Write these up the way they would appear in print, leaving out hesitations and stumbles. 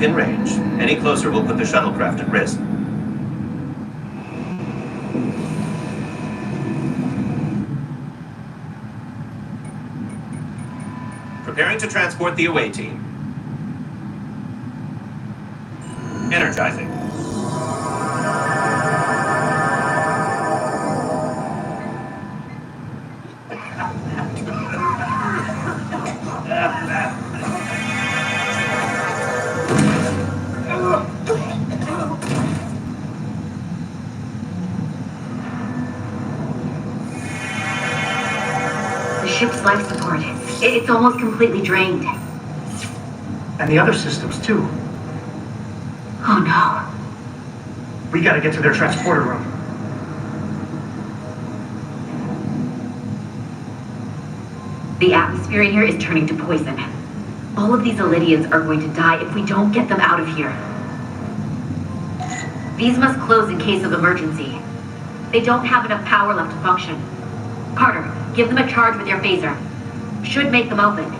within range. Any closer will put the shuttlecraft at risk. Preparing to transport the away team. Energizing. The ship's life support. It's almost completely drained. And the other systems, too. Oh no. We gotta get to their transporter room. The atmosphere in here is turning to poison. All of these Elydians are going to die if we don't get them out of here. These must close in case of emergency. They don't have enough power left to function. Carter, give them a charge with your phaser. Should make them open.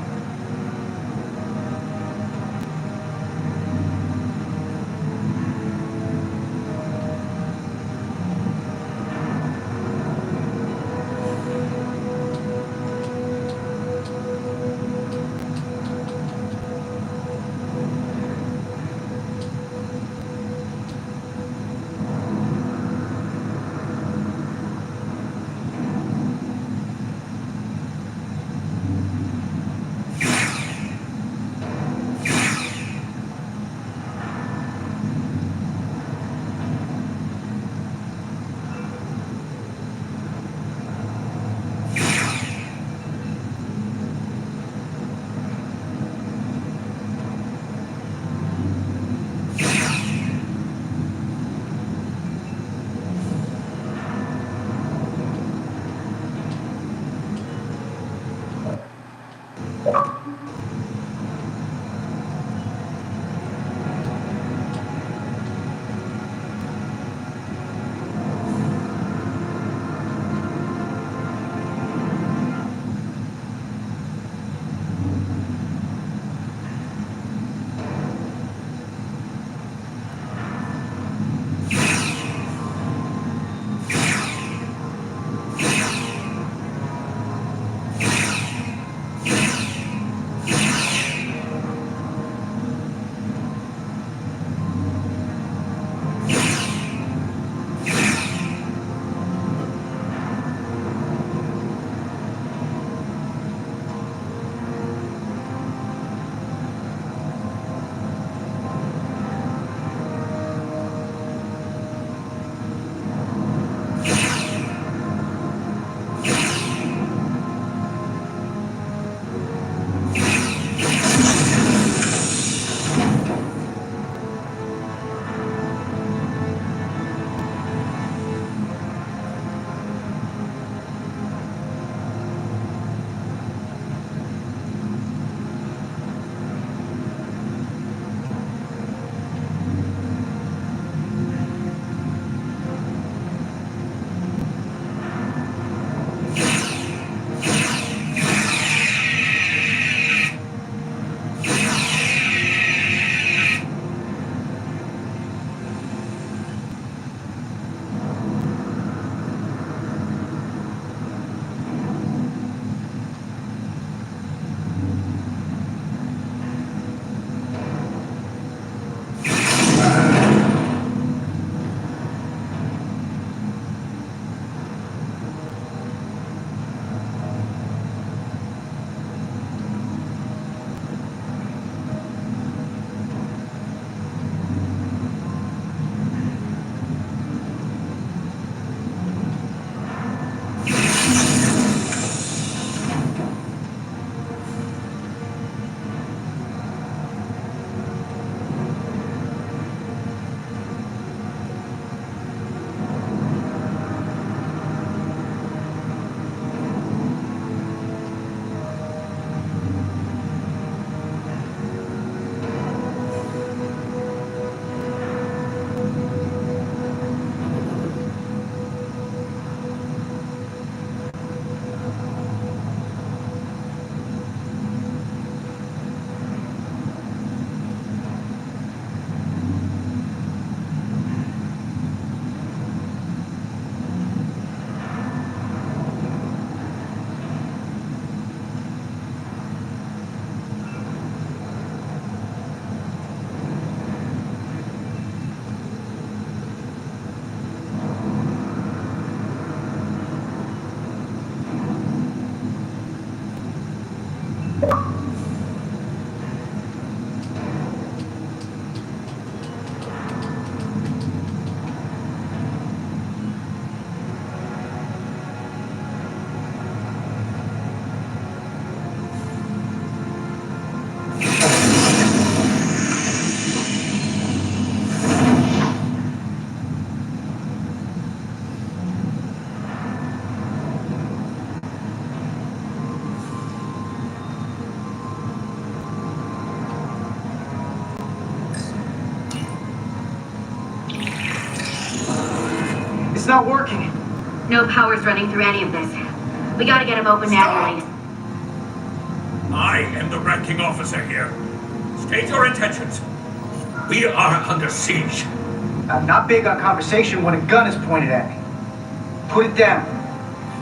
not working. No power's running through any of this. We gotta get him open manually. I am the ranking officer here. State your intentions. We are under siege. I'm not big on conversation when a gun is pointed at me. Put it down.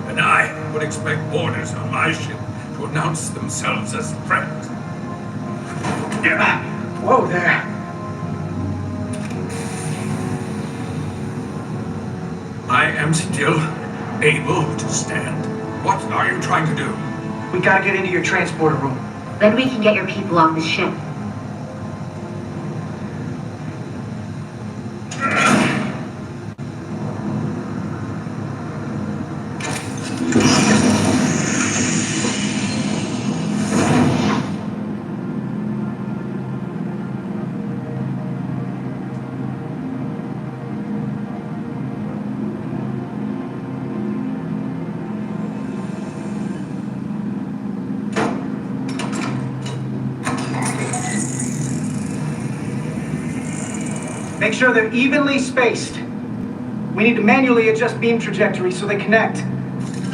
And I would expect boarders on my ship to announce themselves as friends. Yeah. Whoa there. I am still able to stand. What are you trying to do? We gotta get into your transporter room. Then we can get your people off this ship. Make sure they're evenly spaced. We need to manually adjust beam trajectory so they connect.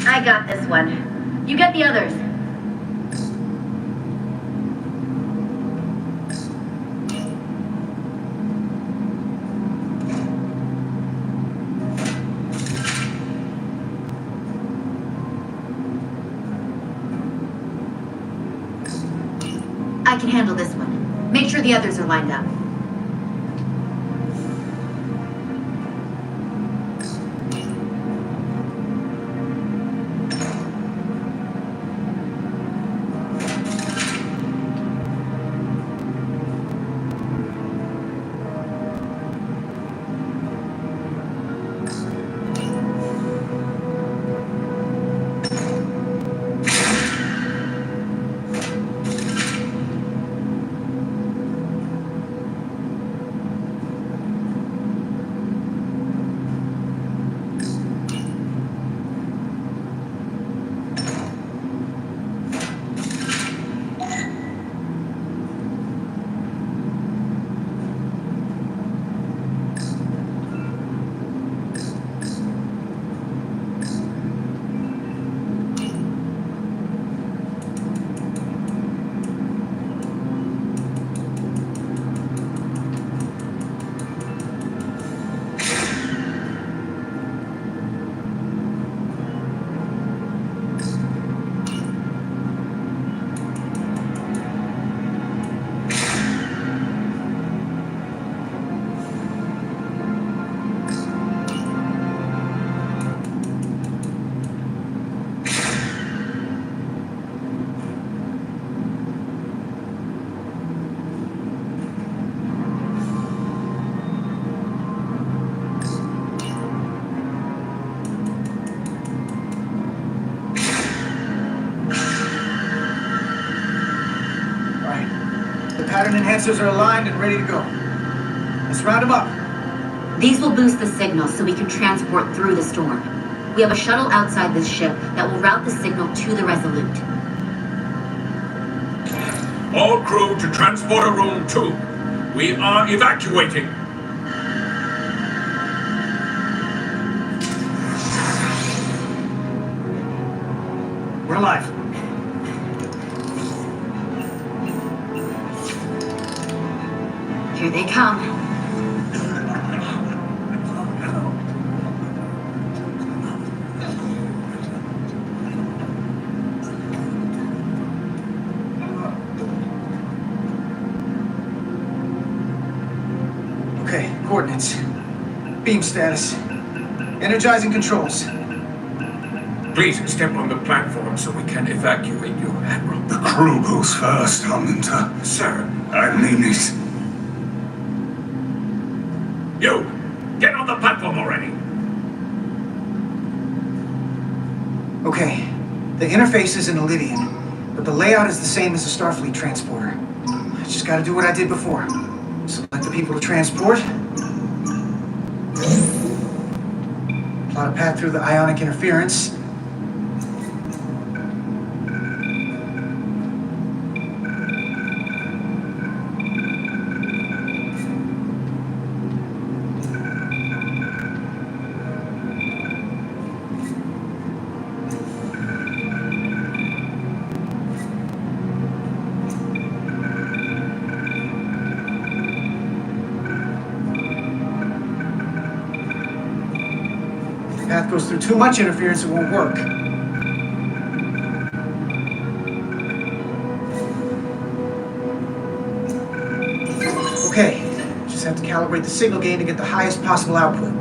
I got this one. You get the others. I can handle this one. Make sure the others are lined up. Pattern enhancers are aligned and ready to go. Let's round them up. These will boost the signal so we can transport through the storm. We have a shuttle outside this ship that will route the signal to the Resolute. All crew to transporter room 2. We are evacuating. We're alive. Here they come. Okay, coordinates. Beam status. Energizing controls. Please step on the platform so we can evacuate you, Admiral. The crew goes first, Hunter. Sir, I mean it. you! Get on the platform already! Okay, the interface is in Elydian, but the layout is the same as the Starfleet transporter. I just gotta do what I did before. Select the people to transport. Plot a path through the ionic interference. path goes through too much interference, it won't work. Okay, just have to calibrate the signal gain to get the highest possible output.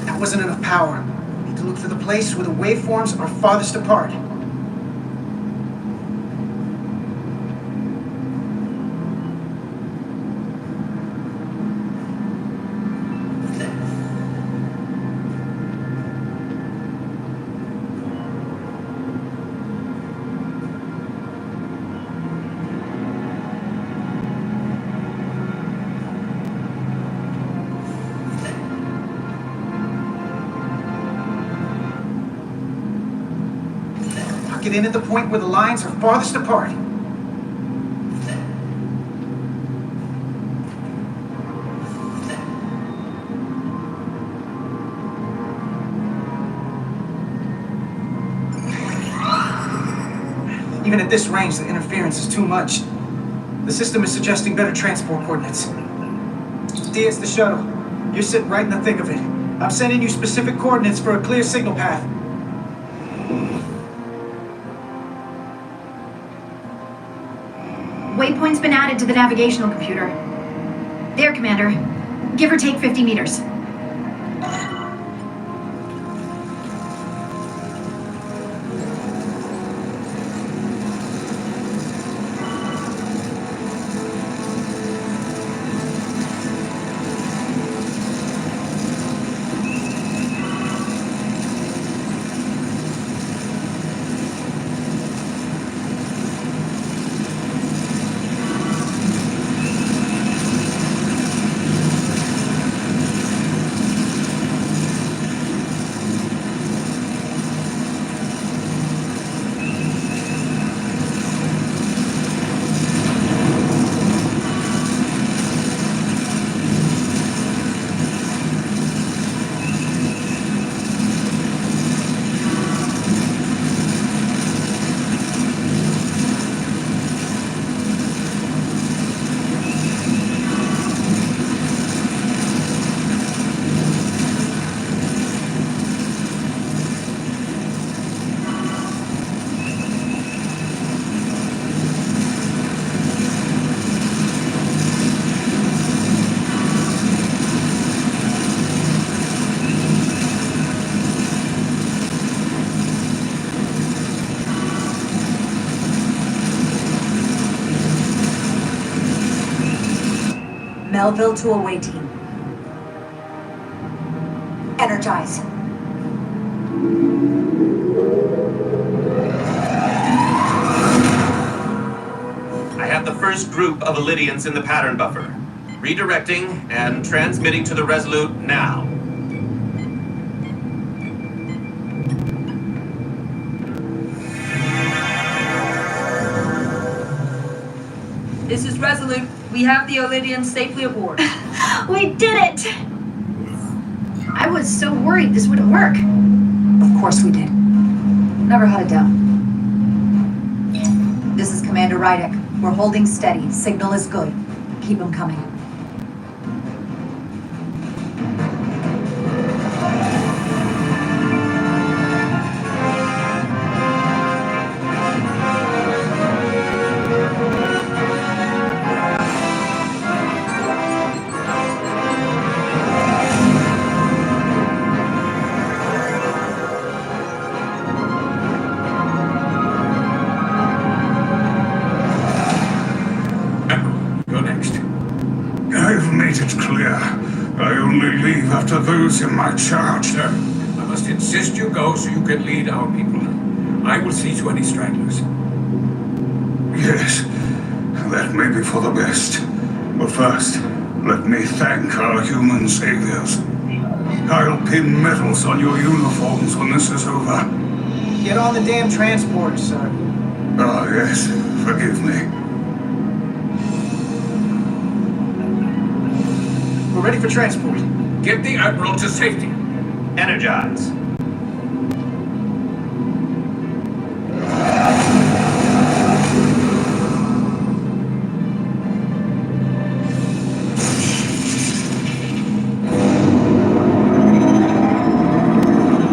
That wasn't enough power. Need to look for the place where the waveforms are farthest apart. Get in at the point where the lines are farthest apart. Even at this range, the interference is too much. The system is suggesting better transport coordinates. D, it's the shuttle. You're sitting right in the thick of it. I'm sending you specific coordinates for a clear signal path. Waypoint's been added to the navigational computer. There, Commander. Give or take 50 meters. Melville to away team. Energize. I have the first group of Illydians in the pattern buffer. Redirecting and transmitting to the Resolute now. This is Resolute. We have the Illydians safely aboard. We did it! I was so worried this wouldn't work. Of course we did. Never had a doubt. This is Commander Rydick. We're holding steady. Signal is good. Keep them coming. After those in my charge. Sir, I must insist you go so you can lead our people. I will see to any stragglers. Yes, that may be for the best. But first, let me thank our human saviors. I'll pin medals on your uniforms when this is over. Get on the damn transporter, sir. Ah, yes, forgive me. We're ready for transport. Get the Admiral to safety. Energize.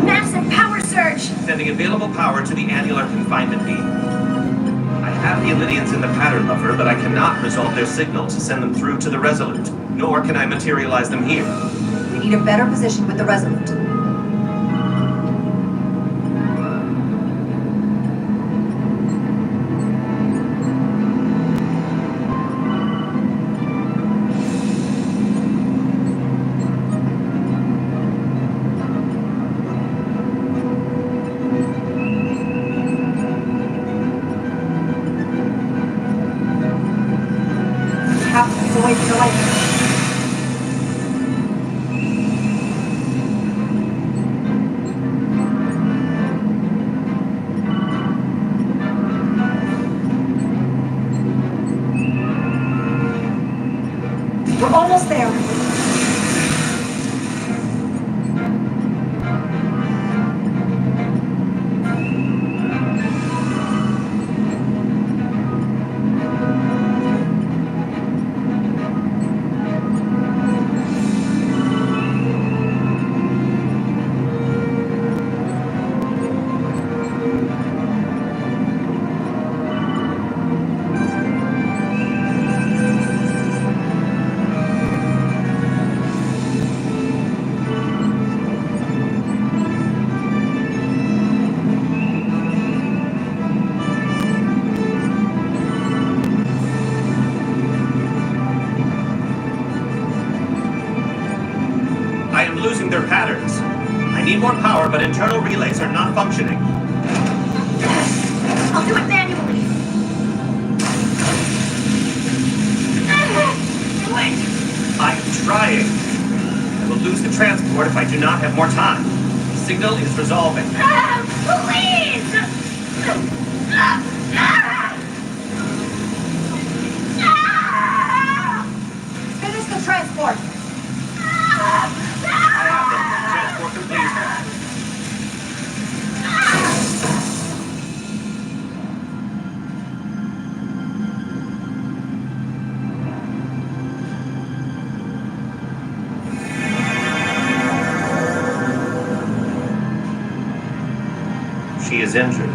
Massive power surge! Sending available power to the annular confinement beam. I have the Illidians in the pattern buffer, but I cannot resolve their signal to send them through to the Resolute, nor can I materialize them here. We need a better position with the Resolute. We're almost there. I am losing their patterns. I need more power, but internal relays are not functioning. I'll do it manually! I am trying. I will lose the transport if I do not have more time. The signal is resolving. Please! Finish the transport. I have them. Transport complete. She is injured.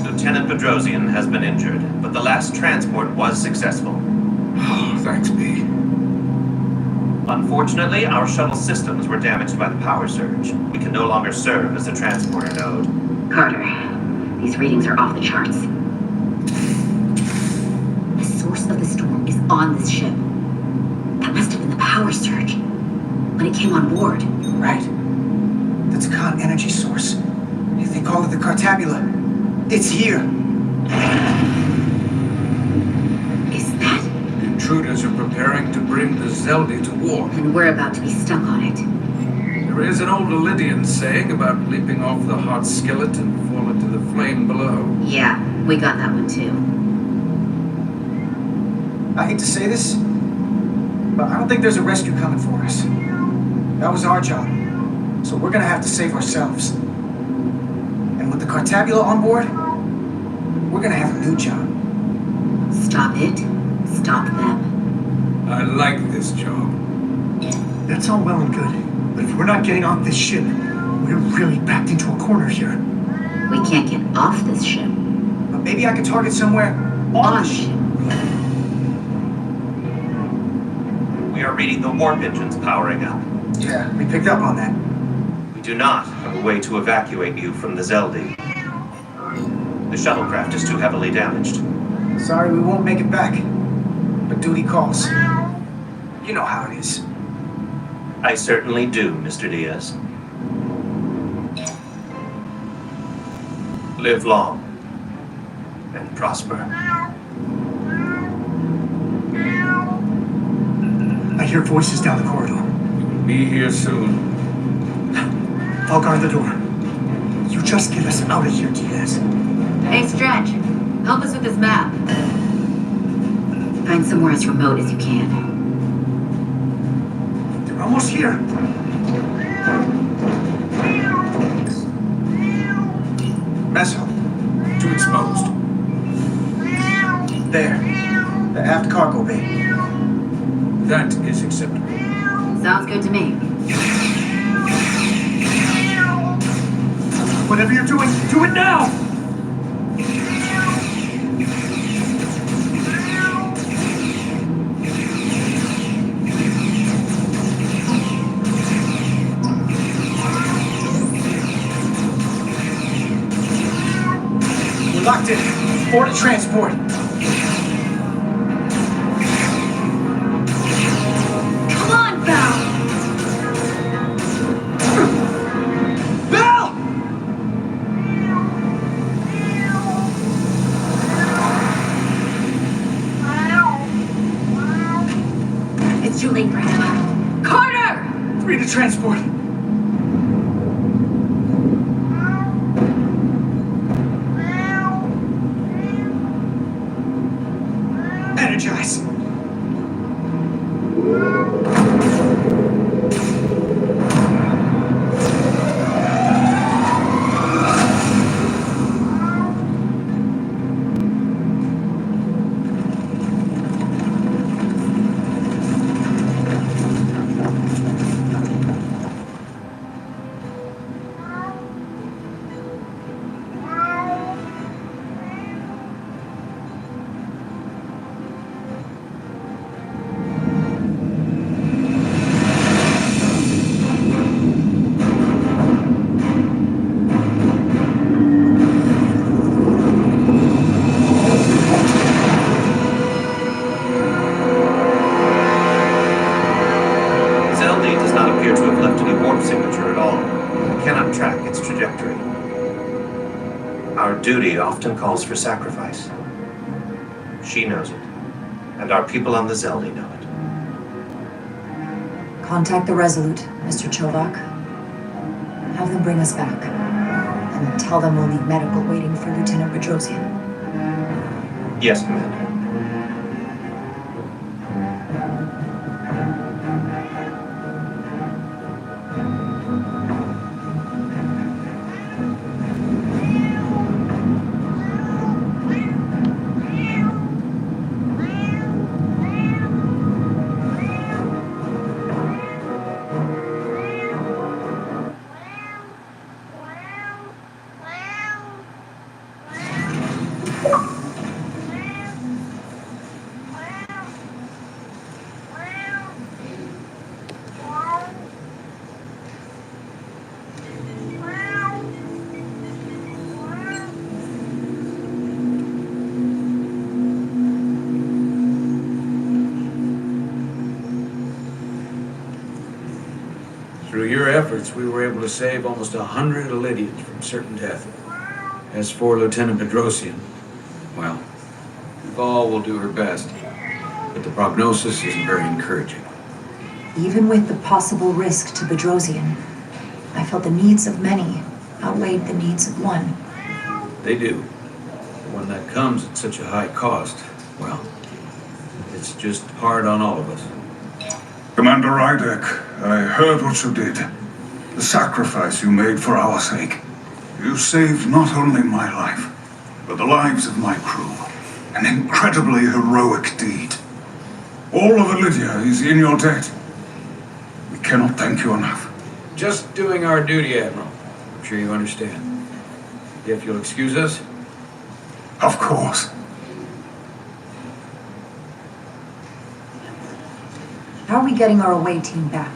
Lieutenant Bedrosian has been injured, but the last transport was successful. Thanks, B. Unfortunately, our shuttle systems were damaged by the power surge. We can no longer serve as a transporter node. Carter, these readings are off the charts. The source of the storm is on this ship. That must have been the power surge when it came on board. Right. That's a con energy source. They call it the Cartabula. It's here. Is that? Intruders are preparing to bring the Zeldi to war. And we're about to be stuck on it. There is an old Illidian saying about leaping off the hot skillet and falling to the flame below. Yeah, we got that one too. I hate to say this, but I don't think there's a rescue coming for us. That was our job, so we're gonna have to save ourselves. And with the Cartabula on board, we're gonna have a new job. Stop it. Stop them. I like this job. That's all well and good, but if we're not getting off this ship, we're really backed into a corner here. We can't get off this ship. But maybe I can target somewhere on the ship. We are reading the warp engines powering up. Yeah, we picked up on that. We do not have a way to evacuate you from the Zeldi. The shuttlecraft is too heavily damaged. Sorry we won't make it back, but duty calls. You know how it is. I certainly do, Mr. Diaz. Live long and prosper. I hear voices down the corridor. Be here soon. I'll guard the door. You just get us out of here, Diaz. Hey, Stretch. Help us with this map. Find somewhere as remote as you can. They're almost here. Mess hall. Too exposed. There. The aft cargo bay. That is acceptable. Sounds good to me. Whatever you're doing, do it now! We're locked in. Board a transport. Come on, Val! Bell! It's too late for him. Carter! 3 to transport. Energize. Zelda does not appear to have left any warp signature at all. I cannot track its trajectory. Our duty often calls for sacrifice. She knows it, and our people on the Zelda know it. Contact the Resolute, Mr. Chovak. Have them bring us back. And tell them we'll need medical waiting for Lieutenant Bedrosian. Yes, Commander. Through your efforts, we were able to save almost 100 Elydians from certain death. As for Lieutenant Bedrosian, well, Val will do her best, but the prognosis isn't very encouraging. Even with the possible risk to Bedrosian, I felt the needs of many outweighed the needs of one. They do. When that comes at such a high cost, well, it's just hard on all of us. Commander Rydek, I heard what you did. The sacrifice you made for our sake. You saved not only my life, but the lives of my crew. An incredibly heroic deed. All of Elydia is in your debt. We cannot thank you enough. Just doing our duty, Admiral. I'm sure you understand. If you'll excuse us. Of course. How are we getting our away team back?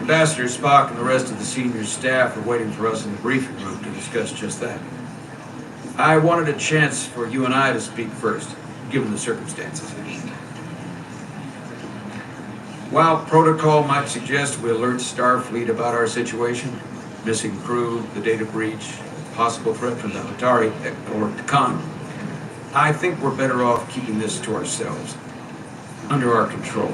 Ambassador Spock and the rest of the senior staff are waiting for us in the briefing room to discuss just that. I wanted a chance for you and I to speak first, given the circumstances. While protocol might suggest we alert Starfleet about our situation, missing crew, the data breach, possible threat from the Hatari or Khan, I think we're better off keeping this to ourselves, under our control.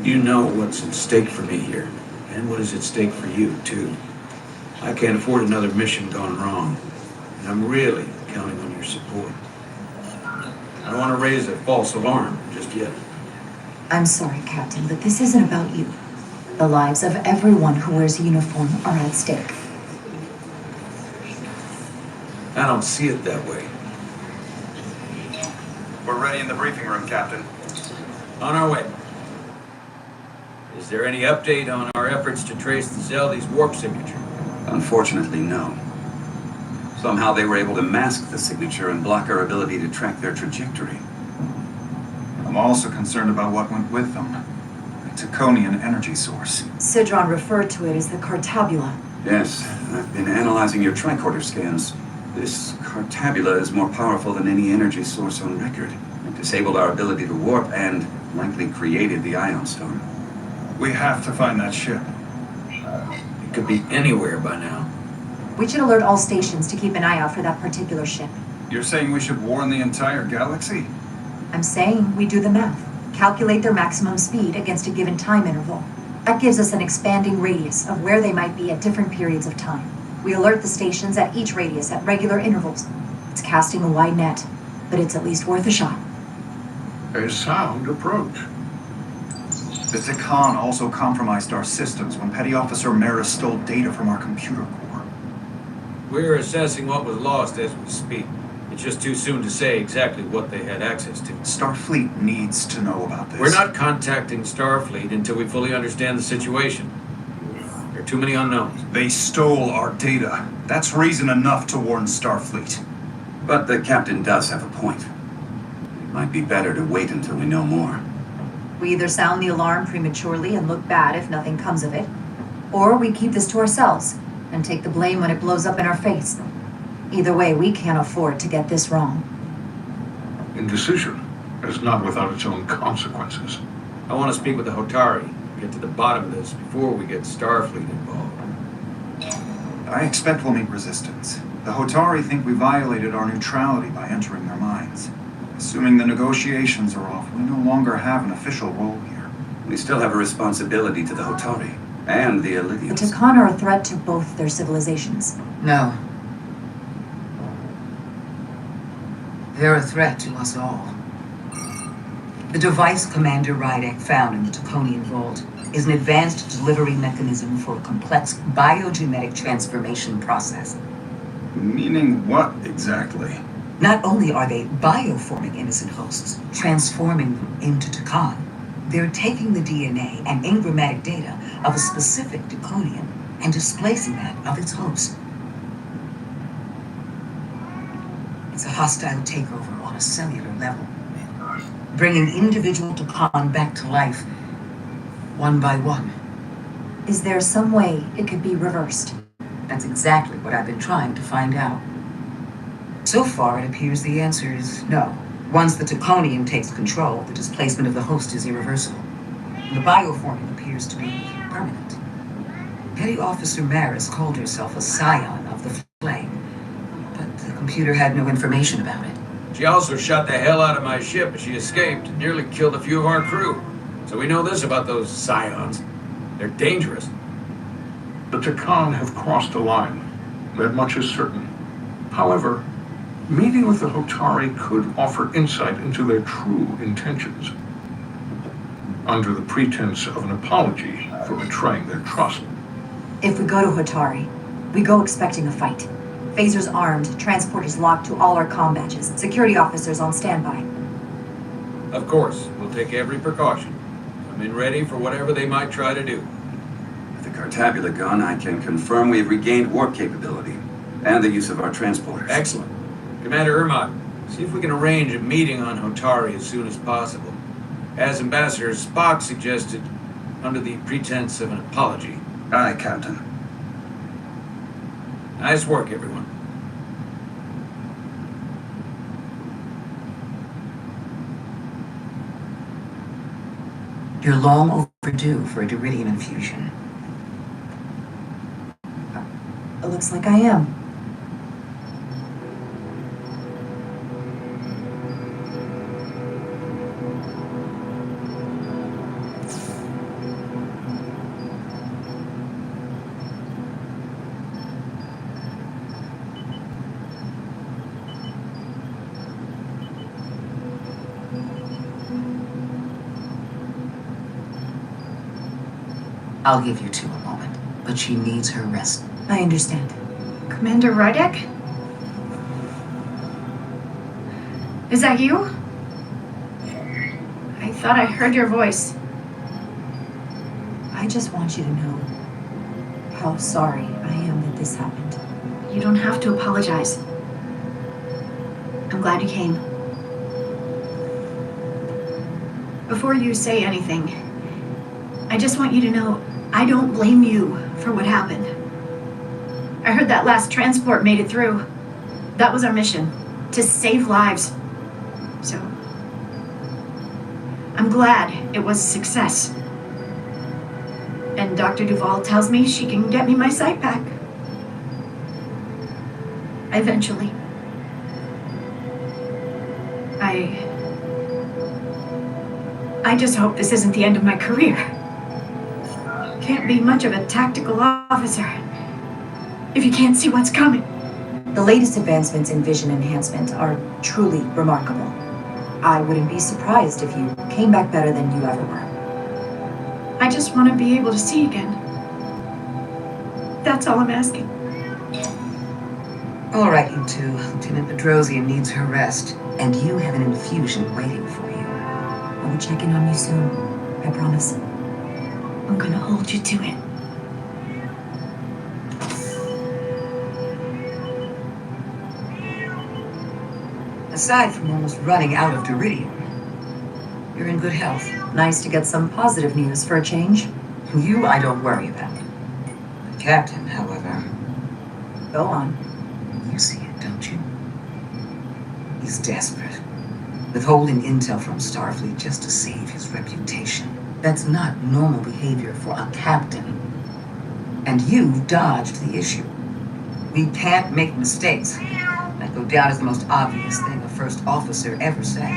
You know what's at stake for me here, and what is at stake for you, too. I can't afford another mission gone wrong, and I'm really counting on your support. I don't want to raise a false alarm just yet. I'm sorry, Captain, but this isn't about you. The lives of everyone who wears a uniform are at stake. I don't see it that way. We're ready in the briefing room, Captain. On our way. Is there any update on our efforts to trace the Zeldy's warp signature? Unfortunately, no. Somehow they were able to mask the signature and block our ability to track their trajectory. I'm also concerned about what went with them. A Taconian energy source. Sidron referred to it as the Cartabula. Yes, I've been analyzing your tricorder scans. This Cartabula is more powerful than any energy source on record. It disabled our ability to warp and likely created the ion storm. We have to find that ship. It could be anywhere by now. We should alert all stations to keep an eye out for that particular ship. You're saying we should warn the entire galaxy? I'm saying we do the math. Calculate their maximum speed against a given time interval. That gives us an expanding radius of where they might be at different periods of time. We alert the stations at each radius at regular intervals. It's casting a wide net, but it's at least worth a shot. A sound approach. The Takan also compromised our systems when Petty Officer Maris stole data from our computer core. We're assessing what was lost as we speak. It's just too soon to say exactly what they had access to. Starfleet needs to know about this. We're not contacting Starfleet until we fully understand the situation. There are too many unknowns. They stole our data. That's reason enough to warn Starfleet. But the captain does have a point. It might be better to wait until we know more. We either sound the alarm prematurely and look bad if nothing comes of it, or we keep this to ourselves and take the blame when it blows up in our face. Either way, we can't afford to get this wrong. Indecision is not without its own consequences. I want to speak with the Hotari, get to the bottom of this before we get Starfleet involved. I expect we'll meet resistance. The Hotari think we violated our neutrality by entering their minds. Assuming the negotiations are off, we no longer have an official role here. We still have a responsibility to the Hotari and the The Elydians. Takan are a threat to both their civilizations. No. They're a threat to us all. The device Commander Rydek found in the Taconian vault is an advanced delivery mechanism for a complex biogenetic transformation process. Meaning what exactly? Not only are they bioforming innocent hosts, transforming them into Takan, they're taking the DNA and engrammatic data of a specific Taconian and displacing that of its host. It's a hostile takeover on a cellular level, bringing individual Takan back to life, one by one. Is there some way it could be reversed? That's exactly what I've been trying to find out. So far, it appears the answer is no. Once the Taconian takes control, the displacement of the host is irreversible. The bioforming appears to be permanent. Petty Officer Maris called herself a scion of the flame, but the computer had no information about it. She also shot the hell out of my ship as she escaped and nearly killed a few of our crew. So we know this about those scions. They're dangerous. The Takan have crossed a line. That much is certain. However, meeting with the Hotari could offer insight into their true intentions, under the pretense of an apology for betraying their trust. If we go to Hotari, we go expecting a fight. Phasers armed, transporters locked to all our comm badges, security officers on standby. Of course, we'll take every precaution. Come in ready for whatever they might try to do. With the Cartabula gun, I can confirm we have regained warp capability and the use of our transporters. Excellent. Commander Ermot, see if we can arrange a meeting on Hotari as soon as possible. As Ambassador Spock suggested, under the pretense of an apology. Aye, Captain. Nice work, everyone. You're long overdue for a Duridium infusion. It looks like I am. I'll give you two a moment, but she needs her rest. I understand. Commander Rydek? Is that you? I thought I heard your voice. I just want you to know how sorry I am that this happened. You don't have to apologize. I'm glad you came. Before you say anything, I just want you to know I don't blame you for what happened. I heard that last transport made it through. That was our mission, to save lives. So, I'm glad it was a success. And Dr. Duval tells me she can get me my sight back. Eventually. I just hope this isn't the end of my career. Can't be much of a tactical officer if you can't see what's coming. The latest advancements in vision enhancement are truly remarkable. I wouldn't be surprised if you came back better than you ever were. I just want to be able to see again. That's all I'm asking. All right, you two. Lieutenant Bedrosian needs her rest, and you have an infusion waiting for you. I will check in on you soon. I promise. I'm gonna hold you to it. Aside from almost running out of Duridium, you're in good health. Nice to get some positive news for a change. You, I don't worry about. The captain, however, Go on. you see it, don't you? He's desperate. Withholding intel from Starfleet just to save his reputation. That's not normal behavior for a captain. And you've dodged the issue. We can't make mistakes. That go down as the most obvious thing a first officer ever said.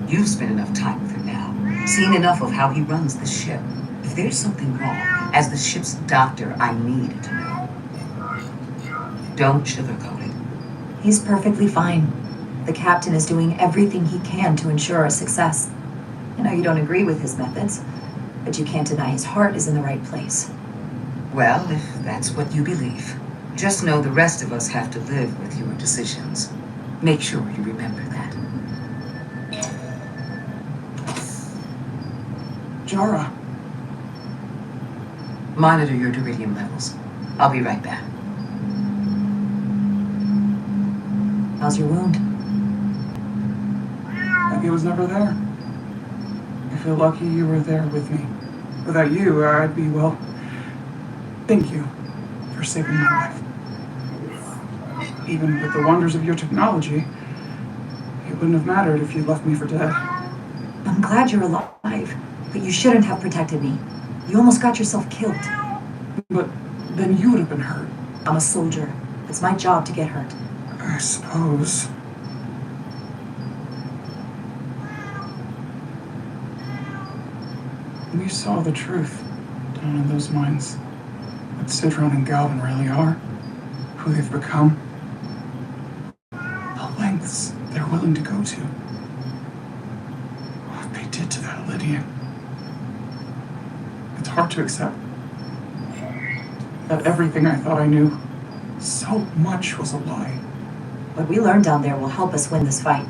You've spent enough time with him now, seen enough of how he runs the ship. If there's something wrong, as the ship's doctor, I need to know. Don't sugarcoat it. He's perfectly fine. The captain is doing everything he can to ensure our success. I know you don't agree with his methods, but you can't deny his heart is in the right place. Well, if that's what you believe, just know the rest of us have to live with your decisions. Make sure you remember that. Jara. Monitor your Duridium levels. I'll be right back. How's your wound? Like it was never there. I feel lucky you were there with me. Without you, I'd be, well, thank you for saving my life. Even with the wonders of your technology, it wouldn't have mattered if you left me for dead. I'm glad you're alive, but you shouldn't have protected me. You almost got yourself killed. But then you would have been hurt. I'm a soldier. It's my job to get hurt. I suppose. We saw the truth down in those mines. What Sidron and Galvin really are, who they've become, the lengths they're willing to go to. What they did to that Lydian. It's hard to accept that everything I thought I knew, so much was a lie. What we learned down there will help us win this fight.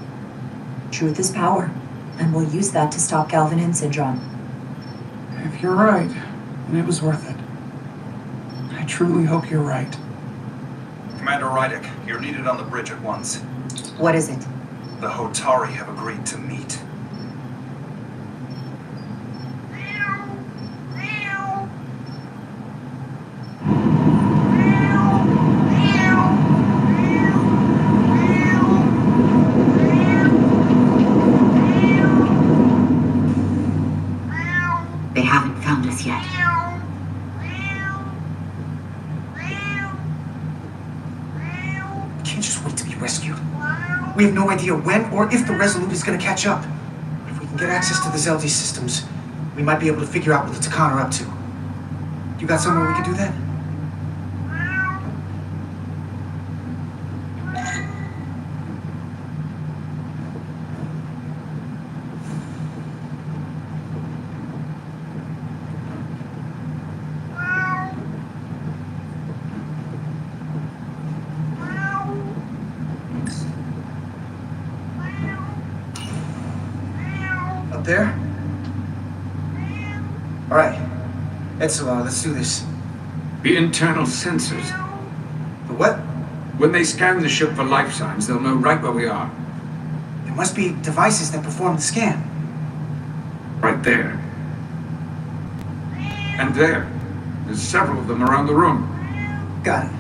Truth is power, and we'll use that to stop Galvin and Sidron. If you're right, then it was worth it. I truly hope you're right. Commander Rydek, you're needed on the bridge at once. What is it? The Hotari have agreed to meet. They haven't found us yet. We can't just wait to be rescued. We have no idea when or if the Resolute is going to catch up. If we can get access to the Zeldi systems, we might be able to figure out what the Takan are up to. You got somewhere we can do that? Up there? Alright. Etzelar, let's do this. The internal sensors. The what? When they scan the ship for life signs, they'll know right where we are. There must be devices that perform the scan. Right there. And there. There's several of them around the room. Got it.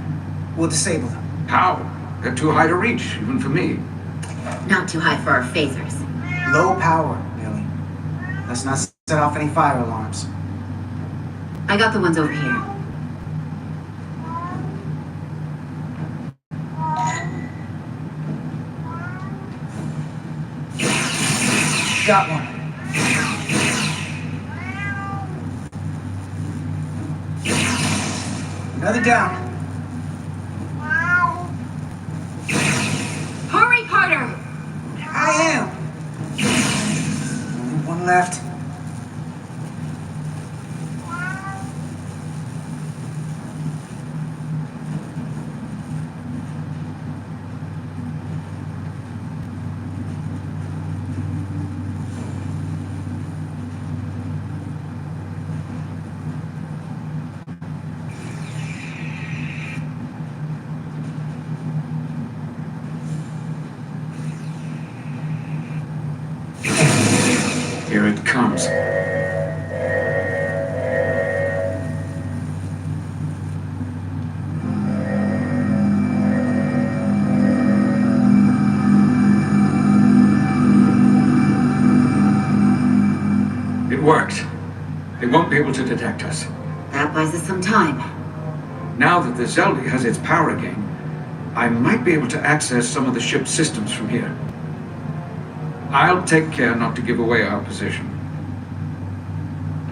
We'll disable them. How? They're too high to reach, even for me. Not too high for our phasers. Low power, Millie. Let's not set off any fire alarms. I got the ones over here. Got one. Another down. Hurry, Carter! I am. Only one left. Here it comes. It worked. They won't be able to detect us. That buys us some time. Now that the Zelda has its power again, I might be able to access some of the ship's systems from here. I'll take care not to give away our position.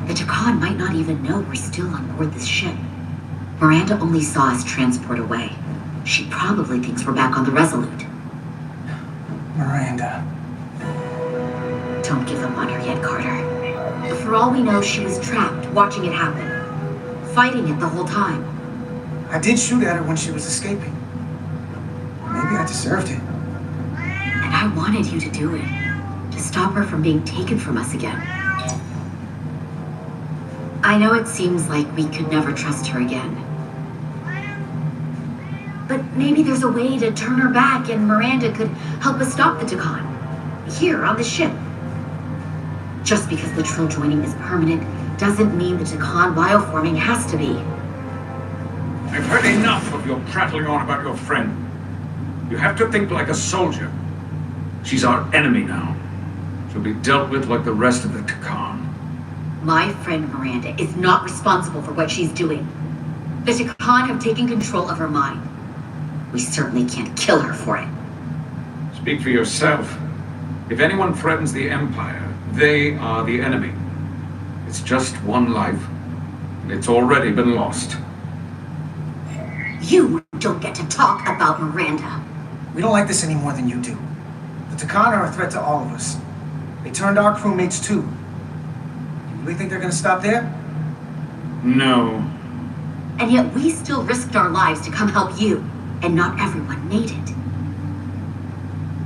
The Takan might not even know we're still on board this ship. Miranda only saw us transport away. She probably thinks we're back on the Resolute. Miranda. Don't give up on her yet, Carter. For all we know, she was trapped, watching it happen. Fighting it the whole time. I did shoot at her when she was escaping. Maybe I deserved it. And I wanted you to do it. To stop her from being taken from us again. I know it seems like we could never trust her again. But maybe there's a way to turn her back and Miranda could help us stop the Takan. Here, on the ship. Just because the Trill joining is permanent doesn't mean the Takan bioforming has to be. I've heard enough of your prattling on about your friend. You have to think like a soldier. She's our enemy now. She'll be dealt with like the rest of the Takan. My friend Miranda is not responsible for what she's doing. The Takan have taken control of her mind. We certainly can't kill her for it. Speak for yourself. If anyone threatens the Empire, they are the enemy. It's just one life, and it's already been lost. You don't get to talk about Miranda. We don't like this any more than you do. The Takan are a threat to all of us. They turned our crewmates too. You really think they're gonna stop there? No. And yet we still risked our lives to come help you, and not everyone made it.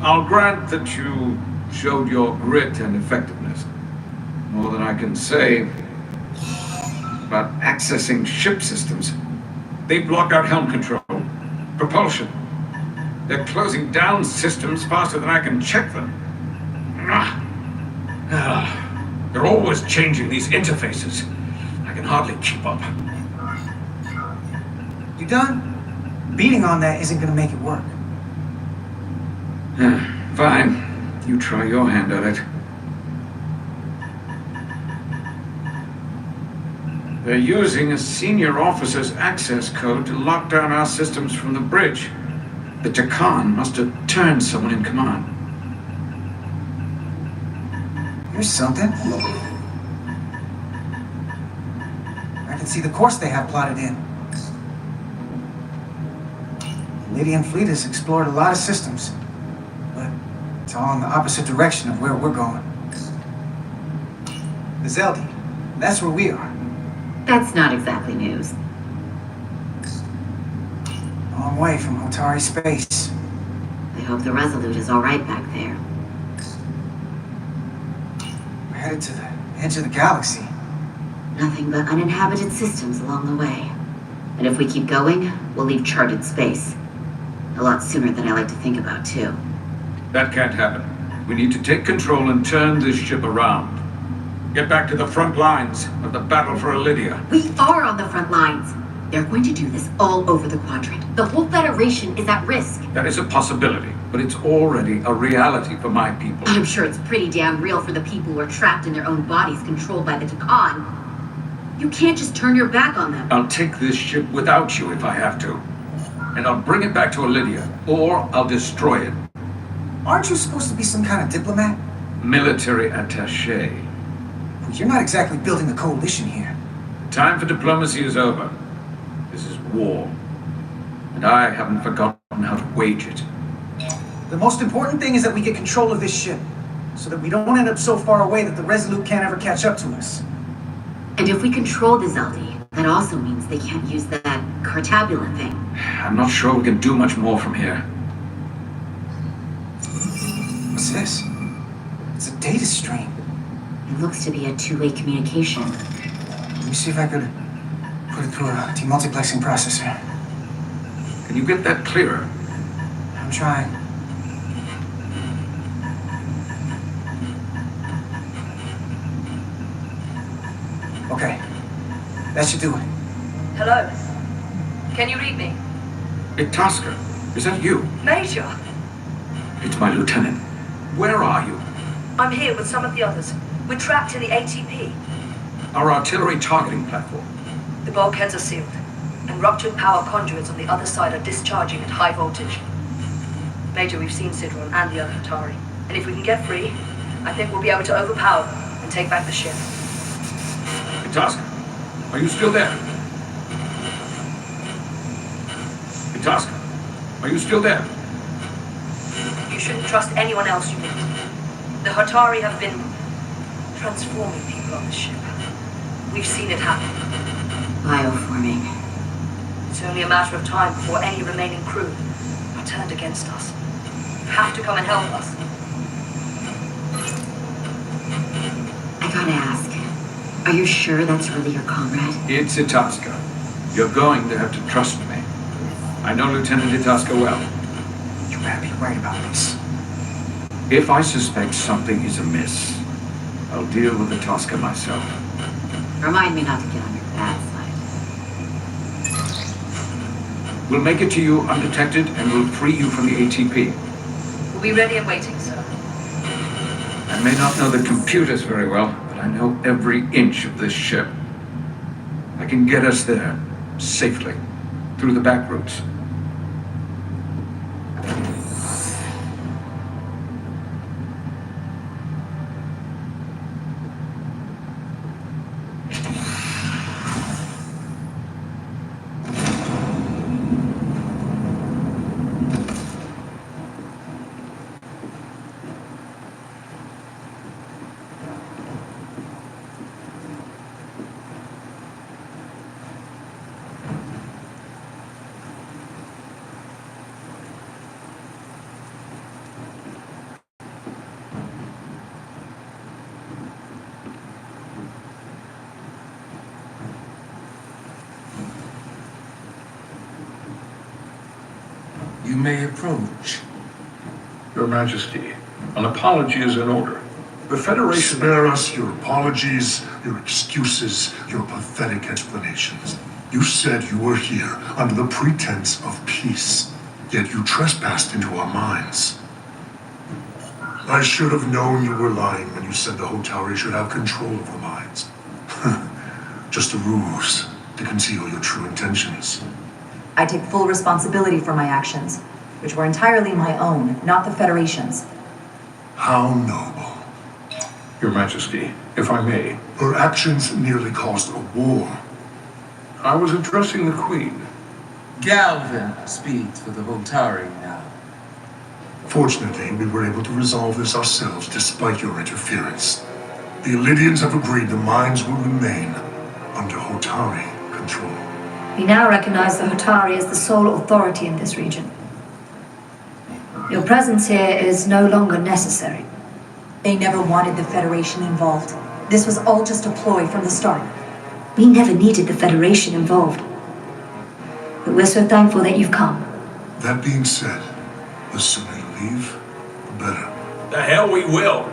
I'll grant that you showed your grit and effectiveness. More than I can say about accessing ship systems. They block out helm control, propulsion. They're closing down systems faster than I can check them. They're always changing these interfaces. I can hardly keep up. You done? Beating on that isn't gonna make it work. Fine. You try your hand at it. They're using a senior officer's access code to lock down our systems from the bridge. The Takan must have turned someone in command. Here's something. I can see the course they have plotted in. The Lydian fleet has explored a lot of systems, but it's all in the opposite direction of where we're going. The Zeldi, that's where we are. That's not exactly news. Long way from Otari space. I hope the Resolute is all right back there. I headed to the edge of the galaxy. Nothing but uninhabited systems along the way. And if we keep going, we'll leave charted space. A lot sooner than I like to think about, too. That can't happen. We need to take control and turn this ship around. Get back to the front lines of the battle for Lydia. We are on the front lines. They're going to do this all over the quadrant. The whole Federation is at risk. That is a possibility, but it's already a reality for my people. I'm sure it's pretty damn real for the people who are trapped in their own bodies controlled by the Takan. You can't just turn your back on them. I'll take this ship without you if I have to. And I'll bring it back to Lydia, or I'll destroy it. Aren't you supposed to be some kind of diplomat? Military attaché. Well, you're not exactly building a coalition here. Time for diplomacy is over. This is war. And I haven't forgotten how to wage it. The most important thing is that we get control of this ship, so that we don't end up so far away that the Resolute can't ever catch up to us. And if we control the Zeldi, that also means they can't use that Cartabula thing. I'm not sure we can do much more from here. What's this? It's a data stream. It looks to be a two-way communication. Let me see if I could put it through a demultiplexing processor. Can you get that clearer? I'm trying. Okay. That should do it. Hello? Can you read me? Itasca, is that you? Major! It's my lieutenant. Where are you? I'm here with some of the others. We're trapped in the ATP. Our artillery targeting platform. The bulkheads are sealed, and ruptured power conduits on the other side are discharging at high voltage. Major, we've seen Sidron and the other Atari, and if we can get free, I think we'll be able to overpower them and take back the ship. Itasca, are you still there? Itasca, are you still there? You shouldn't trust anyone else you meet. The Hatari have been transforming people on the ship. We've seen it happen. Bioforming. It's only a matter of time before any remaining crew are turned against us. You have to come and help us. I gotta ask, are you sure that's really your comrade? It's Itasca. You're going to have to trust me. I know Lieutenant Itasca well. You better be right about this. If I suspect something is amiss, I'll deal with Itasca myself. Remind me not to get on your bad side. We'll make it to you undetected and we'll free you from the ATP. We'll be ready and waiting, sir. I may not know the computers very well, but I know every inch of this ship. I can get us there, safely, through the back routes. You may approach. Your Majesty, an apology is in order. The Federation... Spare us your apologies, your excuses, your pathetic explanations. You said you were here under the pretense of peace, yet you trespassed into our minds. I should have known you were lying when you said the Hotari should have control of the mines. Just a ruse to conceal your true intentions. I take full responsibility for my actions, which were entirely my own, not the Federation's. How noble. Your Majesty, if I may. Her actions nearly caused a war. I was addressing the Queen. Galvin speaks for the Voltari now. Fortunately, we were able to resolve this ourselves despite your interference. The Illydians have agreed the mines will remain under Hotari control. We now recognize the Hotari as the sole authority in this region. Your presence here is no longer necessary. They never wanted the Federation involved. This was all just a ploy from the start. We never needed the Federation involved. But we're so thankful that you've come. That being said, the sooner you leave, the better. The hell we will.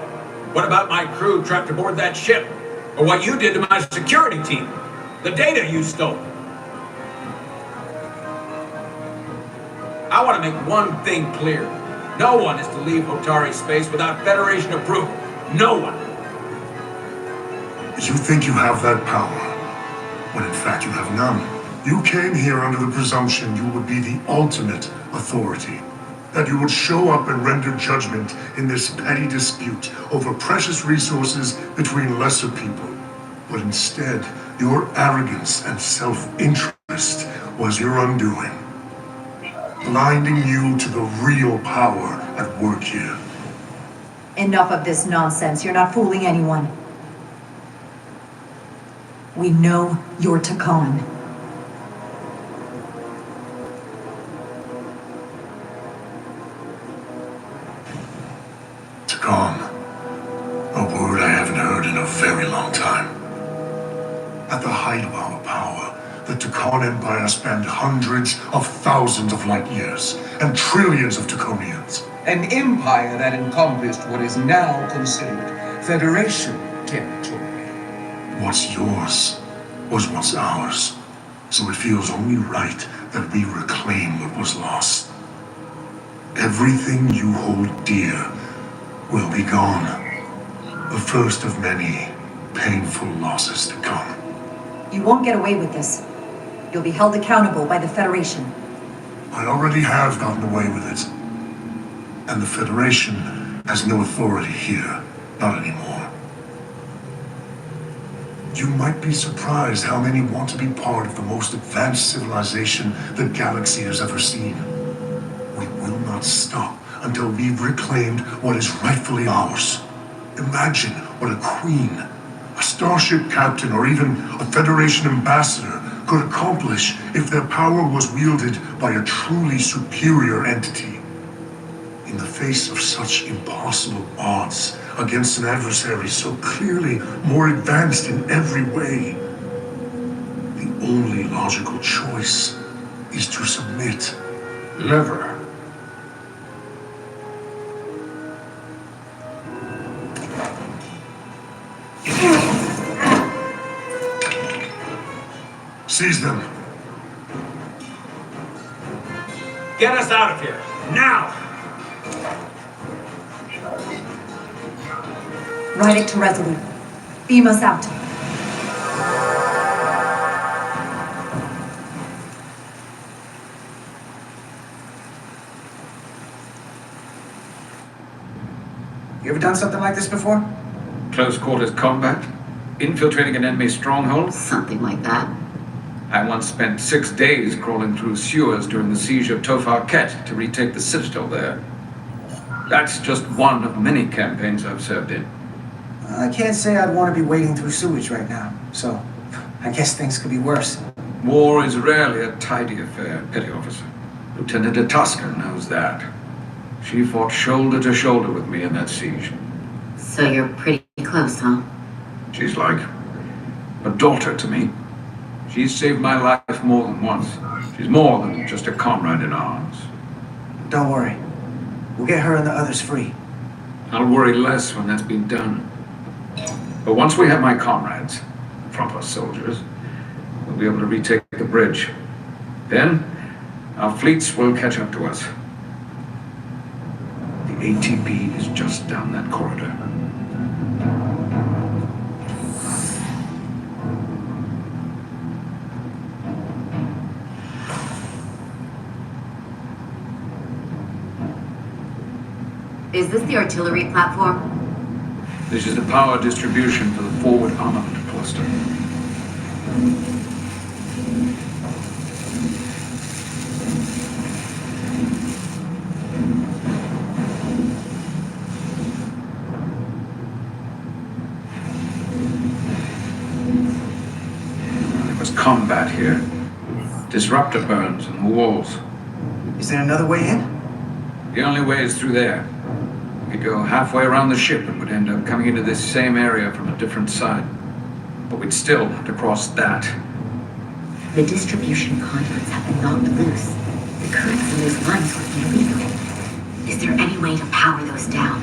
What about my crew trapped aboard that ship? Or what you did to my security team? The data you stole? I want to make one thing clear. No one is to leave Hotari space without Federation approval. No one. You think you have that power, when in fact you have none. You came here under the presumption you would be the ultimate authority. That you would show up and render judgment in this petty dispute over precious resources between lesser people. But instead, your arrogance and self-interest was your undoing. Blinding you to the real power at work here. Enough of this nonsense. You're not fooling anyone. We know you're Takan. Takan. A word I haven't heard in a very long time. At the height of our power, the Takan Empire spanned hundreds of thousands of light years and trillions of Taconians. An empire that encompassed what is now considered Federation territory. What's yours was once ours, so it feels only right that we reclaim what was lost. Everything you hold dear will be gone. The first of many painful losses to come. You won't get away with this. You'll be held accountable by the Federation. I already have gotten away with it. And the Federation has no authority here. Not anymore. You might be surprised how many want to be part of the most advanced civilization the galaxy has ever seen. We will not stop until we've reclaimed what is rightfully ours. Imagine what a queen, a starship captain, or even a Federation ambassador could accomplish if their power was wielded by a truly superior entity. In the face of such impossible odds against an adversary so clearly more advanced in every way, the only logical choice is to submit. Lever. Seize them. Get us out of here, now! Ride it to Resolute. Beam us out. You ever done something like this before? Close quarters combat? Infiltrating an enemy stronghold? Something like that. I once spent 6 days crawling through sewers during the siege of Tofar Ket to retake the citadel there. That's just one of many campaigns I've served in. I can't say I'd want to be wading through sewage right now, so I guess things could be worse. War is rarely a tidy affair, Petty Officer. Lieutenant Atuska knows that. She fought shoulder to shoulder with me in that siege. So you're pretty close, huh? She's like a daughter to me. She's saved my life more than once. She's more than just a comrade in arms. Don't worry. We'll get her and the others free. I'll worry less when that's been done. But once we have my comrades, proper soldiers, we'll be able to retake the bridge. Then, our fleets will catch up to us. The ATB is just down that corridor. Is this the artillery platform? This is the power distribution for the forward armament cluster. There was combat here. Disruptor burns in the walls. Is there another way in? The only way is through there. We'd go halfway around the ship and would end up coming into this same area from a different side. But we'd still have to cross that. The distribution conduits have been knocked loose. The currents in those lines would be lethal. Is there any way to power those down?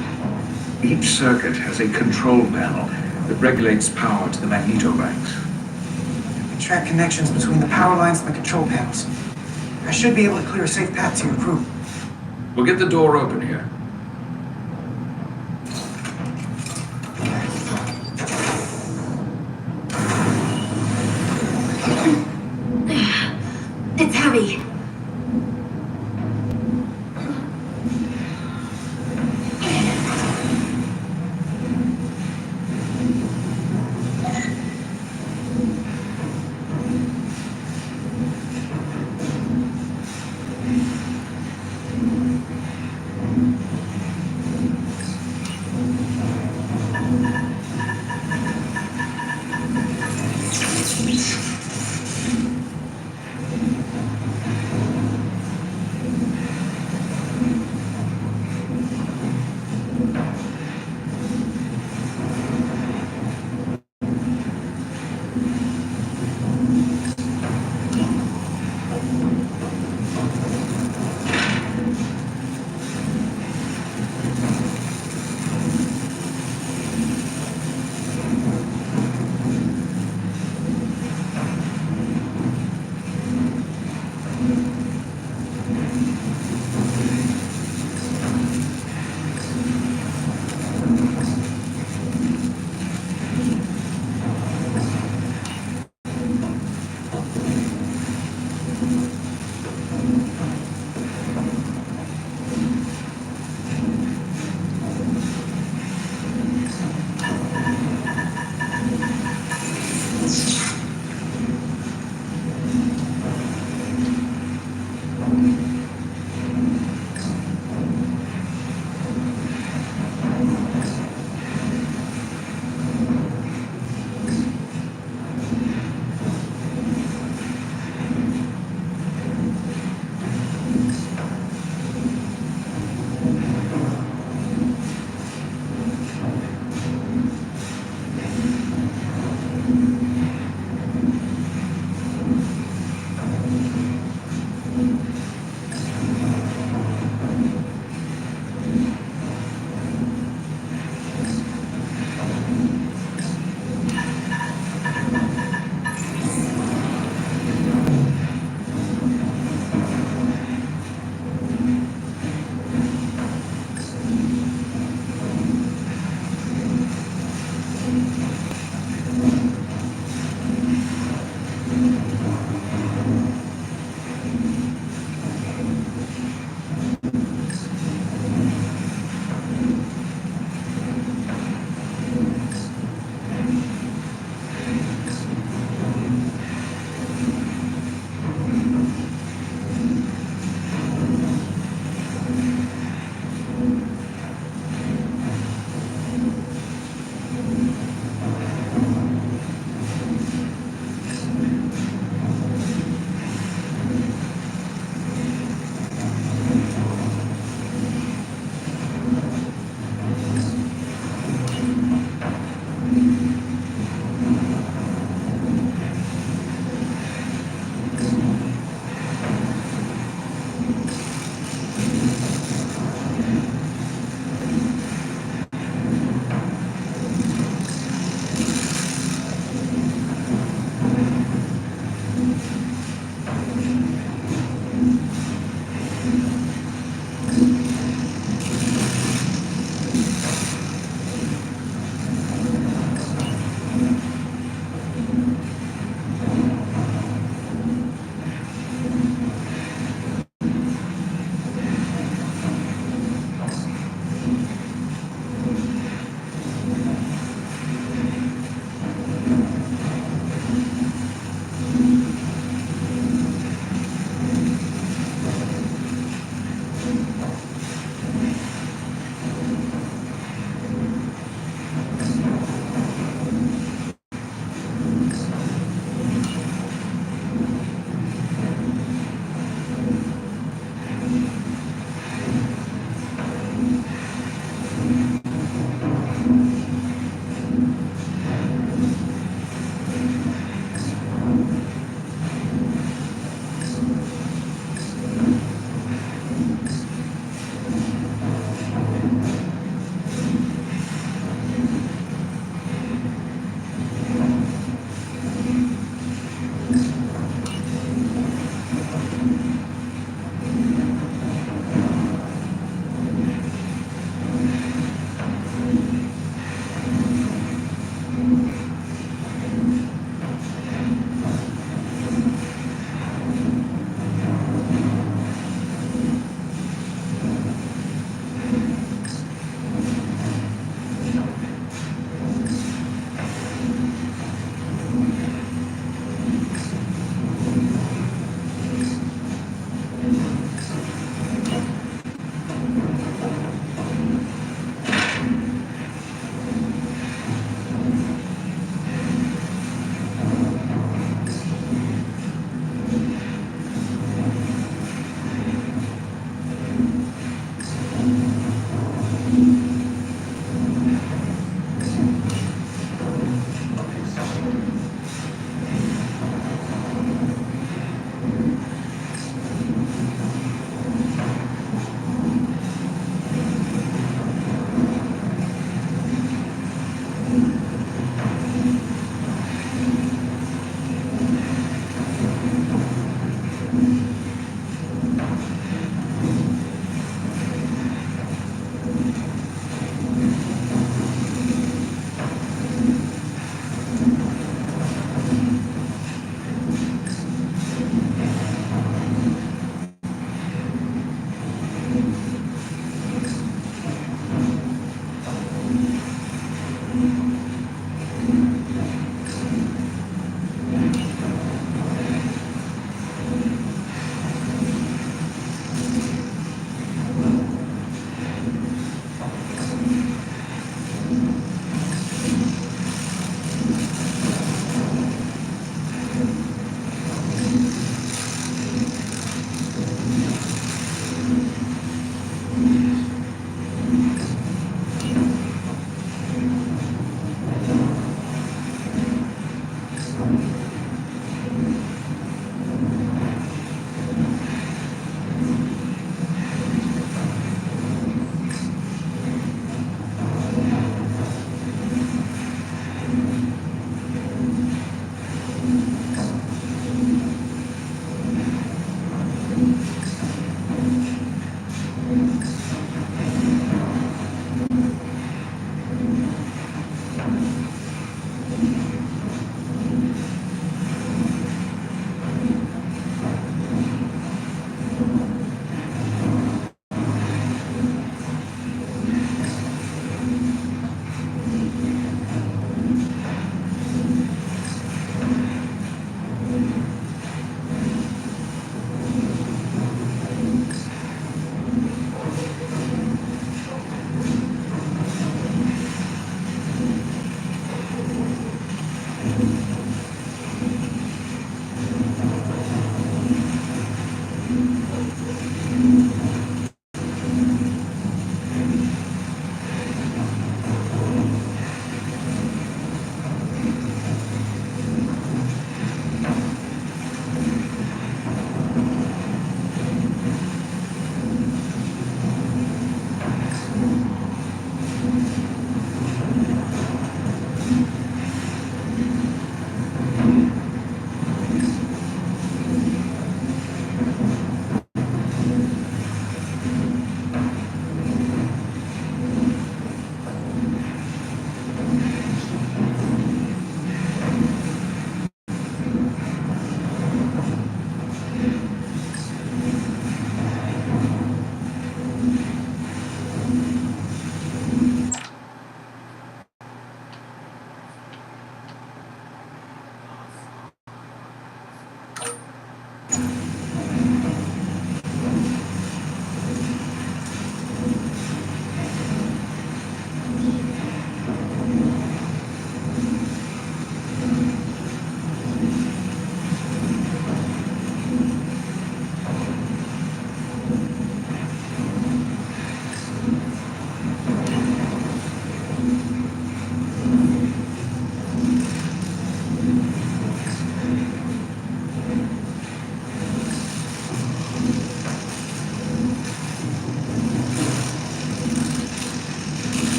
Each circuit has a control panel that regulates power to the magnetobanks. I can track connections between the power lines and the control panels. I should be able to clear a safe path to your crew. We'll get the door open here. It's heavy.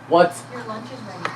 What? Your lunch is ready.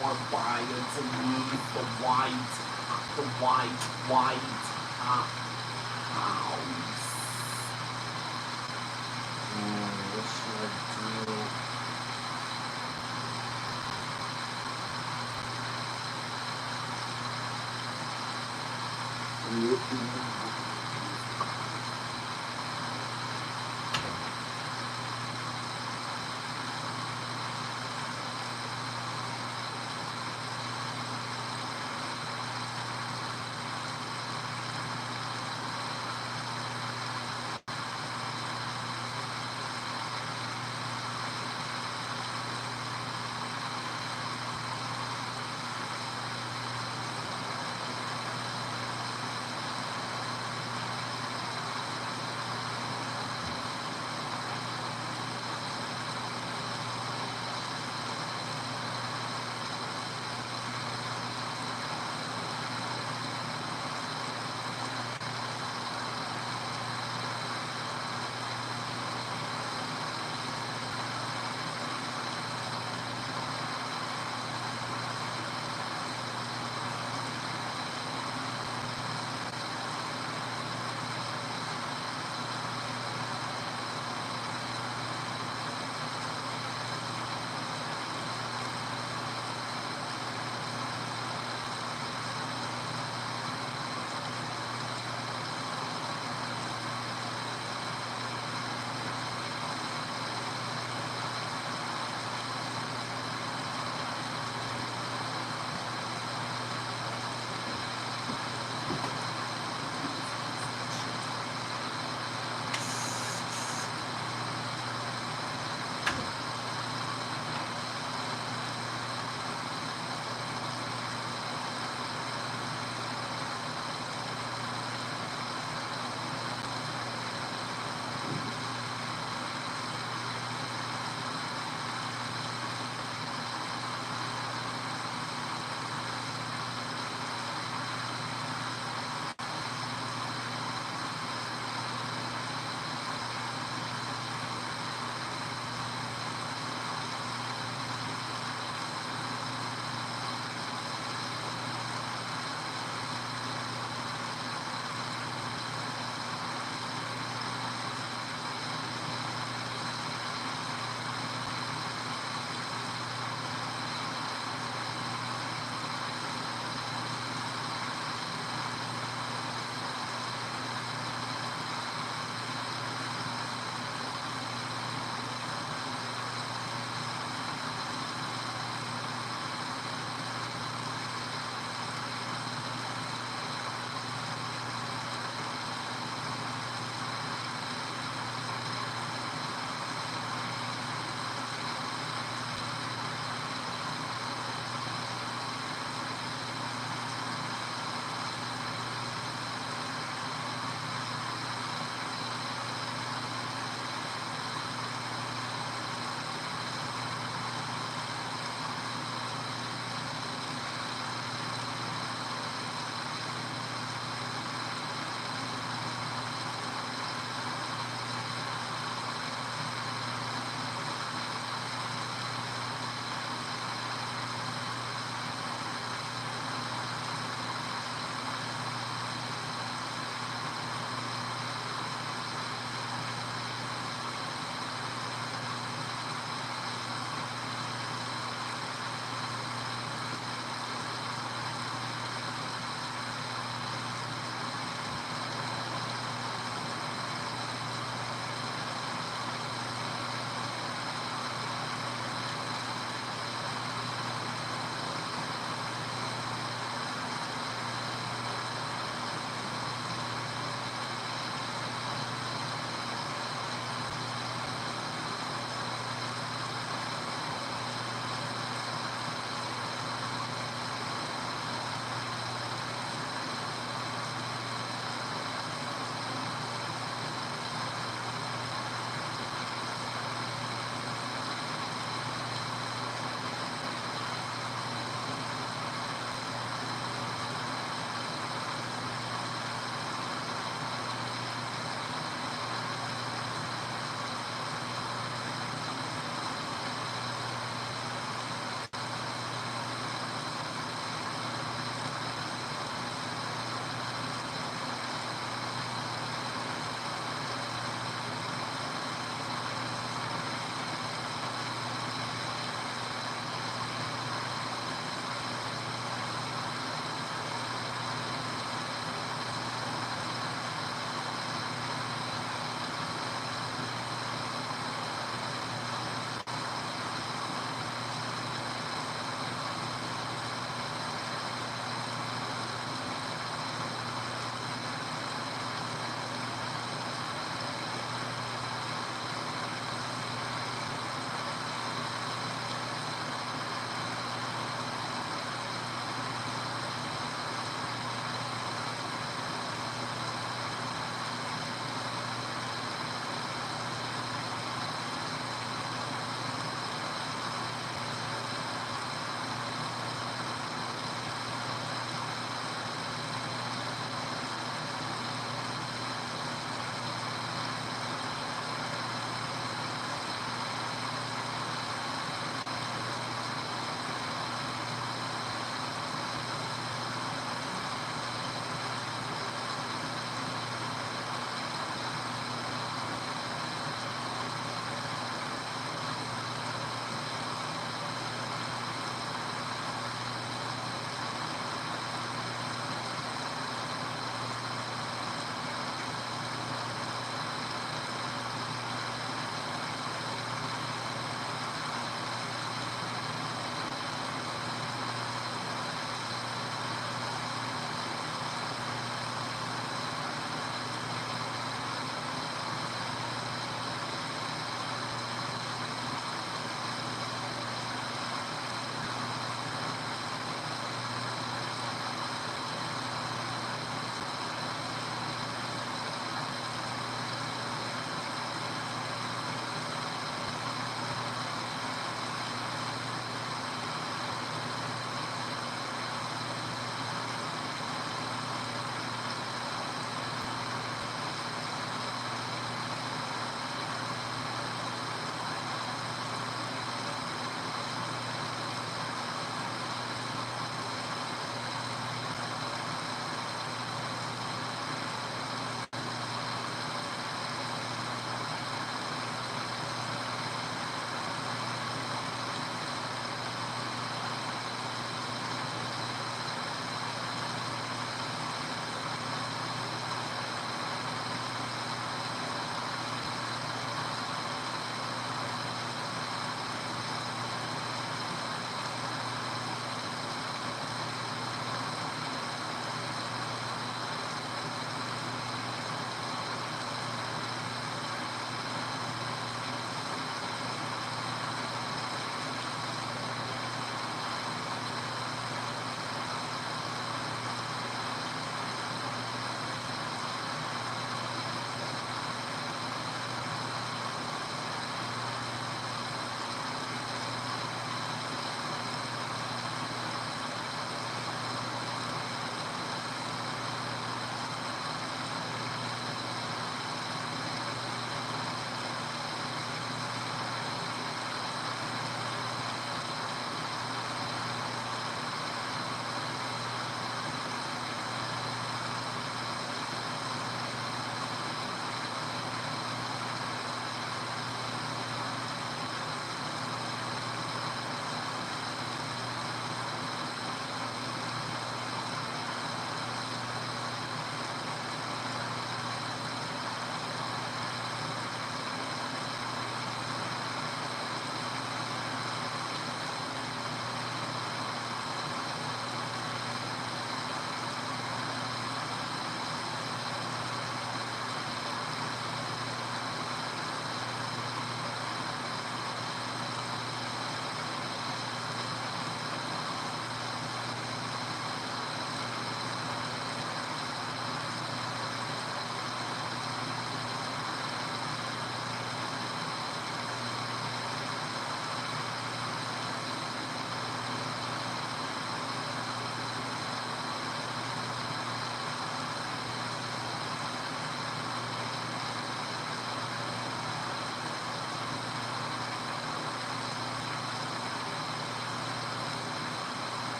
more fire to me. The white house. What should I do?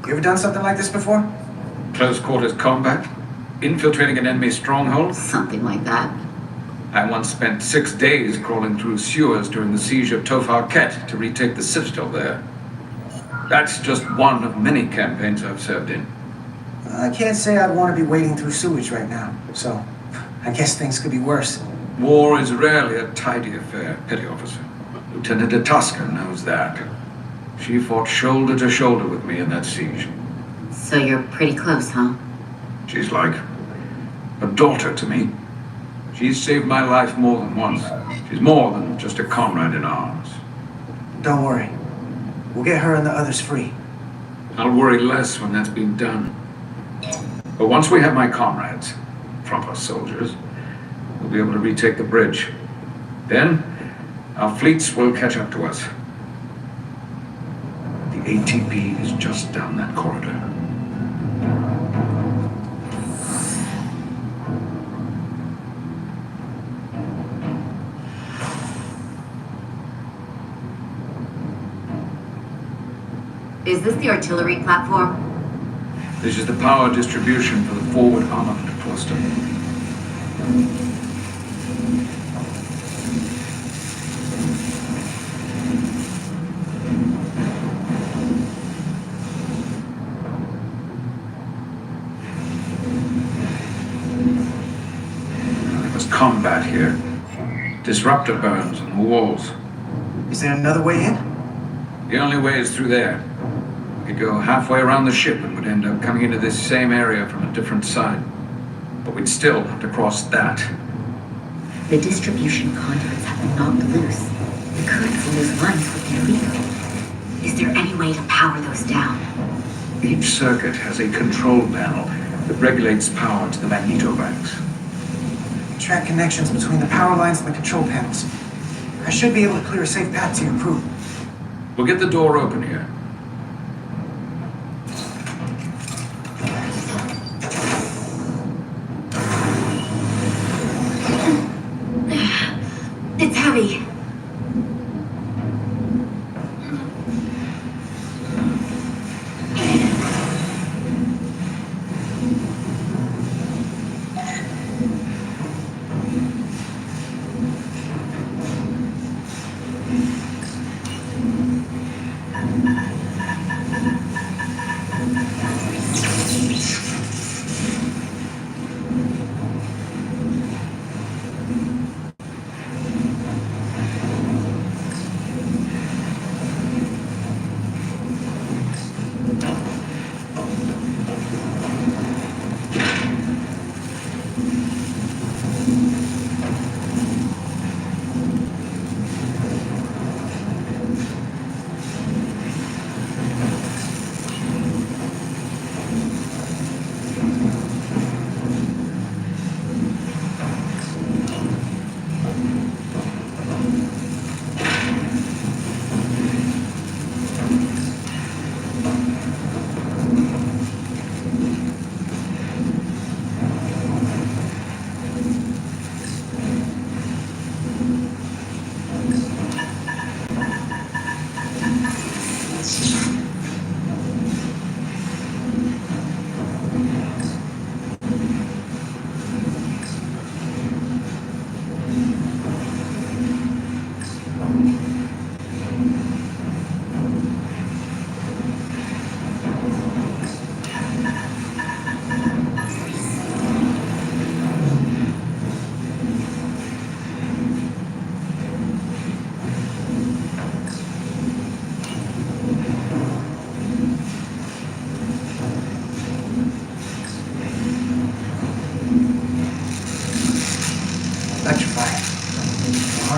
You ever done something like this before? Close quarters combat? Infiltrating an enemy stronghold? Something like that. I once spent 6 days crawling through sewers during the siege of Tofar Ket to retake the citadel there. That's just one of many campaigns I've served in. I can't say I'd want to be wading through sewage right now, so I guess things could be worse. War is rarely a tidy affair, Petty Officer. Lieutenant Atuska knows that. She fought shoulder to shoulder with me in that siege. So you're pretty close, huh? She's like a daughter to me. She's saved my life more than once. She's more than just a comrade in arms. Don't worry. We'll get her and the others free. I'll worry less when that's been done. But once we have my comrades, proper soldiers, we'll be able to retake the bridge. Then, our fleets will catch up to us. The ATP is just down that corridor. Is this the artillery platform? This is the power distribution for the forward armament cluster. There was combat here. Disruptor burns on the walls. Is there another way in? The only way is through there. We could go halfway around the ship and would end up coming into this same area from a different side. But we'd still have to cross that. The distribution conduits have been knocked loose. The currents in those lines would be lethal. Is there any way to power those down? Each circuit has a control panel that regulates power to the magnetobanks. Track connections between the power lines and the control panels. I should be able to clear a safe path to your crew. We'll get the door open here. It's heavy.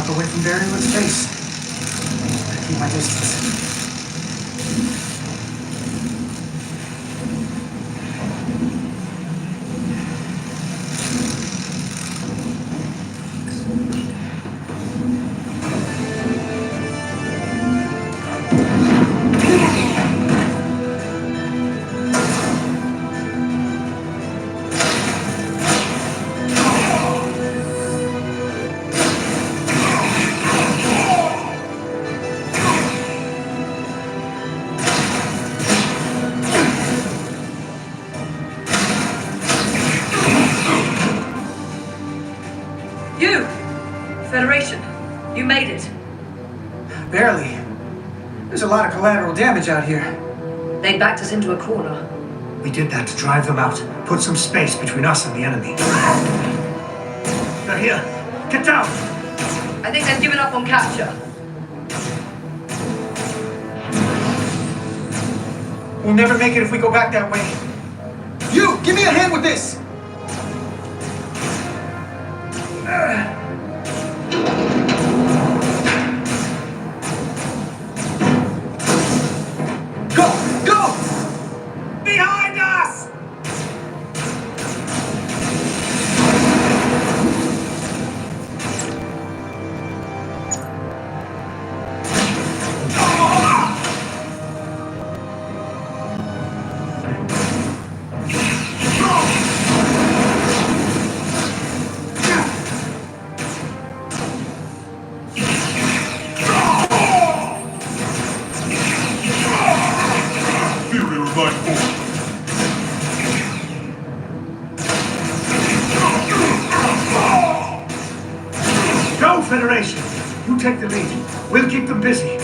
Away from Barrywood's face. I keep my distance. a lot of collateral damage out here. They backed us into a corner. We did that to drive them out. Put some space between us and the enemy. They're here. Get down! I think they've given up on capture. We'll never make it if we go back that way. You! Give me a hand with this! Go! Go! Behind us! Fury of my force. Go, Federation! You take the lead. We'll keep them busy.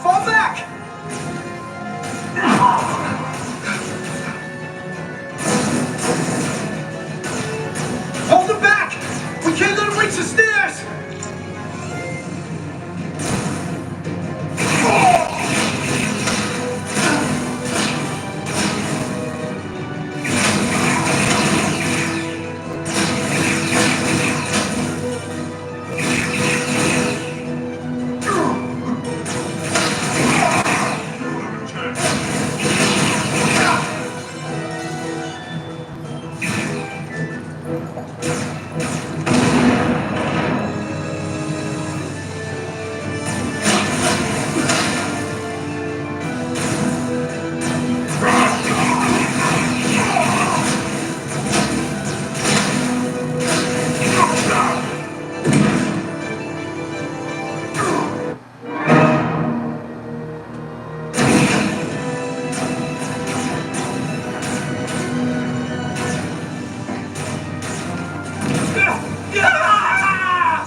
Fall back! Hold them back! We can't let them reach the stairs!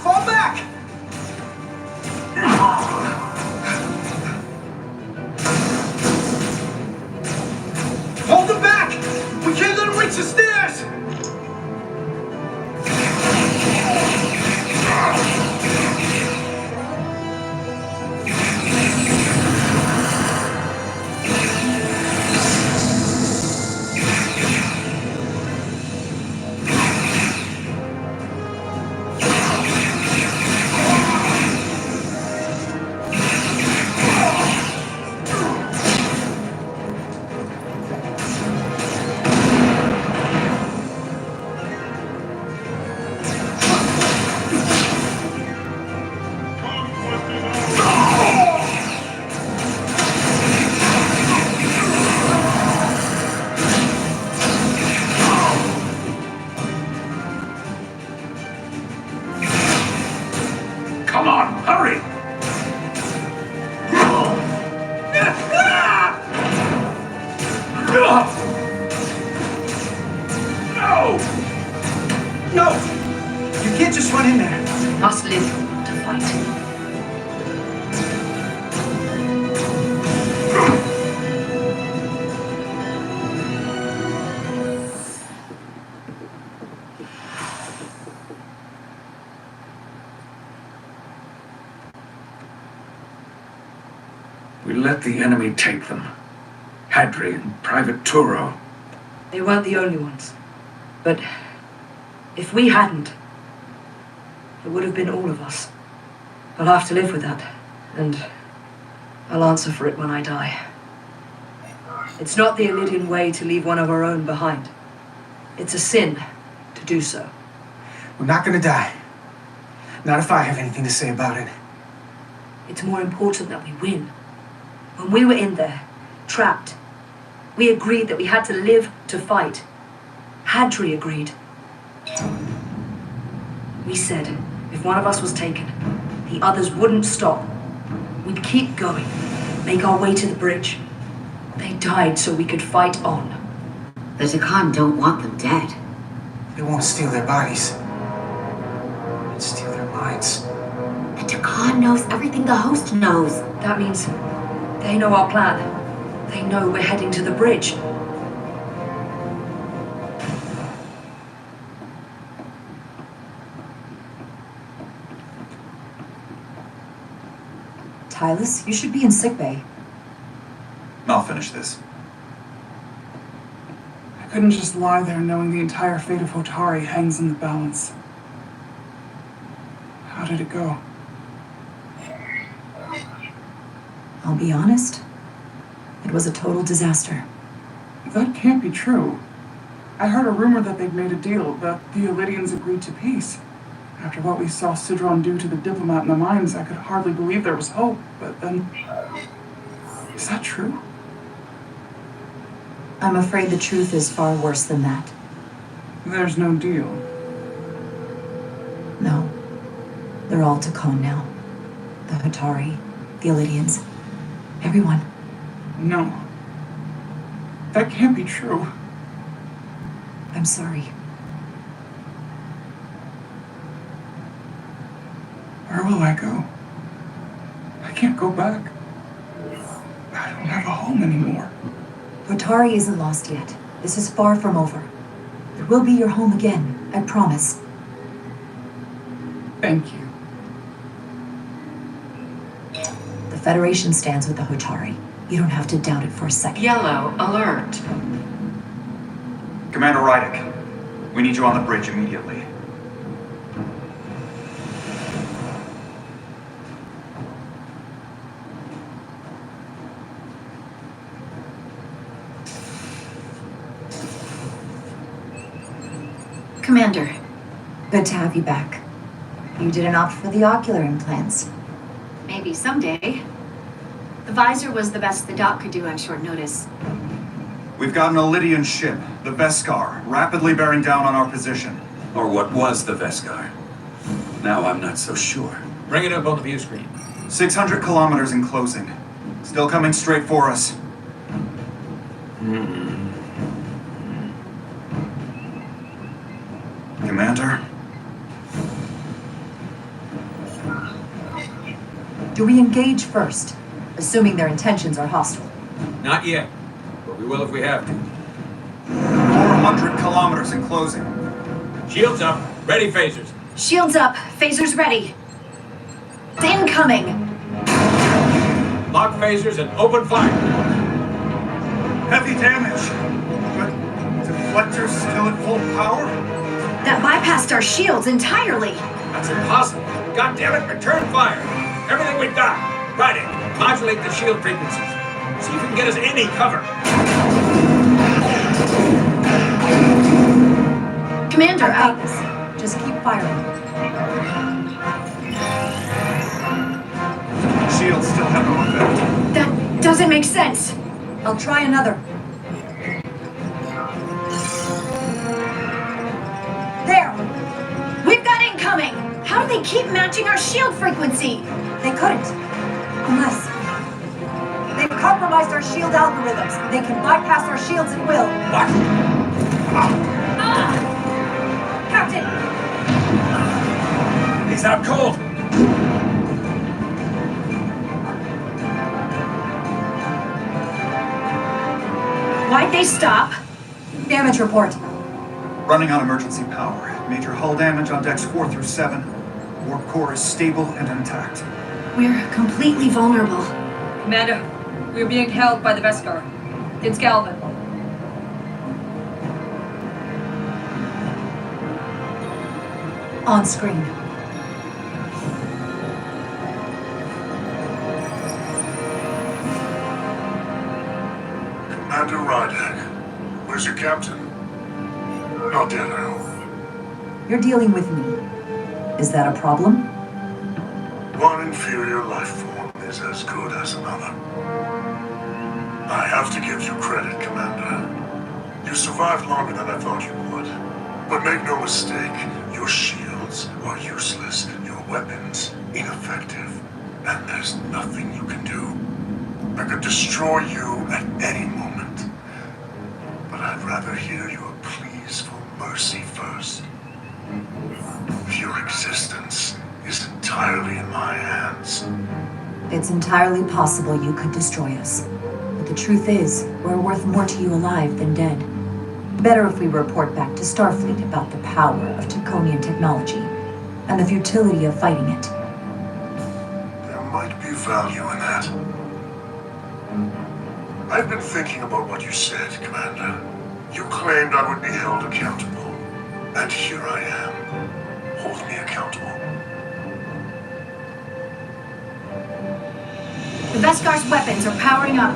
Fall back! Hold them back! We can't let them reach the stairs! Come on, hurry! No! No! You can't just run in there. Must live to fight. We let the enemy take them. Hadri and Private Turo. They weren't the only ones. But if we hadn't, it would have been all of us. I'll have to live with that, and I'll answer for it when I die. It's not the Elydian way to leave one of our own behind. It's a sin to do so. We're not gonna die. Not if I have anything to say about it. It's more important that we win. When we were in there, trapped, We agreed that we had to live to fight. Hadri agreed. We said if one of us was taken, the others wouldn't stop. We'd keep going, make our way to the bridge. They died so we could fight on. The Takan don't want them dead. They won't steal their bodies. They'll steal their minds. The Takan knows everything the host knows. That means they know our plan. They know we're heading to the bridge. Tylus, you should be in sickbay. I'll finish this. I couldn't just lie there knowing the entire fate of Hotari hangs in the balance. How did it go? I'll be honest. It was a total disaster. That can't be true. I heard a rumor that they'd made a deal, that the Elidians agreed to peace. After what we saw Sidron do to the diplomat in the mines, I could hardly believe there was hope, but then... Is that true? I'm afraid the truth is far worse than that. There's no deal. No. They're all Takan now. The Hotari, the Elidians, everyone. No. That can't be true. I'm sorry. Where will I go? I can't go back. I don't have a home anymore. Hotari isn't lost yet. This is far from over. It will be your home again, I promise. Thank you. The Federation stands with the Hotari. You don't have to doubt it for a second. Yellow alert. Commander Rydick, we need you on the bridge immediately. Commander. Good to have you back. You didn't opt for the ocular implants. Maybe someday. The visor was the best the doc could do on short notice. We've got an Elidian ship, the Veskar, rapidly bearing down on our position. Or what was the Veskar. Now I'm not so sure. Bring it up on the view screen. 600 kilometers in closing. Still coming straight for us. Commander? Do we engage first, assuming their intentions are hostile? Not yet, but we will if we have to. 400 kilometers in closing. Shields up. Ready phasers. Shields up. Phasers ready. It's incoming. Lock phasers and open fire. Heavy damage. But deflectors still at full power? That bypassed our shields entirely. That's impossible. God damn it, return fire. Everything we've got. Rydick, modulate the shield frequencies. See if you can get us any cover. Commander, I got this. Just keep firing. Shields still have no effect. That doesn't make sense. I'll try another. There! We've got incoming! How do they keep matching our shield frequency? They couldn't. Unless... they've compromised our shield algorithms. They can bypass our shields at will. What? Captain! He's out cold. Why'd they stop? Damage report. Running on emergency power. Major hull damage on decks 4 through 7. Warp core is stable and intact. We're completely vulnerable. Commander, we're being held by the Veskar. It's Galvin. On screen. Commander Rydick, where's your captain? Not yet, I hope. You're dealing with me. Is that a problem? One inferior life form is as good as another. I have to give you credit, Commander. You survived longer than I thought you would. But make no mistake, your shields are useless, your weapons ineffective, and there's nothing you can do. I could destroy you at any moment. But I'd rather hear your pleas for mercy first. Your existence is entirely in my hands. It's entirely possible you could destroy us. But the truth is, we're worth more to you alive than dead. Better if we report back to Starfleet about the power of Taconian technology and the futility of fighting it. There might be value in that. I've been thinking about what you said, Commander. You claimed I would be held accountable. And here I am. Hold me accountable. The Veskar's weapons are powering up.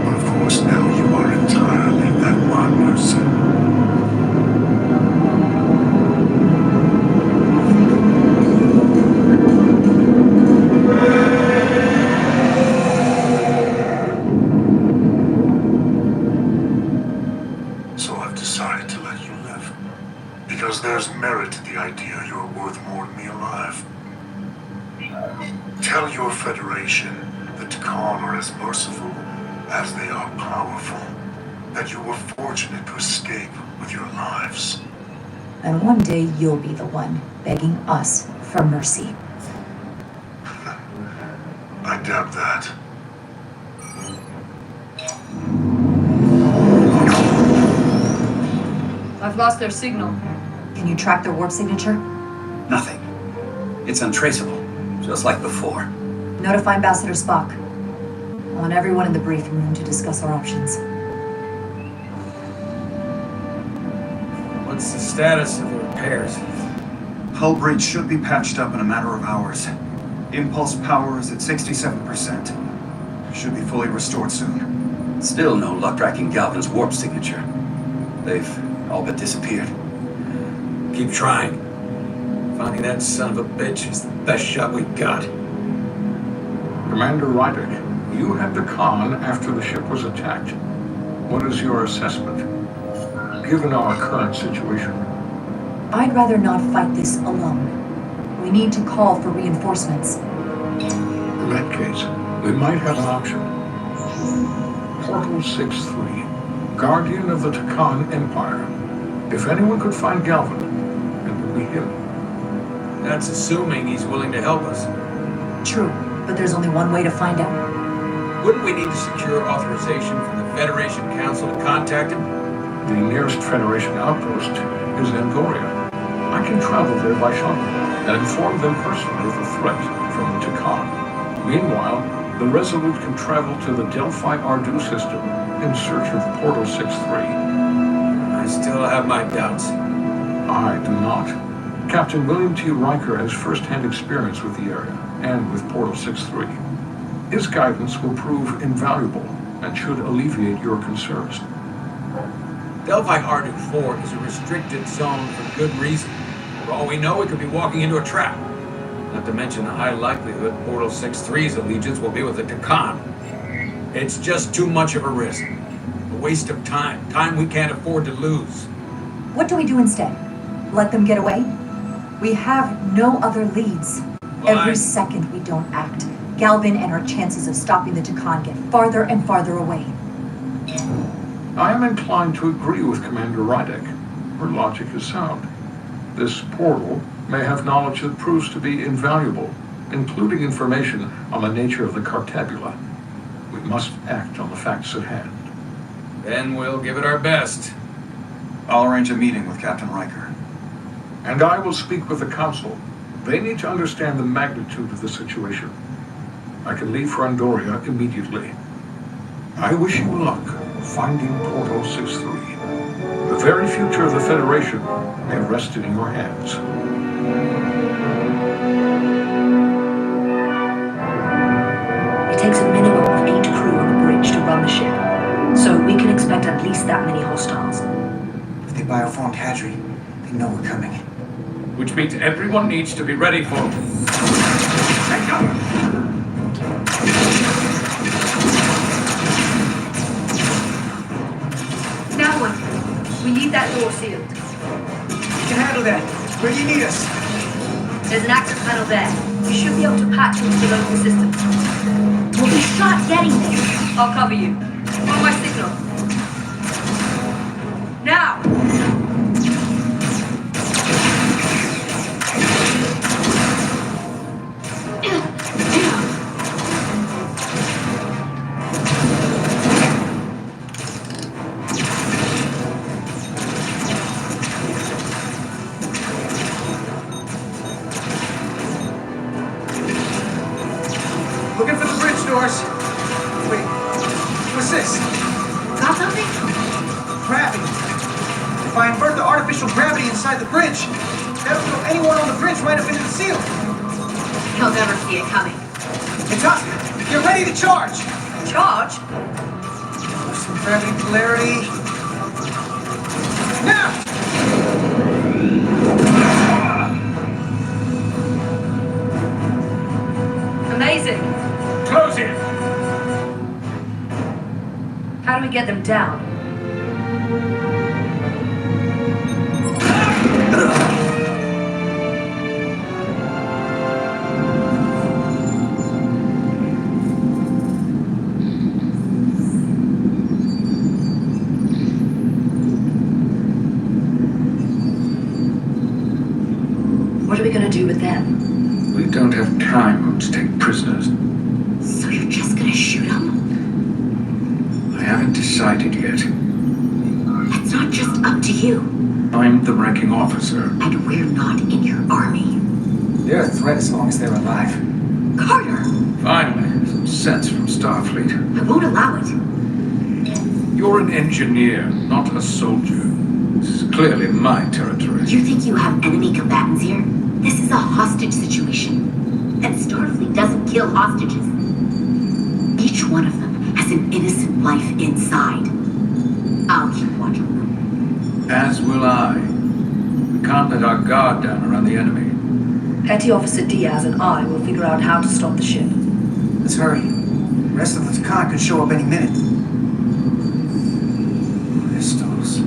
Of course, now you are entirely at my mercy. So I've decided to let you live. Because there's merit to the idea you're worth more than me alive. Tell your Federation that Takan are as merciful as they are powerful. That you were fortunate to escape with your lives. And one day you'll be the one begging us for mercy. I doubt that. I've lost their signal. Can you track their warp signature? Nothing. It's untraceable, just like before. Notify Ambassador Spock. I want everyone in the briefing room to discuss our options. What's the status of the repairs? Hull breach should be patched up in a matter of hours. Impulse power is at 67%. Should be fully restored soon. Still no luck tracking Galvin's warp signature. They've all but disappeared. Keep trying. Finding that son of a bitch is the best shot we got. Commander Rydick, you had the con after the ship was attacked. What is your assessment, given our current situation? I'd rather not fight this alone. We need to call for reinforcements. In that case, we might have an option. Portal 6-3, Guardian of the Takan Empire. If anyone could find Galvin, it would be him. That's assuming he's willing to help us. True, but there's only one way to find out. Wouldn't we need to secure authorization from the Federation Council to contact him? The nearest Federation outpost is Angoria. I can travel there by shuttle and inform them personally of the threat from the Takan. Meanwhile, the Resolute can travel to the Delphi Ardu system in search of Portal 6-3. I still have my doubts. I do not. Captain William T. Riker has first-hand experience with the area and with Portal 6-3. His guidance will prove invaluable and should alleviate your concerns. Delphi Ardu 4 is a restricted zone for good reason. For all we know, we could be walking into a trap. Not to mention the high likelihood Portal 6-3's allegiance will be with the Takan. It's just too much of a risk. A waste of time. Time we can't afford to lose. What do we do instead? Let them get away? We have no other leads. Every second we don't act, Galvin and our chances of stopping the Takan get farther and farther away. I am inclined to agree with Commander Rydick. Her logic is sound. This portal may have knowledge that proves to be invaluable, including information on the nature of the Cartabula. We must act on the facts at hand. Then we'll give it our best. I'll arrange a meeting with Captain Riker. And I will speak with the Council. They need to understand the magnitude of the situation. I can leave for Andoria immediately. I wish you luck finding Portal 6-3. The very future of the Federation may rest in your hands. It takes a minimum of 8 crew on the bridge to run the expect at least that many hostiles. If they bioformed Hadri, they know we're coming. Which means everyone needs to be ready for... Take cover! Now what? We need that door sealed. We can handle that. Where do you need us? There's an access panel there. We should be able to patch into the local system. We'll be shot getting there. I'll cover you. On my signal. Now! Looking for the bridge doors. Wait, what's this? Got something? Gravity. If I invert the artificial gravity inside the bridge, that'll throw anyone on the bridge right up into the ceiling. He'll never see it coming. It's us. Get ready to charge. Charge? Some gravity polarity. Now! Amazing. Close it! How do we get them down? What are we gonna do with them? We don't have time to take prisoners. So you're just gonna shoot him? I haven't decided yet. It's not just up to you. I'm the ranking officer. And we're not in your army. They're a threat as long as they're alive. Carter! Finally, some sense from Starfleet. I won't allow it. You're an engineer, not a soldier. This is clearly my territory. You think you have enemy combatants here? This is a hostage situation. And Starfleet doesn't kill hostages. Each one of them has an innocent life inside. I'll keep watch over them. As will I. We can't let our guard down around the enemy. Petty Officer Diaz and I will figure out how to stop the ship. Let's hurry. The rest of the Takan could show up any minute. Crystals.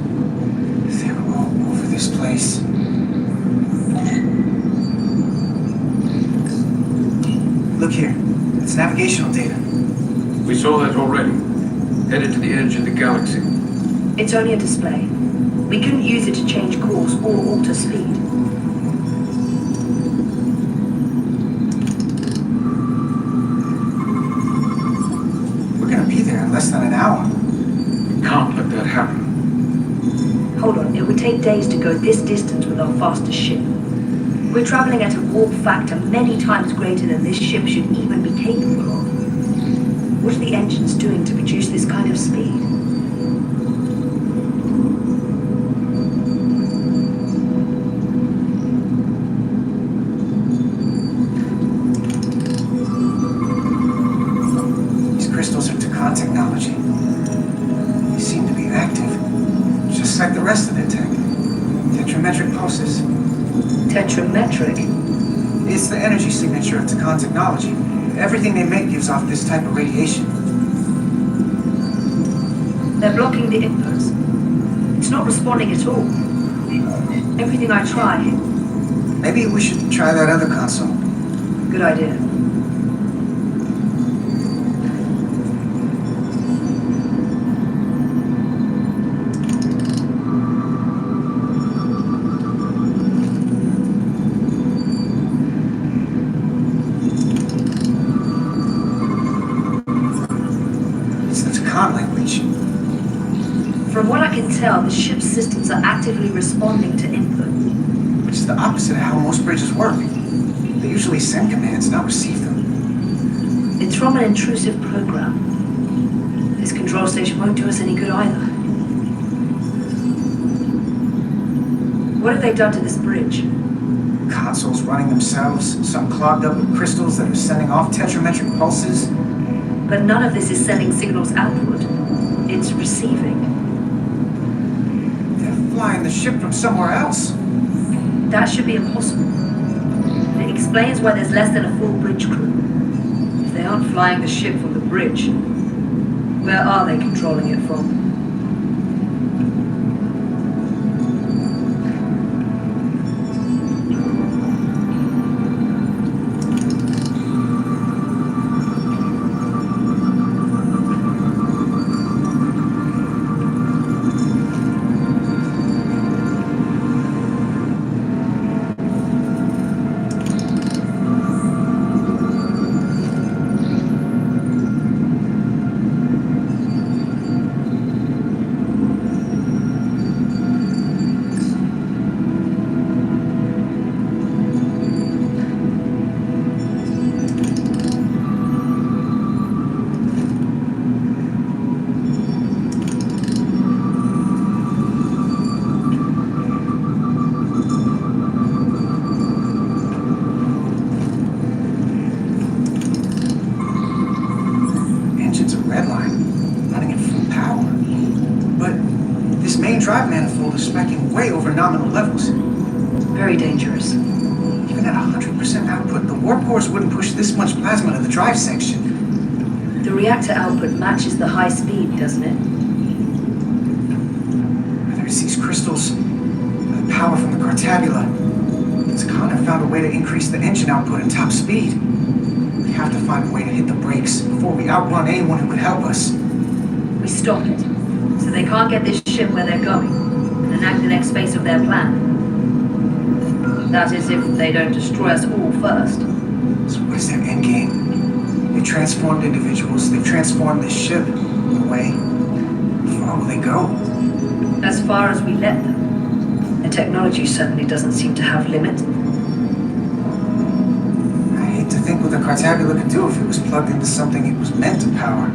They're all over this place. Look here. It's navigational data. We saw that already. Headed to the edge of the galaxy. It's only a display. We couldn't use it to change course or alter speed. We're gonna be there in less than an hour. We can't let that happen. Hold on, it would take days to go this distance with our fastest ship. We're traveling at a warp factor many times greater than this ship should even be capable of. What are the engines doing to produce this kind of speed? These crystals are Takan technology. They seem to be active, just like the rest of their tech. Tetrametric pulses. Tetrametric? It's the energy signature of Takan technology. Everything they make gives off this type of radiation. They're blocking the inputs. It's not responding at all. Everything I try. Maybe we should try that other console. Good idea. Language. From what I can tell, the ship's systems are actively responding to input. Which is the opposite of how most bridges work. They usually send commands, not receive them. It's from an intrusive program. This control station won't do us any good either. What have they done to this bridge? Consoles running themselves, some clogged up with crystals that are sending off tetrametric pulses. But none of this is sending signals outward. It's receiving. flying the ship from somewhere else. That should be impossible. It explains why there's less than a full bridge crew. If they aren't flying the ship from the bridge, where are they controlling it from? Drive manifold is specking way over nominal levels. Very dangerous. Even at 100% output, the warp cores wouldn't push this much plasma to the drive section. The reactor output matches the high speed, doesn't it? Whether it's these crystals, or the power from the Cartabula, Takana have found a way to increase the engine output and top speed. We have to find a way to hit the brakes before we outrun anyone who could help us. We stop it, so they can't get this ship where they're going, and enact the next phase of their plan. That is, if they don't destroy us all first. So what is their endgame? They've transformed individuals, they've transformed this ship, in a way. How far will they go? As far as we let them. The technology certainly doesn't seem to have limits. I hate to think what the Cartabula could do if it was plugged into something it was meant to power.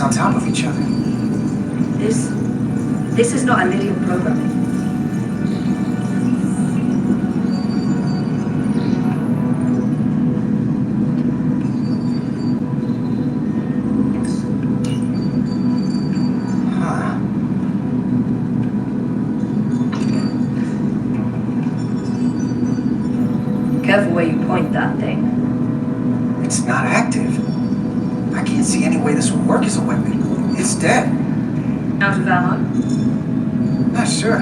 On top of each other. This is not a Lydian programming. Careful where you point that thing. It's not active. I can't see any way this would work as a weapon. It's dead. Out of ammo? Not sure.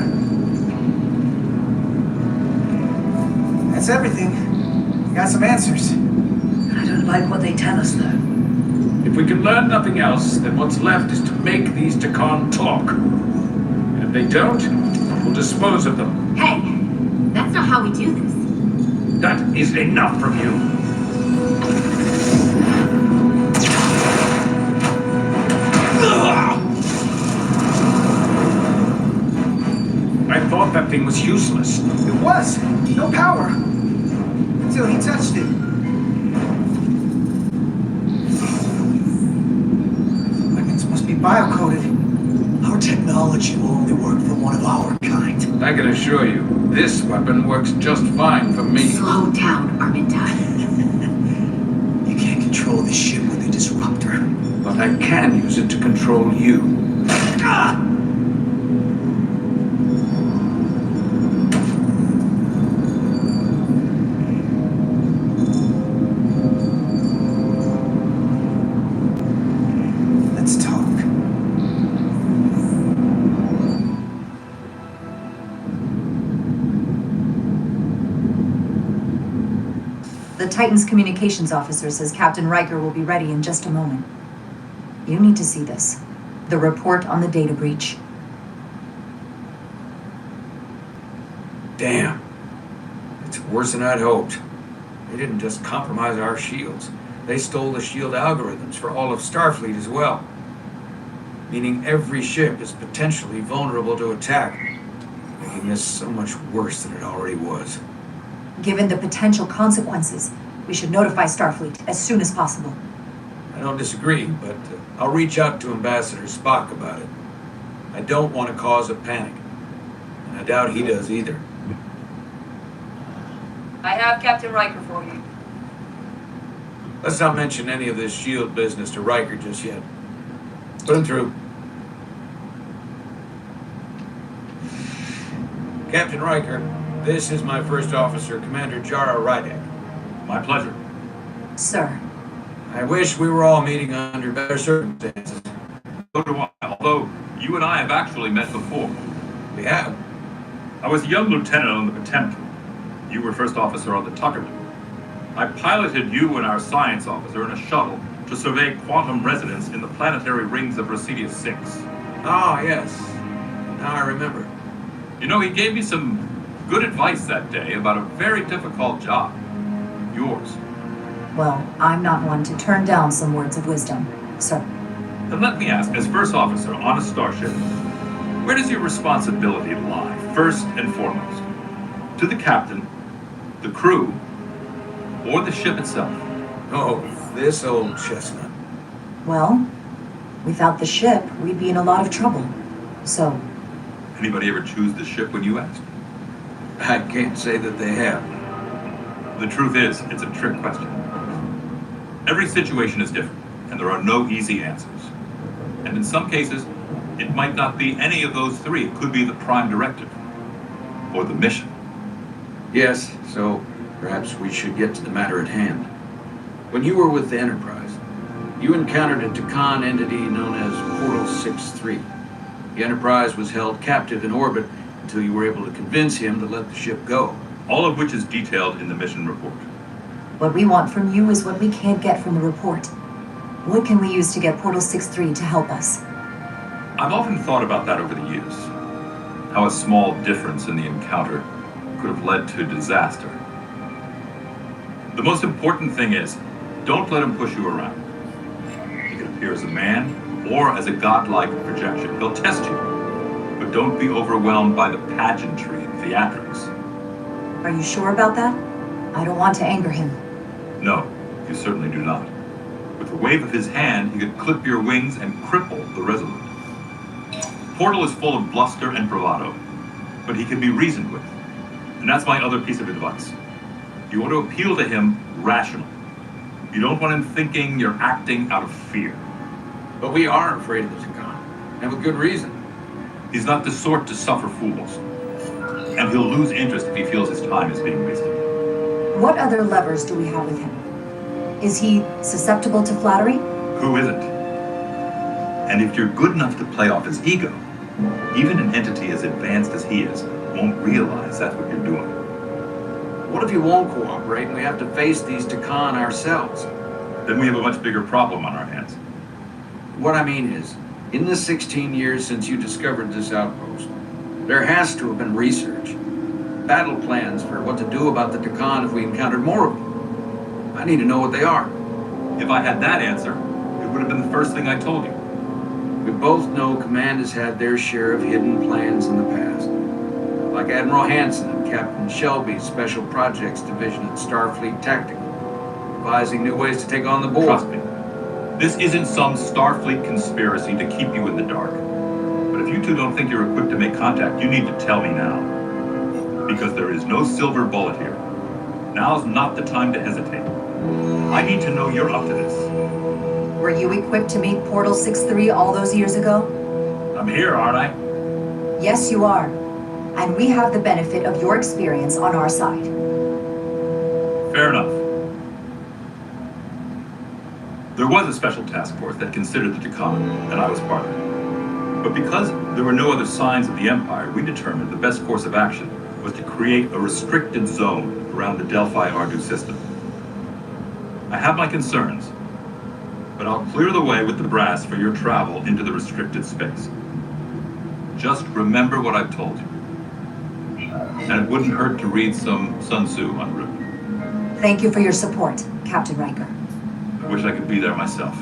That's everything. We got some answers. I don't like what they tell us, though. If we can learn nothing else, then what's left is to make these Takan talk. And if they don't, we'll dispose of them. Hey, that's not how we do this. That is enough from you. I thought that thing was useless. It was. No power. Until he touched it. Weapons must be bio-coded. Our technology will only work for one of our kind. I can assure you, this weapon works just fine for me. Slow down, Arminta. You can't control this ship with a disruptor. But I can use it to control you. Ah! The Titan's communications officer says Captain Riker will be ready in just a moment. You need to see this. The report on the data breach. Damn. It's worse than I'd hoped. They didn't just compromise our shields. They stole the shield algorithms for all of Starfleet as well. meaning every ship is potentially vulnerable to attack, making this so much worse than it already was. Given the potential consequences, we should notify Starfleet as soon as possible. I don't disagree, but I'll reach out to Ambassador Spock about it. I don't want to cause a panic, and I doubt he does either. I have Captain Riker for you. Let's not mention any of this shield business to Riker just yet. Put him through. Captain Riker, this is my first officer, Commander Jara Rydek. My pleasure. Sir. I wish we were all meeting under better circumstances. So do I, although you and I have actually met before. We have? I was a young lieutenant on the Potemkin. You were first officer on the Tuckerman. I piloted you and our science officer in a shuttle to survey quantum resonance in the planetary rings of Residius 6. Ah, yes. Now I remember. You know, he gave me some good advice that day about a very difficult job. Yours. Well, I'm not one to turn down some words of wisdom, sir. Then let me ask, as first officer on a starship, where does your responsibility lie, first and foremost? To the captain, the crew, or the ship itself? Oh, this old chestnut. Well, without the ship, we'd be in a lot of trouble. So... Anybody ever choose the ship when you asked? I can't say that they have. The truth is, it's a trick question. Every situation is different, and there are no easy answers. And in some cases, it might not be any of those three. It could be the prime directive, or the mission. Yes, so perhaps we should get to the matter at hand. When you were with the Enterprise, you encountered a Takan entity known as Portal 6-3. The Enterprise was held captive in orbit until you were able to convince him to let the ship go. All of which is detailed in the mission report. what we want from you is what we can't get from the report. What can we use to get Portal 6-3 to help us? I've often thought about that over the years. How a small difference in the encounter could have led to disaster. The most important thing is, don't let him push you around. He can appear as a man or as a godlike projection. He'll test you, but don't be overwhelmed by the pageantry and theatrics. Are you sure about that? I don't want to anger him. No, you certainly do not. With a wave of his hand, he could clip your wings and cripple the Resolute. Portal is full of bluster and bravado, but he can be reasoned with. And that's my other piece of advice. You want to appeal to him rationally. You don't want him thinking you're acting out of fear. But we are afraid of the Takan, and with good reason. He's not the sort to suffer fools. And he'll lose interest if he feels his time is being wasted. What other levers do we have with him? Is he susceptible to flattery? Who isn't? And if you're good enough to play off his ego, even an entity as advanced as he is won't realize that's what you're doing. What if he won't cooperate and we have to face these Takan ourselves? Then we have a much bigger problem on our hands. What I mean is, in the 16 years since you discovered this outpost, there has to have been research, battle plans for what to do about the Takan if we encountered more of them. I need to know what they are. If I had that answer, it would have been the first thing I told you. We both know Command has had their share of hidden plans in the past. Like Admiral Hansen and Captain Shelby's Special Projects Division at Starfleet Tactical, devising new ways to take on the board. Trust me, this isn't some Starfleet conspiracy to keep you in the dark. But if you two don't think you're equipped to make contact, you need to tell me now. Because there is no silver bullet here. Now's not the time to hesitate. I need to know you're up to this. Were you equipped to meet Portal 6-3 all those years ago? I'm here, aren't I? Yes, you are. And we have the benefit of your experience on our side. Fair enough. There was a special task force that considered the Takan, and I was part of it. But because there were no other signs of the Empire, we determined the best course of action was to create a restricted zone around the Delphi-Ardu system. I have my concerns, but I'll clear the way with the brass for your travel into the restricted space. Just remember what I've told you. And it wouldn't hurt to read some Sun Tzu en route. Thank you for your support, Captain Riker. I wish I could be there myself.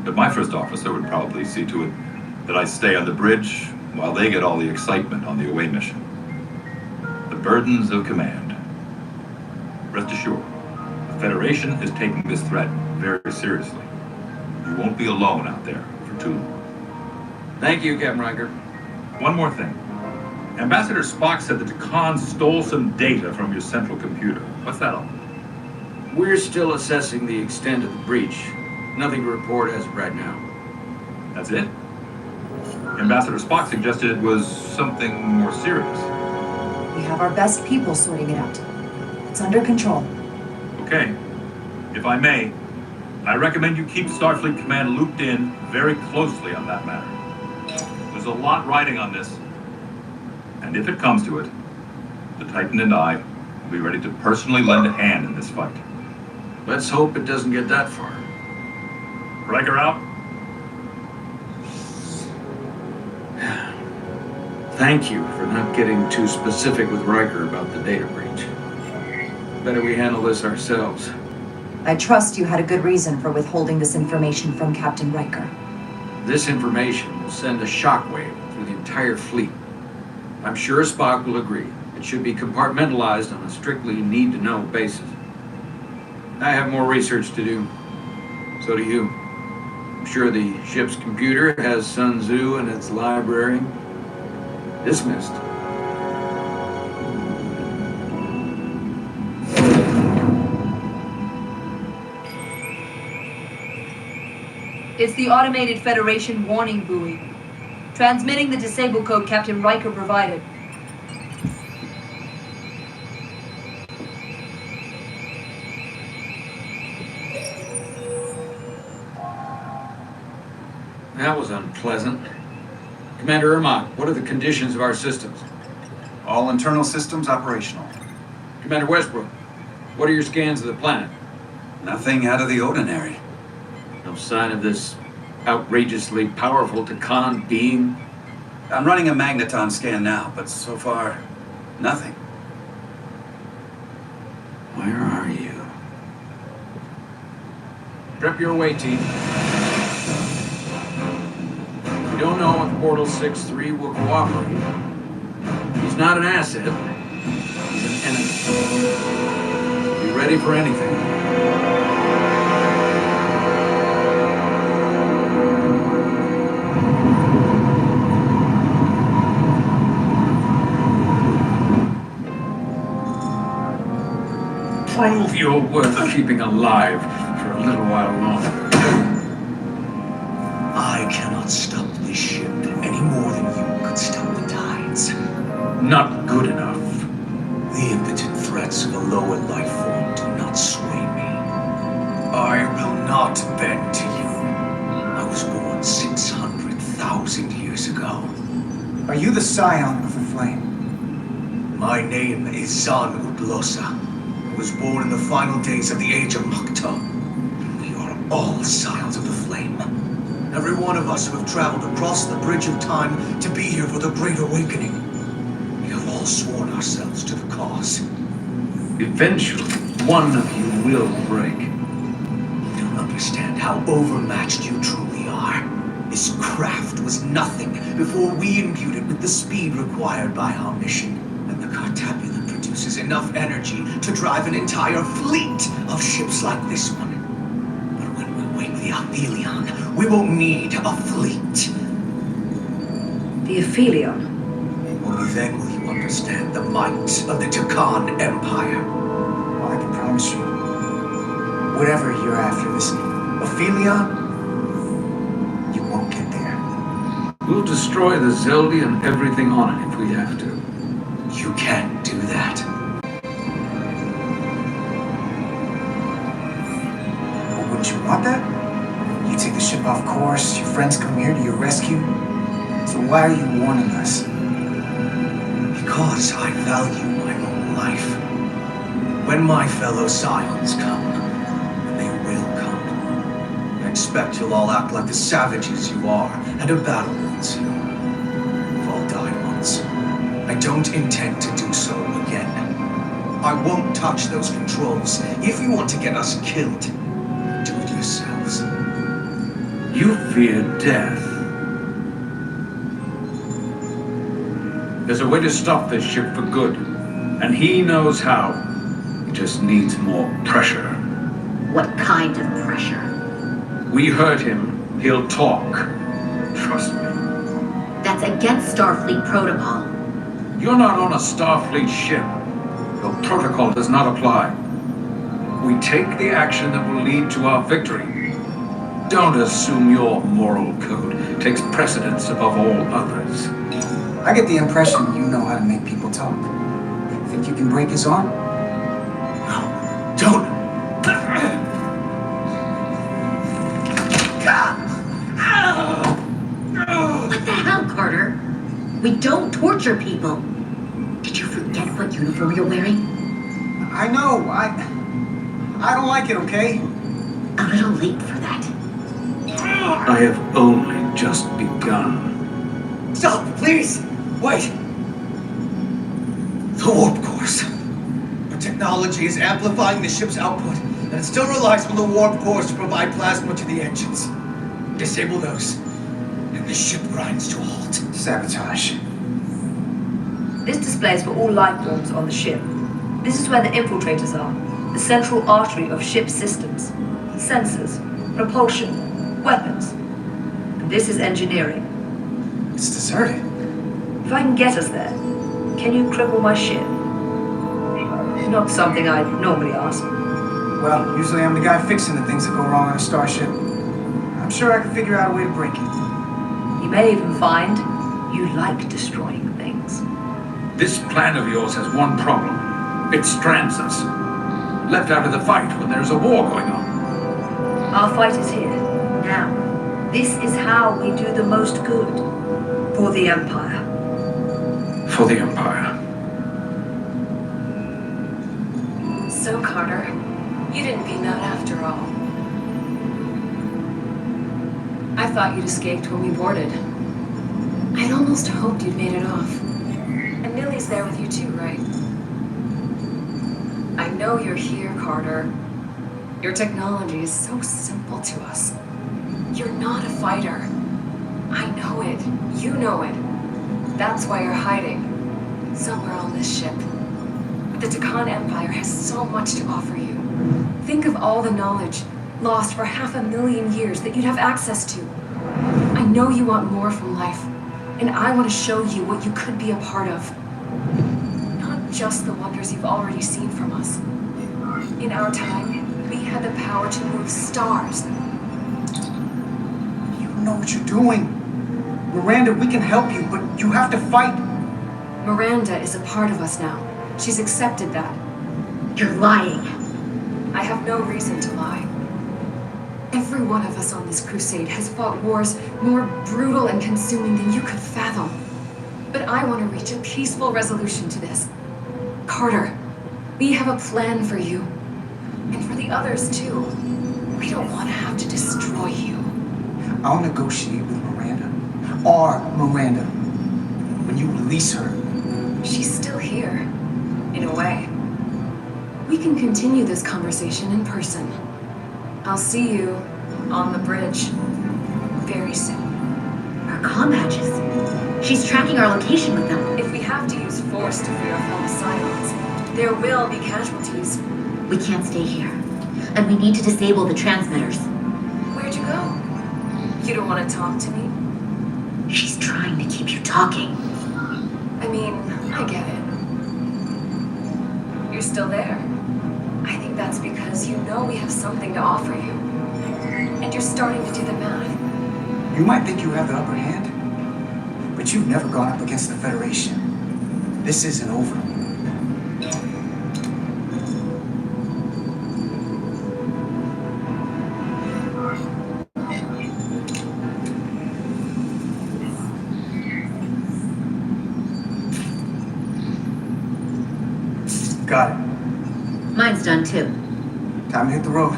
But my first officer would probably see to it that I stay on the bridge while they get all the excitement on the away mission. The burdens of command. Rest assured, the Federation is taking this threat very seriously. You won't be alone out there for too long. Thank you, Captain Riker. One more thing. Ambassador Spock said that the Khan stole some data from your central computer. What's that all? We're still assessing the extent of the breach. Nothing to report as of right now. That's it? Ambassador Spock suggested it was something more serious. We have our best people sorting it out. It's under control. Okay. If I may, I recommend you keep Starfleet Command looped in very closely on that matter. There's a lot riding on this. And if it comes to it, the Titan and I will be ready to personally lend a hand in this fight. Let's hope it doesn't get that far. Riker out. Thank you for not getting too specific with Riker about the data breach. Better we handle this ourselves. I trust you had a good reason for withholding this information from Captain Riker. This information will send a shockwave through the entire fleet. I'm sure Spock will agree. It should be compartmentalized on a strictly need-to-know basis. I have more research to do. So do you. I'm sure the ship's computer has Sun Tzu in its library. Dismissed. It's the automated Federation warning buoy. Transmitting the disable code Captain Riker provided. That was unpleasant. Commander Ermont, what are the conditions of our systems? All internal systems operational. Commander Westbrook, what are your scans of the planet? Nothing out of the ordinary. No sign of this outrageously powerful Takan being? I'm running a magneton scan now, but so far, nothing. Where are you? Prep your way, team. We don't know if Portal 6-3 will cooperate. He's not an asset. He's an enemy. Be ready for anything. Prove you're worth keeping alive for a little while longer. I cannot stop this ship any more than you could stop the tides. Not good enough. The impotent threats of a lower life form do not sway me. I will not bend to you. I was born 600,000 years ago. Are you the scion of the flame? My name is Zan Utlosa. I was born in the final days of the Age of Makta. We are all scions of the flame. Every one of us who have traveled across the bridge of time to be here for the Great Awakening. We have all sworn ourselves to the cause. Eventually, one of you will break. You don't understand how overmatched you truly are. This craft was nothing before we imbued it with the speed required by our mission. And the Cartabula produces enough energy to drive an entire fleet of ships like this one. But when we wake the Aphelion, we won't need a fleet. The Aphelion? Only then will you understand the might of the Takan Empire. Well, I can promise you, whatever you're after, this Aphelion, you won't get there. We'll destroy the Zeldi and everything on it if we have to. You can't do that. But wouldn't you want that? You take the ship off course, your friends come here to your rescue. So why are you warning us? Because I value my own life. When my fellow scions come, and they will come, I expect you'll all act like the savages you are at a battle once you. We've all died once. I don't intend to do so again. I won't touch those controls. If you want to get us killed, do it yourselves. You fear death. There's a way to stop this ship for good. And he knows how. He just needs more pressure. What kind of pressure? We heard him. He'll talk. Trust me. That's against Starfleet protocol. You're not on a Starfleet ship. Your protocol does not apply. We take the action that will lead to our victory. Don't assume your moral code takes precedence above all others. I get the impression you know how to make people talk. Think you can break his arm? No, don't! What the hell, Carter? We don't torture people. Did you forget what uniform you're wearing? I know, I don't like it, okay? A little late for that. I have only just begun. Stop, please! Wait! The warp cores. Our technology is amplifying the ship's output, and it still relies on the warp cores to provide plasma to the engines. Disable those, and the ship grinds to a halt. Sabotage. This displays for all life forms on the ship. This is where the infiltrators are, the central artery of ship systems, sensors, propulsion, weapons. And this is engineering. It's deserted. If I can get us there, can you cripple my ship? Not something I'd normally ask. Well, usually I'm the guy fixing the things that go wrong on a starship. I'm sure I can figure out a way to break it. You may even find you like destroying things. This plan of yours has one problem. It strands us. Left out of the fight when there's a war going on. Our fight is here, now. This is how we do the most good. For the Empire. For the Empire. So, Carter, you didn't mean that after all. I thought you'd escaped when we boarded. I'd almost hoped you'd made it off. And Millie's there with you too, right? I know you're here, Carter. Your technology is so simple to us. You're not a fighter. I know it. You know it. That's why you're hiding. Somewhere on this ship. But the Takan Empire has so much to offer you. Think of all the knowledge lost for 500,000 years that you'd have access to. I know you want more from life, and I want to show you what you could be a part of. Not just the wonders you've already seen from us. In our time, we had the power to move stars. You know what you're doing. Miranda, we can help you, but you have to fight. Miranda is a part of us now. She's accepted that. You're lying. I have no reason to lie. Every one of us on this crusade has fought wars more brutal and consuming than you could fathom. But I want to reach a peaceful resolution to this. Carter, we have a plan for you. And for the others, too. We don't want to have to destroy you. I'll negotiate with Miranda. Our Miranda. When you release her. She's still here. In a way. We can continue this conversation in person. I'll see you on the bridge very soon. Our comm badges. She's tracking our location with them. If we have to use force to free our fellow Scions, there will be casualties. We can't stay here. And we need to disable the transmitters. Where'd you go? You don't want to talk to me? She's trying to keep you talking. I mean, I get it. You're still there. I think that's because you know we have something to offer you. And you're starting to do the math. You might think you have the upper hand, but you've never gone up against the Federation. This isn't over. Got it. Mine's done too. Time to hit the road.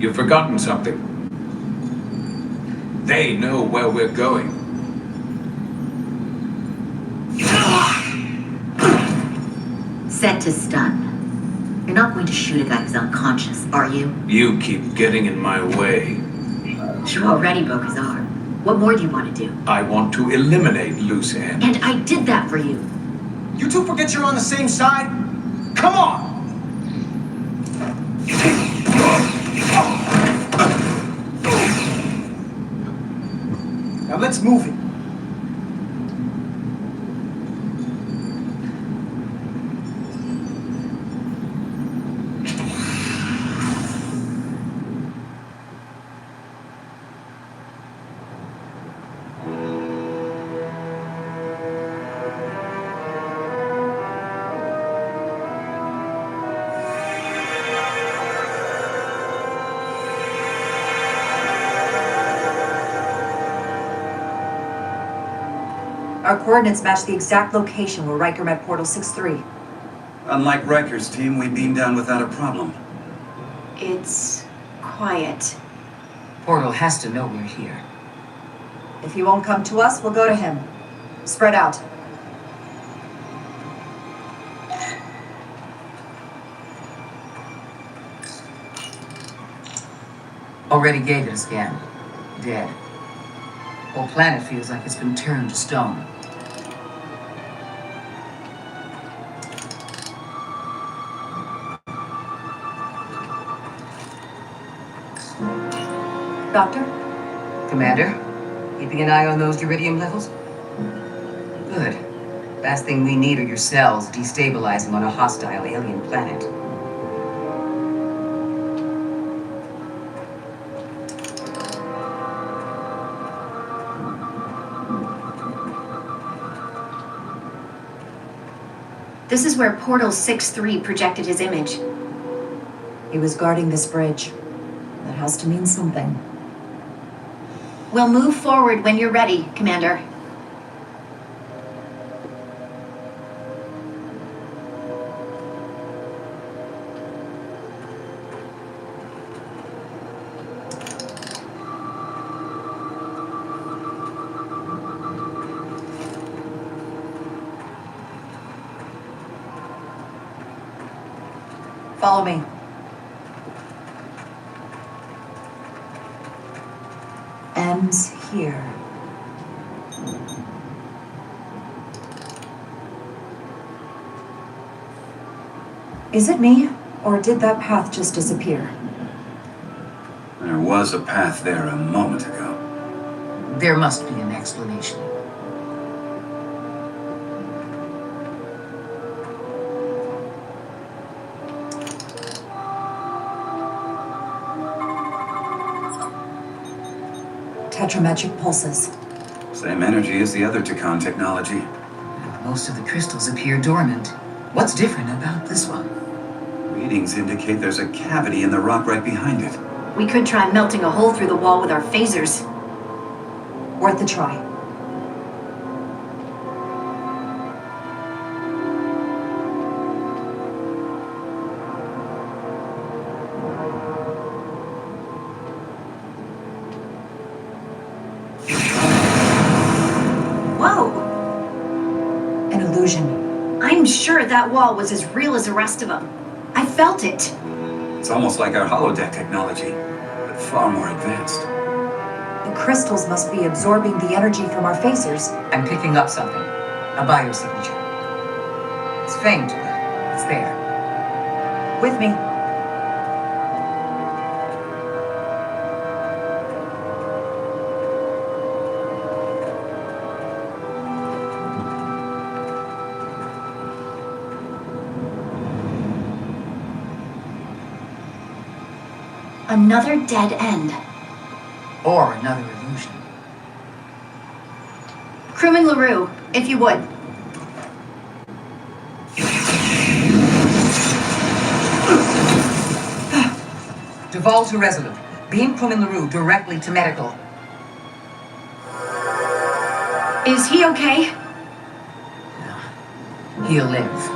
You've forgotten something. They know where we're going. Set to stun. You're not going to shoot a guy who's unconscious, are you? You keep getting in my way. You already broke his arm. What more do you want to do? I want to eliminate loose ends. And I did that for you. You two forget you're on the same side? Come on! Now let's move it. Our coordinates match the exact location where Riker met Portal 6-3. Unlike Riker's team, we beamed down without a problem. It's quiet. Portal has to know we're here. If he won't come to us, we'll go to him. Spread out. Already gave it a scan. Dead. Whole planet feels like it's been turned to stone. Doctor? Commander, keeping an eye on those uridium levels? Good. Last thing we need are your cells destabilizing on a hostile alien planet. This is where Portal 6-3 projected his image. He was guarding this bridge. That has to mean something. We'll move forward when you're ready, Commander. Follow me. Ends here. Is it me, or did that path just disappear? There was a path there a moment ago. There must be an explanation. Tetrametric pulses. Same energy as the other Takan technology. Most of the crystals appear dormant. What's different about this one? Readings indicate there's a cavity in the rock right behind it. We could try melting a hole through the wall with our phasers. Worth a try. Whoa! An illusion. I'm sure that wall was as real as the rest of them. I felt it. It's almost like our holodeck technology, but far more advanced. The crystals must be absorbing the energy from our phasers. I'm picking up something. A biosignature. It's faint, but it's there. With me. Another dead end. Or another illusion. Crewman LaRue, if you would. Duval to Resolute. Beam Crewman LaRue directly to medical. Is he okay? He'll live.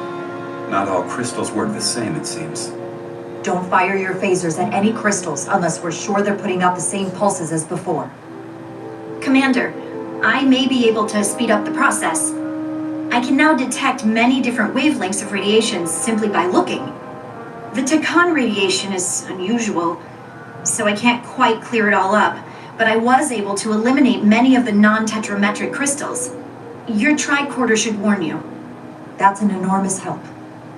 Not all crystals work the same, it seems. Don't fire your phasers at any crystals unless we're sure they're putting out the same pulses as before. Commander, I may be able to speed up the process. I can now detect many different wavelengths of radiation simply by looking. The Takan radiation is unusual, so I can't quite clear it all up, but but I was able to eliminate many of the non-tetrametric crystals. Your tricorder should warn you. That's an enormous help.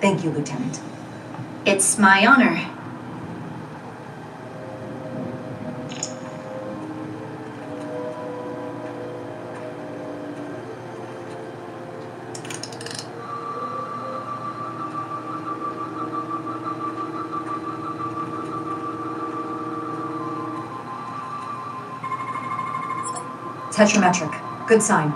Thank you, Lieutenant. It's my honor. Tetrametric. Good sign.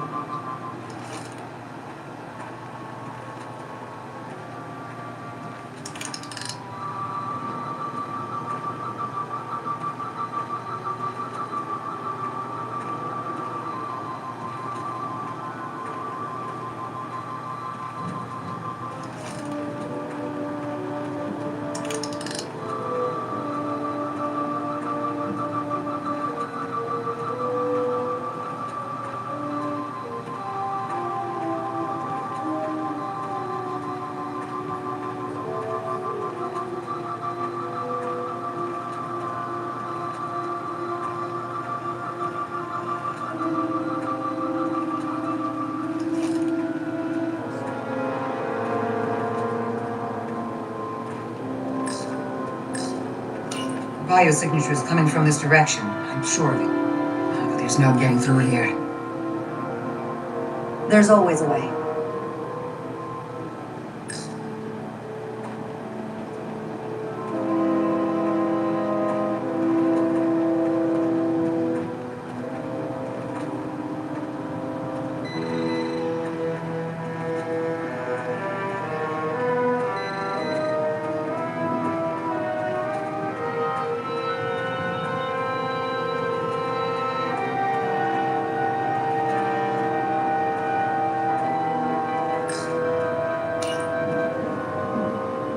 Biosignatures coming from this direction, I'm sure of it. But there's no getting through it here. There's always a way.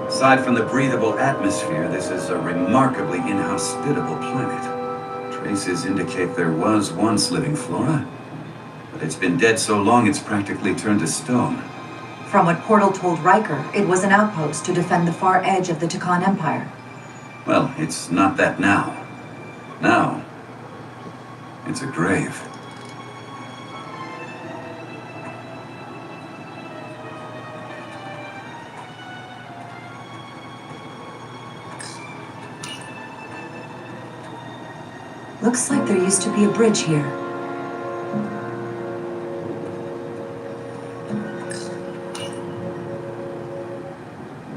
Aside from the breathable atmosphere, this is a remarkably inhospitable planet. Traces indicate there was once living flora, but it's been dead so long it's practically turned to stone. From what Portal told Riker, it was an outpost to defend the far edge of the Takan Empire. Well, it's not that now. Now, it's a grave. Looks like there used to be a bridge here.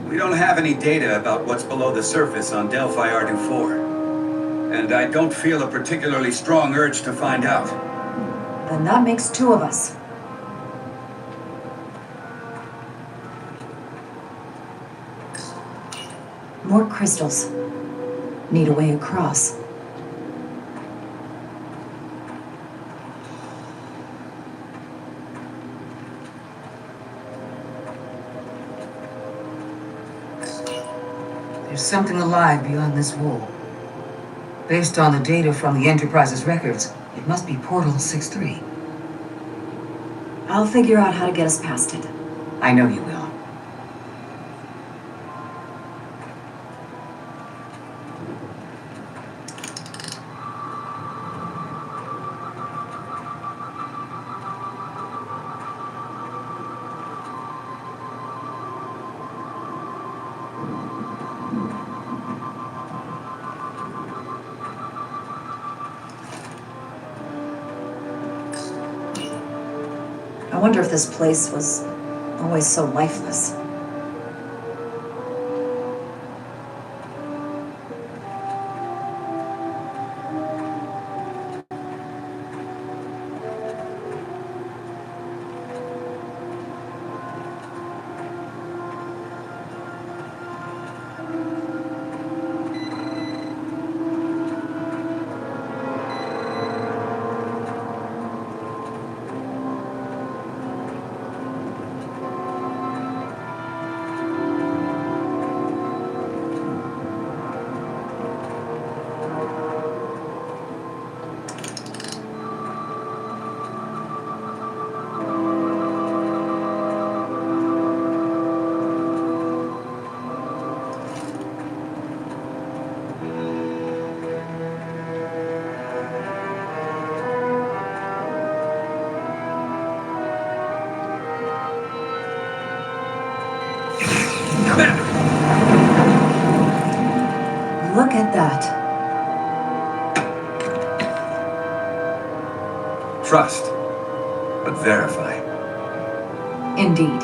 We don't have any data about what's below the surface on Delphi Ardu 4. And I don't feel a particularly strong urge to find out. Then that makes two of us. More crystals. Need a way across. There's something alive beyond this wall. Based on the data from the Enterprise's records, it must be Portal 6-3. I'll figure out how to get us past it. I know you will. I wonder if this place was always so lifeless. that. Trust, but verify. Indeed.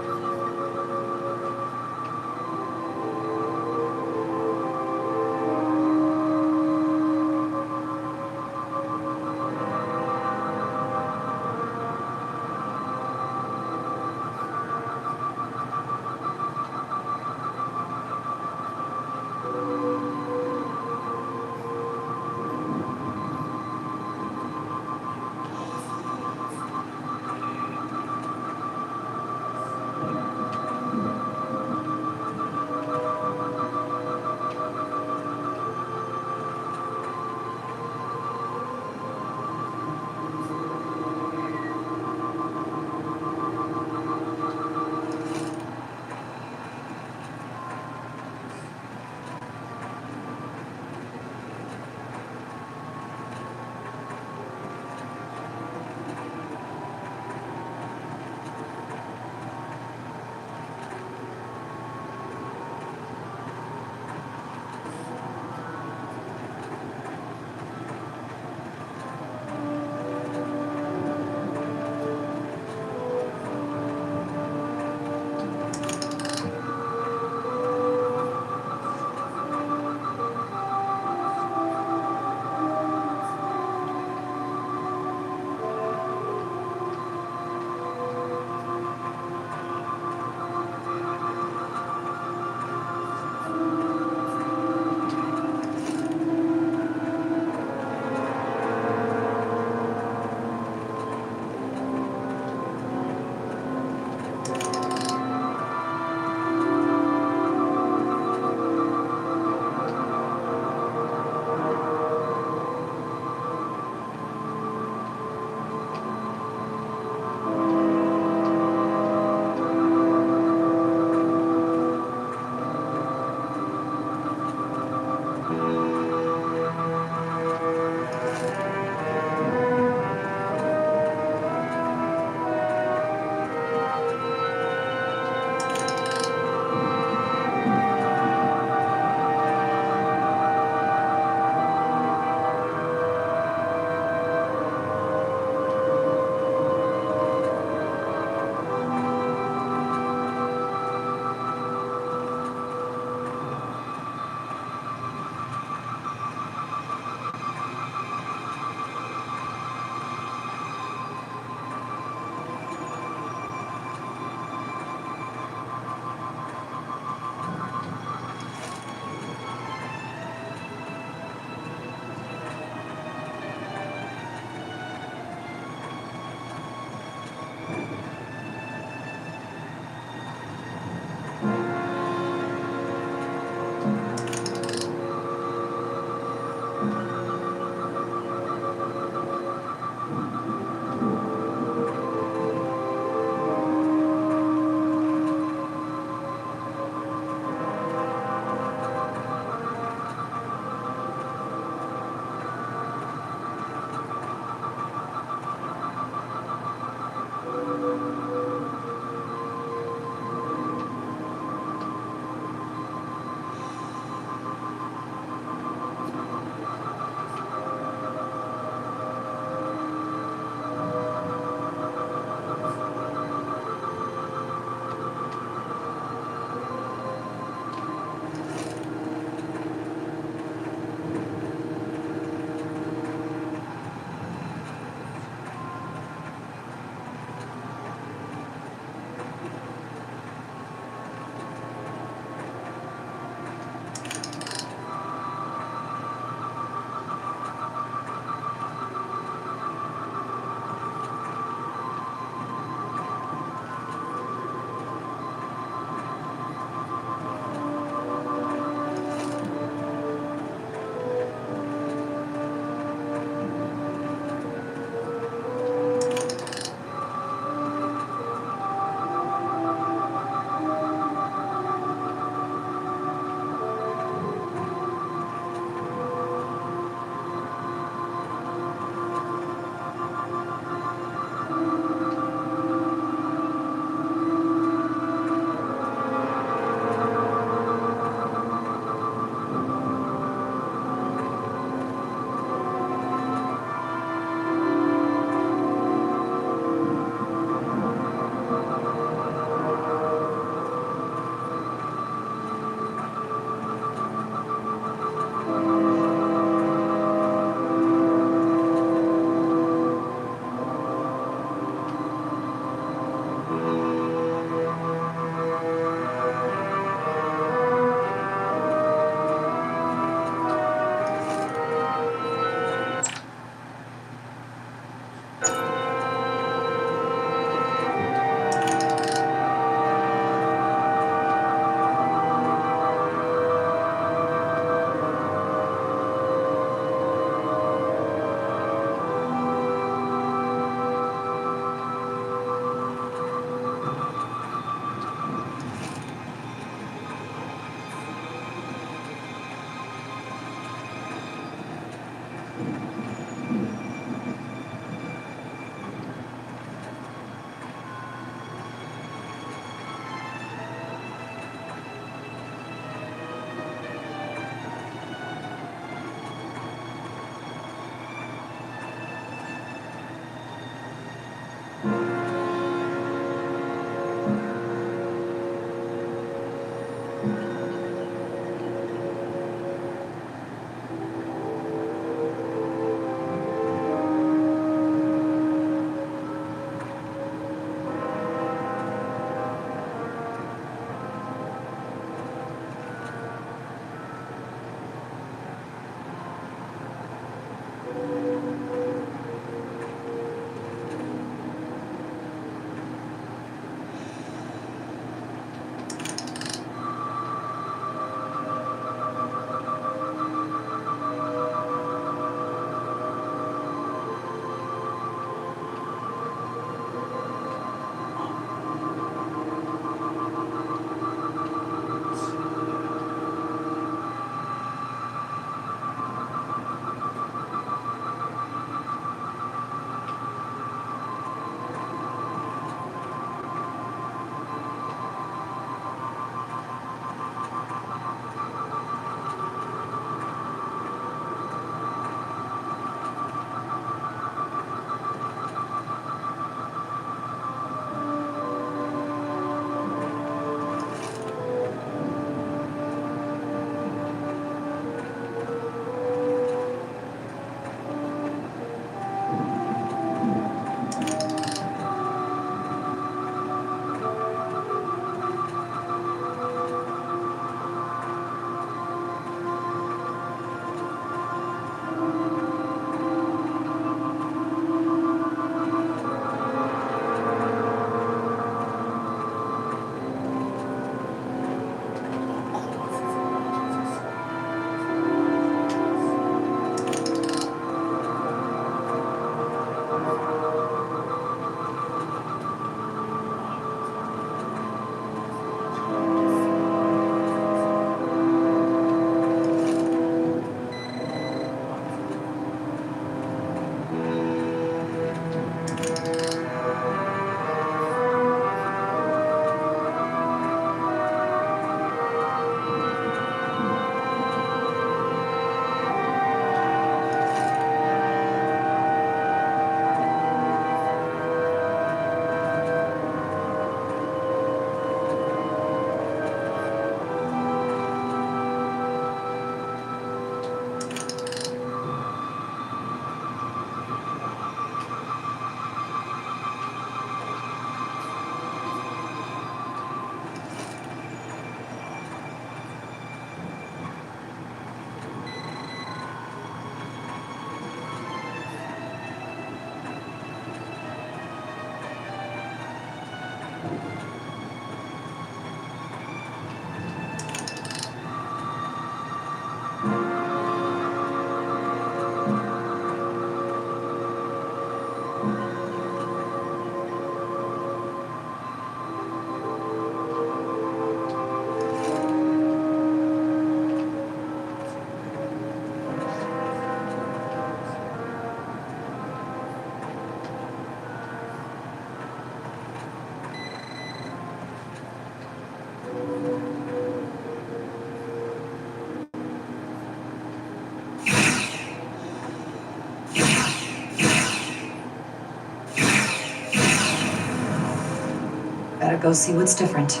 go see what's different.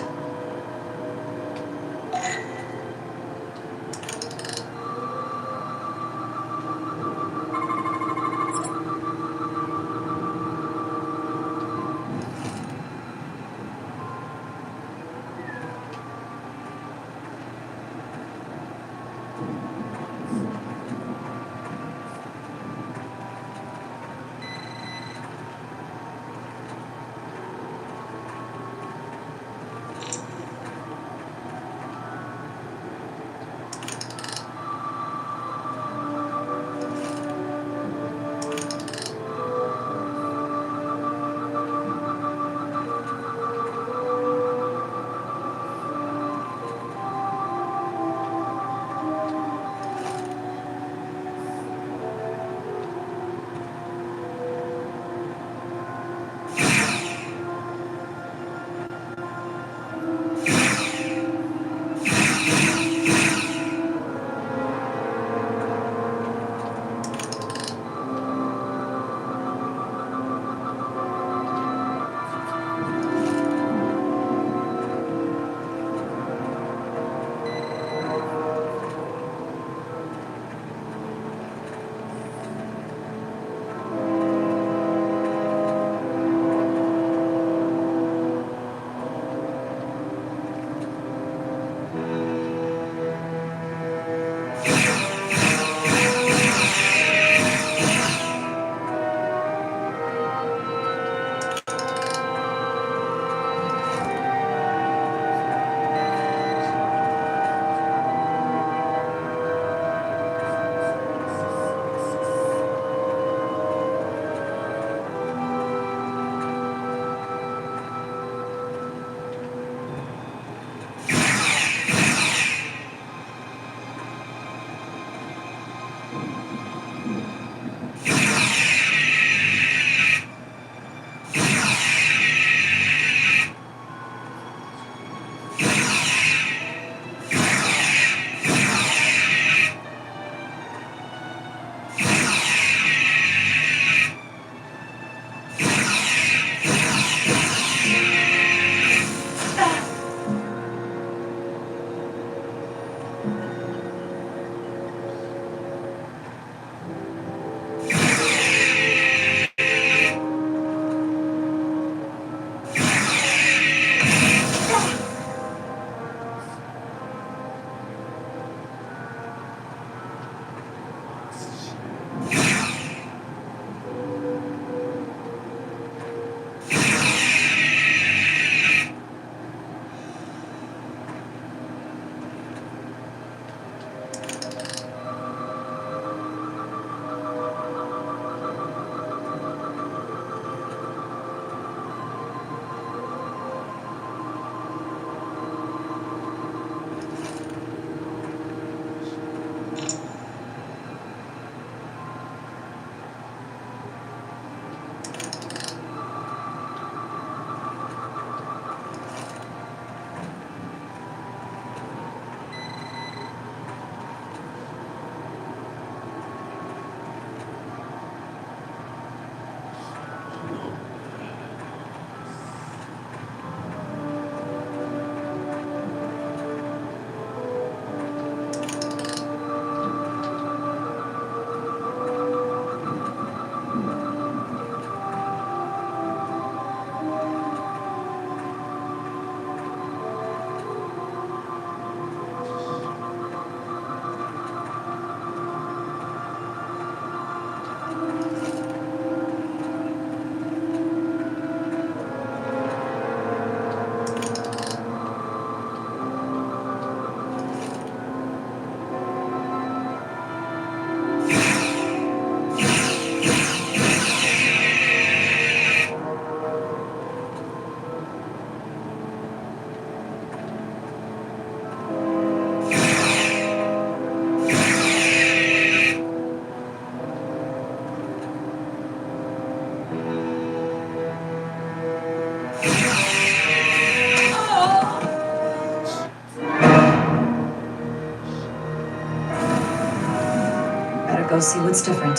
Go see what's different.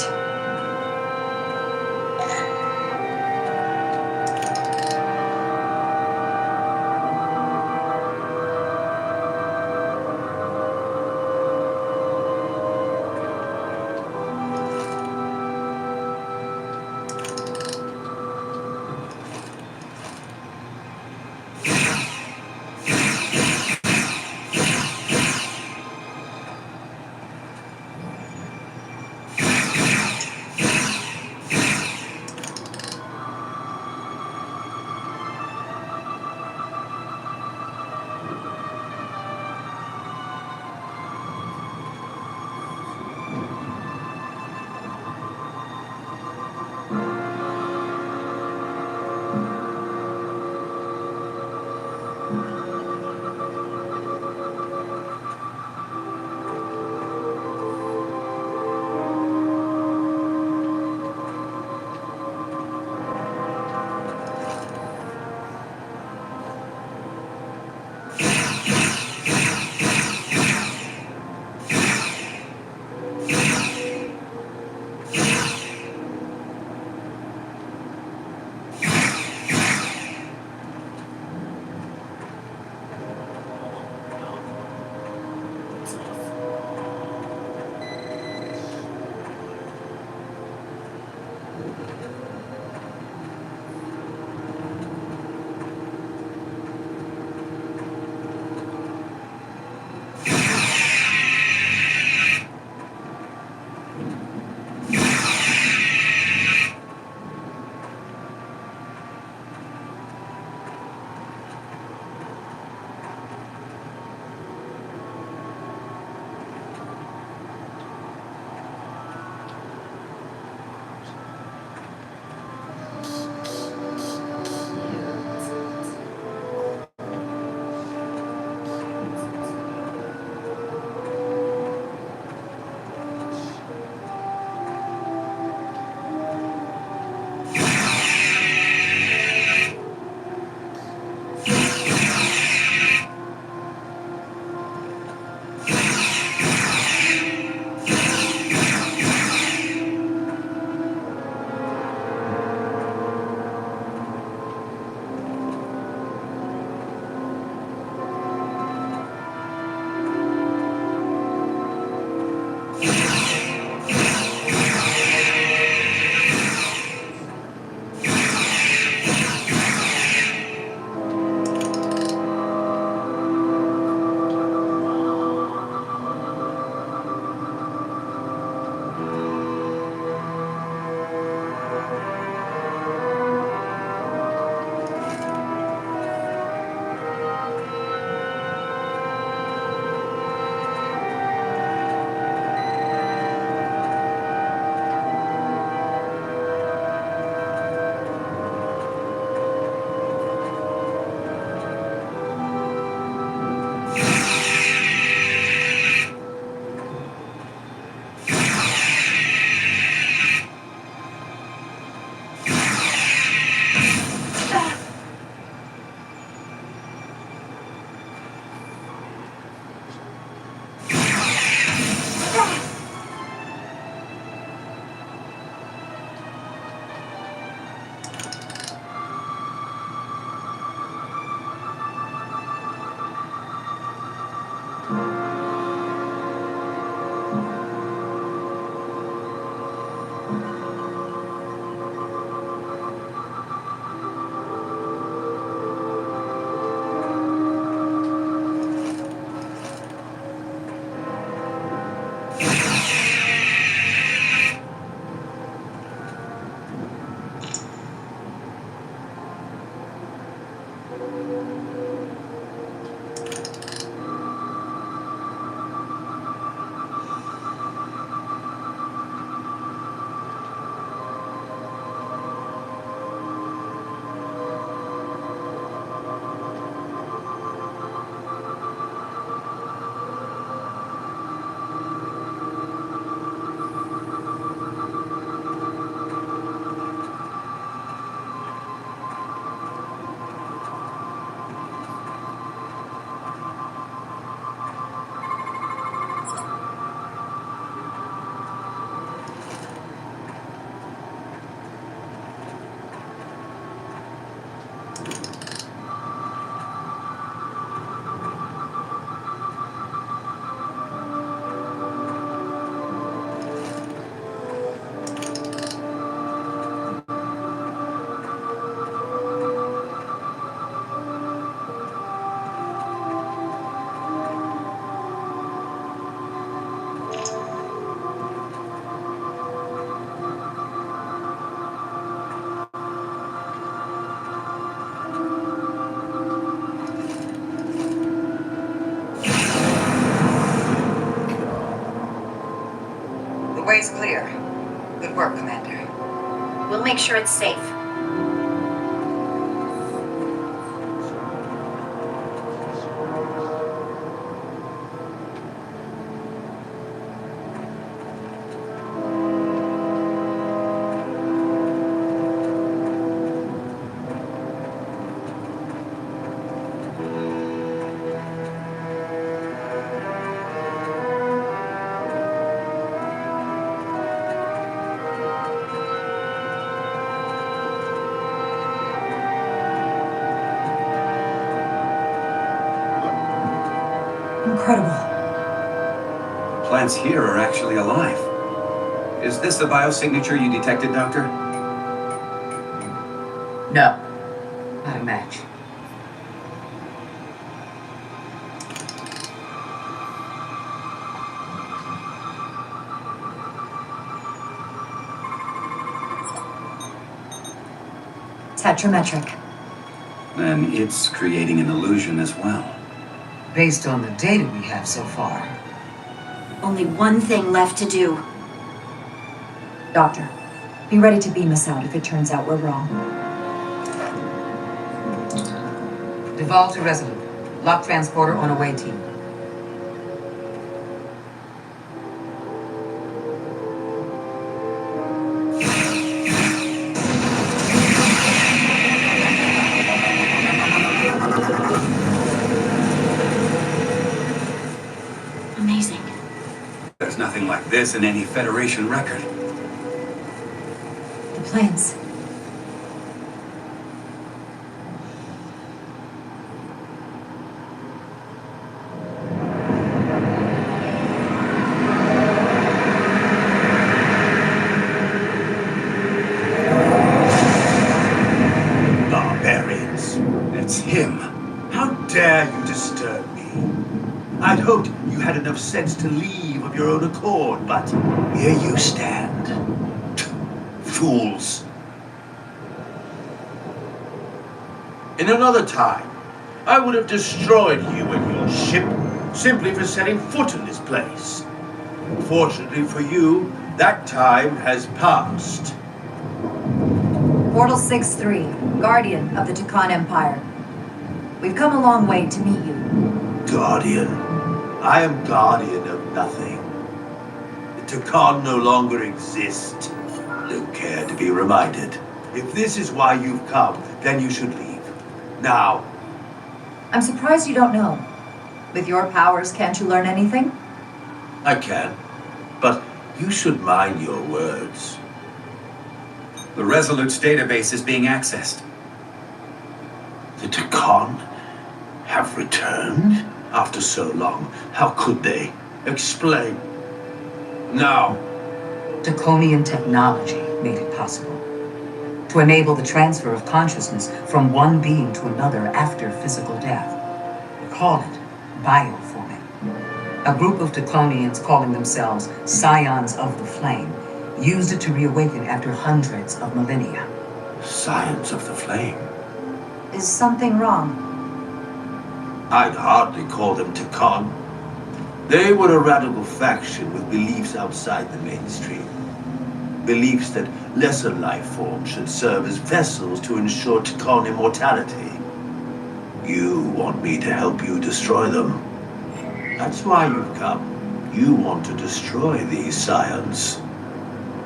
is clear. Good work, Commander. We'll make sure it's safe. Incredible. The plants here are actually alive. Is this the biosignature you detected, Doctor? No. Not a match. Tetrametric. Then it's creating an illusion as well. Based on the data we have so far. Only one thing left to do. Doctor, be ready to beam us out if it turns out we're wrong. Devolve to Resolute. Lock transporter on away team. Amazing. There's nothing like this in any Federation record. The plans. Barbarians. It's him. How dare you disturb me? I'd hoped you had enough sense to leave of your own accord, but here you stand. Fools. In another time, I would have destroyed you and your ship simply for setting foot in this place. Fortunately for you, that time has passed. Portal 6-3, Guardian of the Tucan Empire. We've come a long way to meet you. Guardian. I am guardian of nothing. The Tucan no longer exist. Don't care to be reminded. If this is why you've come, then you should leave. Now. I'm surprised you don't know. With your powers, can't you learn anything? I can. But you should mind your words. The Resolute's database is being accessed. The Tucan have returned? After so long, how could they? Explain. Now. Draconian technology made it possible. To enable the transfer of consciousness from one being to another after physical death. We call it bioforming. A group of Draconians calling themselves Scions of the Flame used it to reawaken after hundreds of millennia. Scions of the Flame? Is something wrong? I'd hardly call them Tucan. They were a radical faction with beliefs outside the mainstream. Beliefs that lesser life forms should serve as vessels to ensure Tucan immortality. You want me to help you destroy them. That's why you've come. You want to destroy these scions.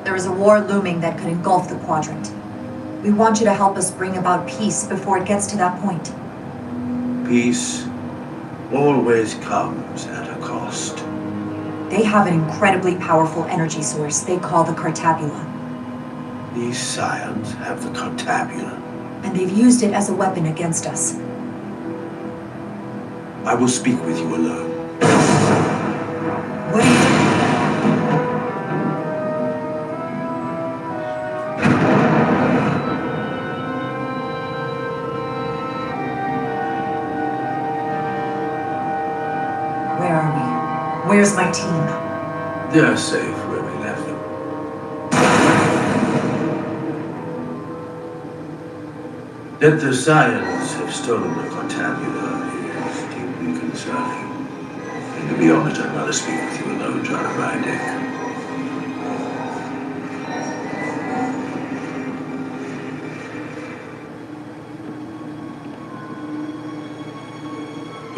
There is a war looming that could engulf the Quadrant. We want you to help us bring about peace before it gets to that point. Peace always comes at a cost. They have an incredibly powerful energy source they call the Cartabula. These scions have the Cartabula. And they've used it as a weapon against us. I will speak with you alone. Wait. Where are we? Where's my team? They're safe where we left them. That the scions have stolen the Cartabula is deeply concerning. And to be honest, I'd rather speak with you alone, John Rydick.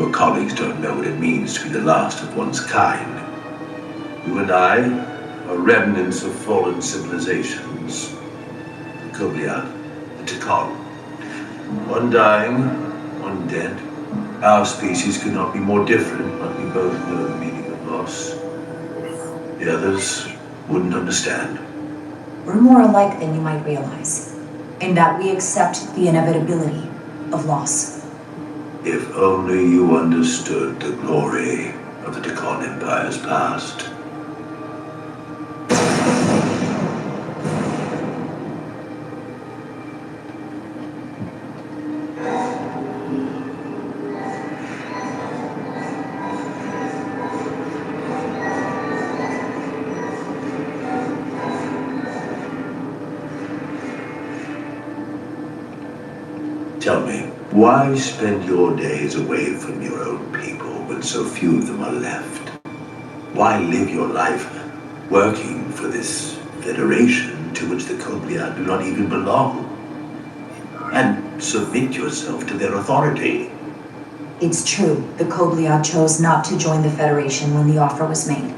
Your colleagues don't know what it means to be the last of one's kind. You and I are remnants of fallen civilizations. The Kobliad, the Tikal. One dying, one dead. Our species could not be more different, but we both know the meaning of loss. The others wouldn't understand. We're more alike than you might realize, in that we accept the inevitability of loss. If only you understood the glory of the Tikal Empire's past. Tell me, why spend your days away from your own people when so few of them are left? Why live your life working for this federation to which the Kobliad do not even belong? And submit yourself to their authority. It's true, the Kobliad chose not to join the Federation when the offer was made.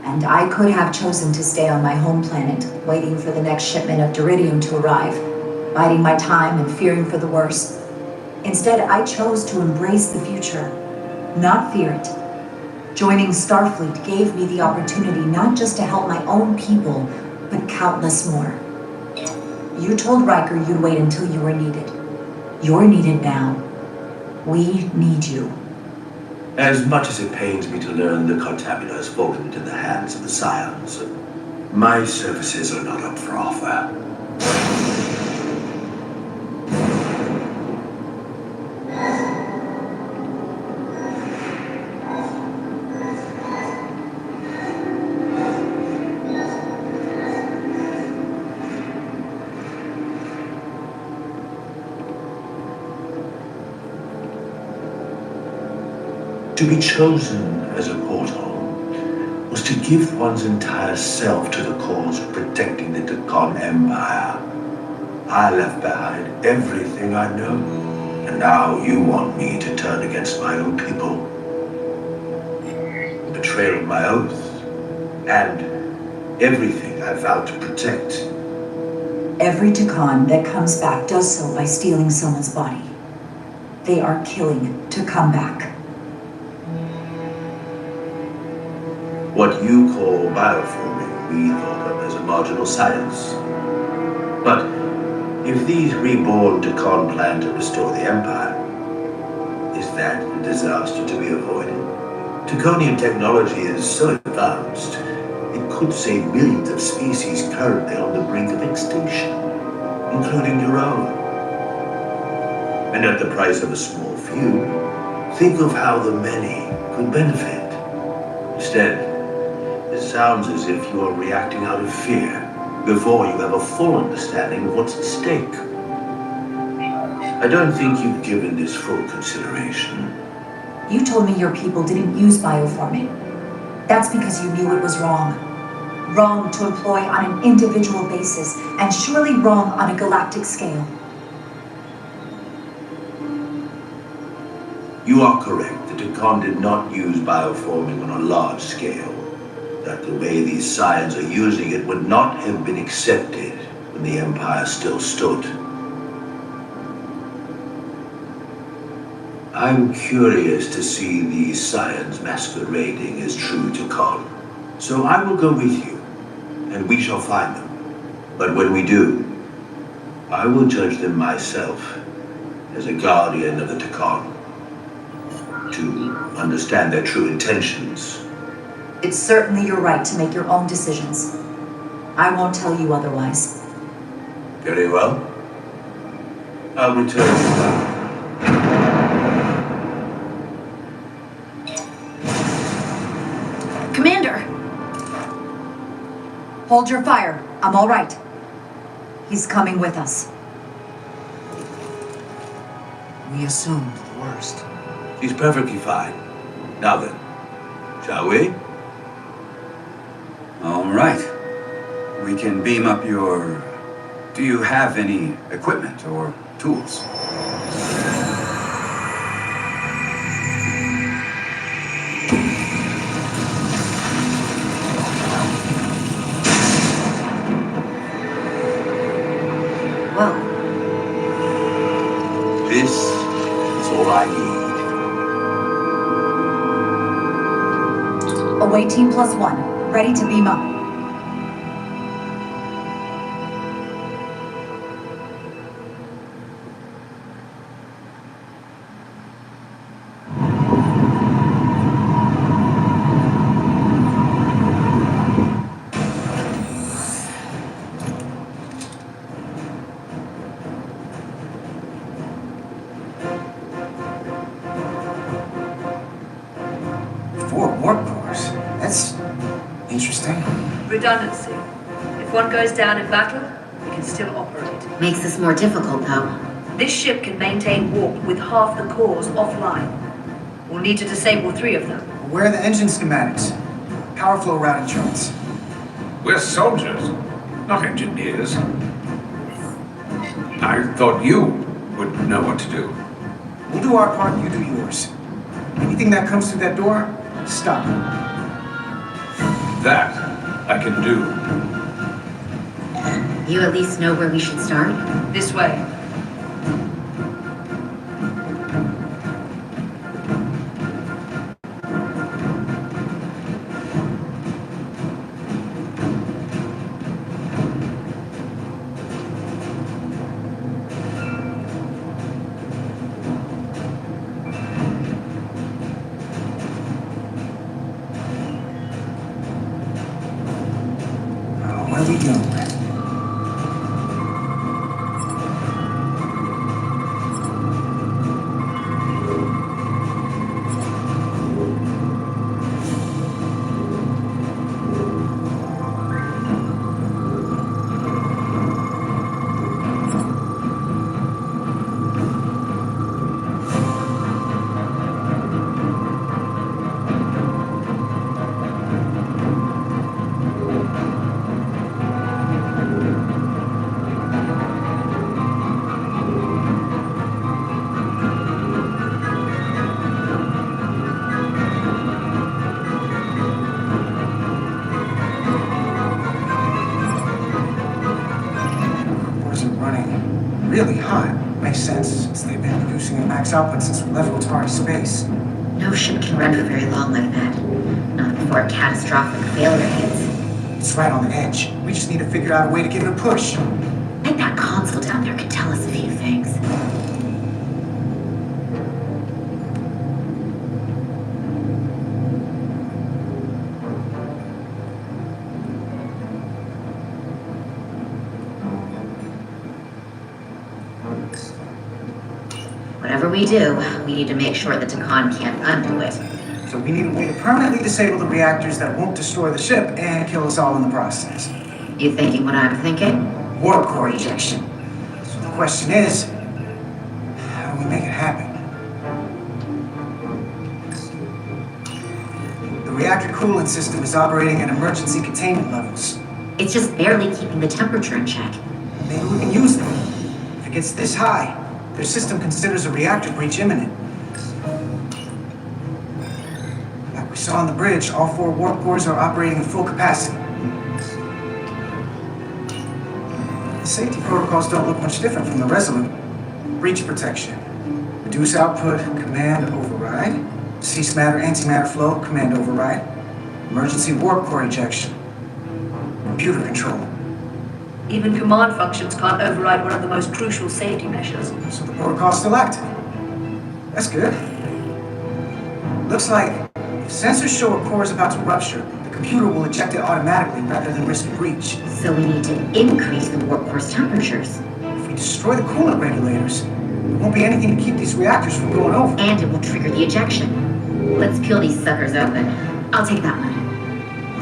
And I could have chosen to stay on my home planet, waiting for the next shipment of Duridium to arrive, biding my time and fearing for the worst. Instead, I chose to embrace the future, not fear it. Joining Starfleet gave me the opportunity not just to help my own people, but countless more. You told Riker you'd wait until you were needed. You're needed now. We need you. As much as it pains me to learn the Cartabula has fallen into the hands of the Scions, my services are not up for offer. To be chosen as a portal was to give one's entire self to the cause of protecting the Tikal Empire. I left behind everything I know, and now you want me to turn against my own people. The betrayal of my oath, and everything I vowed to protect. Every Tikan that comes back does so by stealing someone's body. They are killing to come back. What you call bioforming, we thought of as a marginal science. But if these reborn Tikan plan to restore the Empire, is that a disaster to be avoided? Tikonian technology is so advanced, it could save millions of species currently on the brink of extinction, including your own. And at the price of a small few, think of how the many could benefit. Instead, it sounds as if you are reacting out of fear before you have a full understanding of what's at stake. I don't think you've given this full consideration. You told me your people didn't use bioforming. That's because you knew it was wrong. Wrong to employ on an individual basis, and surely wrong on a galactic scale. You are correct. The Tikan did not use bioforming on a large scale. That the way these Scions are using it would not have been accepted when the Empire still stood. I'm curious to see these Scions masquerading as true Tikan. So I will go with you, and we shall find them. But when we do, I will judge them myself as a guardian of the Tikan, to understand their true intentions. It's certainly your right to make your own decisions. I won't tell you otherwise. Very well. I'll return. Commander! Hold your fire. I'm all right. He's coming with us. We assumed the worst. She's perfectly fine. Now then, shall we? All right. We can beam up your... Do you have any equipment or tools? Away Team +1. Ready to beam up. Redundancy. If one goes down in battle, we can still operate. Makes this more difficult, though. This ship can maintain warp with half the cores offline. We'll need to disable 3 of them. Where are the engine schematics? Power flow routing charts. We're soldiers, not engineers. I thought you would know what to do. We'll do our part, you do yours. Anything that comes through that door, stop. That I can do. You at least know where we should start? This way. Where are we going? Really hot. Makes sense, since they've been producing a max output since we left Otari space. No ship can run for very long like that. Not before a catastrophic failure hits. It's right on the edge. We just need to figure out a way to give it a push. I think that console down there could tell us a few things. Whatever we do, we need to make sure that Takan can't undo it. So we need a way to permanently disable the reactors that won't destroy the ship and kill us all in the process. You thinking what I'm thinking? Warp core ejection. So the question is, how do we make it happen? The reactor coolant system is operating at emergency containment levels. It's just barely keeping the temperature in check. Maybe we can use them. If it gets this high, their system considers a reactor breach imminent. Like we saw on the bridge, all 4 warp cores are operating at full capacity. The safety protocols don't look much different from the Resolute. Breach protection. Reduce output, command override. Cease matter, antimatter flow, command override. Emergency warp core ejection. Computer control. Even command functions can't override one of the most crucial safety measures. So the protocol's still active. That's good. Looks like if sensors show a core is about to rupture, the computer will eject it automatically rather than risk a breach. So we need to increase the warp core's temperatures. If we destroy the coolant regulators, there won't be anything to keep these reactors from going over. And it will trigger the ejection. Let's peel these suckers open. I'll take that one.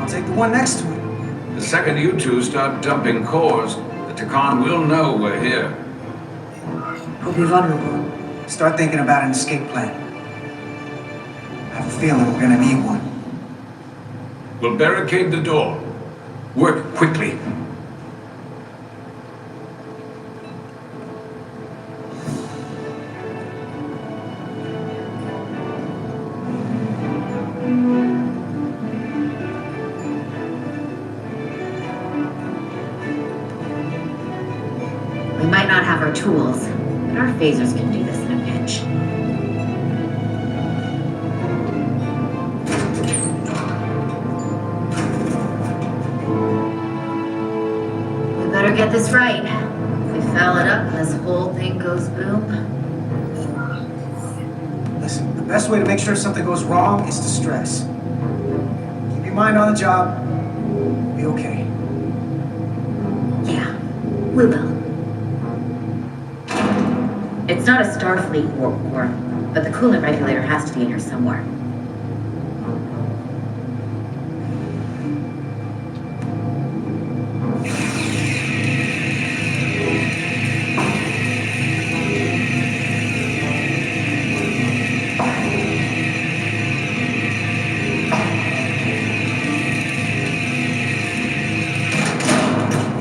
I'll take the one next to it. The second you two start dumping cores, the Takan will know we're here. We'll be vulnerable. Start thinking about an escape plan. I have a feeling we're gonna need one. We'll barricade the door. Work quickly. We might not have our tools, but our phasers can do this in a pinch. better get this right. If we foul it up and this whole thing goes boom. Listen, the best way to make sure something goes wrong is to stress. Keep your mind on the job. Be okay. Yeah, we will. It's not a Starfleet warp core, but the coolant regulator has to be in here somewhere.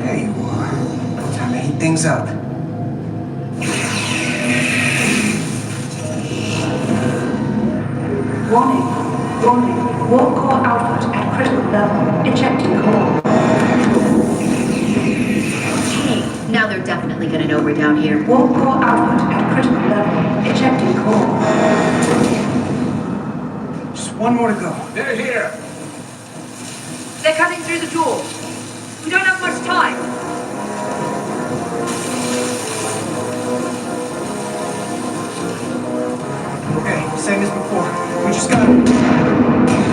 There you are. Time to heat things up. Warning. Warning. Warp core output at critical level. Ejecting core. Hey, now they're definitely gonna know we're down here. Warp core output at critical level. Ejecting core. Just one more to go. They're here! They're coming through the door. We don't have much time. Okay, same as before. We just gotta...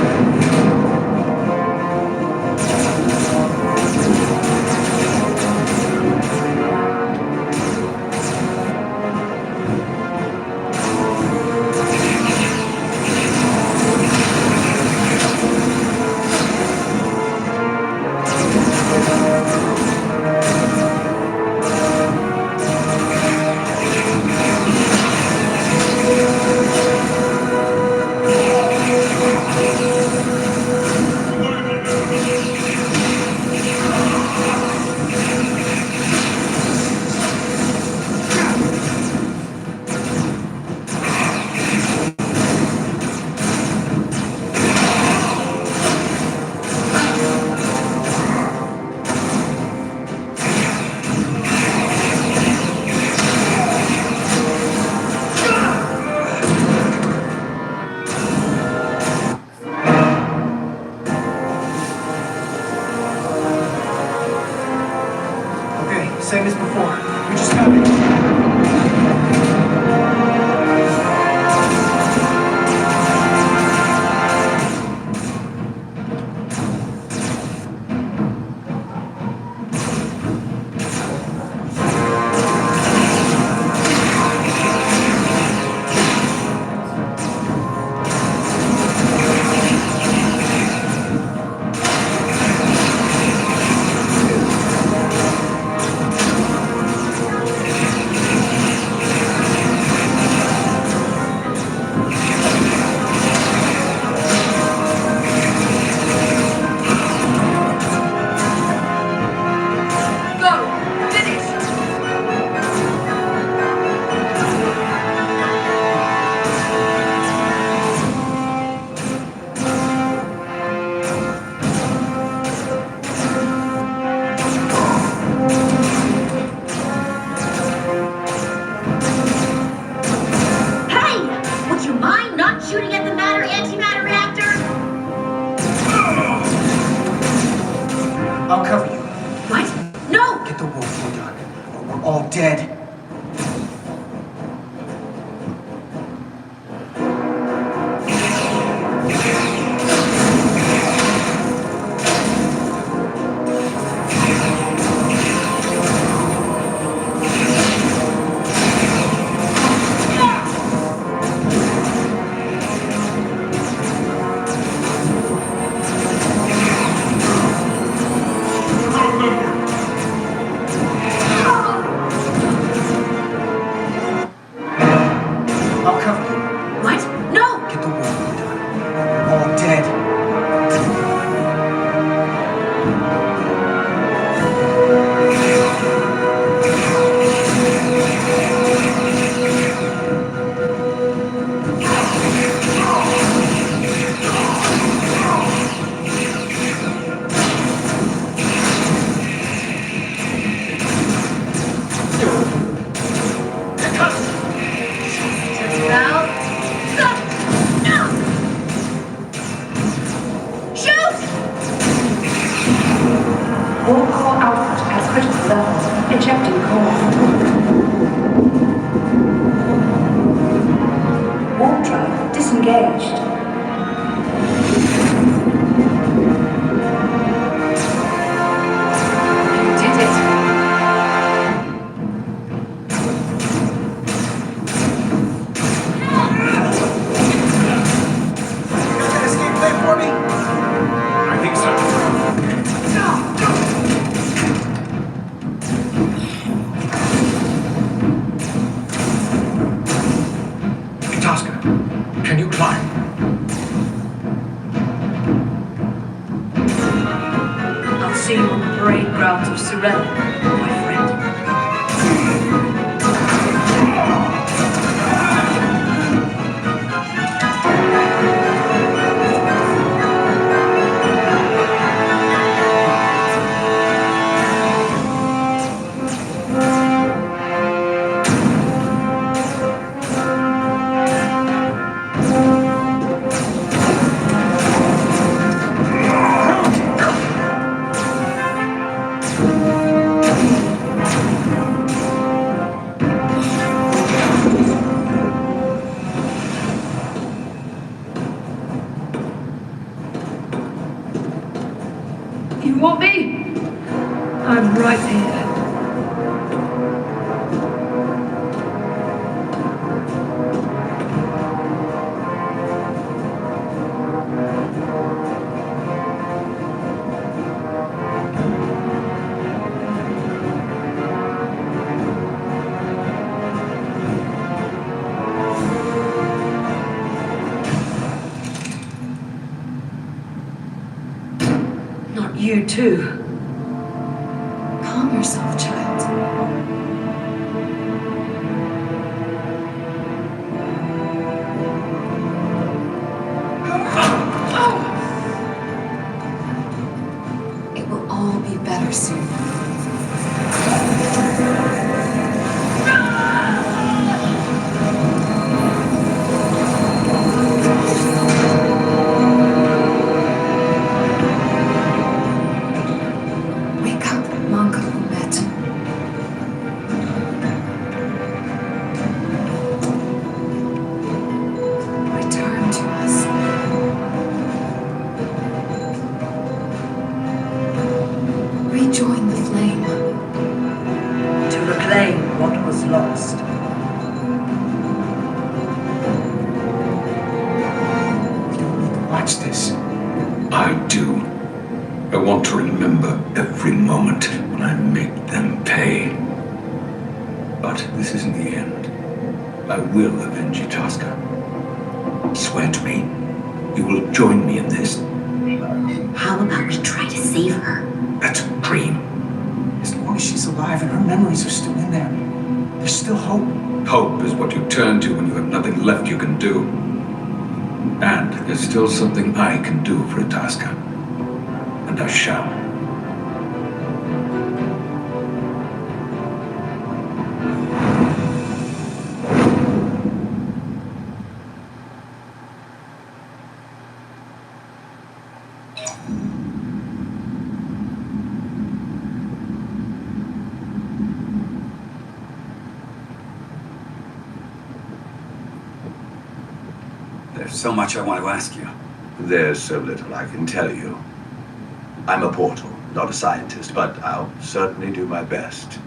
Okay, same as before. We just gotta... I'll cover you. What? No! Get the warp core done, or we're all dead. Captain Cole. Warp drive disengaged. Can you climb? I'll see you on the parade grounds of Sorel, my friend. You want me? I'm right here. Not you too. Calm yourself, child. It will all be better soon. Wake up, Monka Umet. Return to us. Rejoin the flame. To reclaim what was lost. Watch this. I do. I want to remember every moment when I make them pay. But this isn't the end. I will avenge Itasca. Swear to me, you will join me in this. How about we try to save her? That's a dream. As long as she's alive and her memories are still in there, there's still hope. Hope is what you turn to when you have nothing left you can do. And there's still something I can do for Itasca. And I shall. There's so much I want to ask you. There's so little I can tell you. I'm a portal, not a scientist, but I'll certainly do my best.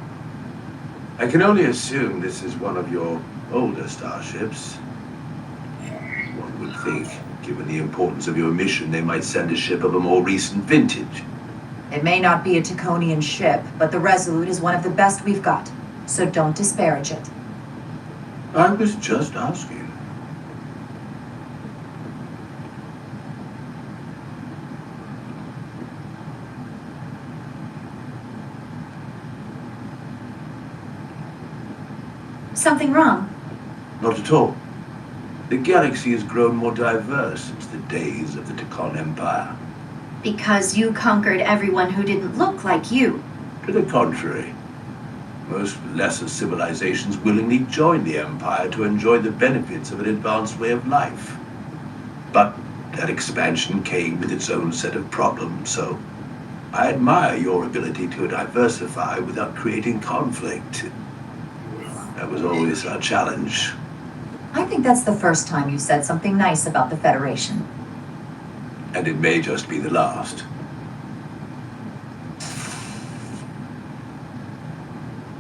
I can only assume this is one of your older starships. One would think, given the importance of your mission, they might send a ship of a more recent vintage. It may not be a Taconian ship, but the Resolute is one of the best we've got. So don't disparage it. I was just asking. Something wrong? Not at all. The galaxy has grown more diverse since the days of the Tacon Empire. Because you conquered everyone who didn't look like you. To the contrary, most lesser civilizations willingly joined the Empire to enjoy the benefits of an advanced way of life. But that expansion came with its own set of problems, so I admire your ability to diversify without creating conflict. That was always our challenge. I think that's the first time you've said something nice about the Federation. And it may just be the last.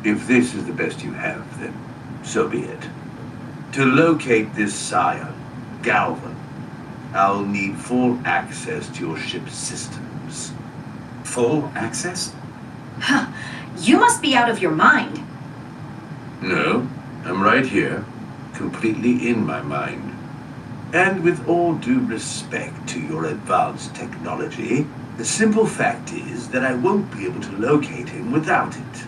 If this is the best you have, then so be it. To locate this scion, Galvin, I'll need full access to your ship's systems. Full access? Huh. You must be out of your mind. No, I'm right here, completely in my mind. And with all due respect to your advanced technology, the simple fact is that I won't be able to locate him without it.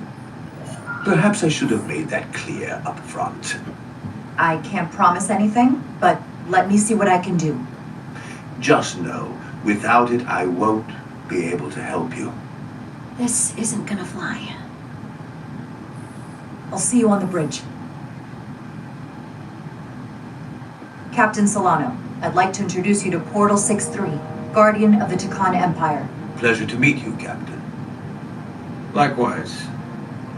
Perhaps I should have made that clear up front. I can't promise anything, but let me see what I can do. Just know, without it, I won't be able to help you. This isn't gonna fly. I'll see you on the bridge. Captain Solano, I'd like to introduce you to Portal 6-3, Guardian of the Takan Empire. Pleasure to meet you, Captain. Likewise.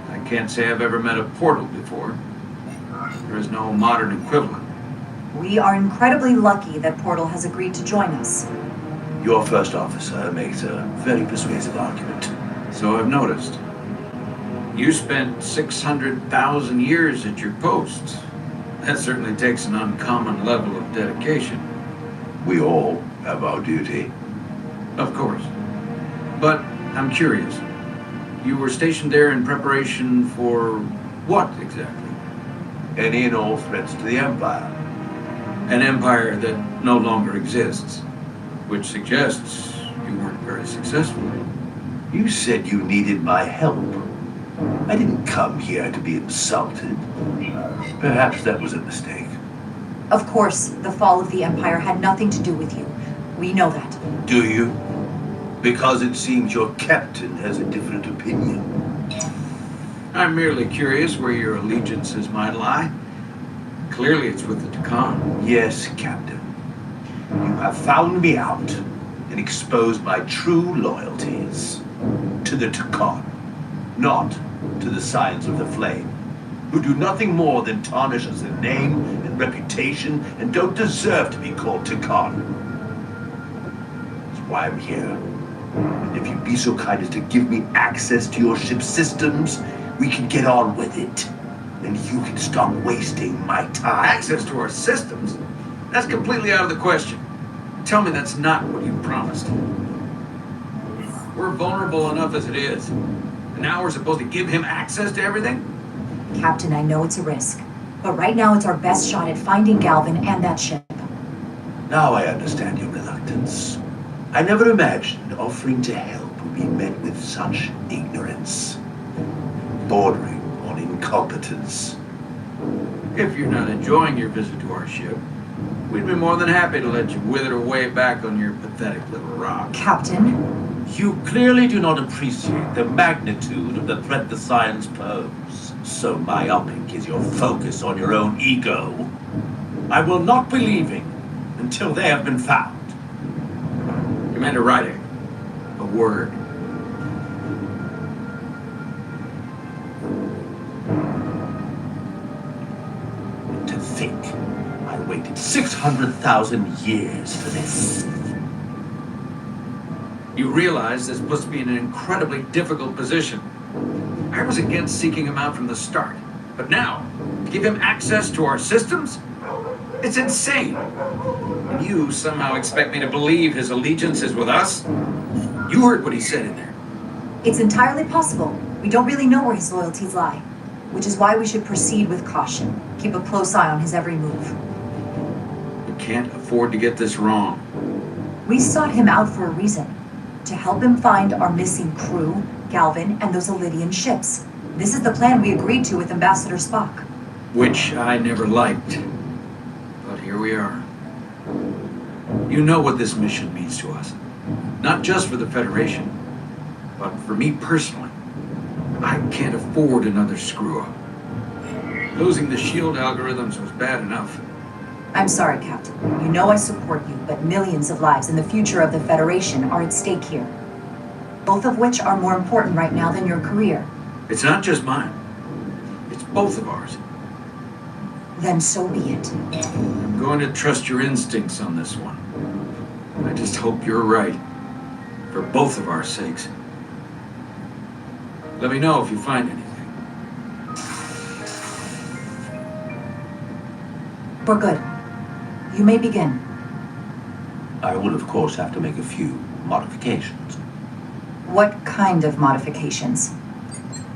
I can't say I've ever met a portal before. There is no modern equivalent. We are incredibly lucky that Portal has agreed to join us. Your first officer makes a very persuasive argument. So I've noticed. You spent 600,000 years at your post. That certainly takes an uncommon level of dedication. We all have our duty. Of course. But I'm curious. You were stationed there in preparation for what exactly? Any and all threats to the Empire. An empire that no longer exists, which suggests you weren't very successful. You said you needed my help. I didn't come here to be insulted. Perhaps that was a mistake. Of course, the fall of the Empire had nothing to do with you. We know that. Do you? Because it seems your captain has a different opinion. I'm merely curious where your allegiances might lie. Clearly it's with the Takan. Yes, Captain. You have found me out and exposed my true loyalties to the Takan, not to the Scions of the Flame, who do nothing more than tarnish us in name and reputation and don't deserve to be called Takan. That's why I'm here. And if you'd be so kind as to give me access to your ship's systems, we can get on with it. And you can stop wasting my time. Access to our systems? That's completely out of the question. Tell me that's not what you promised. We're vulnerable enough as it is. And now we're supposed to give him access to everything? Captain, I know it's a risk. But right now it's our best shot at finding Galvin and that ship. Now I understand your reluctance. I never imagined offering to help would be met with such ignorance. Bordering on incompetence. If you're not enjoying your visit to our ship, we'd be more than happy to let you wither away back on your pathetic little rock. Captain? You clearly do not appreciate the magnitude of the threat the Scions pose. So myopic is your focus on your own ego. I will not be leaving until they have been found. Commander Ryder, a word. To think, I waited 600,000 years for this. You realize this puts me in an incredibly difficult position. I was against seeking him out from the start. But now, to give him access to our systems? It's insane. And you somehow expect me to believe his allegiance is with us? You heard what he said in there. It's entirely possible. We don't really know where his loyalties lie. Which is why we should proceed with caution. Keep a close eye on his every move. We can't afford to get this wrong. We sought him out for a reason. To help him find our missing crew, Galvin, and those Elydian ships. This is the plan we agreed to with Ambassador Spock. Which I never liked. But here we are. You know what this mission means to us. Not just for the Federation, but for me personally. I can't afford another screw-up. Losing the shield algorithms was bad enough. I'm sorry, Captain. You know I support you, but millions of lives and the future of the Federation are at stake here. both of which are more important right now than your career. It's not just mine. It's both of ours. Then so be it. I'm going to trust your instincts on this one. I just hope you're right. For both of our sakes. Let me know if you find anything. We're good. You may begin. I will, of course, have to make a few modifications. What kind of modifications?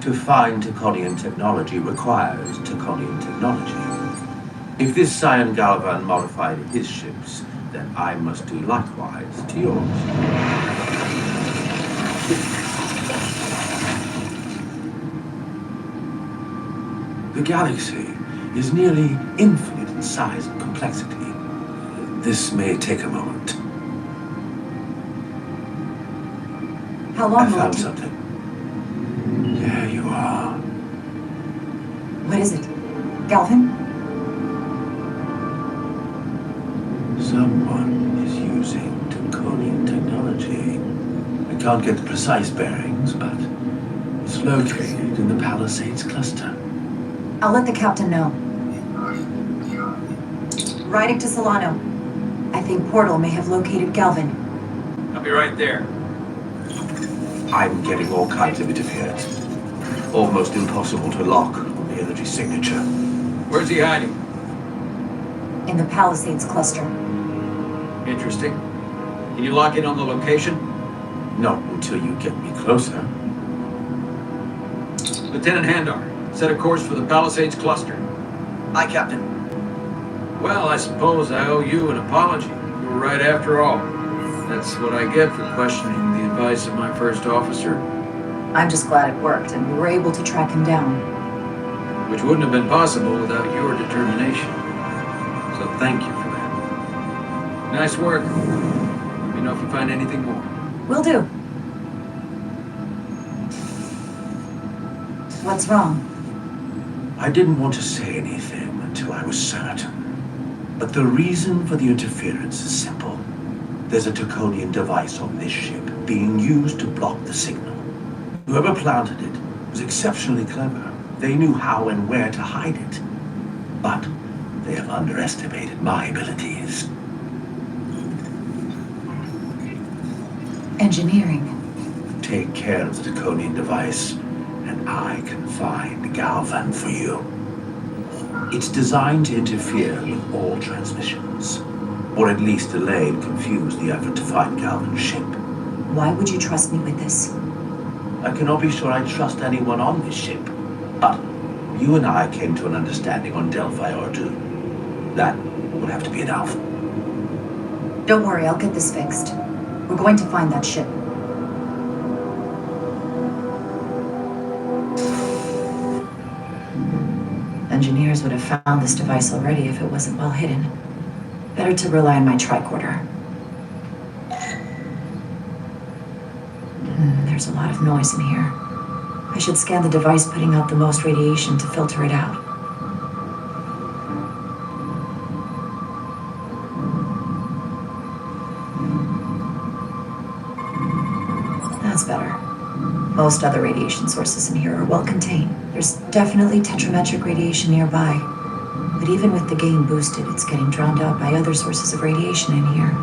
To find Taconian technology requires Taconian technology. If this Scion Galvan modified his ships, then I must do likewise to yours. The galaxy is nearly infinite in size and complexity. This may take a moment. How long I will it found take? something. There you are. What is it? Galvin? Someone is using Taconian technology. I can't get the precise bearings, but it's located in the Palisades cluster. I'll let the captain know. Riding to Solano. I think Portal may have located Galvin. I'll be right there. I'm getting all kinds of interference. Almost impossible to lock on the energy signature. Where's he hiding? In the Palisades cluster. Interesting. Can you lock in on the location? Not until you get me closer. Lieutenant Handar, set a course for the Palisades cluster. Aye, Captain. Well, I suppose I owe you an apology. You were right after all. That's what I get for questioning the advice of my first officer. I'm just glad it worked and we were able to track him down. Which wouldn't have been possible without your determination. So thank you for that. Nice work. Let me know if you find anything more. Will do. What's wrong? I didn't want to say anything until I was certain. But the reason for the interference is simple. There's a Taconian device on this ship being used to block the signal. Whoever planted it was exceptionally clever. They knew how and where to hide it. But they have underestimated my abilities. Engineering. Take care of the Taconian device, and I can find Galvan for you. It's designed to interfere with all transmissions, or at least delay and confuse the effort to find Galvan's ship. Why would you trust me with this? I cannot be sure I trust anyone on this ship, but you and I came to an understanding on Delphi Ordu. That would have to be enough. Don't worry, I'll get this fixed. We're going to find that ship. Engineers would have found this device already if it wasn't well hidden. Better to rely on my tricorder. There's a lot of noise in here. I should scan the device putting out the most radiation to filter it out. That's better. Most other radiation sources in here are well contained. There's definitely tetrametric radiation nearby. But even with the gain boosted, it's getting drowned out by other sources of radiation in here.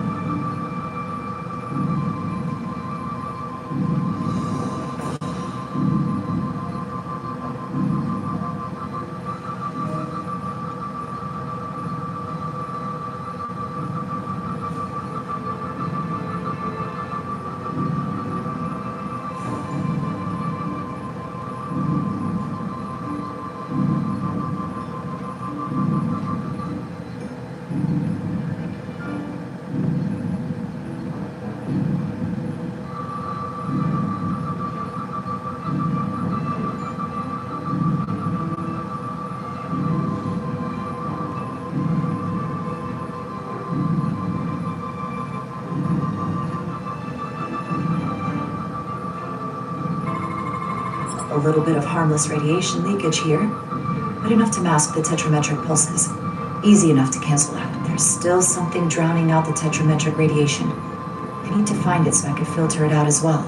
A little bit of harmless radiation leakage here, but enough to mask the tetrametric pulses. Easy enough to cancel out. There's still something drowning out the tetrametric radiation. I need to find it so I can filter it out as well.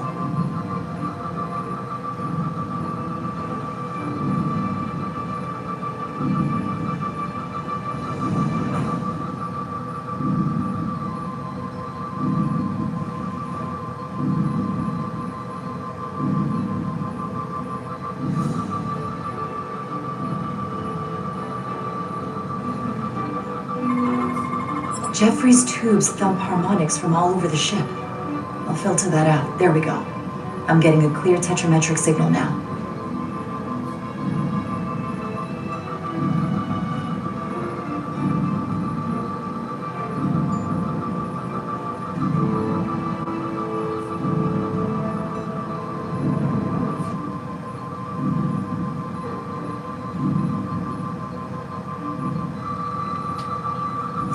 Jeffrey's tubes thump harmonics from all over the ship. I'll filter that out. There we go. I'm getting a clear tetrametric signal now.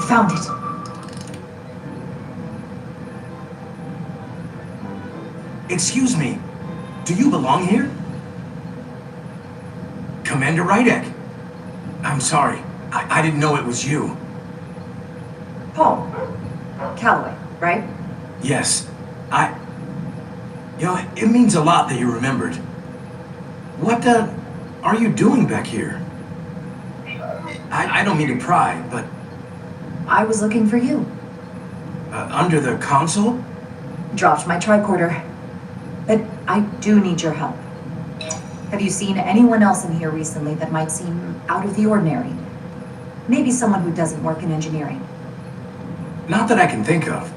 Found it. Excuse me, do you belong here? Commander Rydek. I'm sorry, I didn't know it was you. Paul. Calloway, right? Yes, it means a lot that you remembered. What, are you doing back here? I don't mean to pry, but... I was looking for you. Under the console? Dropped my tricorder. But I do need your help. Have you seen anyone else in here recently that might seem out of the ordinary? Maybe someone who doesn't work in engineering. Not that I can think of,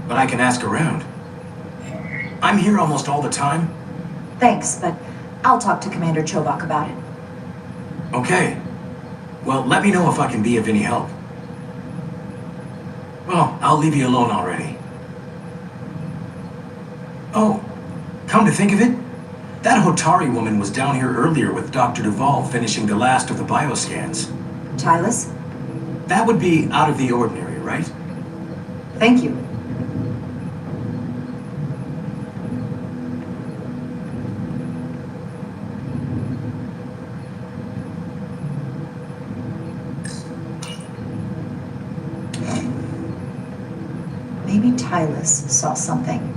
but I can ask around. I'm here almost all the time. Thanks, but I'll talk to Commander Chobak about it. Okay. Well, let me know if I can be of any help. Well, I'll leave you alone already. Oh, come to think of it, that Hotari woman was down here earlier with Dr. Duvall finishing the last of the bioscans. Tylis? That would be out of the ordinary, right? Thank you. Maybe Tylis saw something.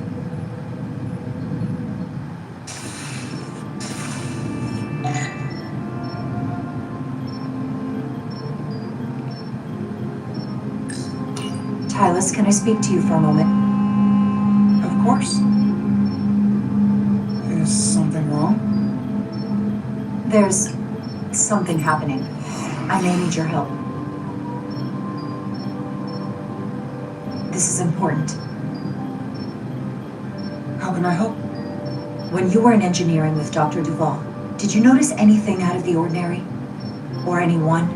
Tylis, can I speak to you for a moment? Of course. Is something wrong? There's something happening. I may need your help. This is important. How can I help? When you were in engineering with Dr. Duvall, did you notice anything out of the ordinary? Or anyone?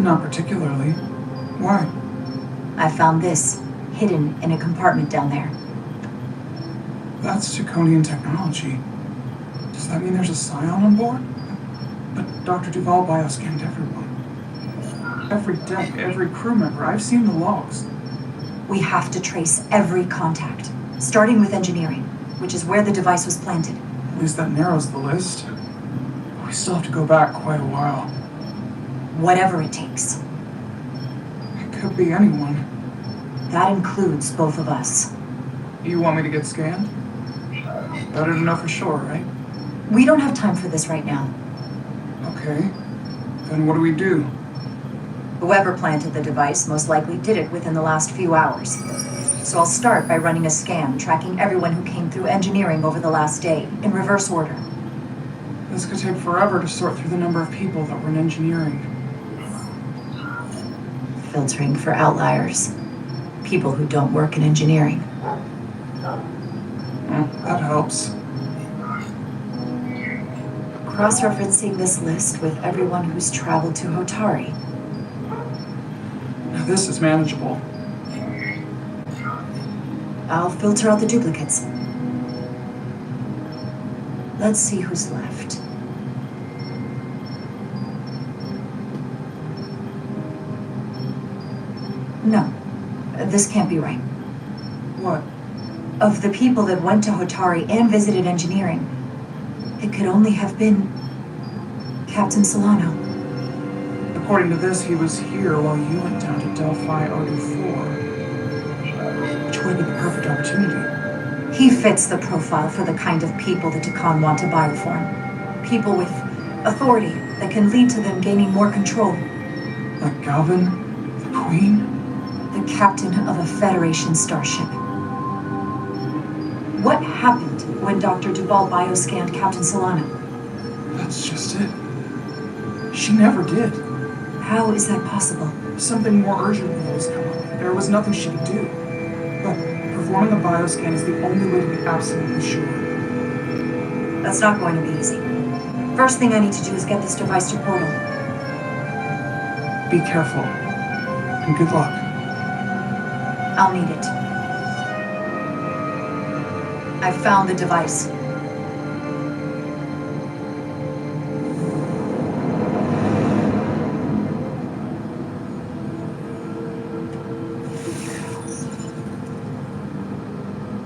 Not particularly. Why? I found this, hidden in a compartment down there. That's Draconian technology. Does that mean there's a scion on board? But Dr. Duvall bioscanned everyone. Every deck, every crew member. I've seen the logs. We have to trace every contact, starting with engineering, which is where the device was planted. At least that narrows the list. We still have to go back quite a while. Whatever it takes. It could be anyone. That includes both of us. You want me to get scanned? Better to know for sure, right? We don't have time for this right now. Okay. Then what do we do? Whoever planted the device most likely did it within the last few hours. So I'll start by running a scan, tracking everyone who came through engineering over the last day, in reverse order. This could take forever to sort through the number of people that were in engineering. Filtering for outliers. People who don't work in engineering. That helps. Cross-referencing this list with everyone who's traveled to Hotari. Now this is manageable. I'll filter out the duplicates. Let's see who's left. No, this can't be right. What? Of the people that went to Hotari and visited engineering, it could only have been Captain Solano. According to this, he was here while you went down to Delphi OD4. Which would have been the perfect opportunity. He fits the profile for the kind of people the Takan want to bioform. People with authority that can lead to them gaining more control. Like Galvin, the Queen? The captain of a Federation starship. What happened when Dr. Duvall bioscanned Captain Solano? That's just it. She never did. How is that possible? Something more urgent has come up. There was nothing she could do. But performing a bioscan is the only way to be absolutely sure. That's not going to be easy. First thing I need to do is get this device to Portal. Be careful. And good luck. I'll need it. I found the device.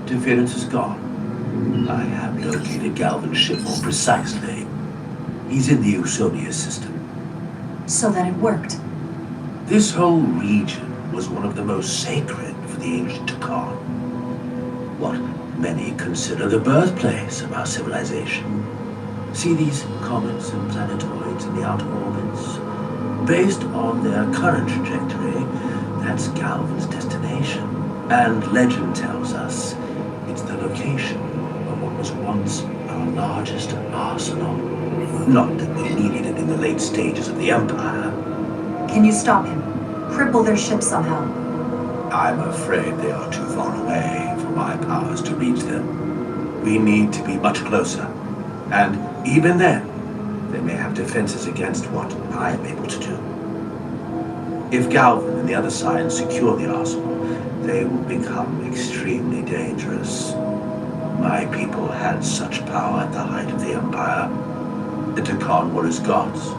Interference is gone. I have located Galvin's ship more precisely. He's in the Usonia system. So then it worked. This whole region was one of the most sacred for the ancient Takon. What many consider the birthplace of our civilization. See these comets and planetoids in the outer orbits? Based on their current trajectory, that's Galvin's destination. And legend tells us it's the location of what was once our largest arsenal. Not that we needed it in the late stages of the Empire. Can you stop him? Cripple their ship somehow. I'm afraid they are too far away for my powers to reach them. We need to be much closer. And even then, they may have defenses against what I am able to do. If Galvin and the other science secure the arsenal, they will become extremely dangerous. My people had such power at the height of the Empire. The Takon were as gods,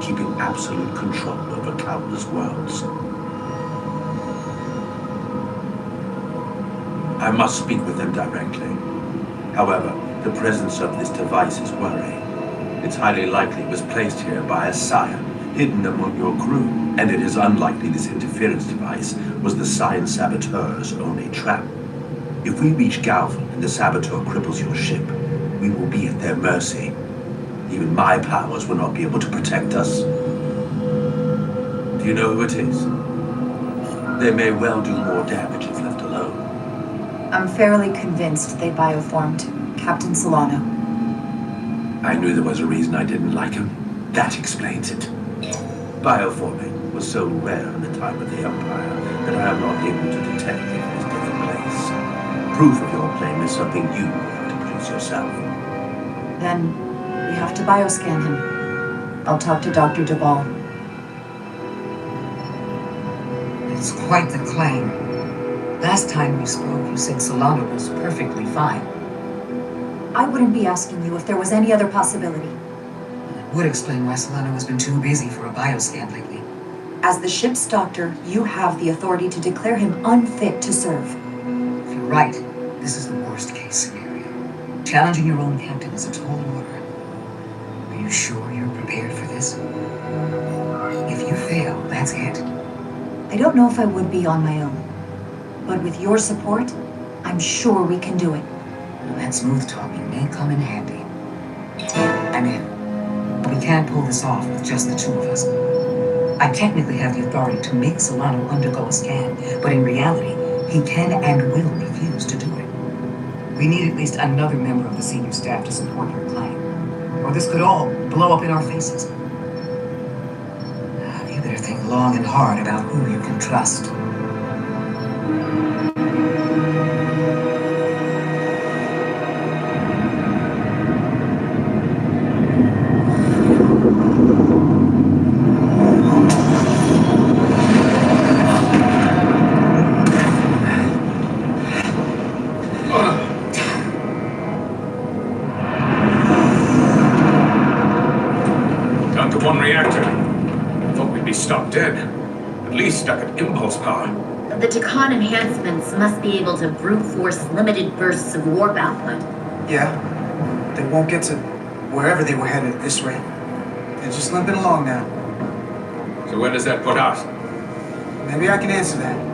keeping absolute control over countless worlds. I must speak with them directly. However, the presence of this device is worrying. It's highly likely it was placed here by a scion, hidden among your crew, and it is unlikely this interference device was the scion saboteur's only trap. If we reach Galvin and the saboteur cripples your ship, we will be at their mercy. Even my powers will not be able to protect us. Do you know who it is? They may well do more damage if left alone. I'm fairly convinced they bioformed Captain Solano. I knew there was a reason I didn't like him. That explains it. Bioforming was so rare in the time of the Empire that I am not able to detect if it has taken place. Proof of your claim is something you have to produce yourself. Then we have to bioscan him. I'll talk to Dr. Duvall. It's quite the claim. Last time we spoke, you said Solano was perfectly fine. I wouldn't be asking you if there was any other possibility. It would explain why Solano has been too busy for a bioscan lately. As the ship's doctor, you have the authority to declare him unfit to serve. If you're right, this is the worst case scenario. Challenging your own captain is a tall order. Are you sure you're prepared for this? If you fail, that's it. I don't know if I would be on my own. But with your support, I'm sure we can do it. That smooth talking may come in handy. I'm in. We can't pull this off with just the two of us. I technically have the authority to make Solano undergo a scan, but in reality, he can and will refuse to do it. We need at least another member of the senior staff to support your claim, or this could all blow up in our faces. You better think long and hard about who you can trust. Down to one reactor. Thought we'd be stopped dead. At least stuck at impulse power. The Takon enhancements must be able to brute force limited bursts of warp output. Yeah. They won't get to wherever they were headed at this rate. They're just limping along now. So where does that put us? Maybe I can answer that.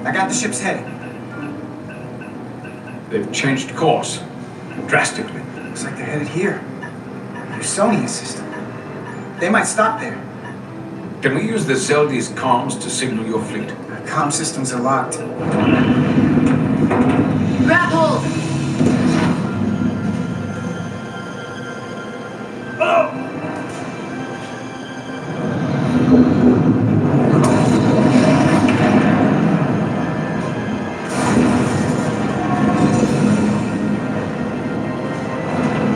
I got the ship's heading. They've changed course. Drastically. Looks like they're headed here. Usonia system. They might stop there. Can we use the Zeldi's comms to signal your fleet? Our comm systems are locked. Grab hold!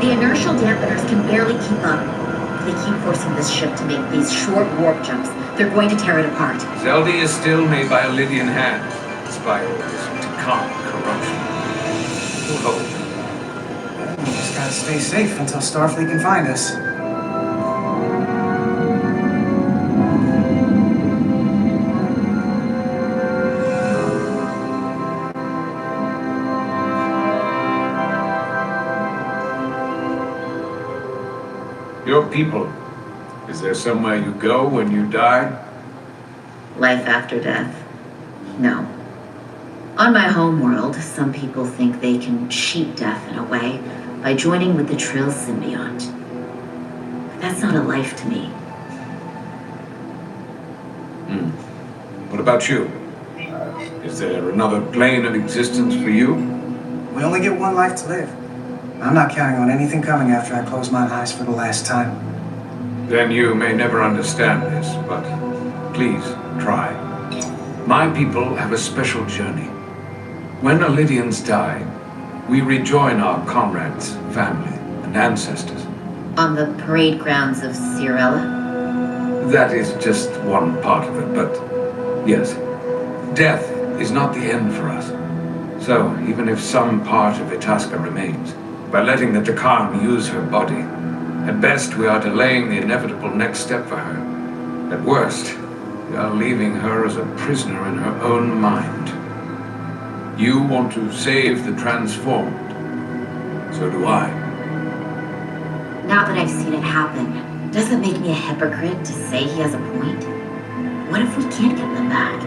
The inertial dampeners can barely keep up. They keep forcing this ship to make these short warp jumps. They're going to tear it apart. Zeldi is still made by a Lydian hand, despite all this Takan corruption. We'll hold. We just gotta stay safe until Starfleet can find us. Your people. Is there somewhere you go when you die? Life after death? No. On my homeworld, some people think they can cheat death in a way by joining with the Trill symbiont. But that's not a life to me. What about you? Is there another plane of existence for you? We only get one life to live. I'm not counting on anything coming after I close my eyes for the last time. Then you may never understand this, but please try. My people have a special journey. When Lydians die, we rejoin our comrades, family, and ancestors. On the parade grounds of Cirella? That is just one part of it, but yes, death is not the end for us. So, even if some part of Itasca remains, by letting the Takan use her body, at best we are delaying the inevitable next step for her. At worst, we are leaving her as a prisoner in her own mind. You want to save the transformed. So do I. Now that I've seen it happen, does it make me a hypocrite to say he has a point? What if we can't get them back?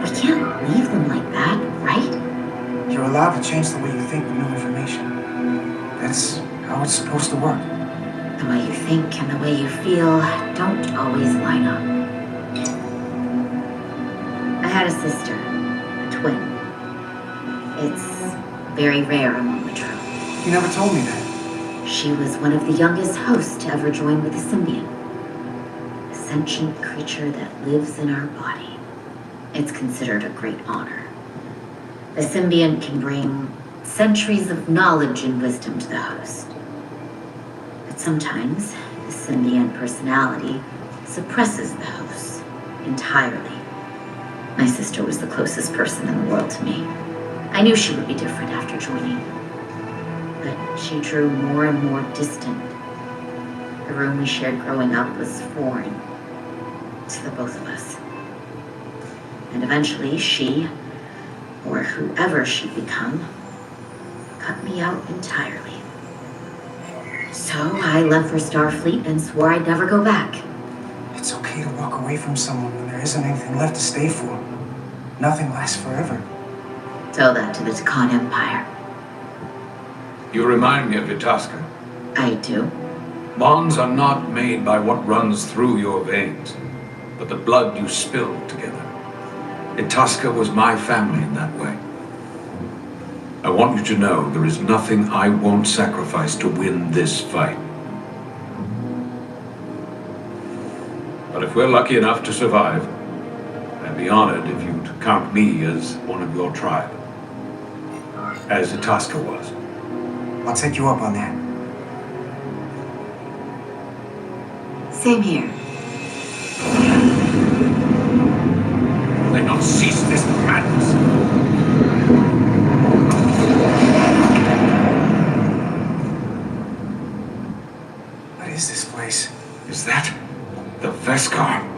We can't leave them like that, right? You're allowed to change the way you think with new information. That's how it's supposed to work. The way you think and the way you feel don't always line up. I had a sister, a twin. It's very rare among the Trill. You never told me that. She was one of the youngest hosts to ever join with the symbiont. A sentient creature that lives in our body. It's considered a great honor. The symbiont can bring centuries of knowledge and wisdom to the host. But sometimes, the symbiont personality suppresses the host entirely. My sister was the closest person in the world to me. I knew she would be different after joining. But she drew more and more distant. The room we shared growing up was foreign to the both of us. And eventually she, or whoever she'd become, cut me out entirely. So I left for Starfleet and swore I'd never go back. It's okay to walk away from someone when there isn't anything left to stay for. Nothing lasts forever. Tell that to the Takan Empire. You remind me of Itasca. I do. Bonds are not made by what runs through your veins, but the blood you spill together. Itasca was my family in that way. I want you to know there is nothing I won't sacrifice to win this fight. But if we're lucky enough to survive, I'd be honored if you'd count me as one of your tribe. As Itasca was. I'll take you up on that. Same here.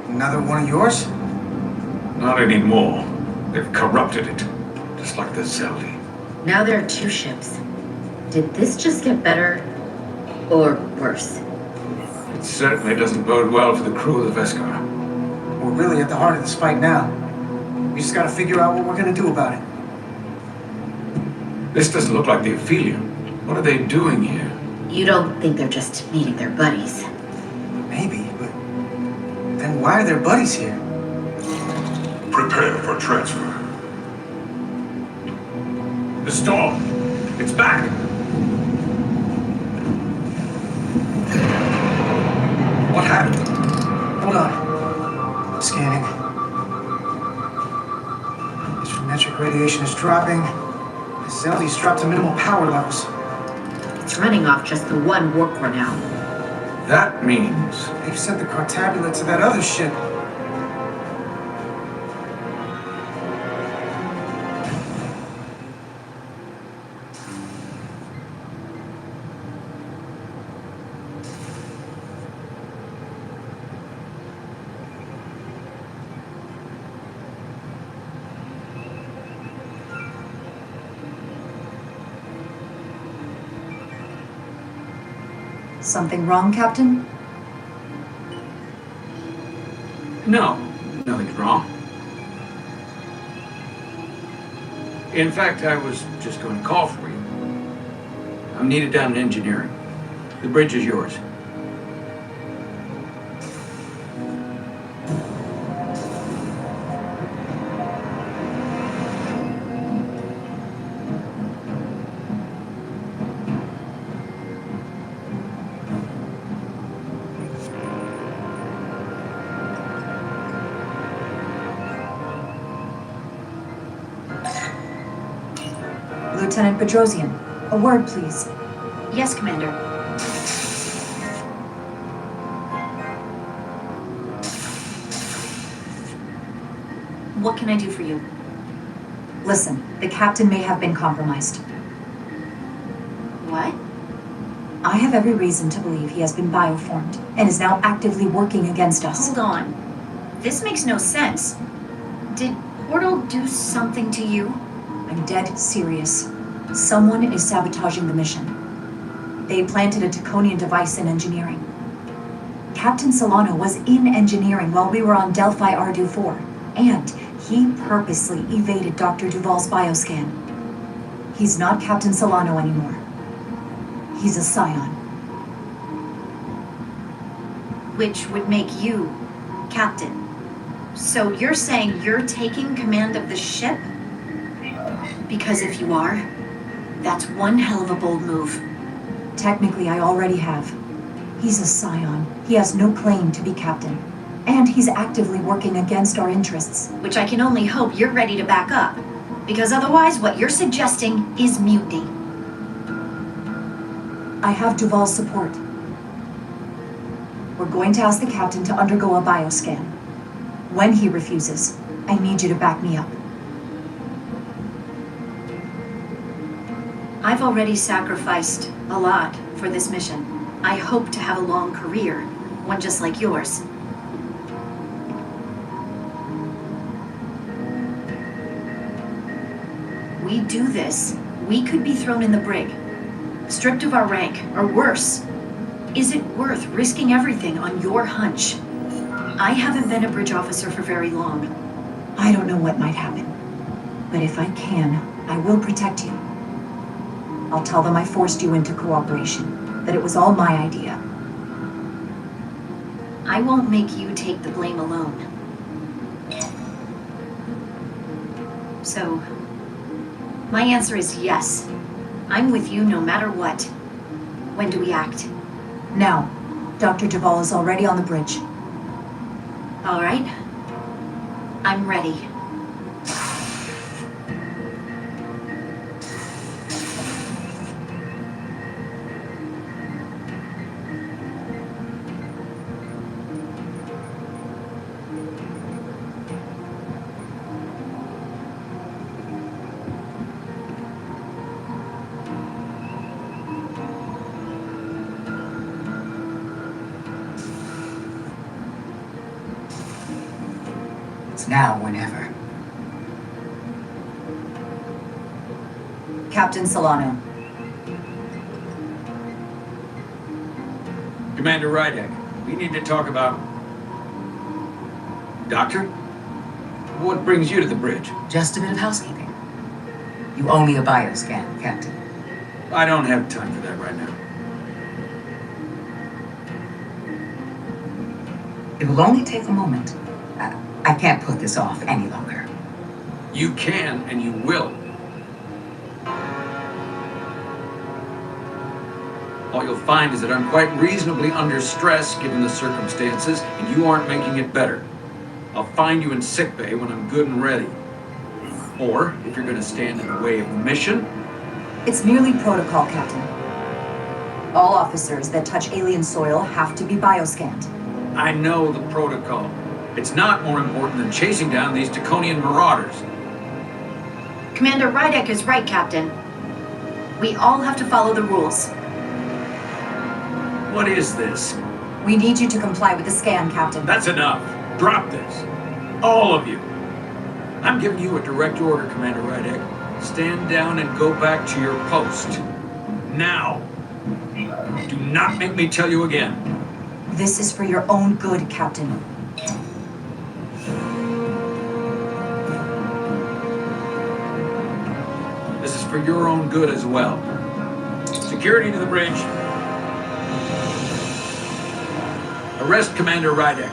Another one of yours? Not anymore. They've corrupted it. Just like the Zeldi. Now there are 2 ships. Did this just get better or worse? It certainly doesn't bode well for the crew of the Veskar. We're really at the heart of this fight now. We just gotta figure out what we're gonna do about it. This doesn't look like the Ophelia. What are they doing here? You don't think they're just meeting their buddies? Maybe, but then why are their buddies here? Prepare for transfer. The storm! It's back! What happened? Hold on. Scanning. Astrometric radiation is dropping. The Zeldi's dropped to minimal power levels. It's running off just the one warp core now. That means... They've sent the Cartabula to that other ship. Something wrong, Captain? No, nothing's wrong. In fact, I was just going to call for you. I'm needed down in engineering. The bridge is yours. Lieutenant Bedrosian, a word, please. Yes, Commander. What can I do for you? Listen, the captain may have been compromised. What? I have every reason to believe he has been bioformed and is now actively working against us. Hold on. This makes no sense. Did Portal do something to you? I'm dead serious. Someone is sabotaging the mission. They planted a Taconian device in engineering. Captain Solano was in engineering while we were on Delphi Ardu-4, and he purposely evaded Dr. Duval's bioscan. He's not Captain Solano anymore. He's a Scion. Which would make you Captain. So you're saying you're taking command of the ship? Because if you are, that's one hell of a bold move. Technically, I already have. He's a Scion. He has no claim to be captain. And he's actively working against our interests. Which I can only hope you're ready to back up. Because otherwise, what you're suggesting is mutiny. I have Duval's support. We're going to ask the captain to undergo a bioscan. When he refuses, I need you to back me up. I've already sacrificed a lot for this mission. I hope to have a long career, one just like yours. We do this, we could be thrown in the brig, stripped of our rank, or worse. Is it worth risking everything on your hunch? I haven't been a bridge officer for very long. I don't know what might happen. But if I can, I will protect you. I'll tell them I forced you into cooperation, that it was all my idea. I won't make you take the blame alone. So, my answer is yes. I'm with you no matter what. When do we act? Now. Dr. Duval is already on the bridge. All right. I'm ready. It's now or never. Captain Solano. Commander Rydek, we need to talk about... Doctor? What brings you to the bridge? Just a bit of housekeeping. You owe me a bioscan, Captain. I don't have time for that right now. It will only take a moment. I can't put this off any longer. You can, and you will. All you'll find is that I'm quite reasonably under stress given the circumstances, and you aren't making it better. I'll find you in sickbay when I'm good and ready. Or, if you're gonna stand in the way of the mission... It's merely protocol, Captain. All officers that touch alien soil have to be bioscanned. I know the protocol. It's not more important than chasing down these Draconian marauders. Commander Rydek is right, Captain. We all have to follow the rules. What is this? We need you to comply with the scan, Captain. That's enough. Drop this. All of you. I'm giving you a direct order, Commander Rydek. Stand down and go back to your post. Now. Do not make me tell you again. This is for your own good, Captain. This is for your own good as well. Security to the bridge. Arrest Commander Rydek.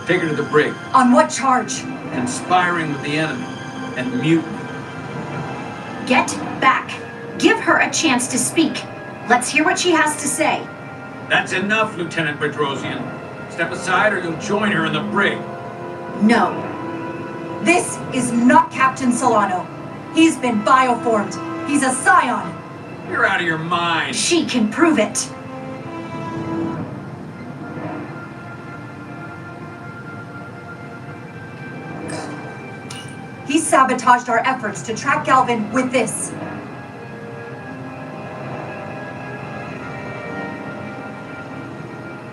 Take her to the brig. On what charge? Conspiring with the enemy and mutiny. Get back. Give her a chance to speak. Let's hear what she has to say. That's enough, Lieutenant Bedrosian. Step aside or you'll join her in the brig. No. This is not Captain Solano. He's been bioformed. He's a scion. You're out of your mind. She can prove it. He sabotaged our efforts to track Galvin with this.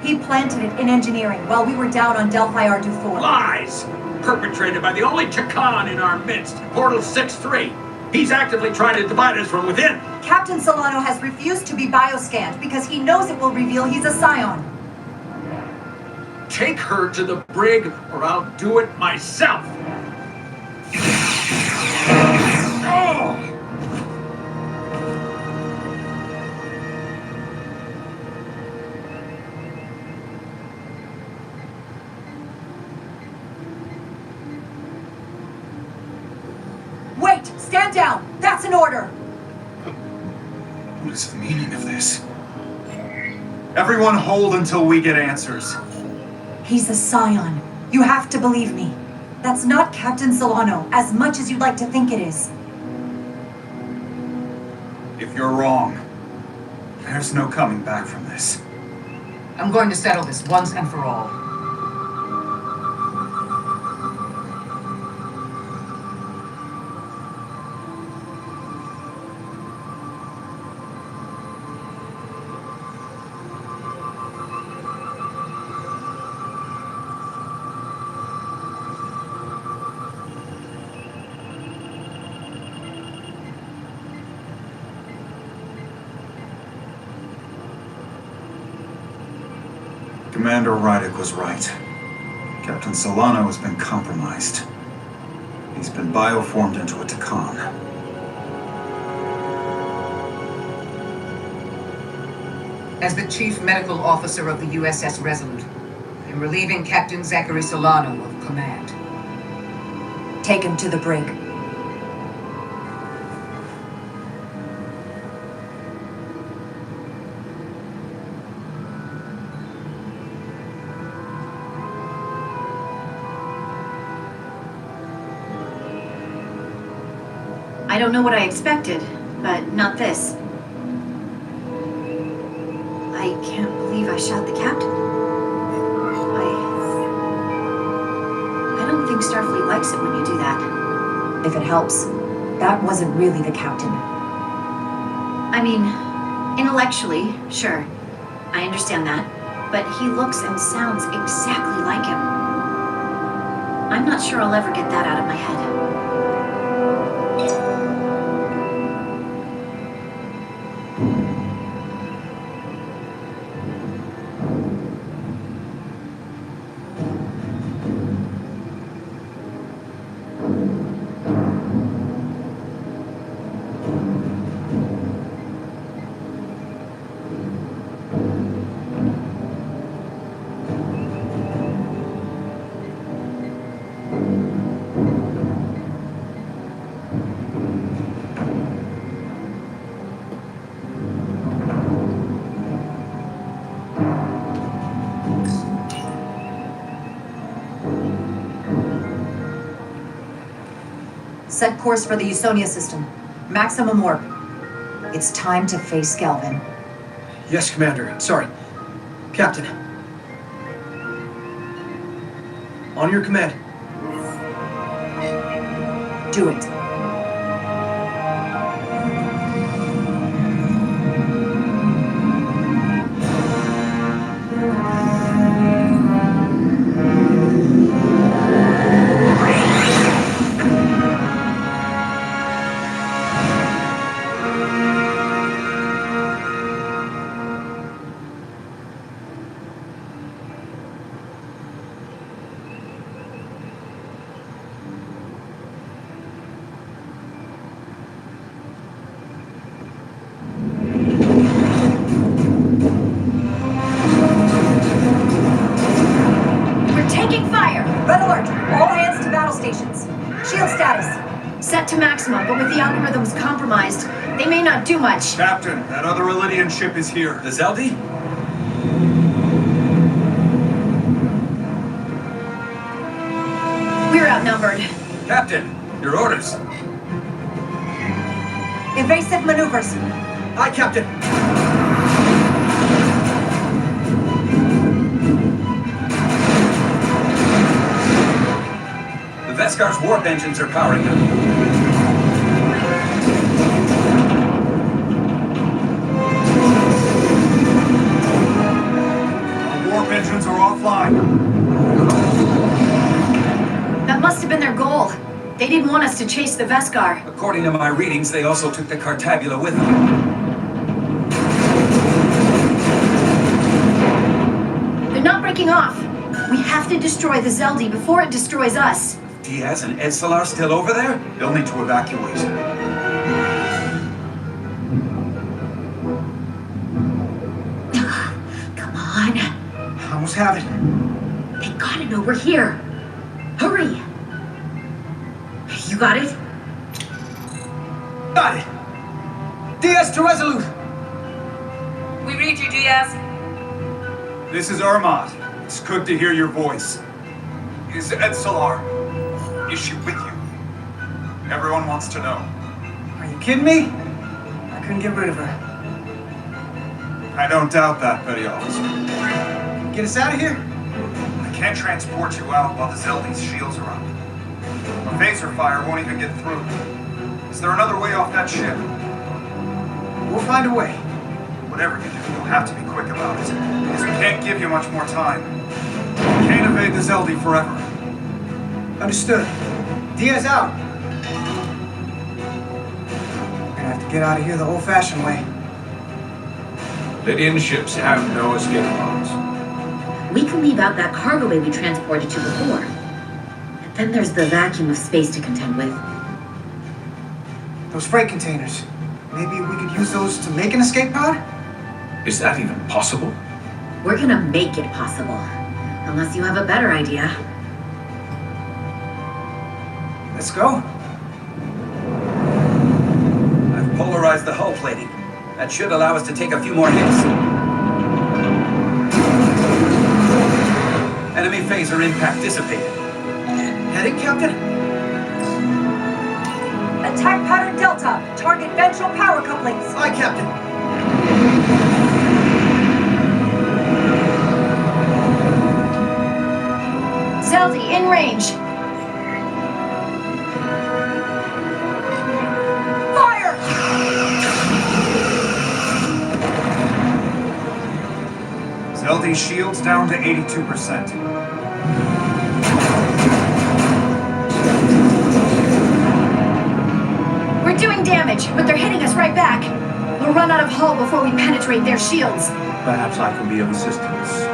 He planted it in engineering while we were down on Delphi R24. Lies! Perpetrated by the only Takan in our midst, Portal 6-3. He's actively trying to divide us from within. Captain Solano has refused to be bioscanned because he knows it will reveal he's a scion. Take her to the brig or I'll do it myself. Oh! Wait! Stand down! That's an order! What is the meaning of this? Everyone hold until we get answers. He's a scion. You have to believe me. That's not Captain Solano, as much as you'd like to think it is. If you're wrong, there's no coming back from this. I'm going to settle this once and for all. Commander Rydek was right. Captain Solano has been compromised. He's been bioformed into a Takan. As the Chief Medical Officer of the USS Resolute, I'm relieving Captain Zachary Solano of command. Take him to the brig. I don't know what I expected, but not this. I can't believe I shot the captain. I don't think Starfleet likes it when you do that. If it helps, that wasn't really the captain. I mean, intellectually, sure. I understand that. But he looks and sounds exactly like him. I'm not sure I'll ever get that out of my head. Set course for the Usonia system. Maximum warp. It's time to face Galvin. Yes, Commander. Sorry. Captain. On your command. Do it. Set to maximum, but with the algorithms compromised, they may not do much. Captain, that other Illidian ship is here. The Zeldi? We're outnumbered. Captain, your orders. Evasive maneuvers. Aye, Captain. The Veskar's warp engines are powering them. Engines are offline. That must have been their goal. They didn't want us to chase the Veskar. According to my readings, they also took the Cartabula with them. They're not breaking off. We have to destroy the Zeldi before it destroys us. Diaz and Edsalar still over there? They'll need to evacuate. Come on. Almost have it. They gotta know we're here. Hurry! You got it? Got it! Diaz to Resolute! We read you, Diaz. This is Ermot. It's good to hear your voice. Is Edsalar? Is she with you? Everyone wants to know. Are you kidding me? I couldn't get rid of her. I don't doubt that, Petty Officer. Get us out of here? I can't transport you out while the Zeldi's shields are up. A phaser fire won't even get through. Is there another way off that ship? We'll find a way. Whatever you do, you'll have to be quick about it, because we can't give you much more time. We can't evade the Zeldi forever. Understood. Diaz out. Gonna have to get out of here the old-fashioned way. Lydian ships have no escape pods. We can leave out that cargo bay we transported you before. But then there's the vacuum of space to contend with. Those freight containers. Maybe we could use those to make an escape pod? Is that even possible? We're gonna make it possible. Unless you have a better idea. Let's go. I've polarized the hull plating. That should allow us to take a few more hits. Enemy phaser impact dissipated. Heading, Captain? Attack pattern Delta. Target ventral power couplings. Aye, Captain. Zeldi, in range. Fire! Zeldi's shields down to 82%. but they're hitting us right back. We'll run out of hull before we penetrate their shields. Perhaps I can be of assistance.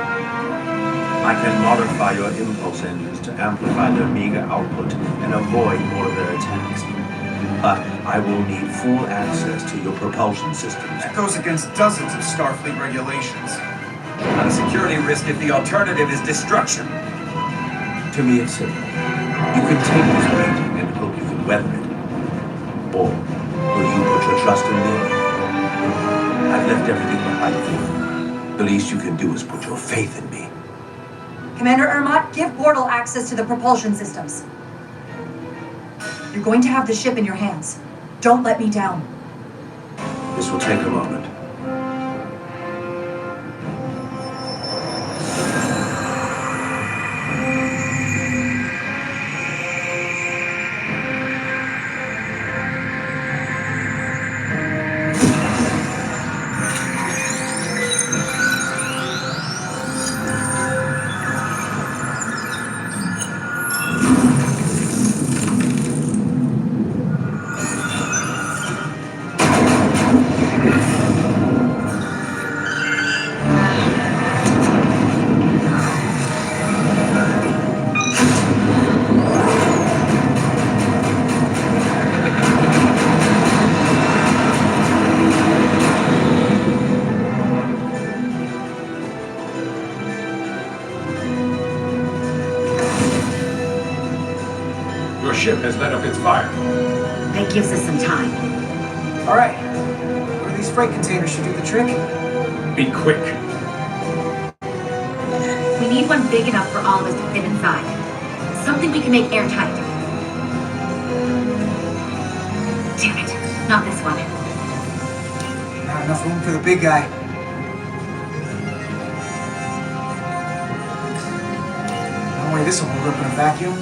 I can modify your impulse engines to amplify their meager output and avoid more of their attacks. But I will need full access to your propulsion systems. That goes against dozens of Starfleet regulations. Not a security risk if the alternative is destruction. To me, it's simple. You can take this weight and hope you can weather it. Or will you put your trust in me? I've left everything behind for you. The least you can do is put your faith in me. Commander Ermot, give Bortle access to the propulsion systems. You're going to have the ship in your hands. Don't let me down. This will take a moment. Your ship has let up its fire. That gives us some time. All right. One of these freight containers should do the trick. Be quick. We need one big enough for all of us to fit inside. Something we can make airtight. Damn it, not this one. Not enough room for the big guy. No way this will hold up in a vacuum.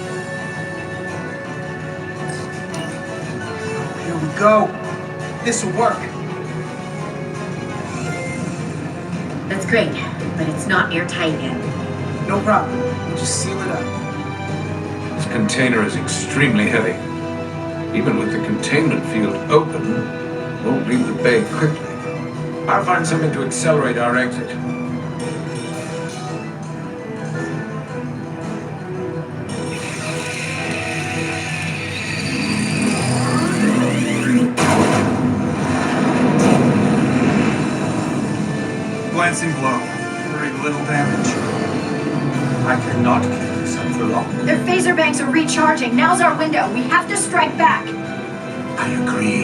Here we go. This will work. That's great, but it's not airtight yet. No problem. We'll just seal it up. This container is extremely heavy. Even with the containment field open, won't leave the bay quickly. I'll find something to accelerate our exit. Glancing blow. Very little damage. I cannot keep this up for long. Their phaser banks are recharging. Now's our window. We have to strike back. I agree.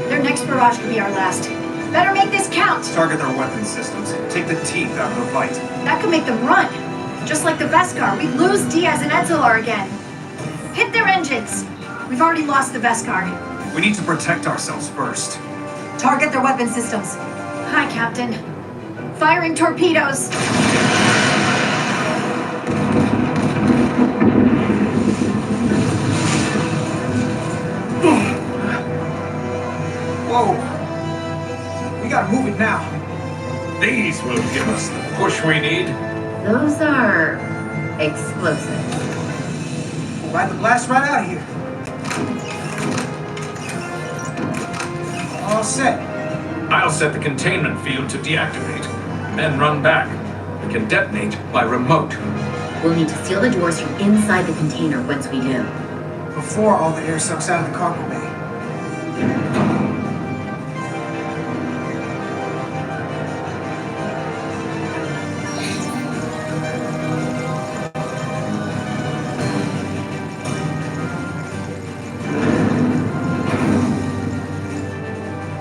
Their next barrage could be our last. Better make this count. Target their weapon systems. Take the teeth out of the fight. That could make them run. Just like the Veskar, we'd lose Diaz and Etzelar again. Hit their engines. We've already lost the Veskar. We need to protect ourselves first. Target their weapon systems. Hi, Captain. Firing torpedoes. Whoa. We gotta move it now. These will give us the push we need. Those are explosives. We'll ride the blast right out of here. All set. I'll set the containment field to deactivate, and then run back. We can detonate by remote. We'll need to seal the doors from inside the container once we do. Before all the air sucks out of the cargo bay.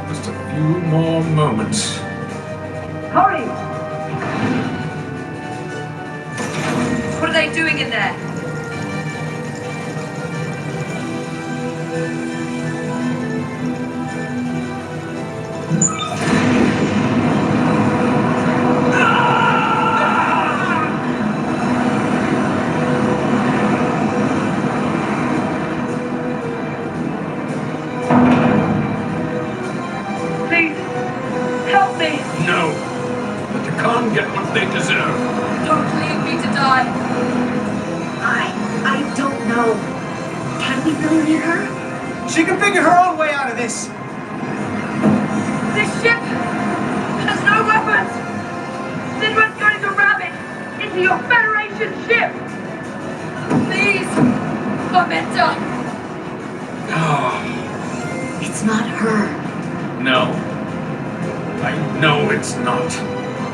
Just a few more moments. Hurry! What are they doing in there? Please, help me! No. Let the Khan get what they deserve. Don't leave me to die. I don't know. Can we really leave her? She can figure her own way out of this. This ship has no weapons! Sidran's going to ram it into your Federation ship! Please! Amenta! It's not her. No. I know it's not.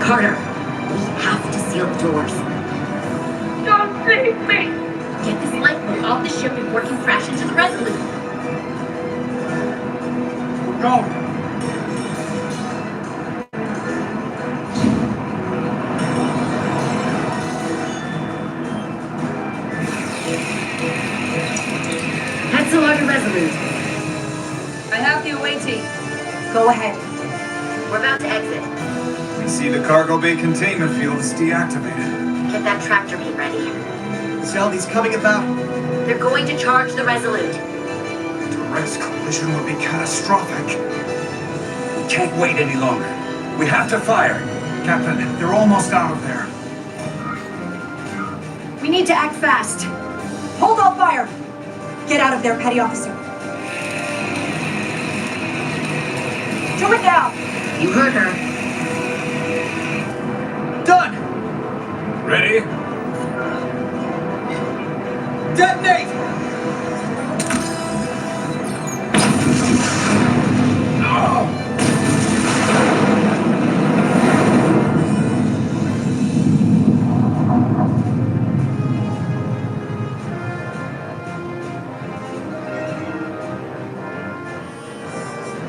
Carter, we have to seal the doors. Don't leave me! Get this lifeboat off the ship before it can crash into the Resolute. We're going. Head to larger Resolute. I have the away team. Go ahead. We're about to exit. We see the cargo bay containment field is deactivated. Get that tractor beam ready. Zeldy's coming about. They're going to charge the Resolute. A direct collision would be catastrophic. We can't wait any longer. We have to fire. Captain, they're almost out of there. We need to act fast. Hold all fire! Get out of there, Petty Officer. Do it now! You heard her. Done! Ready? Detonate!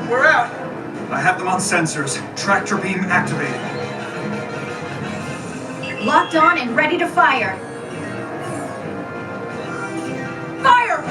We're out! I have them on sensors. Tractor beam activated. Locked on and ready to fire. Fire!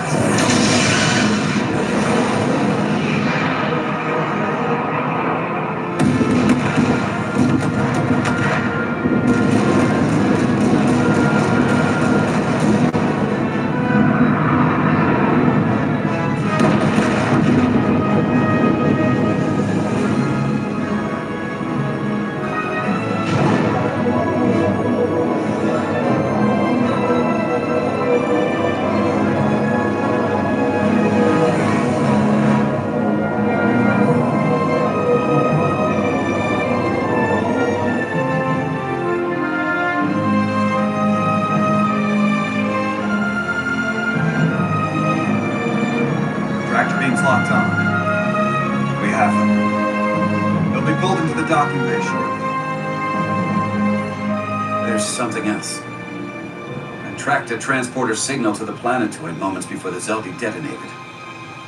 Tractor beam's locked on. We have them. They'll be pulled into the docking bay shortly. There's something else. I tracked a transporter signal to the planetoid moments before the Zeldy detonated.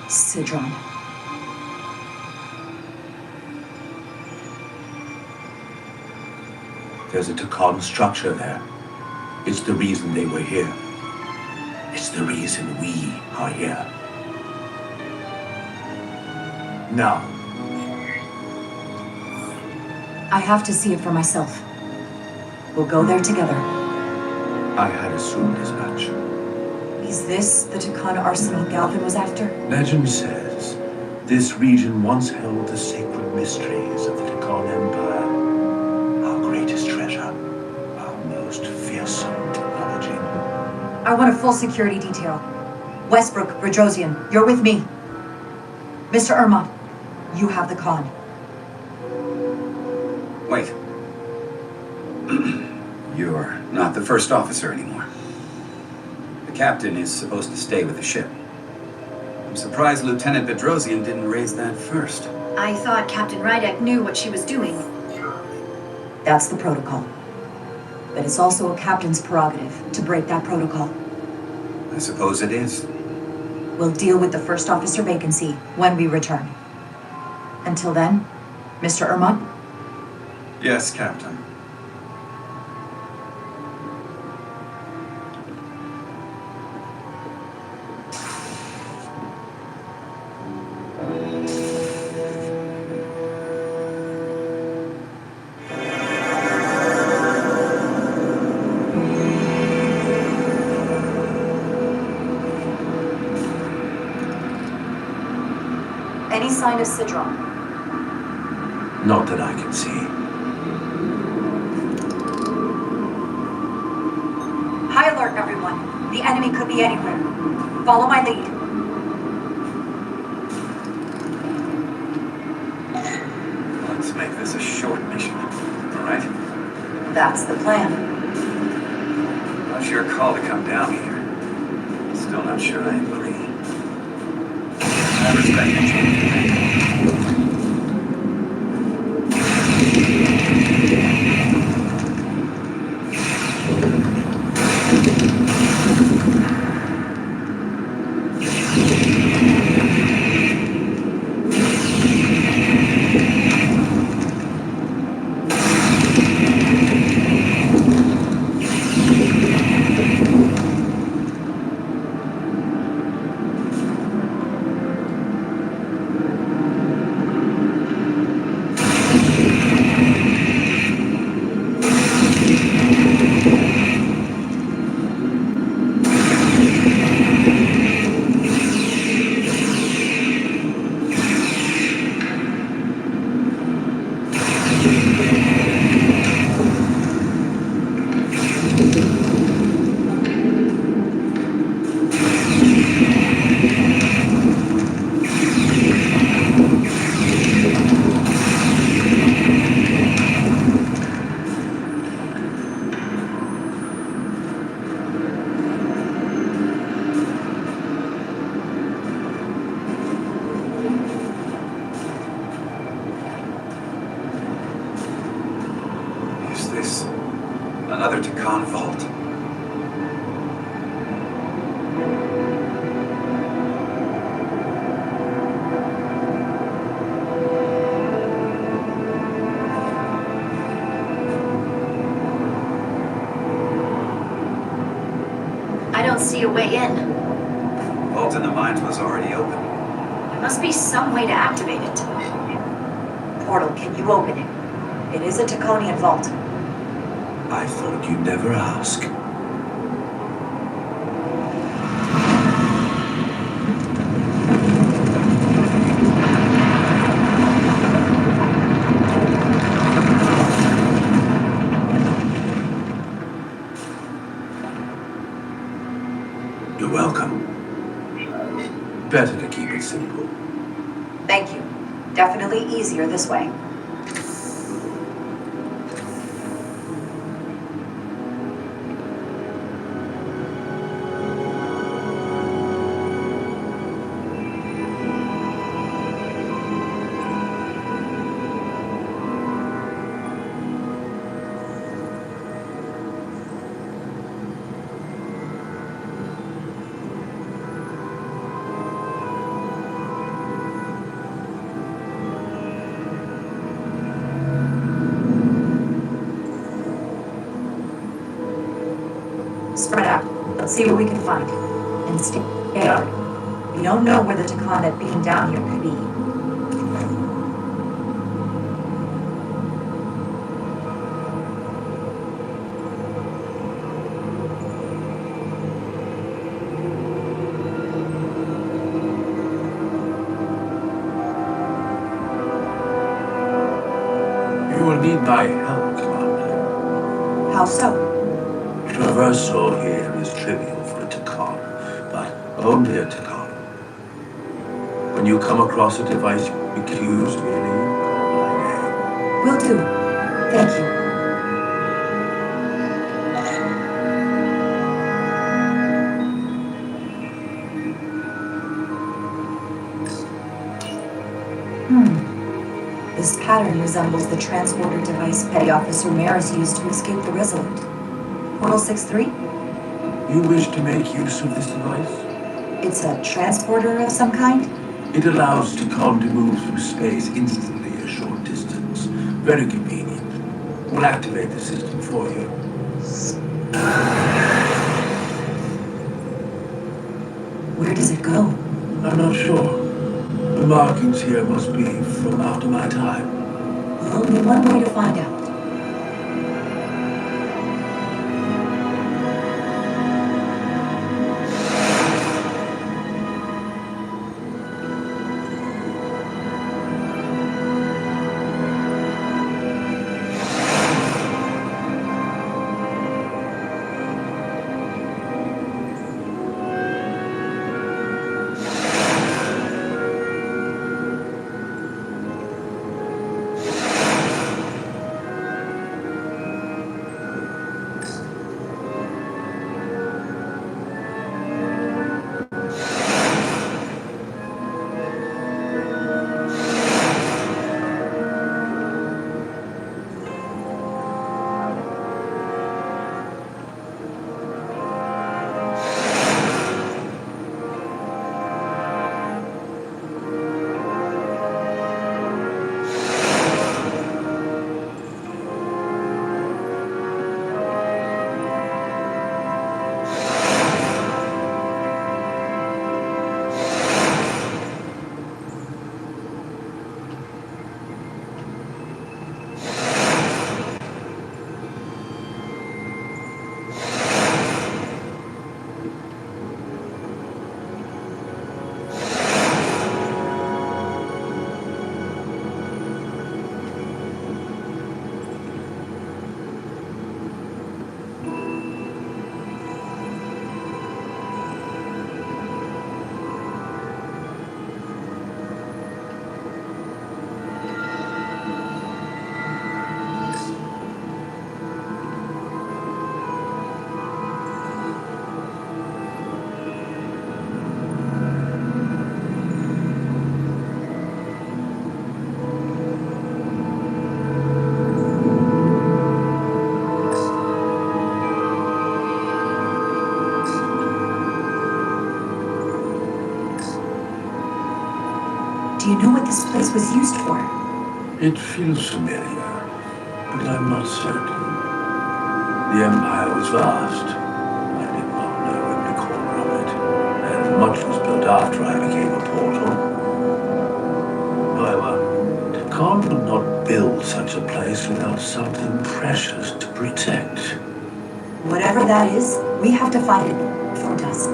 Sidron. There's a Takan structure there. It's the reason they were here. It's the reason we are here. Now, I have to see it for myself. We'll go there together. I had assumed as much. Is this the Takan arsenal Galvin was after? Legend says this region once held the sacred mysteries of the Takan Empire. Our greatest treasure. Our most fearsome technology. I want a full security detail. Westbrook, Brodrosian, you're with me. Mr. Irma, you have the con. Wait. You're not the first officer anymore. The captain is supposed to stay with the ship. I'm surprised Lieutenant Bedrosian didn't raise that first. I thought Captain Rydek knew what she was doing. That's the protocol. But it's also a captain's prerogative to break that protocol. I suppose it is. We'll deal with the first officer vacancy when we return. Until then, Mr. Irma? Yes, Captain. Any sign of Sidron? Not that I can see. High alert, everyone. The enemy could be anywhere. Follow my lead. make this a short mission, all right? That's the plan. Well, it's your call to come down here. Still not sure I agree. I respect it. Is this another Takan vault? I don't see a way in. Vault in the mines was already open. There must be some way to activate it. Portal, can you open it? It is a Taconian vault. I thought you'd never ask. You're welcome. Better to keep it simple. Thank you. Definitely easier this way. Spread out. Let's see what we can find. And stay alert. We don't know where the Takan that beamed down here could be. You will need my help, Commander. How so? Traversal here is trivial for a Takan, but only a Takan. When you come across a device you accuse merely call my name. Will do. Thank you. This pattern resembles the transporter device Petty Officer Maris used to escape the Resolute. Portal 6-3? You wish to make use of this device? It's a transporter of some kind? It allows Takan to move through space instantly a short distance. Very convenient. We'll activate the system for you. Where does it go? I'm not sure. The markings here must be from after my time. Only one way to find out. Do you know what this place was used for? It feels familiar, but I'm not certain. The Empire was vast. I did not know every corner of it, and much was built after I became a portal. However, the Khan would not build such a place without something precious to protect. Whatever that is, we have to find it before dusk.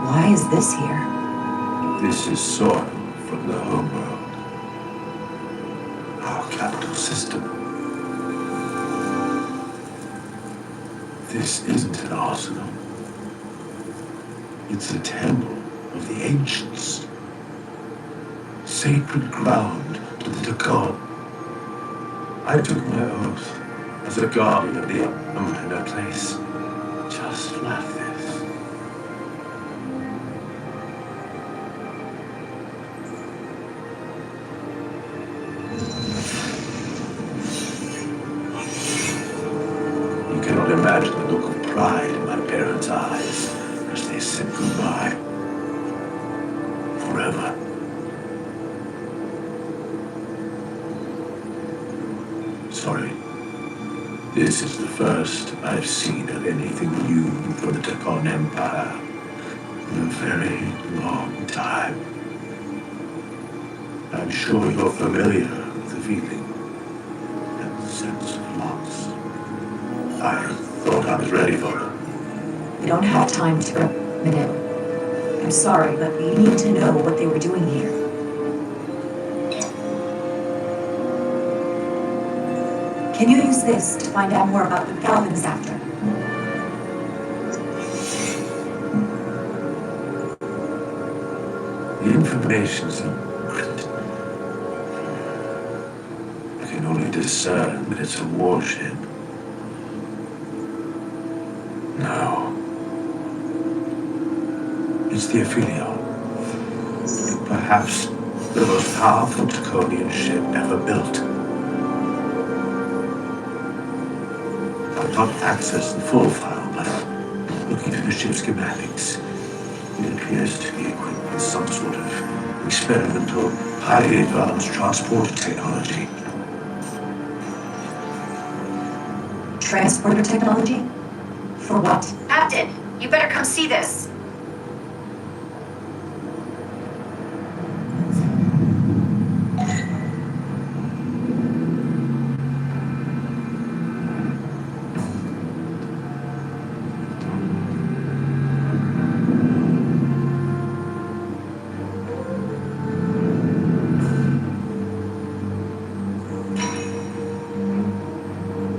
Why is this here? This is soil from the homeworld. Our capital system. This isn't an arsenal. It's a temple of the ancients. Sacred ground to the Dagon. I took my oath as a guardian of the Amanda place, just like this. You cannot imagine the look of pride in my parents' eyes as they said goodbye. Forever. Sorry. This is the first I've seen of anything new for the Dagon Empire in a very long time. I'm sure you're familiar with the feeling, that sense of loss. I thought I was ready for it. We don't have time to minute. I'm sorry, but we need to know what they were doing here. Can you use this to find out more about what Galvin is after? The information's encrypted. discern that it's a warship. No. It's the Aphelion. Perhaps the most powerful Draconian ship ever built. I've not accessed the full file, but looking through the ship's schematics, it appears to be equipped with some sort of experimental, highly advanced transporter technology. Transporter technology? For what? Captain, you better come see this.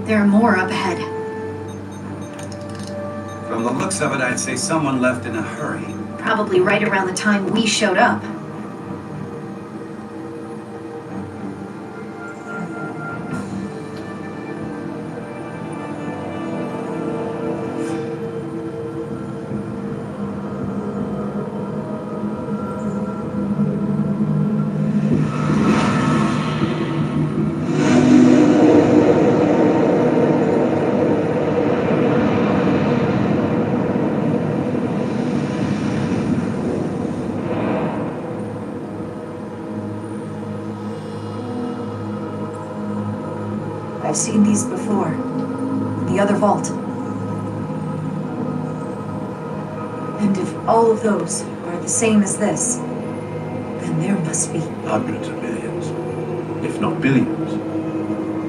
There are more up ahead. From the looks of it, I'd say someone left in a hurry. Probably right around the time we showed up. I've seen these before. The other vault. And if all of those are the same as this, then there must be Hundreds of millions, if not billions,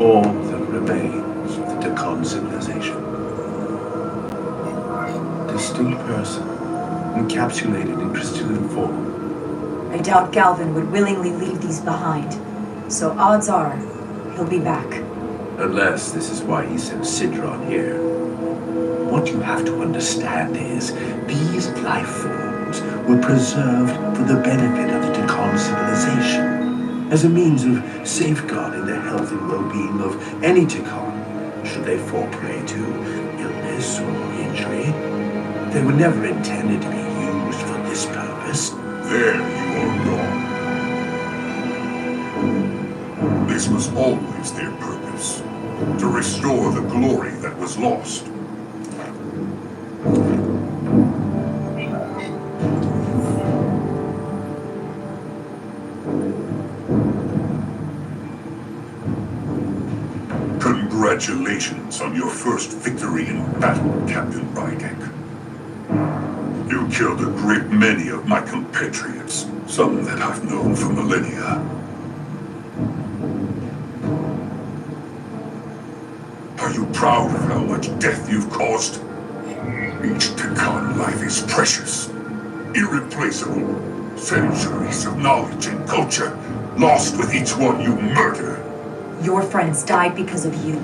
all that remains of the Dakan civilization. A distinct person, encapsulated in crystalline form. I doubt Galvin would willingly leave these behind. So odds are, he'll be back. Unless this is why he sent Sidron here. What you have to understand is, these life forms were preserved for the benefit of the Dakan civilization, as a means of safeguarding the health and well-being of any Dakan, should they fall prey to illness or injury. They were never intended to be used for this purpose. There you are wrong. This was always their purpose, to restore the glory that was lost. Congratulations on your first victory in battle, Captain Rydek. You killed a great many of my compatriots, some that I've known for millennia. Are you proud of how much death you've caused? Each Dakan life is precious, irreplaceable. Centuries of knowledge and culture, lost with each one you murder. Your friends died because of you.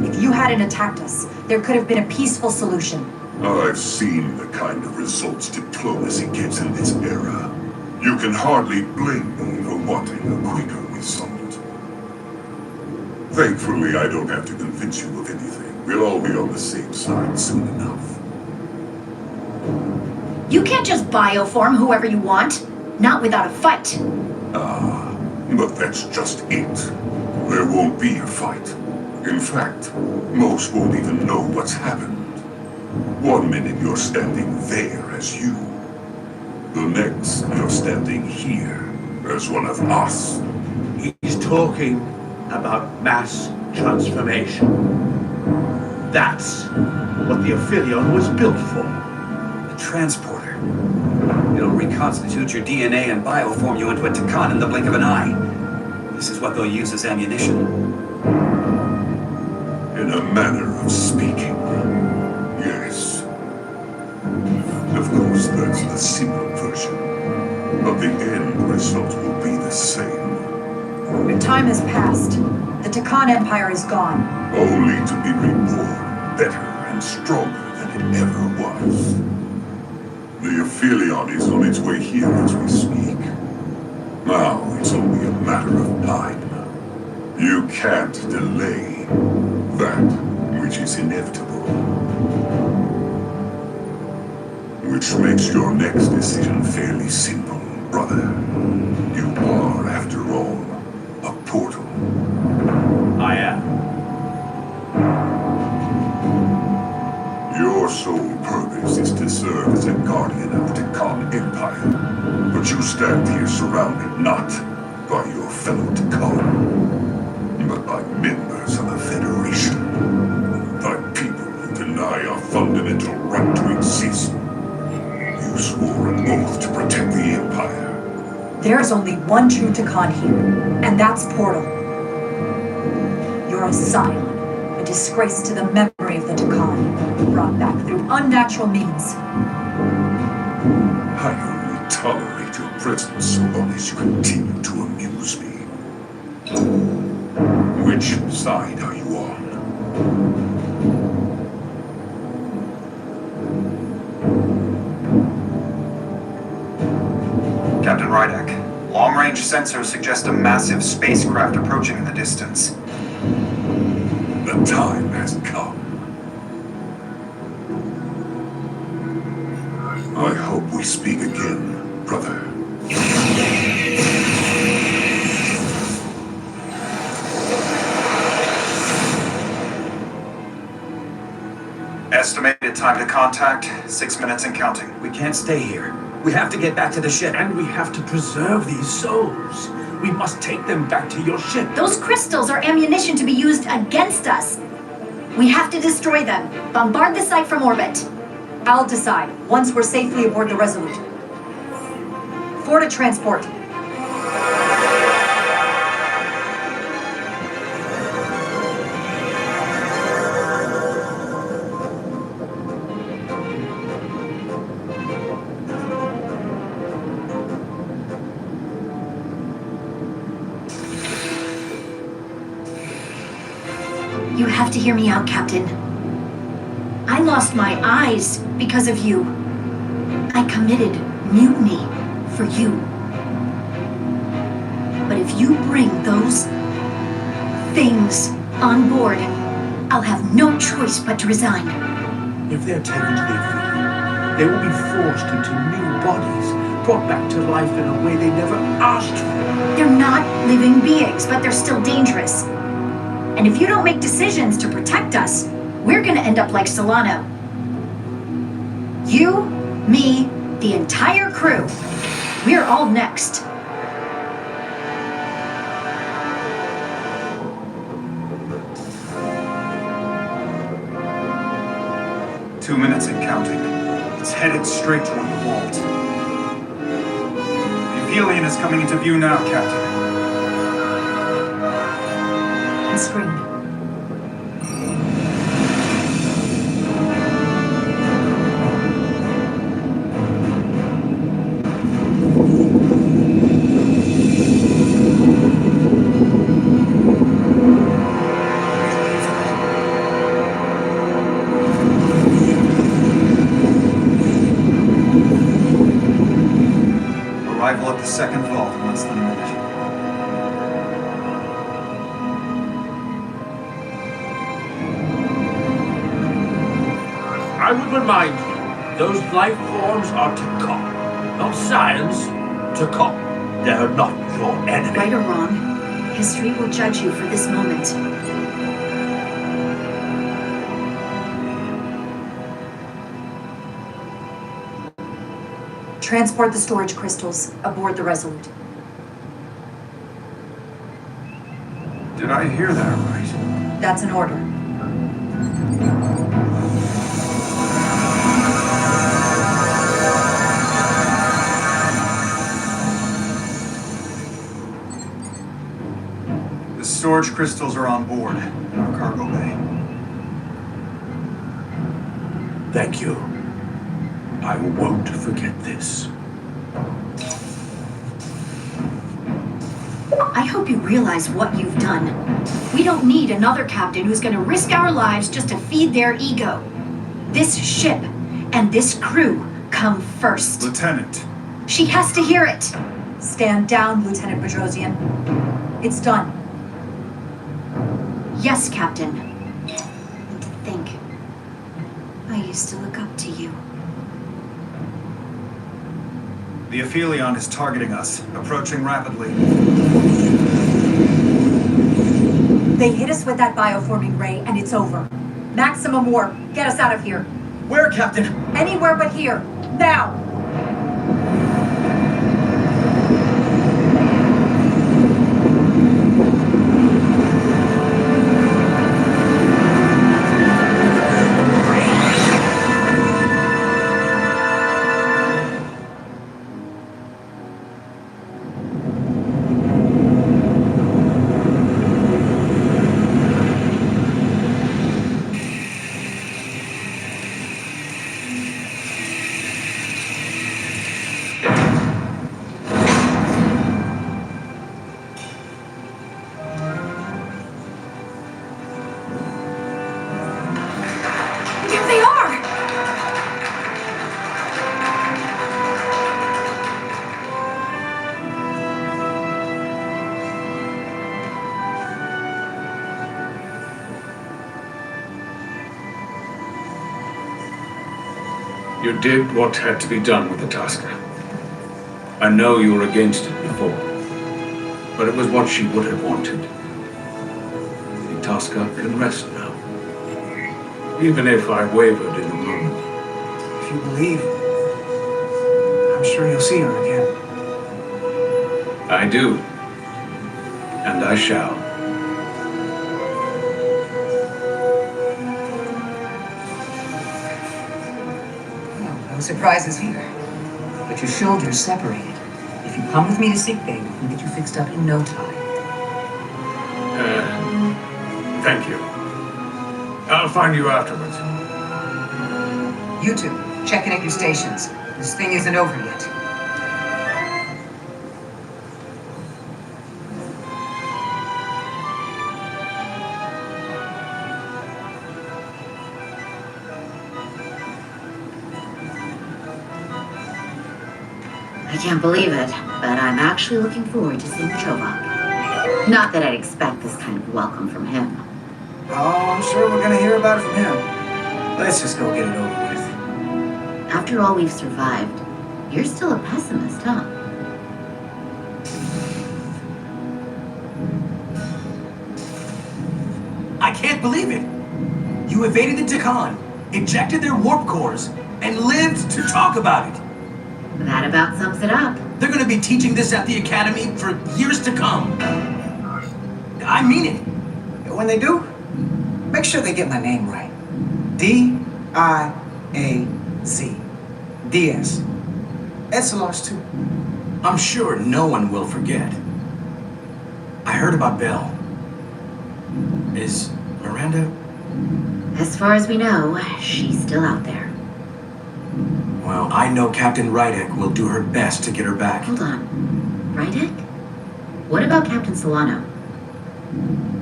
If you hadn't attacked us, there could have been a peaceful solution. I've seen the kind of results diplomacy gets in this era. You can hardly blame me for wanting a quicker result. Thankfully, I don't have to convince you of anything. We'll all be on the same side soon enough. You can't just bioform whoever you want. Not without a fight. Ah, but that's just it. There won't be a fight. In fact, most won't even know what's happened. One minute you're standing there as you. The next, you're standing here as one of us. He's talking about mass transformation. That's what the Aphelion was built for. A transporter. It'll reconstitute your DNA and bioform you into a Dakan in the blink of an eye. This is what they'll use as ammunition. In a manner of speaking, yes. Of course, that's the simple version. But the end result will be the same. But time has passed. The Dakan Empire is gone. Only to be reborn better and stronger than it ever was. The Aphelion is on its way here as we speak. Now it's only a matter of time. You can't delay that which is inevitable. Which makes your next decision fairly simple, brother. You are, after all, a portal. I am. Your sole purpose is to serve as a guardian of the Takan Empire. But you stand here surrounded not by your fellow Takan, but by members of the Federation. By people who deny our fundamental right to exist. You swore an oath to protect the Empire. There's only one true Takan here, and that's Portal. You're a scion, a disgrace to the memory of the Takan, brought back through unnatural means. I only tolerate your presence so long as you continue to amuse me. Which side are you on? Captain Rydak, long-range sensors suggest a massive spacecraft approaching in the distance. The time has come. I hope we speak again, brother. Estimated time to contact, 6 minutes and counting. We can't stay here. We have to get back to the ship. And we have to preserve these souls. We must take them back to your ship. Those crystals are ammunition to be used against us. We have to destroy them. Bombard the site from orbit. I'll decide, once we're safely aboard the Resolute. Forward to transport. You have to hear me out, Captain. I lost my eyes because of you. I committed mutiny for you. But if you bring those things on board, I'll have no choice but to resign. If they're taken to their freedom, they will be forced into new bodies, brought back to life in a way they never asked for. They're not living beings, but they're still dangerous. And if you don't make decisions to protect us, we're gonna end up like Solano. You, me, the entire crew. We're all next. Two minutes and counting. It's headed straight toward the vault. The Aphelion is coming into view now, Captain. And screen. Arrival at the second vault in less than a minute. I would remind you, those life forms are Takan, not science. Takan. They're not your enemy. Right or wrong, history will judge you for this moment. Transport the storage crystals aboard the Resolute. Did I hear that right? That's an order. The storage crystals are on board in our cargo bay. Thank you. I won't forget this. I hope you realize what you've done. We don't need another captain who's gonna risk our lives just to feed their ego. This ship and this crew come first. Lieutenant. She has to hear it. Stand down, Lieutenant Bedrosian. It's done. Yes, Captain. And to think, I used to look up to you. The Aphelion is targeting us, approaching rapidly. They hit us with that bioforming ray, and it's over. Maximum warp. Get us out of here. Where, Captain? Anywhere but here. Now! There they are! You did what had to be done with the Tasker. I know you were against it before, but it was what she would have wanted. The Tasker can rest now. Even if I wavered in the moment. If you believe, I'm sure you'll see her again. I do. And I shall. No surprises here. But your shoulders separated. If you come with me to sickbay, we can get you fixed up in no time. Thank you. I'll find you afterwards. You two, check in at your stations. This thing isn't over yet. I can't believe it, but I'm actually looking forward to seeing Chobok. Not that I'd expect this kind of welcome from him. Oh, I'm sure we're gonna hear about it from him. Let's just go get it over with. After all we've survived, you're still a pessimist, huh? I can't believe it. You evaded the Takan, ejected their warp cores, and lived to talk about it. That about sums it up. They're gonna be teaching this at the Academy for years to come. I mean it. When they do, make sure they get my name right. D-I-A-Z. Diaz. Essalars too. I'm sure no one will forget. I heard about Belle. Is Miranda? As far as we know, she's still out there. Well, I know Captain Rydek will do her best to get her back. Hold on. Rydek? What about Captain Solano?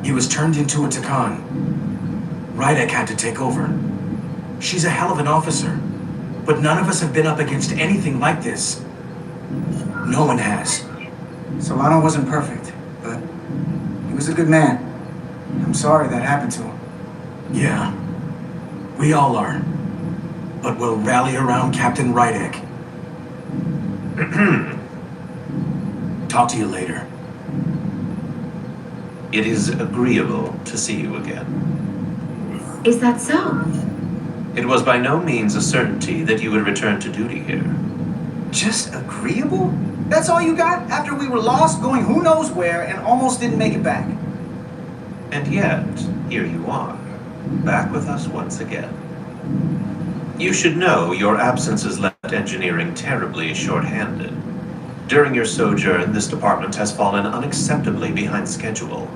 He was turned into a Takan. Rydek had to take over. She's a hell of an officer. But none of us have been up against anything like this. No one has. Solano wasn't perfect, but he was a good man. I'm sorry that happened to him. Yeah, we all are. But we'll rally around Captain Rydek. Talk to you later. It is agreeable to see you again. Is that so? It was by no means a certainty that you would return to duty here. Just agreeable? That's all you got after we were lost going who knows where and almost didn't make it back? And yet, here you are, back with us once again. You should know your absence has left engineering terribly short-handed. During your sojourn, this department has fallen unacceptably behind schedule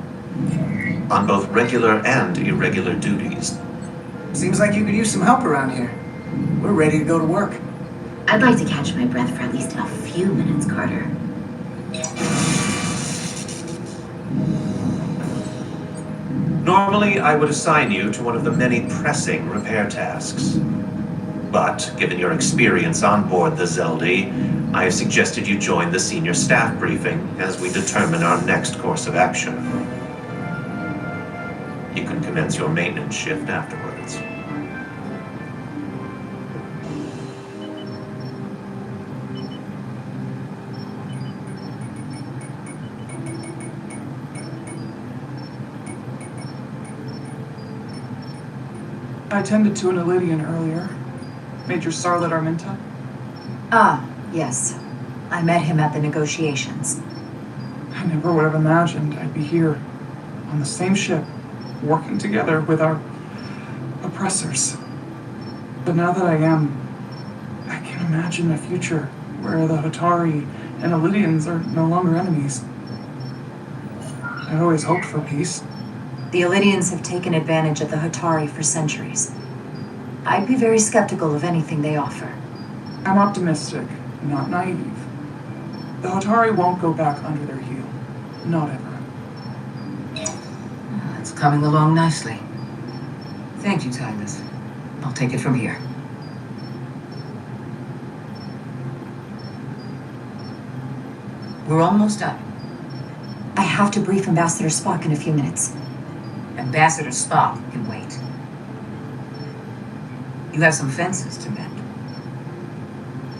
on both regular and irregular duties. Seems like you could use some help around here. We're ready to go to work. I'd like to catch my breath for at least a few minutes, Carter. Normally, I would assign you to one of the many pressing repair tasks. But, given your experience on board the Zeldi, I have suggested you join the senior staff briefing as we determine our next course of action. You can commence your maintenance shift afterwards. I attended to an Elydian earlier. Major Sarlet Arminta. Ah, yes. I met him at the negotiations. I never would have imagined I'd be here, on the same ship, working together with our oppressors. But now that I am, I can imagine a future where the Hatari and Elydians are no longer enemies. I always hoped for peace. The Elydians have taken advantage of the Hatari for centuries. I'd be very skeptical of anything they offer. I'm optimistic, not naive. The Hatari won't go back under their heel. Not ever. It's coming along nicely. Thank you, Tyler. I'll take it from here. We're almost done. I have to brief Ambassador Spock in a few minutes. Ambassador Spock can wait. You have some fences to mend.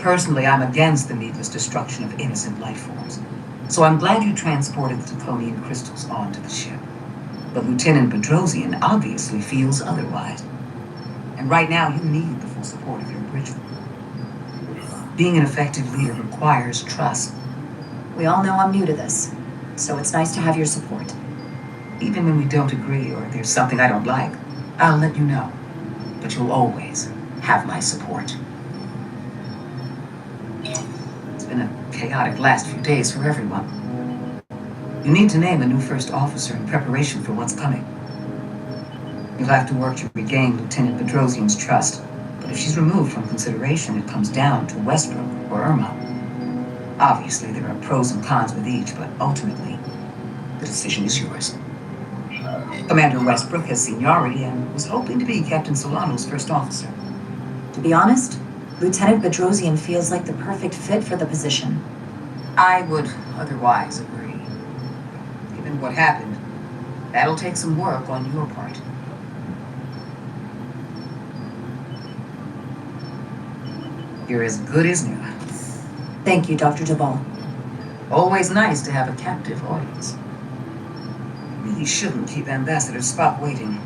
Personally, I'm against the needless destruction of innocent life forms. So I'm glad you transported the Draconian crystals onto the ship. But Lieutenant Bedrosian obviously feels otherwise. And right now, you need the full support of your bridge crew. Being an effective leader requires trust. We all know I'm new to this, so it's nice to have your support. Even when we don't agree or there's something I don't like, I'll let you know. But you'll always have my support. It's been a chaotic last few days for everyone. You need to name a new first officer in preparation for what's coming. You'll have to work to regain Lieutenant Bedrosian's trust, but if she's removed from consideration, it comes down to Westbrook or Irma. Obviously, there are pros and cons with each, but ultimately, the decision is yours. Commander Westbrook has seniority and was hoping to be Captain Solano's first officer. To be honest, Lieutenant Bedrosian feels like the perfect fit for the position. I would otherwise agree. Given what happened, that'll take some work on your part. You're as good as new. Thank you, Dr. Duvall. Always nice to have a captive audience. Really shouldn't keep Ambassador Spock waiting.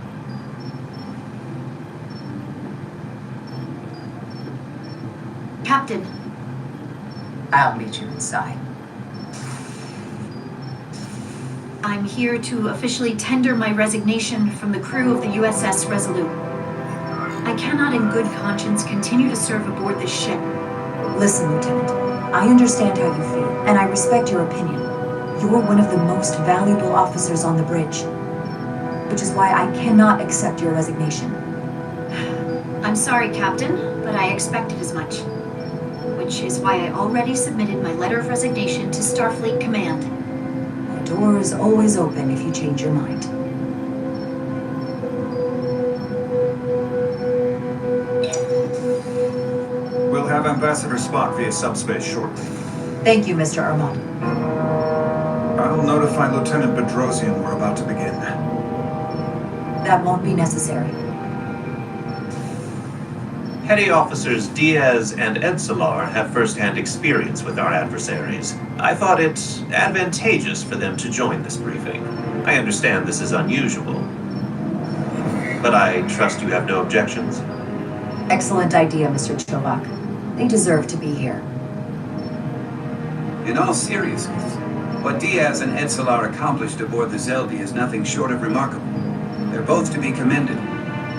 Captain. I'll meet you inside. I'm here to officially tender my resignation from the crew of the USS Resolute. I cannot in good conscience continue to serve aboard this ship. Listen, Lieutenant, I understand how you feel, and I respect your opinion. You're one of the most valuable officers on the bridge, which is why I cannot accept your resignation. I'm sorry, Captain, but I expected as much. Which is why I already submitted my letter of resignation to Starfleet Command. The door is always open if you change your mind. We'll have Ambassador Spock via subspace shortly. Thank you, Mr. Armand. I'll notify Lieutenant Bedrosian we're about to begin. That won't be necessary. Petty Officers Diaz and Edslar have first-hand experience with our adversaries. I thought it advantageous for them to join this briefing. I understand this is unusual, but I trust you have no objections. Excellent idea, Mr. Chovak. They deserve to be here. In all seriousness, what Diaz and Edslar accomplished aboard the Zeldi is nothing short of remarkable. They're both to be commended,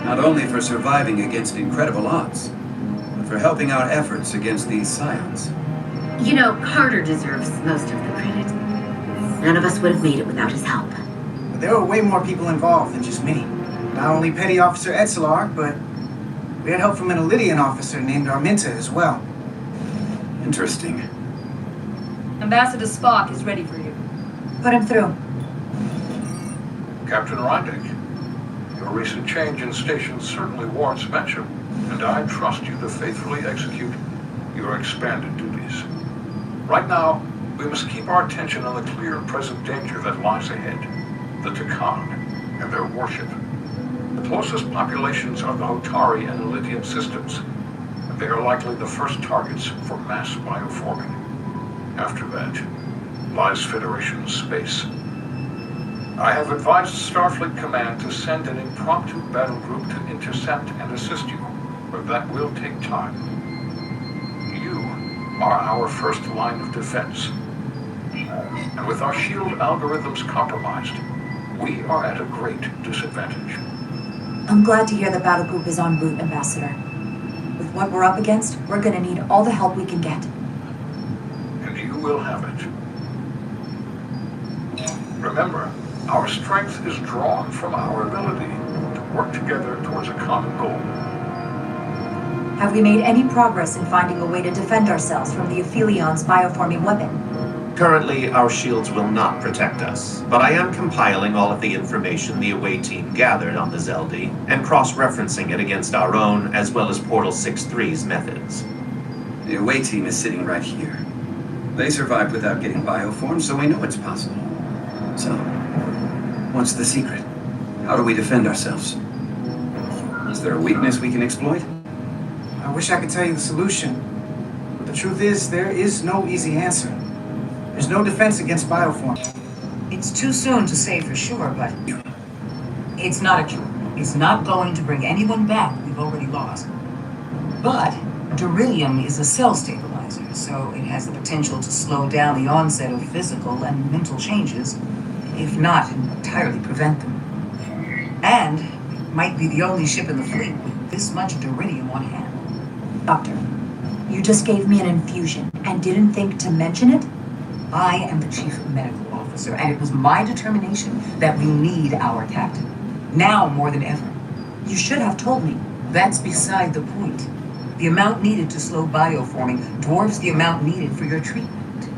not only for surviving against incredible odds, but for helping our efforts against these scions. You know, Carter deserves most of the credit. None of us would have made it without his help. But there were way more people involved than just me. Not only Petty Officer Edslar, but we had help from an Elydian officer named Arminta as well. Interesting. Ambassador Spock is ready for you. Put him through. Captain Reindeck, your recent change in station certainly warrants mention, and I trust you to faithfully execute your expanded duties. Right now, we must keep our attention on the clear present danger that lies ahead, the Takan. and their worship. The closest populations are the Hotari and Elydian systems, and they are likely the first targets for mass bioforming. After that lies Federation space. I have advised Starfleet Command to send an impromptu battle group to intercept and assist you, but that will take time. You are our first line of defense. And with our shield algorithms compromised, we are at a great disadvantage. I'm glad to hear the battle group is en route, Ambassador. With what we're up against, we're gonna need all the help we can get. And you will have it. Remember, our strength is drawn from our ability to work together towards a common goal. Have we made any progress in finding a way to defend ourselves from the Aphelion's bioforming weapon? Currently, our shields will not protect us, but I am compiling all of the information the away team gathered on the Zeldi and cross-referencing it against our own as well as Portal 6-3's methods. The away team is sitting right here. They survived without getting bioformed, so we know it's possible. So, what's the secret? How do we defend ourselves? Is there a weakness we can exploit? I wish I could tell you the solution, but the truth is, there is no easy answer. There's no defense against bioform. It's too soon to say for sure, but it's not a cure. It's not going to bring anyone back we've already lost. But beryllium is a cell stabilizer, so it has the potential to slow down the onset of physical and mental changes, if not entirely prevent them. And it might be the only ship in the fleet with this much beryllium on hand. Doctor, you just gave me an infusion and didn't think to mention it? I am the chief medical officer, and it was my determination that we need our captain. Now more than ever. You should have told me. That's beside the point. The amount needed to slow bioforming dwarfs the amount needed for your treatment.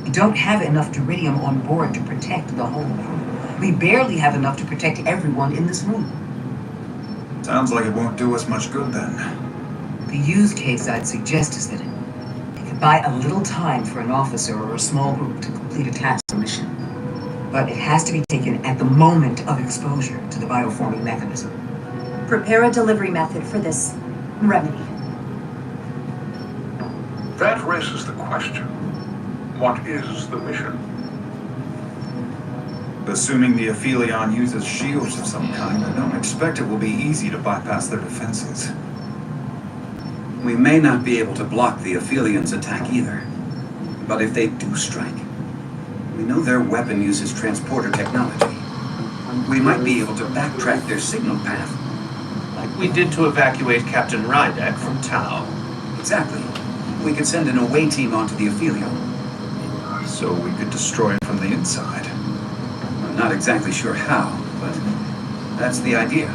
We don't have enough beryllium on board to protect the whole crew. We barely have enough to protect everyone in this room. Sounds like it won't do us much good then. The use case I'd suggest is that it could buy a little time for an officer or a small group to complete a task or mission. But it has to be taken at the moment of exposure to the bioforming mechanism. Prepare a delivery method for this remedy. That raises the question, what is the mission? Assuming the Aphelion uses shields of some kind, I don't expect it will be easy to bypass their defenses. We may not be able to block the Aphelion's attack either. But if they do strike, we know their weapon uses transporter technology. We might be able to backtrack their signal path. Like we did to evacuate Captain Rydek from Tau. Exactly. We could send an away team onto the Aphelion. So we could destroy it from the inside. I'm not exactly sure how, but that's the idea.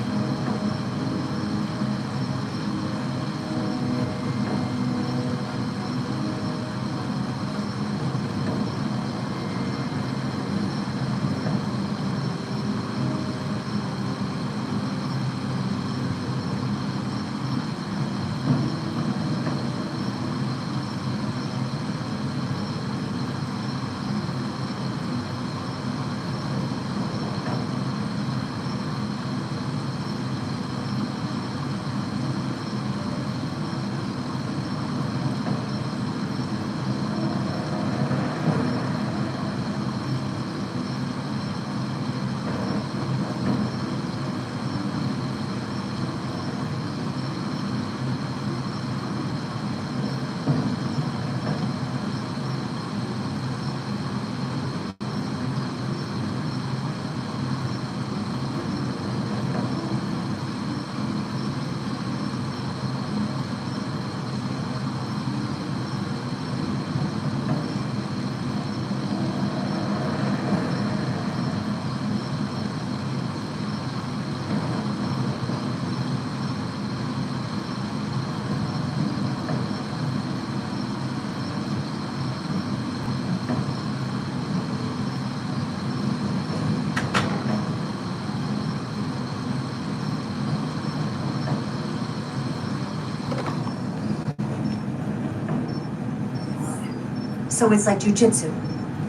So it's like jujitsu.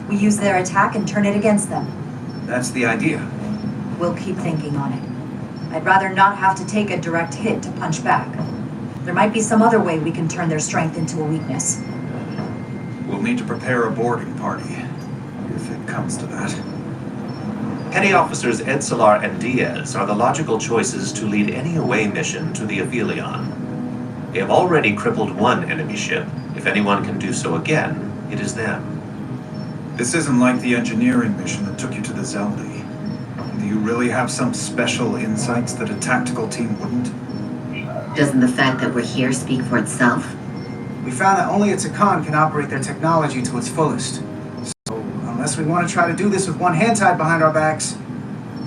We use their attack and turn it against them. That's the idea. We'll keep thinking on it. I'd rather not have to take a direct hit to punch back. There might be some other way we can turn their strength into a weakness. We'll need to prepare a boarding party, if it comes to that. Petty Officers Edslar and Diaz are the logical choices to lead any away mission to the Aphelion. They have already crippled one enemy ship. If anyone can do so again, it is them. This isn't like the engineering mission that took you to the Zeldi. Do you really have some special insights that a tactical team wouldn't? Doesn't the fact that we're here speak for itself? We found that only a Takan can operate their technology to its fullest. So, unless we want to try to do this with one hand tied behind our backs,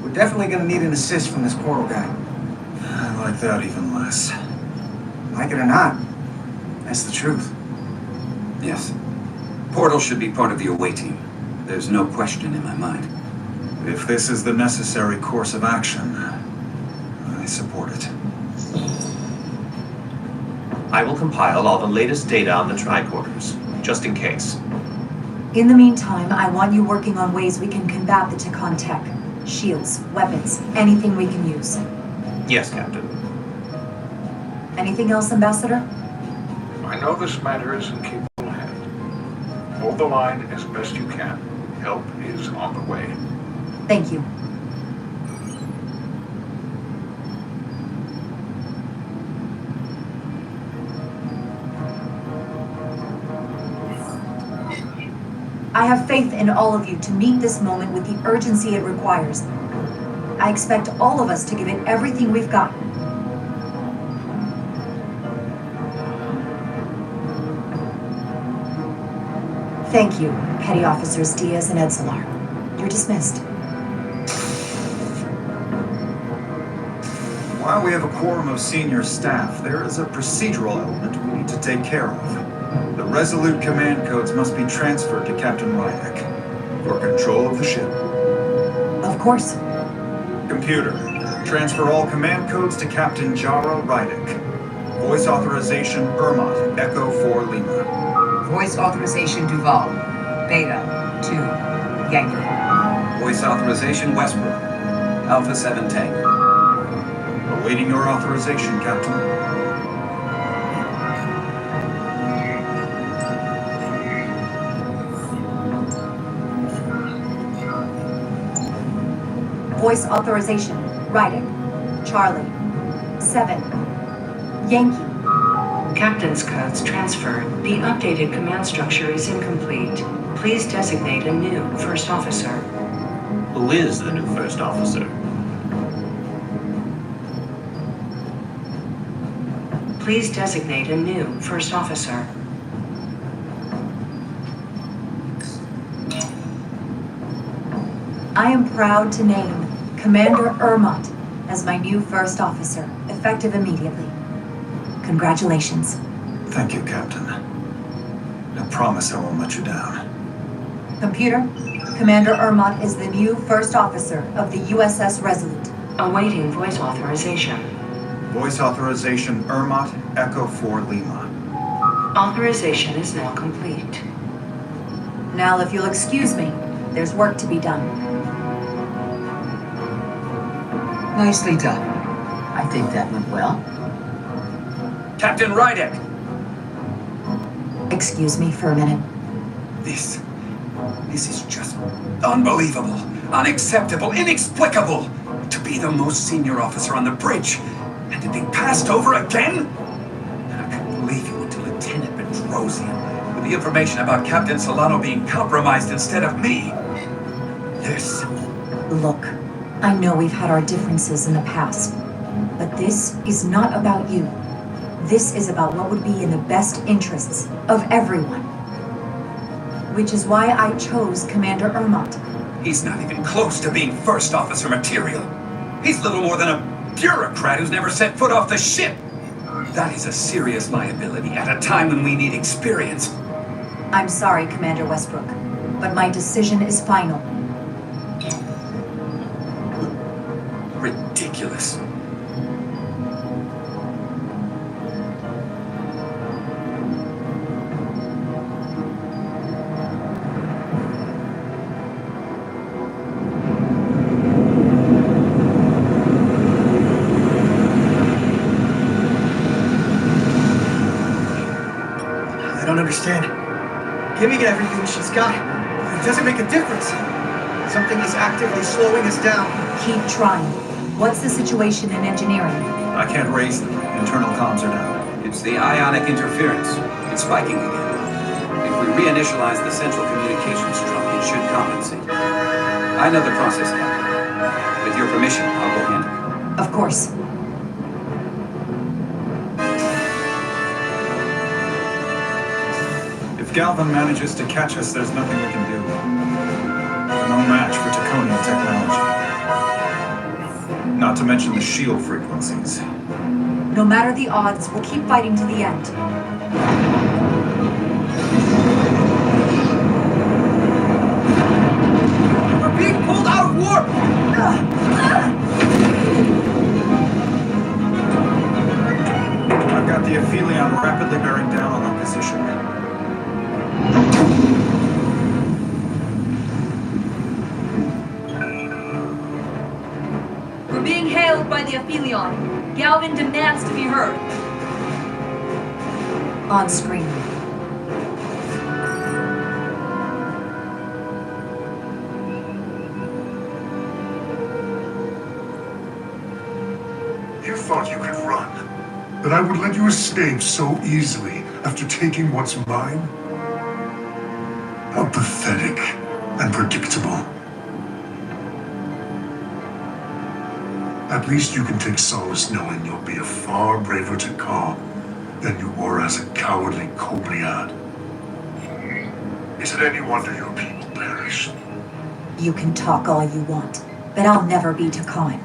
we're definitely going to need an assist from this portal guy. I like that even less. Like it or not, that's the truth. Yes. Portal should be part of the away team. There's no question in my mind. If this is the necessary course of action, I support it. I will compile all the latest data on the tricorders, just in case. In the meantime, I want you working on ways we can combat the Takan tech. Shields, weapons, anything we can use. Yes, Captain. Anything else, Ambassador? I know this matter is in capable hands. Hold the line as best you can. Help is on the way. Thank you. I have faith in all of you to meet this moment with the urgency it requires. I expect all of us to give it everything we've got. Thank you, Petty Officers Diaz and Edslar. You're dismissed. While we have a quorum of senior staff, there is a procedural element we need to take care of. The Resolute command codes must be transferred to Captain Rydek for control of the ship. Of course. Computer, transfer all command codes to Captain Jara Rydek. Voice authorization Ermot, Echo 4 Lima. Voice authorization Duval. Beta 2 Yankee. Voice authorization Westbrook. Alpha 7 Tank. Awaiting your authorization, Captain. Voice authorization Rydek. Charlie. 7. Yankee. Captain's codes transferred. The updated command structure is incomplete. Please designate a new first officer. Who is the new first officer? Please designate a new first officer. I am proud to name Commander Ermot as my new first officer, effective immediately. Congratulations. Thank you, Captain. I promise I won't let you down. Computer, Commander Ermot is the new first officer of the USS Resolute. Awaiting voice authorization. Voice authorization Ermot, Echo 4 Lima. Authorization is now complete. Now, if you'll excuse me, there's work to be done. Nicely done. I think that went well. Captain Rydek! Excuse me for a minute. This is just unbelievable, unacceptable, inexplicable. To be the most senior officer on the bridge, and to be passed over again? I couldn't believe you went to Lieutenant Bedrosian with the information about Captain Solano being compromised instead of me. This... Look, I know we've had our differences in the past, but this is not about you. This is about what would be in the best interests of everyone. Which is why I chose Commander Ermot. He's not even close to being first officer material. He's little more than a bureaucrat who's never set foot off the ship. That is a serious liability at a time when we need experience. I'm sorry, Commander Westbrook, but my decision is final. Ridiculous. understand. Giving everything she's got, it doesn't make a difference. Something is actively slowing us down. Keep trying. What's the situation in engineering? I can't raise them. Internal comms are down. It's the ionic interference. It's spiking again. If we reinitialize the central communications trunk, it should compensate. I know the process, Captain. With your permission, I'll go handle it. Of course. If Galvin manages to catch us, there's nothing we can do. We're no match for Taconian technology. Not to mention the shield frequencies. No matter the odds, we'll keep fighting to the end. We're being pulled out of warp! I've got the Aphelion rapidly bearing down on our position. We're being hailed by the Aphelion. Galvin demands to be heard. On screen. You thought you could run, that I would let you escape so easily after taking what's mine? How pathetic and predictable. At least you can take solace knowing you'll be a far braver Takar than you were as a cowardly Kobliad. Is it any wonder your people perish? You can talk all you want, but I'll never be Takan.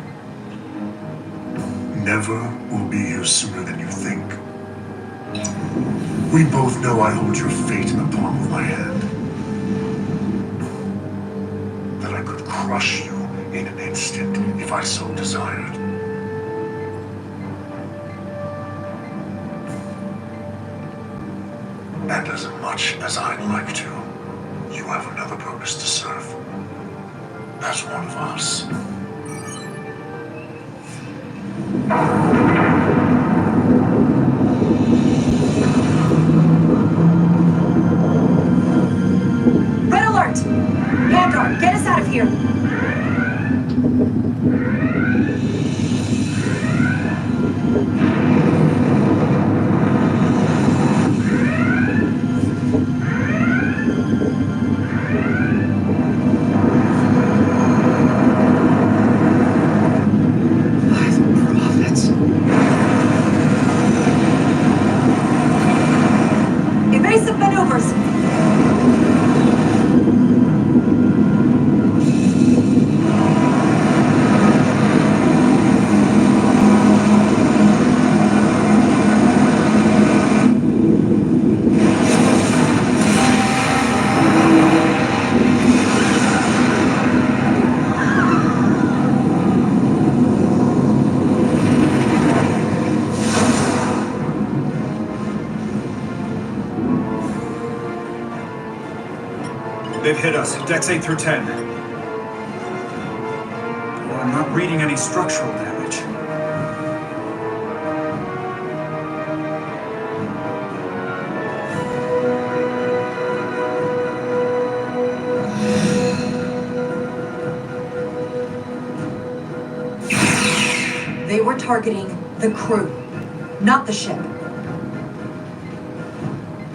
Never will be here sooner than you think. We both know I hold your fate in the palm of my hand. That I could crush you in an instant if I so desired. And as much as I'd like to, you have another purpose to serve. As one of us. Red alert! Vanguard, get us out of here! Evasive maneuvers! They've hit us. Decks 8 through 10. Well, I'm not reading any structural damage. They were targeting the crew, not the ship.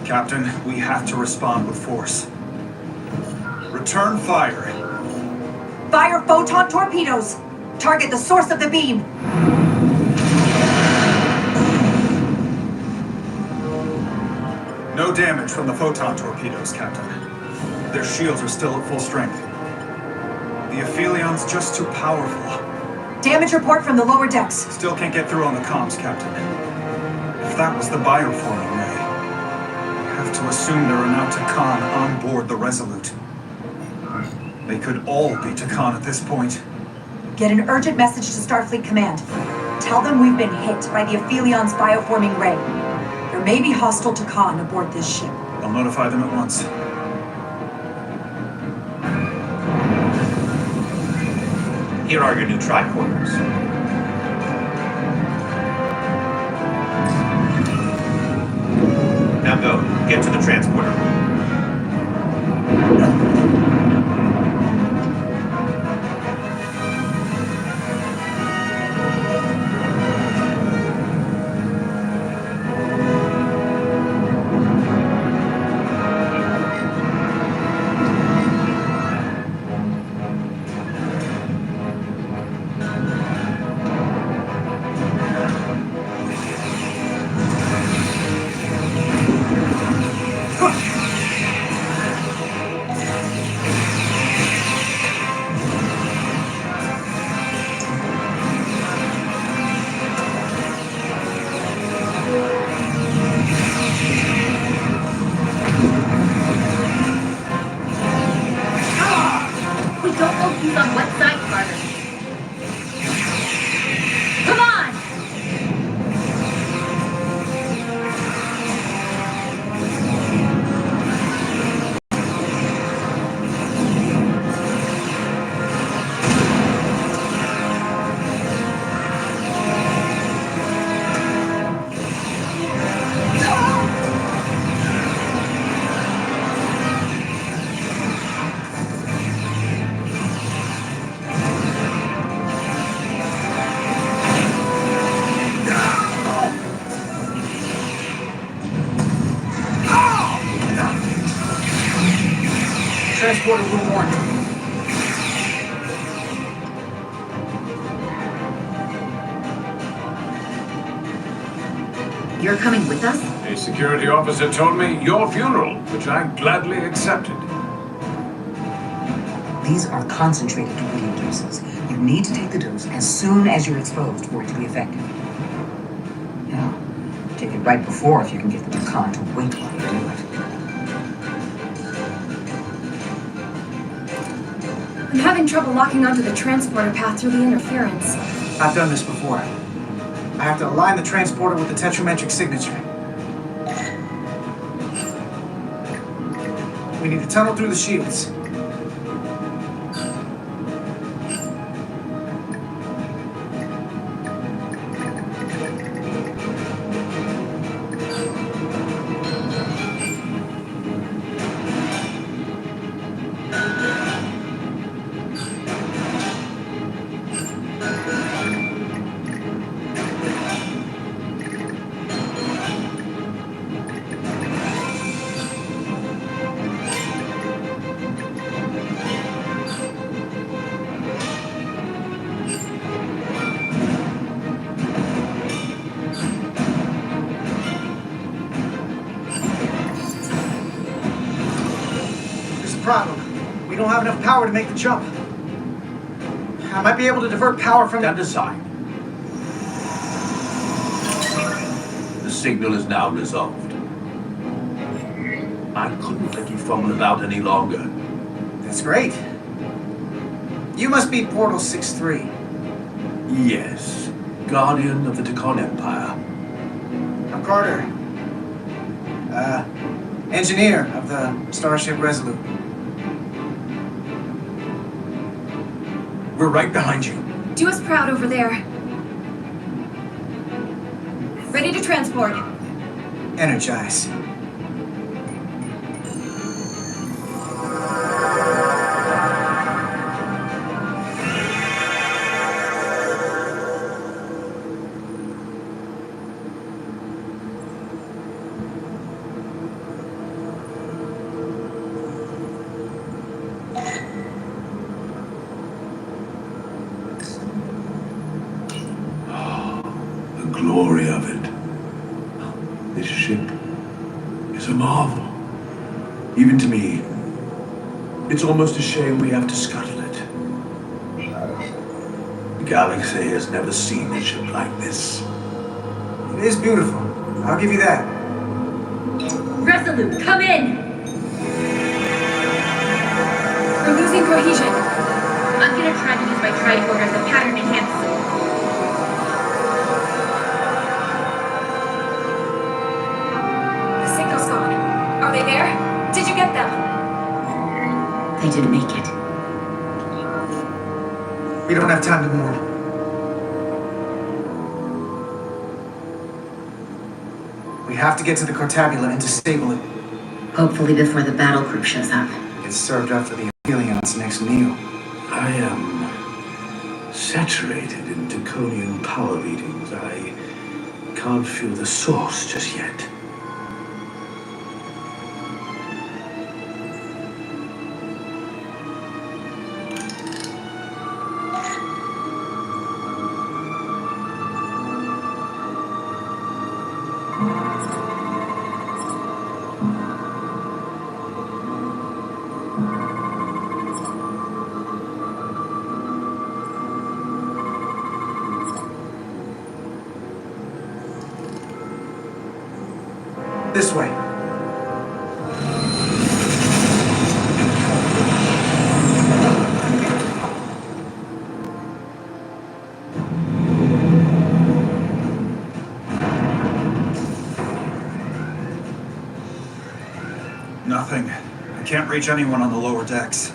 Captain, we have to respond with force. Return fire. Fire photon torpedoes! Target the source of the beam! No damage from the photon torpedoes, Captain. Their shields are still at full strength. The Aphelion's just too powerful. Damage report from the lower decks. Still can't get through on the comms, Captain. If that was the bioforming ray, I have to assume there are now Takan on board the Resolute. They could all be Takan at this point. Get an urgent message to Starfleet Command. Tell them we've been hit by the Aphelion's bioforming ray. There may be hostile Takan aboard this ship. I'll notify them at once. Here are your new tricorders. Now Go. Get to the transporter room. We don't know who's on what side, Carter. Come on! Transporter room 1. You're coming with us? A security officer told me your funeral, which I gladly accepted. These are concentrated Davidian doses. You need to take the dose as soon as you're exposed for it to be effective. Now, take it right before if you can get the Decon to wait while you do it. I'm having trouble locking onto the transporter path through the interference. I've done this before. I have to align the transporter with the tetrametric signature. We need to tunnel through the shields. Problem. We don't have enough power to make the jump. I might be able to divert power from... Stand aside. The signal is now resolved. I couldn't let you fumble about any longer. That's great. You must be Portal 6-3. Yes. Guardian of the Decon Empire. I'm Carter. Engineer of the Starship Resolute. We're right behind you. Do us proud over there. Ready to transport. Energize. The glory of it. This ship is a marvel. Even to me, it's almost a shame we have to scuttle it. The galaxy has never seen a ship like this. It is beautiful. I'll give you that. Resolute, come in! We're losing cohesion. I'm gonna try to use my tricorder as a pattern enhancer. The signal's gone. Are they there? Did you get them? They didn't make it. We don't have time to mourn. We have to get to the Cartabula and disable it. Hopefully before the battle group shows up. It's served up for the Aphelions' next meal. I am saturated in Draconian power readings. I can't feel the source just yet. This way. Nothing. I can't reach anyone on the lower decks.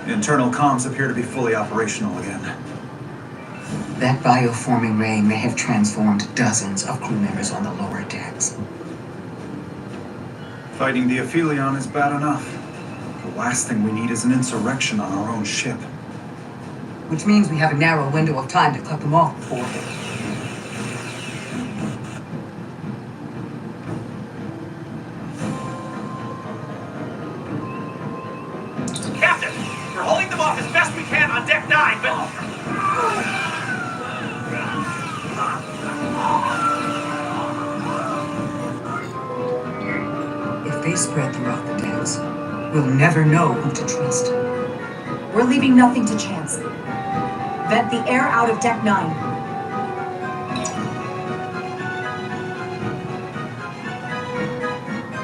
The internal comms appear to be fully operational again. That bioforming ray may have transformed dozens of crew members on the lower decks. Fighting the Aphelion is bad enough. The last thing we need is an insurrection on our own ship. Which means we have a narrow window of time to cut them off before Captain, we're holding them off as best we can on deck 9, but... If they spread throughout the decks, we'll never know who to trust. We're leaving nothing to chance. Vent the air out of Deck 9.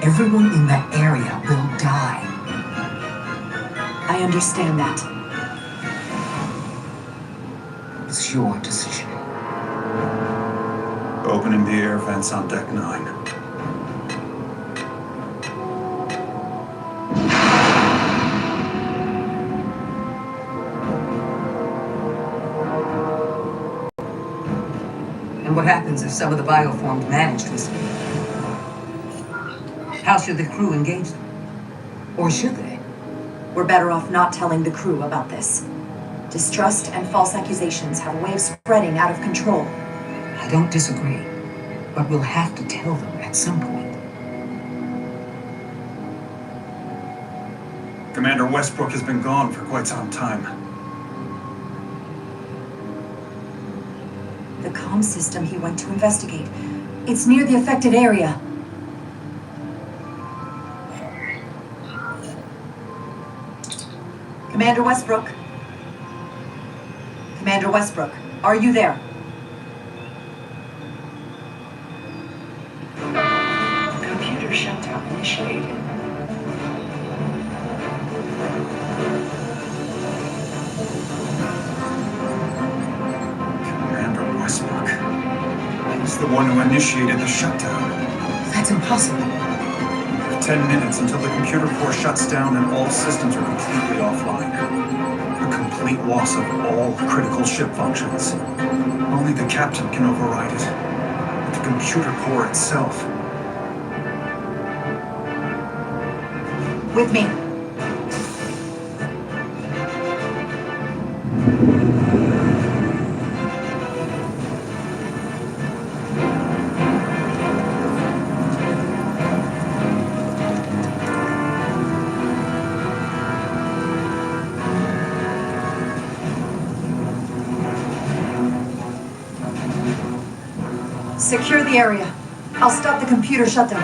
Everyone in that area will die. I understand that. It's your decision. Opening the air vents on Deck 9. And what happens if some of the bioformed manage to escape? How should the crew engage them? Or should they? We're better off not telling the crew about this. Distrust and false accusations have a way of spreading out of control. I don't disagree, but we'll have to tell them at some point. Commander Westbrook has been gone for quite some time. The comm system he went to investigate. It's near the affected area. Commander Westbrook? Commander Westbrook, are you there? Computer shutdown initiated. Commander Westbrook. He's the one who initiated the shutdown. That's impossible. We have 10 minutes until the computer core shuts down and all systems are completely offline. A complete loss of all critical ship functions. Only the captain can override it. The computer core itself. With me. Secure the area. I'll stop the computer shutdown.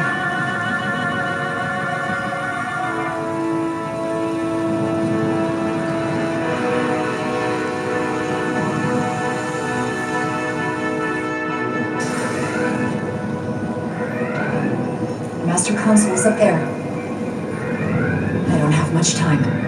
Master console is up there. I don't have much time.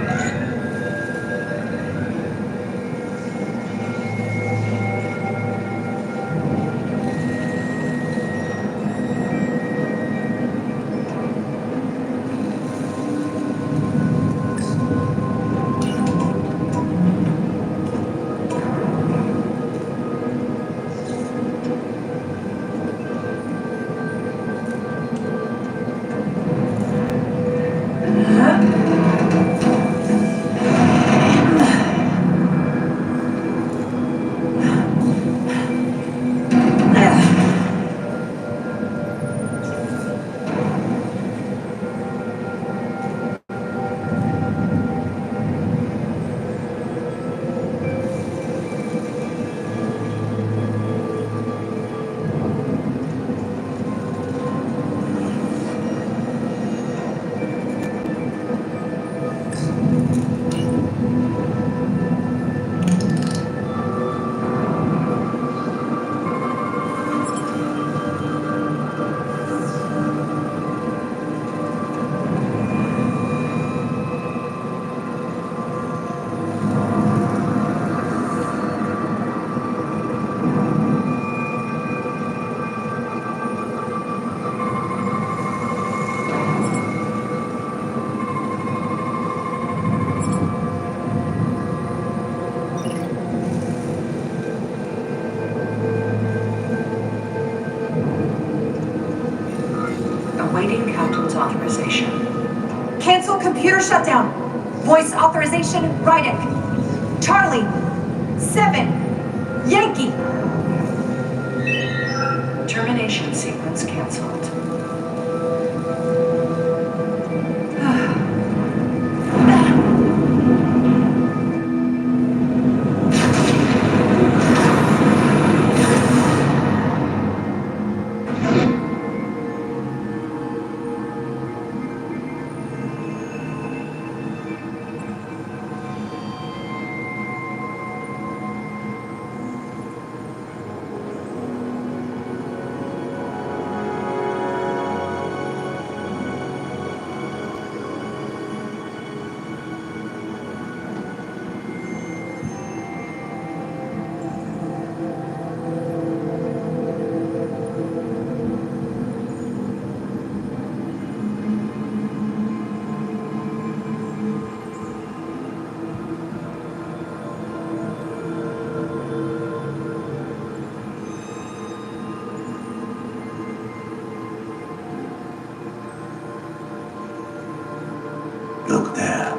authorization. Cancel computer shutdown. Voice authorization, Rydick. Charlie. 7. Yankee. Termination sequence canceled. Look there.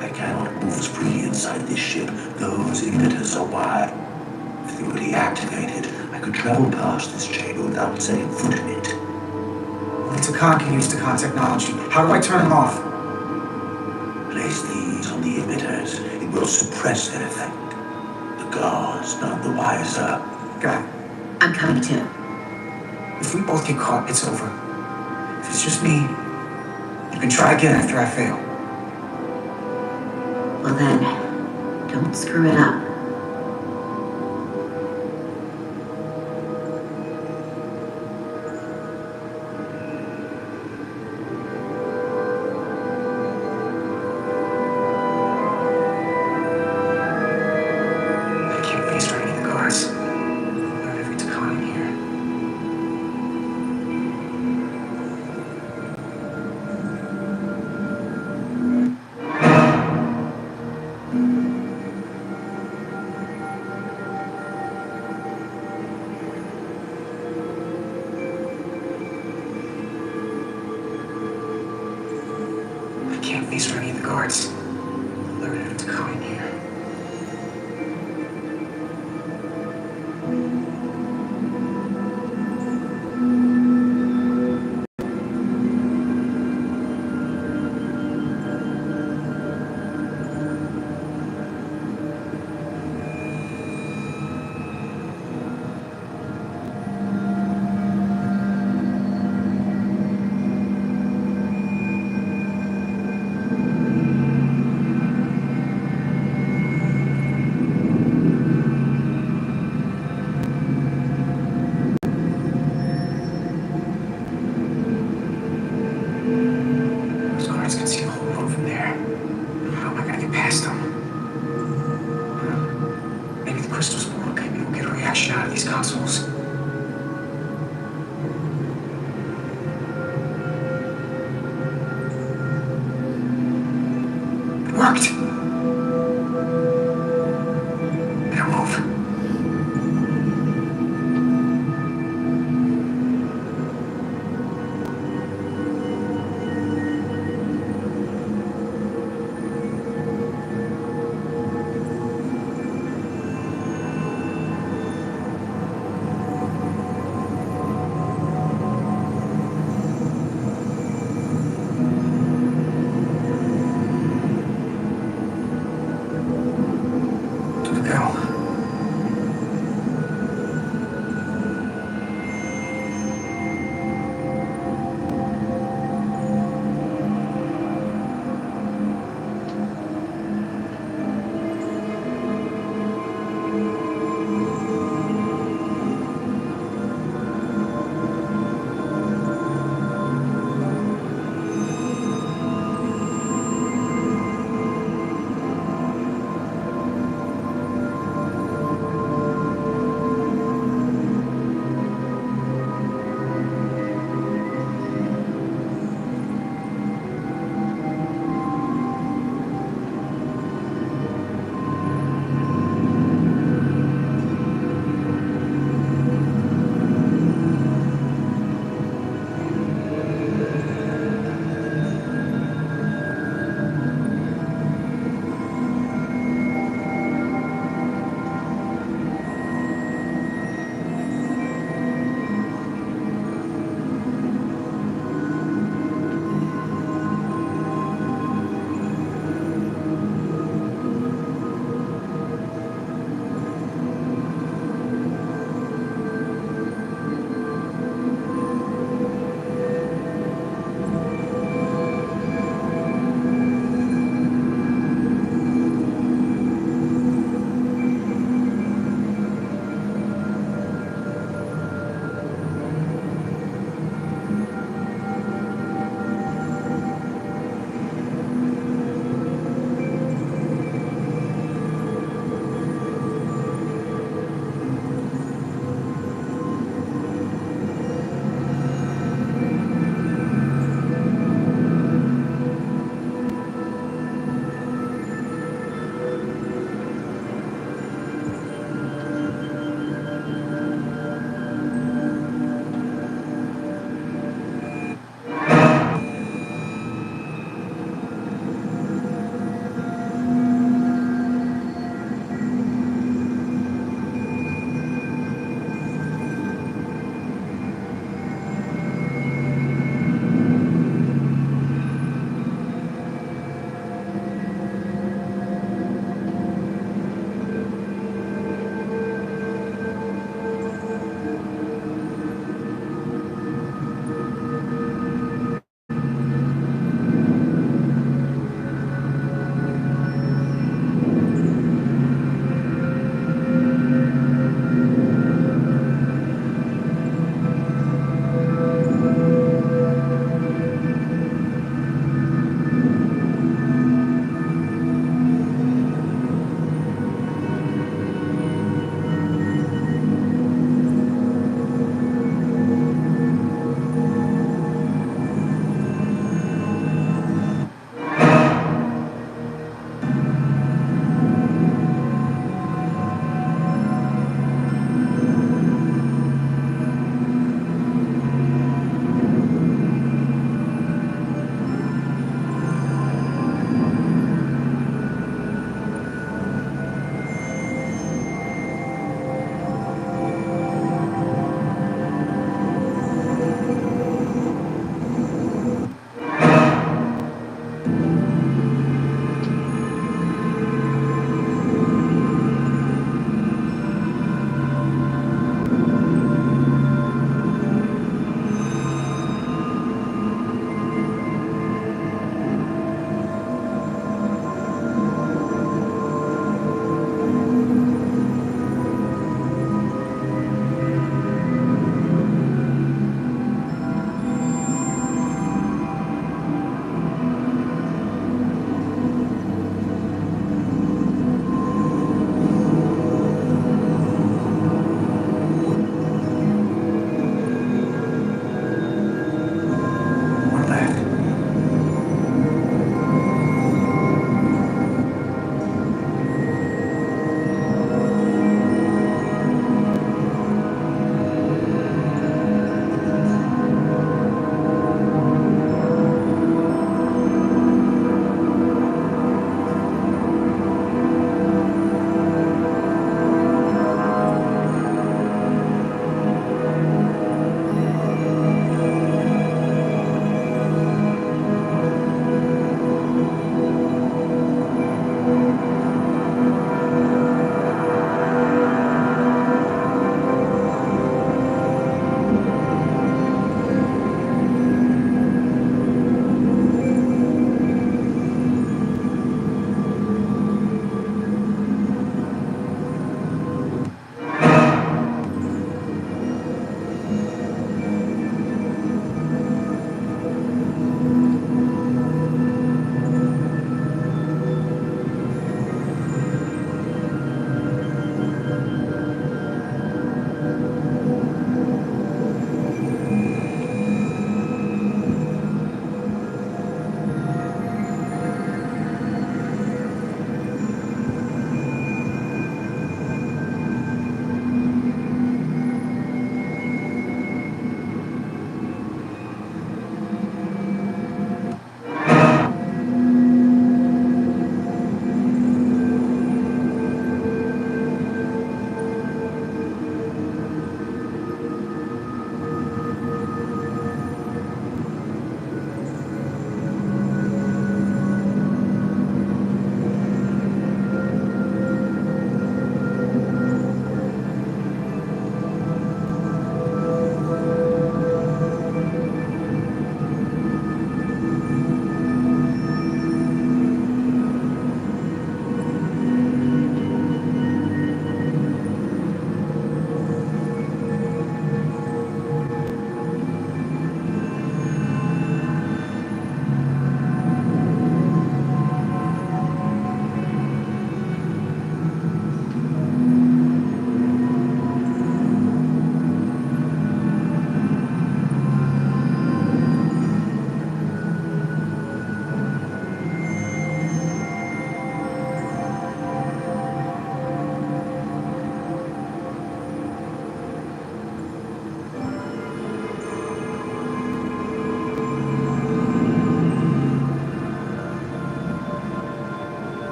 I cannot move freely inside this ship. Those emitters are wide. If they were deactivated, I could travel past this chamber without setting foot in it. Only Takan can use Takan technology. How do I turn them off? Place these on the emitters. It will suppress their effect. The guards none the wiser. Got it. I'm coming too. If we both get caught, it's over. If it's just me, you can try again after I fail. Well then, don't screw it up. I can't face right any of the guards. Not every Takan in here. I can't face any of the guards. Learn how to come in here.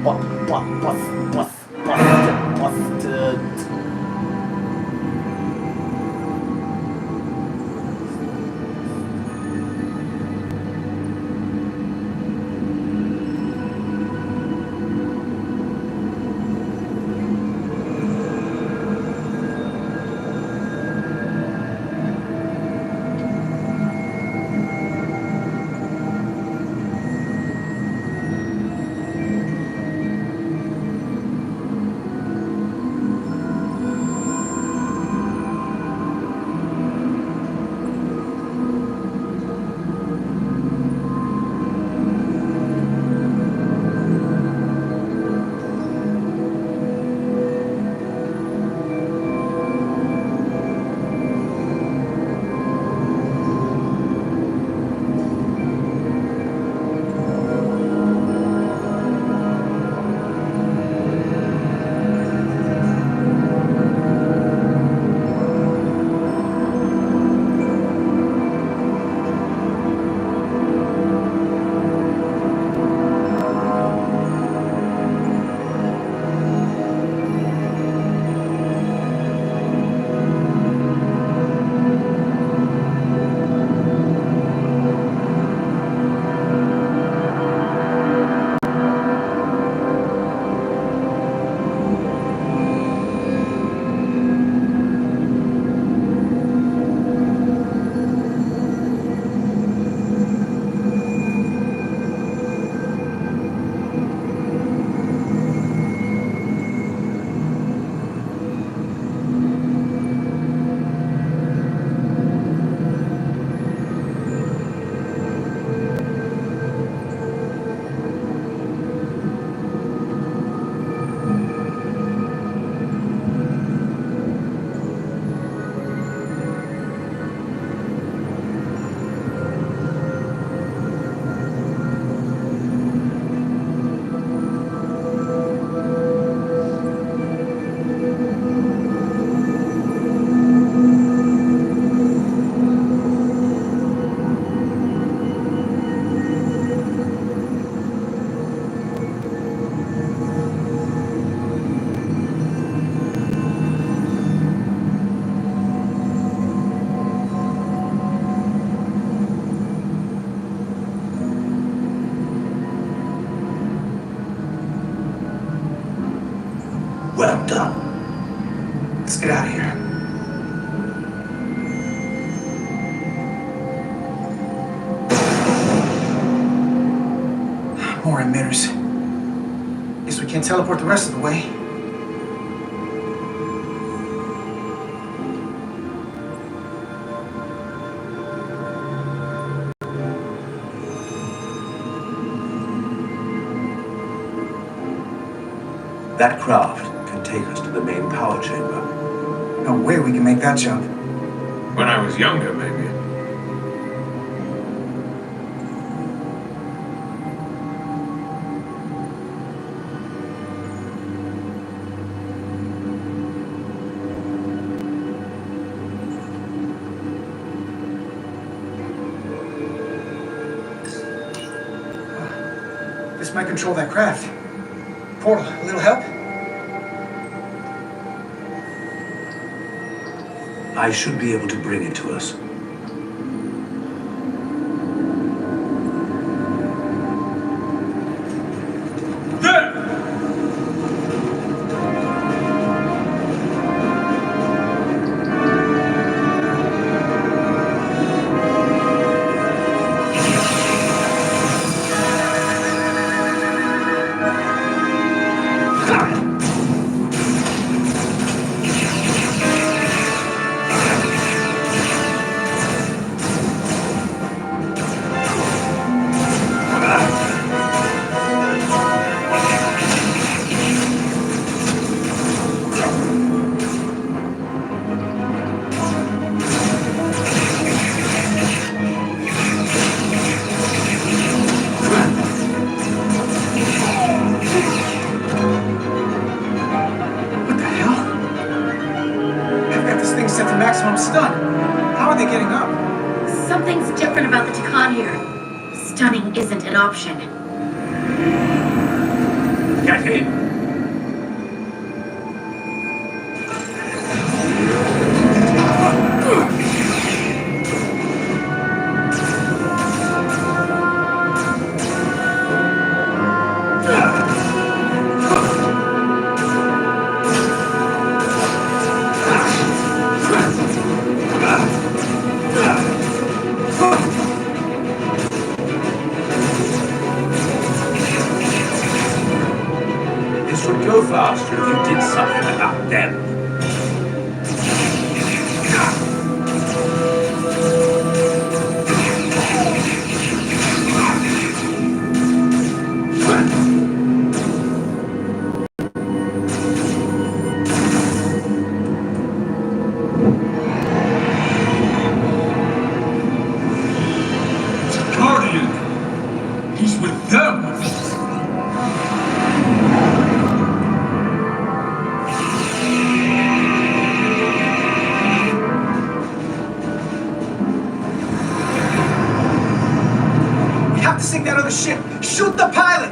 Busted. Well done. Let's get out of here. More emitters. Guess we can't teleport the rest of the way. That craft can take us to the main power chamber. No way we can make that jump. When I was younger, maybe. This might control that craft. Portal, a little help? I should be able to bring it to us. Set to maximum stun. How are they getting up? Something's different about the Takan here. Stunning isn't an option. Get in! This would go faster if you did something about them. Guardian! He's with them! We have to sink that other ship! Shoot the pilot!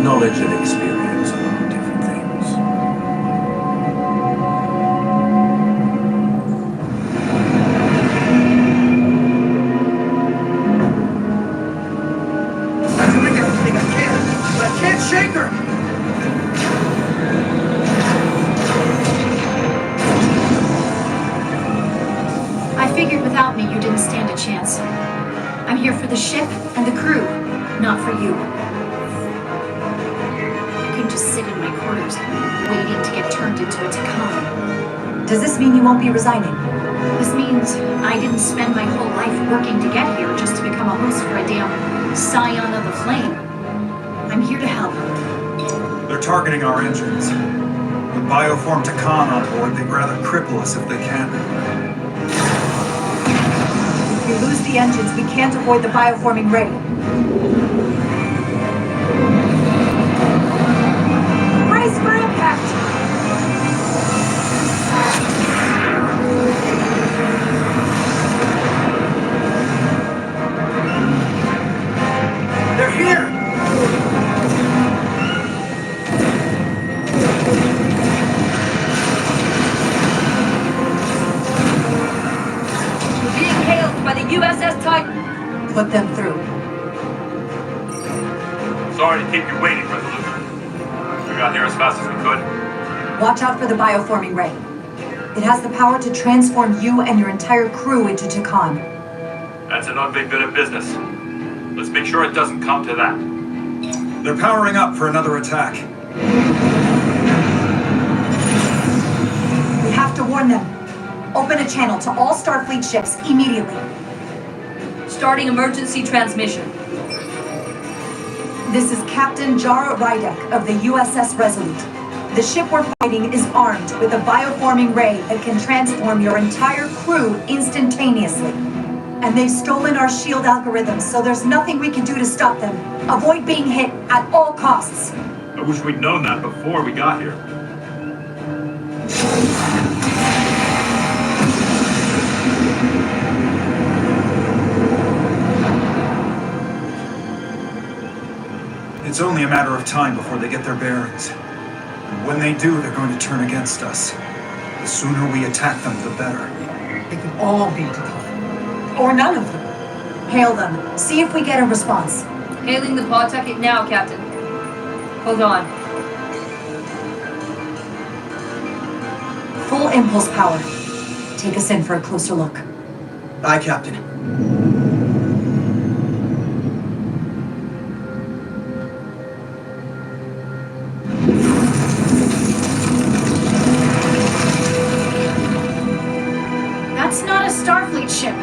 Knowledge and experience are different things. I'm doing everything I can, but I can't shake her! I figured without me you didn't stand a chance. I'm here for the ship and the crew, not for you. I couldn't just sit in my quarters, waiting to get turned into a Takan. Does this mean you won't be resigning? This means I didn't spend my whole life working to get here just to become a host for a damn scion of the flame. I'm here to help. They're targeting our engines. With bioform Takan on board, they'd rather cripple us if they can. If we lose the engines, we can't avoid the bioforming ray. Brace for impact! They're here! We're being hailed by the USS Titan. Put them through. Sorry to keep you waiting, Resolute. We got here as fast as we could. Watch out for the bioforming ray. It has the power to transform you and your entire crew into Takan. That's an ugly bit of business. Let's make sure it doesn't come to that. They're powering up for another attack. We have to warn them. Open a channel to all Starfleet ships immediately. Starting emergency transmission. This is Captain Jara Rydek of the USS Resolute. The ship we're fighting is armed with a bioforming ray that can transform your entire crew instantaneously. And they've stolen our shield algorithms, so there's nothing we can do to stop them. Avoid being hit at all costs. I wish we'd known that before we got here. It's only a matter of time before they get their bearings. And when they do, they're going to turn against us. The sooner we attack them, the better. They could all be Takan. Or none of them. Hail them. See if we get a response. Hailing the Pawtucket now, Captain. Hold on. Full impulse power. Take us in for a closer look. Aye, Captain. That's not a Starfleet ship.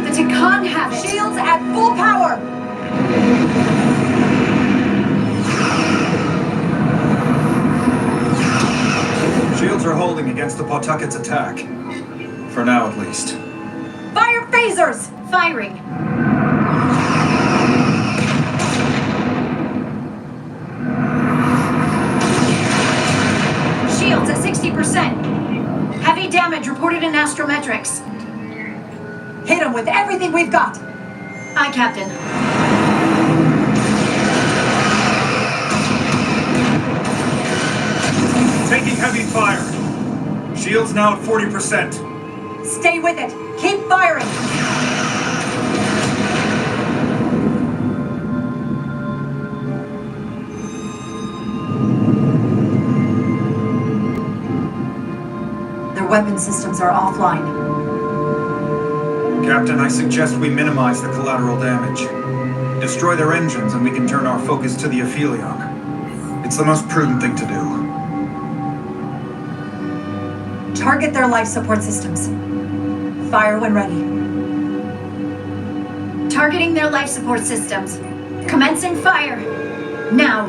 The Takan have it. Shields at full power! Shields are holding against the Pawtucket's attack. For now, at least. Fire phasers! Firing. Shields at 60%. Heavy damage reported in astrometrics. Hit them with everything we've got! Aye, Captain. Taking heavy fire. Shields now at 40%. Stay with it! Keep firing! Their weapon systems are offline. Captain, I suggest we minimize the collateral damage. Destroy their engines and we can turn our focus to the Aphelion. It's the most prudent thing to do. Target their life support systems. Fire when ready. Targeting their life support systems. Commencing fire. Now.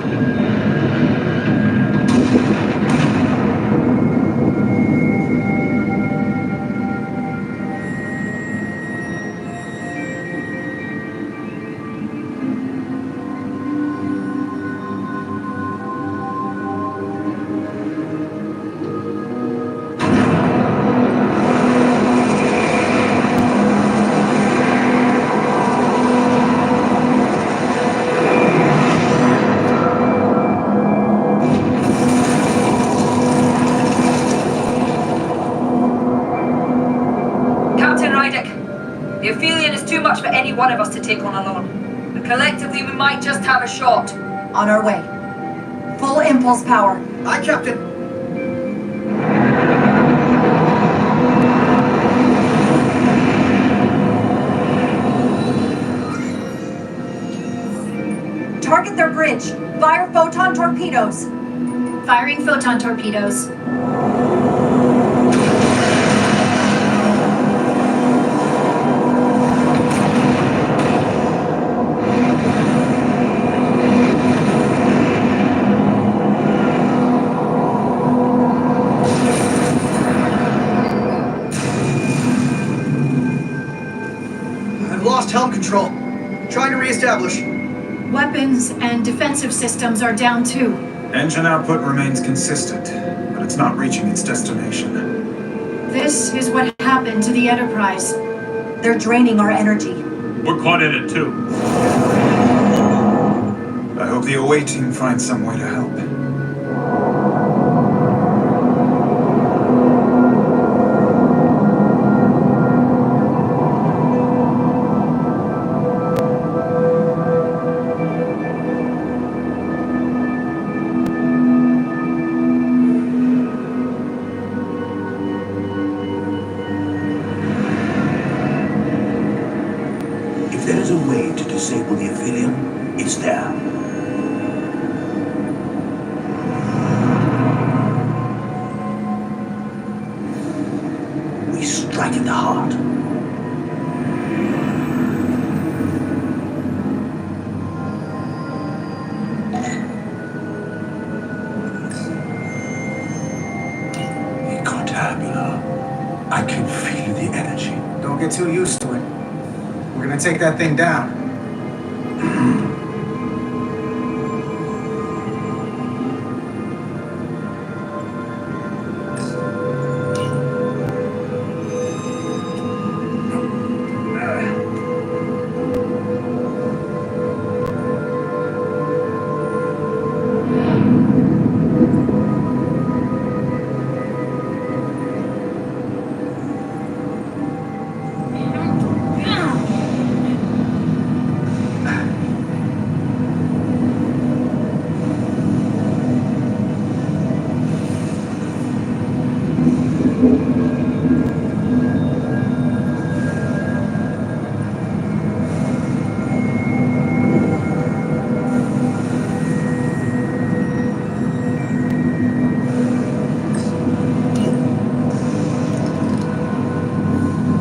The Aphelion is too much for any one of us to take on alone. But collectively, we might just have a shot. On our way. Full impulse power. Aye, Captain. Target their bridge. Fire photon torpedoes. Firing photon torpedoes. comm control. Trying to reestablish. Weapons and defensive systems are down too. Engine output remains consistent, but it's not reaching its destination. This is what happened to the Enterprise. They're draining our energy. We're caught in it too. I hope the away team finds some way to help. If there is a way to disable the Aphelion, it's there. We strike at the heart. The Cartabula. I can feel the energy. Don't get too used to it. We're gonna take that thing down.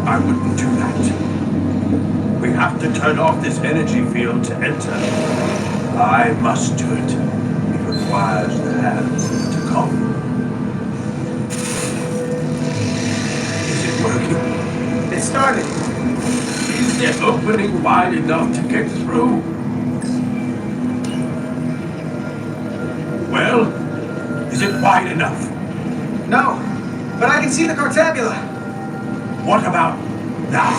I wouldn't do that. We have to turn off this energy field to enter. I must do it. It requires the hands of the Takom. Is it working? It started. Is the opening wide enough to get through? Well, is it wide enough? No, but I can see the Cartabula. What about now?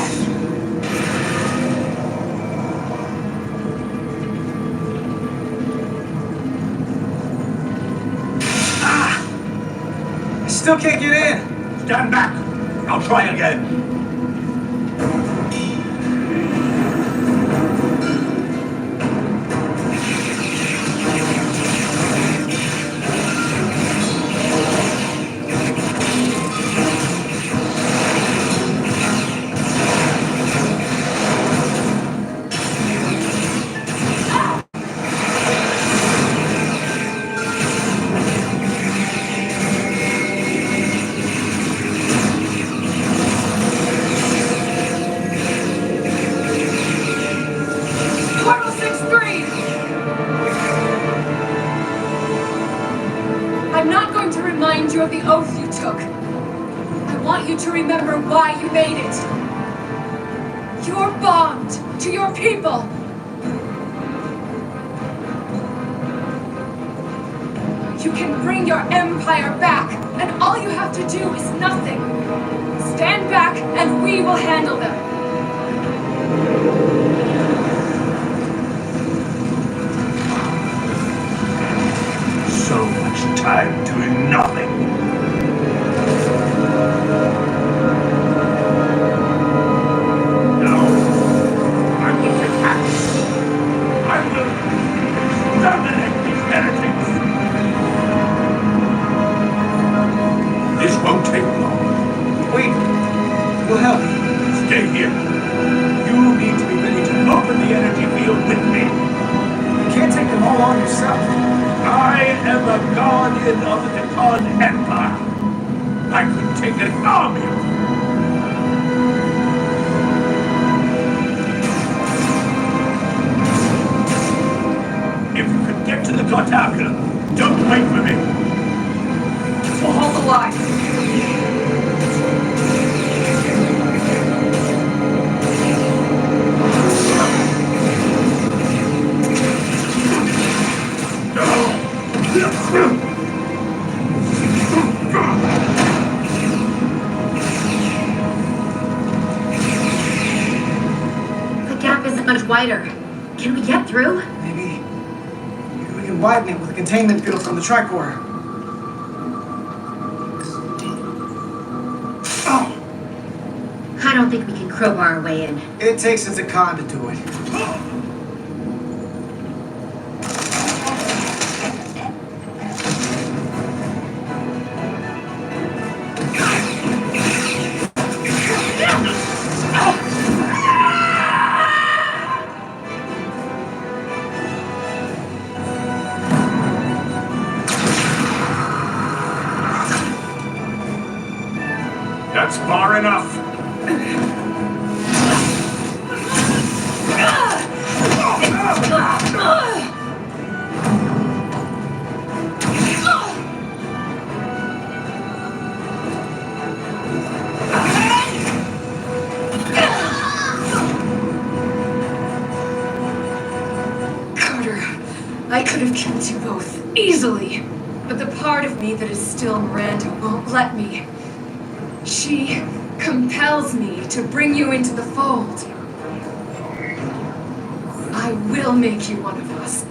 I still can't get in. Stand back. I'll try again. I'm not going to remind you of the oath you took. I want you to remember why you made it. Your bond to your people. You can bring your empire back, and all you have to do is nothing. Stand back, and we will handle them. So much time doing nothing. No. I will attack. I will dominate these heretics. This won't take long. Wait. We'll help. Stay here. much wider. Can we get through? Maybe we can widen it with a containment field from the tricorder. Oh! I don't think we can crowbar our way in. It takes a Takan to do it. That's far enough. Carter, I could have killed you both, easily. But the part of me that is still Miranda won't let me. She compels me to bring you into the fold. I will make you one of us.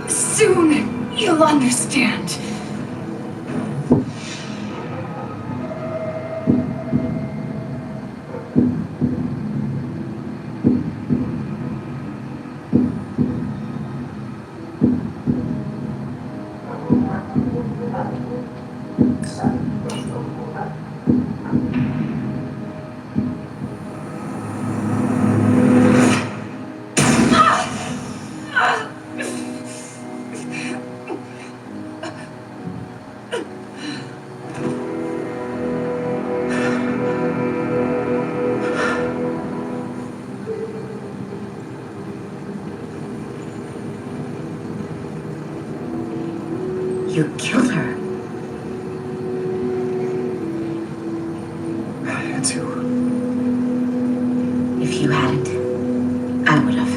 Soon you'll understand. You killed her. I had to. If you hadn't, I would have.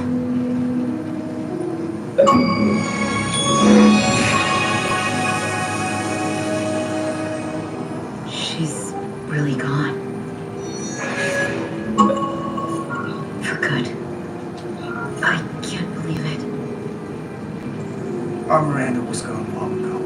She's really gone. For good. I can't believe it. Our Miranda was gone long ago.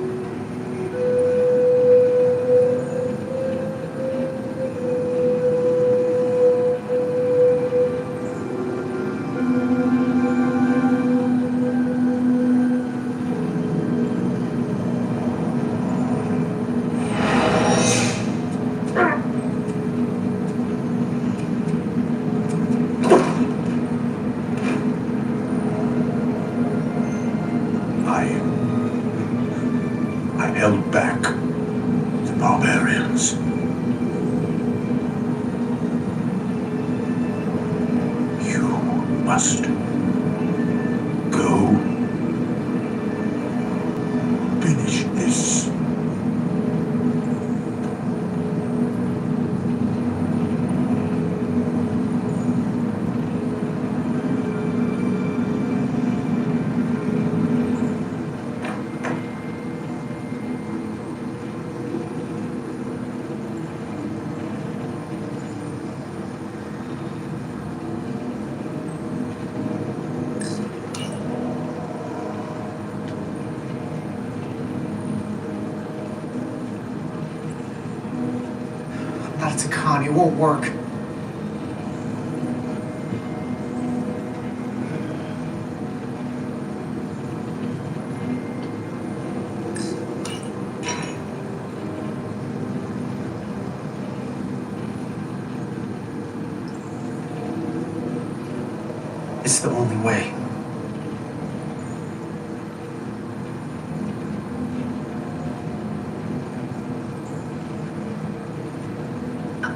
I held back the barbarians. You must go. Finish this. Not a Takan, it won't work. It's the only way.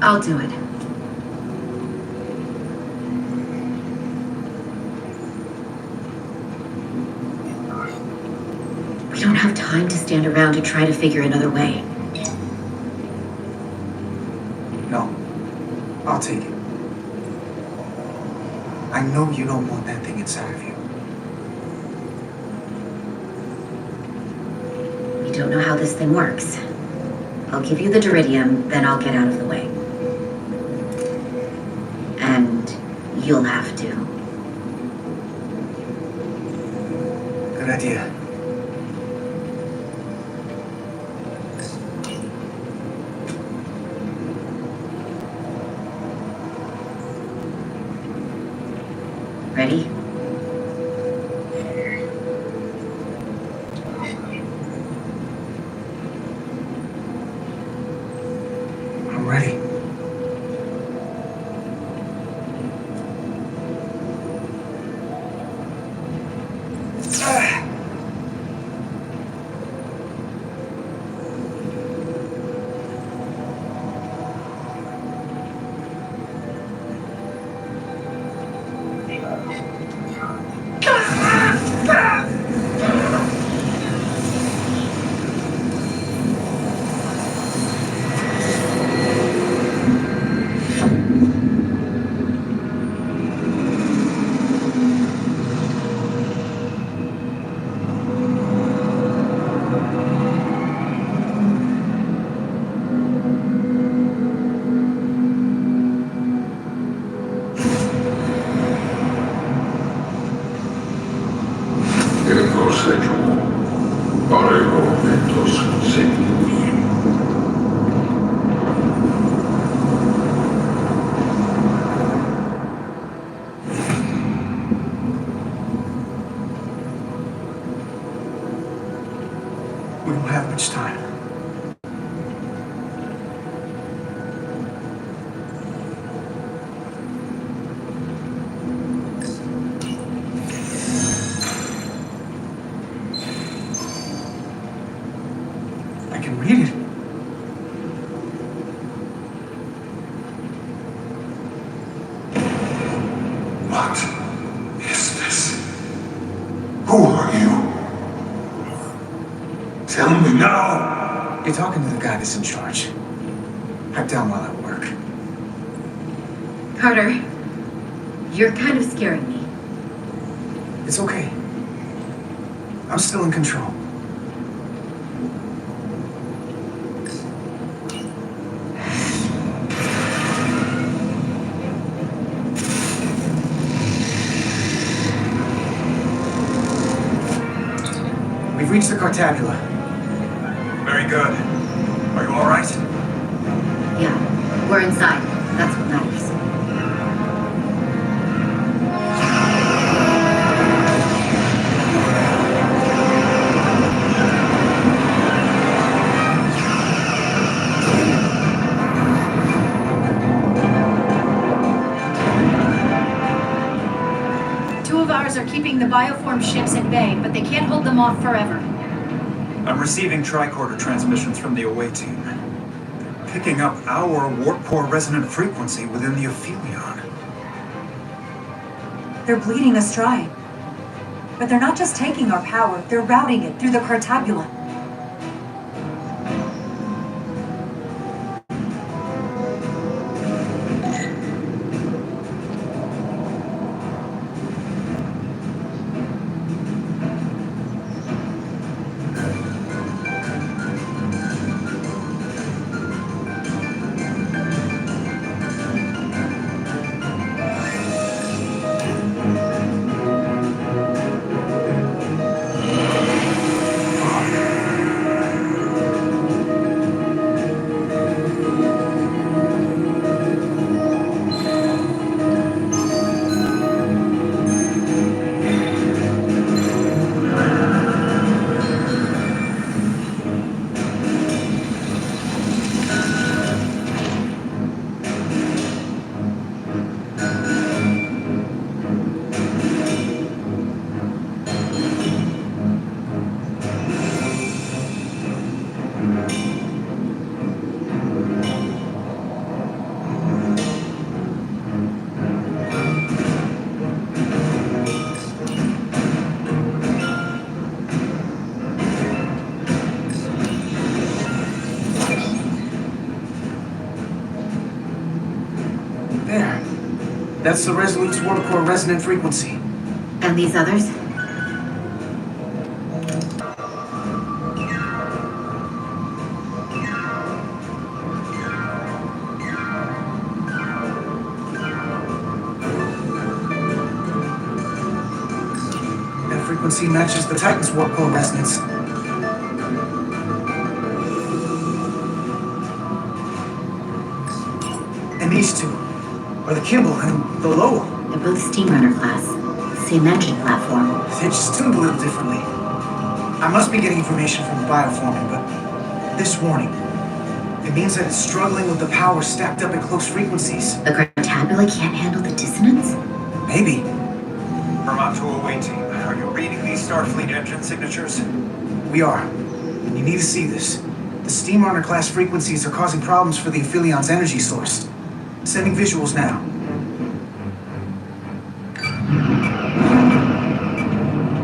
I'll do it. We don't have time to stand around to try to figure another way. No. I'll take it. I know you don't want that thing inside of you. We don't know how this thing works. I'll give you the Duridium, then I'll get out of the way. And you'll have to. Good idea. Ready? I'm ready. We don't have much time. I can read it. What is this? Who are you? Tell me now! You're talking to the guy that's in charge. Pipe down while I work. Carter, you're kind of scaring me. It's okay. I'm still in control. We've reached the Cartabula. Very good. Are you all right? Yeah, we're inside. That's what matters. Two of ours are keeping the bioform ships at bay, but they can't hold them off forever. I'm receiving tricorder transmissions from the away team. Picking up our warp core resonant frequency within the Aphelion. They're bleeding astride. But they're not just taking our power, they're routing it through the Cartabula. That's the Resolute's warp core resonant frequency. And these others? That frequency matches the Titan's warp core resonance. And these two are the Kimball and the Lowell. They're both Steamrunner class. Same engine platform. They're just tuned a little differently. I must be getting information from the bioforming, but this warning, it means that it's struggling with the power stacked up at close frequencies. The Cartabula can't handle the dissonance? Maybe. Vermont 208 team, are you reading these Starfleet engine signatures? We are. You need to see this. The Steamrunner class frequencies are causing problems for the Aphilion's energy source. Sending visuals now.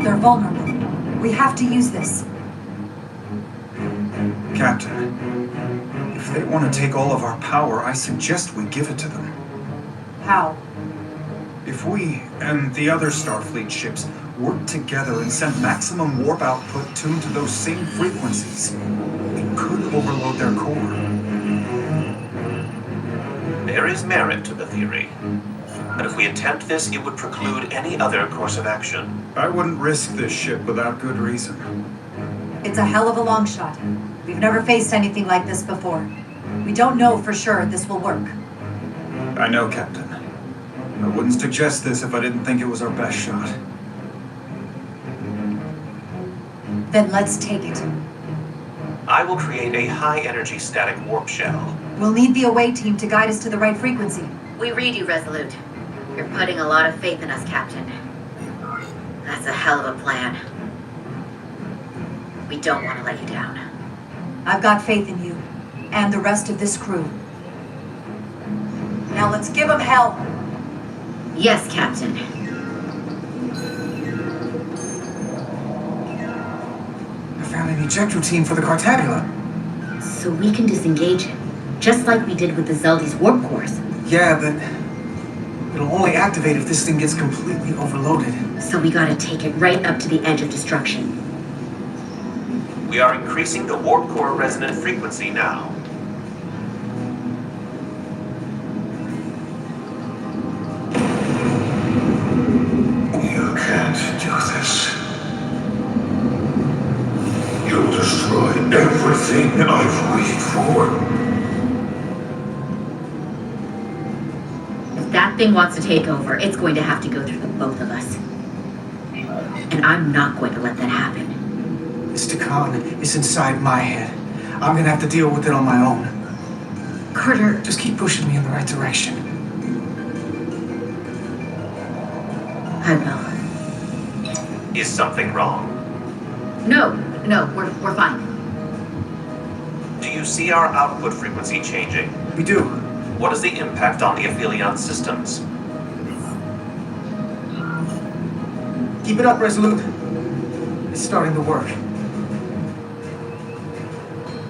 They're vulnerable. We have to use this. Captain, if they want to take all of our power, I suggest we give it to them. How? If we and the other Starfleet ships work together and send maximum warp output tuned to those same frequencies, it could overload their core. There is merit to the theory. But if we attempt this, it would preclude any other course of action. I wouldn't risk this ship without good reason. It's a hell of a long shot. We've never faced anything like this before. We don't know for sure this will work. I know, Captain. I wouldn't suggest this if I didn't think it was our best shot. Then let's take it. I will create a high-energy static warp shell. We'll need the away team to guide us to the right frequency. We read you, Resolute. You're putting a lot of faith in us, Captain. That's a hell of a plan. We don't want to let you down. I've got faith in you, and the rest of this crew. Now let's give them hell! Yes, Captain. I found an ejector team for the Cartabula. So we can disengage it, just like we did with the Zeldy's warp cores. Yeah, but it'll only activate if this thing gets completely overloaded. So we gotta take it right up to the edge of destruction. We are increasing the warp core resonant frequency now. You can't do this. You'll destroy everything I've wished for. If that thing wants to take over, it's going to have to go through the both of us. And I'm not going to let that happen. This Takan is inside my head. I'm gonna have to deal with it on my own. Carter, just keep pushing me in the right direction. I will. Is something wrong? No, we're fine. Do you see our output frequency changing? We do. What is the impact on the Aphelion systems? Keep it up, Resolute. It's starting to work.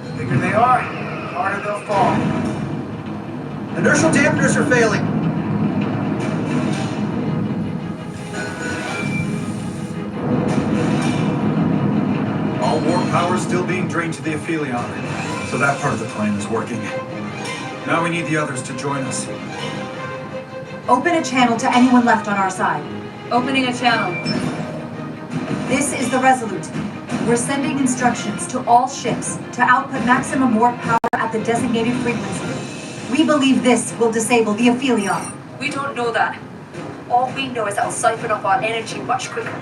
The bigger they are, the harder they'll fall. Inertial dampeners are failing. All warp power still being drained to the Aphelion, so that part of the plan is working. Now we need the others to join us. Open a channel to anyone left on our side. Opening a channel. This is the Resolute. We're sending instructions to all ships to output maximum warp power at the designated frequency. We believe this will disable the Aphelion. We don't know that. All we know is that'll siphon up our energy much quicker.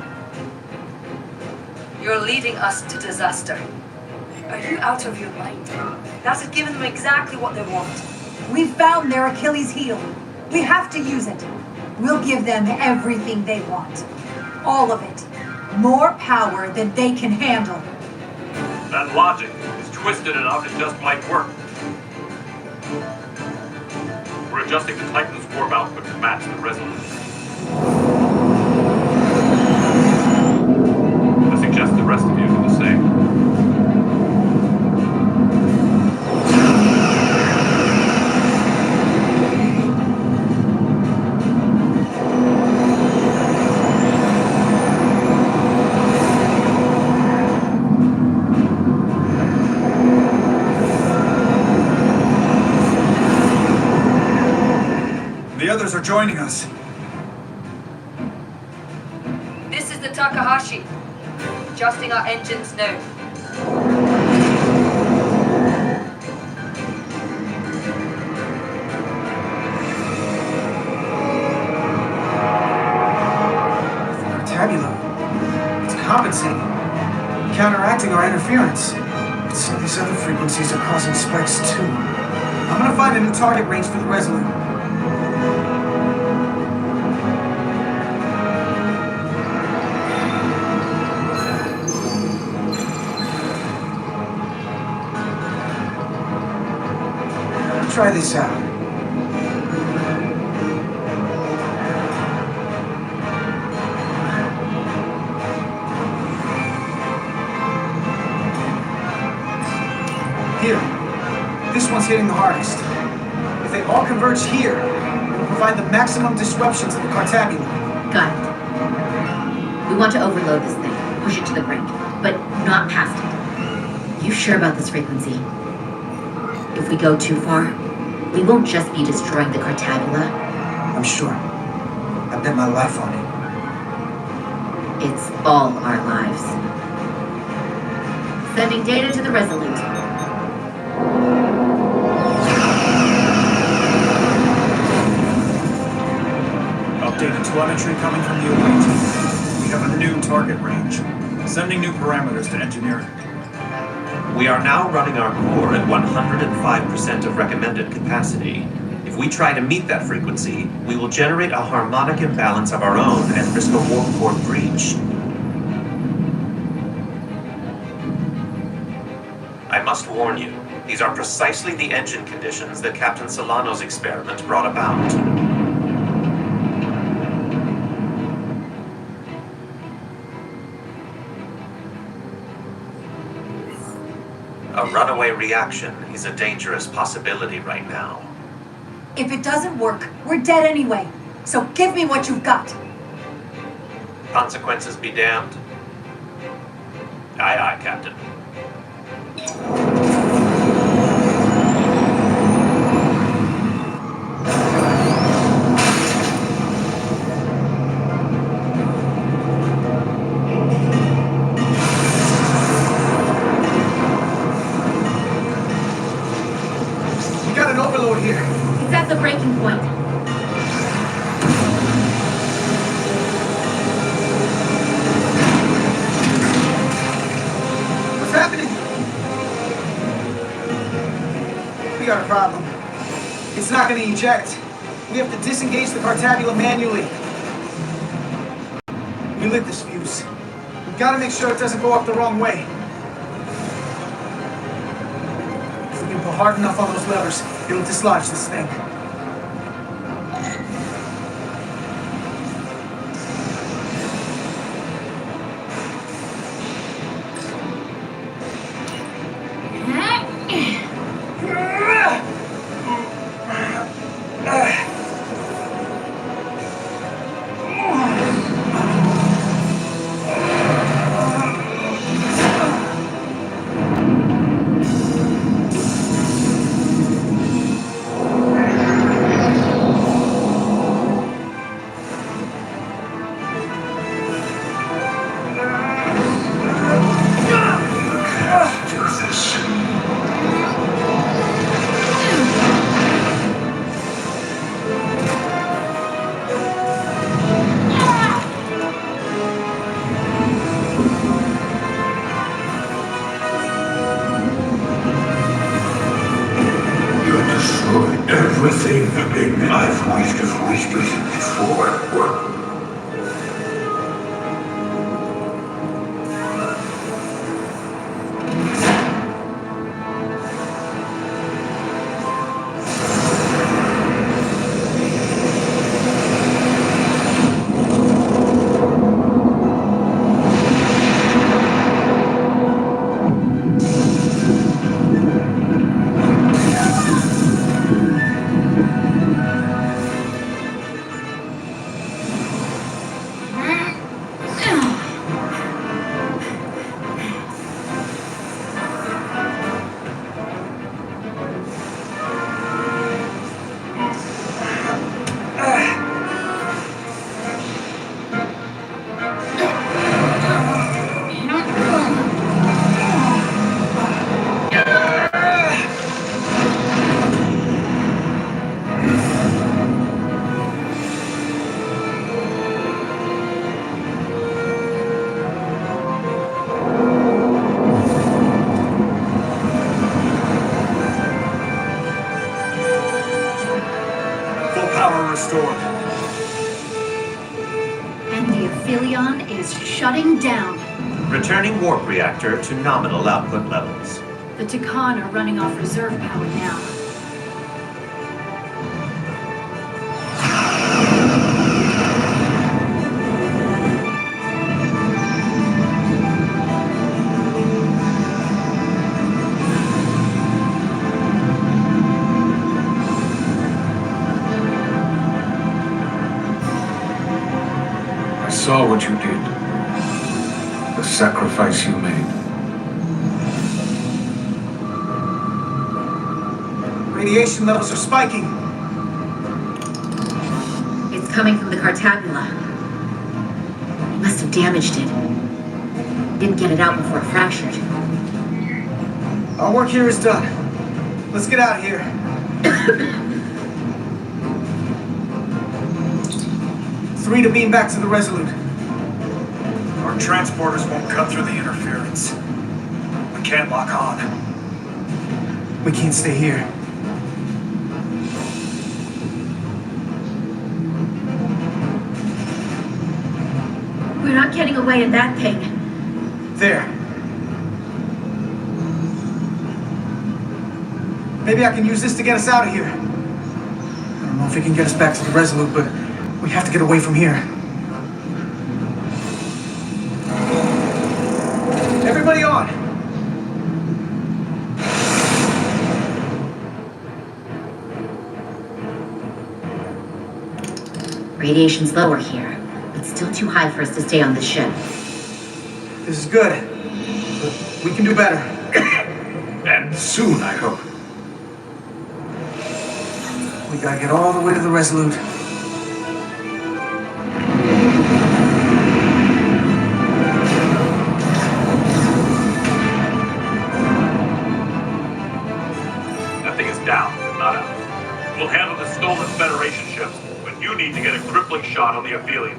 You're leading us to disaster. Are you out of your mind? That has given them exactly what they want. We've found their Achilles heel. We have to use it. We'll give them everything they want. All of it. More power than they can handle. That logic is twisted enough it just might work. We're adjusting the Titan's warp output to match the resolution. I suggest the rest of you do the same. joining us. This is the Takahashi. Adjusting our engines now. Tabula. It's compensating. Counteracting our interference. But some of these other frequencies are causing spikes too. I'm gonna find a new target range for the Resolute. Try this out. Here. This one's hitting the hardest. If they all converge here, it will provide the maximum disruptions of the Cartabula. Got it. We want to overload this thing, push it to the brink, but not past it. You sure about this frequency? If we go too far, we won't just be destroying the Cartabula. I'm sure. I bet my life on it. It's all our lives. Sending data to the Resolute. Updated telemetry coming from the Elite. We have a new target range. Sending new parameters to engineering. We are now running our core at 105% of recommended capacity. If we try to meet that frequency, we will generate a harmonic imbalance of our own and risk a warp core breach. I must warn you, these are precisely the engine conditions that Captain Solano's experiment brought about. A runaway reaction is a dangerous possibility right now. If it doesn't work, we're dead anyway. So give me what you've got. Consequences be damned. Aye, aye, Captain. We got an overload here. It's at the breaking point. What's happening? We got a problem. It's not going to eject. We have to disengage the Cartabula manually. We lit this fuse. We've got to make sure it doesn't go up the wrong way. If we can pull hard enough on those levers, it'll dislodge this thing. Everything I've waited for. is shutting down. Returning warp reactor to nominal output levels. The Takan are running off reserve power now. I saw what you did. The sacrifice you made. Radiation levels are spiking. It's coming from the Cartabula. He must have damaged it. Didn't get it out before it fractured. Our work here is done. Let's get out of here. 3 to beam back to the Resolute. Our transporters won't cut through the interference. We can't lock on. We can't stay here. We're not getting away in that thing. There. Maybe I can use this to get us out of here. I don't know if it can get us back to the Resolute, but we have to get away from here. Everybody on! Radiation's lower here, but still too high for us to stay on the ship. This is good. But we can do better. And soon, I hope. We gotta get all the way to the Resolute. That thing is down, not out. We'll handle the stolen Federation ships, but you need to get a crippling shot on the Aphelion.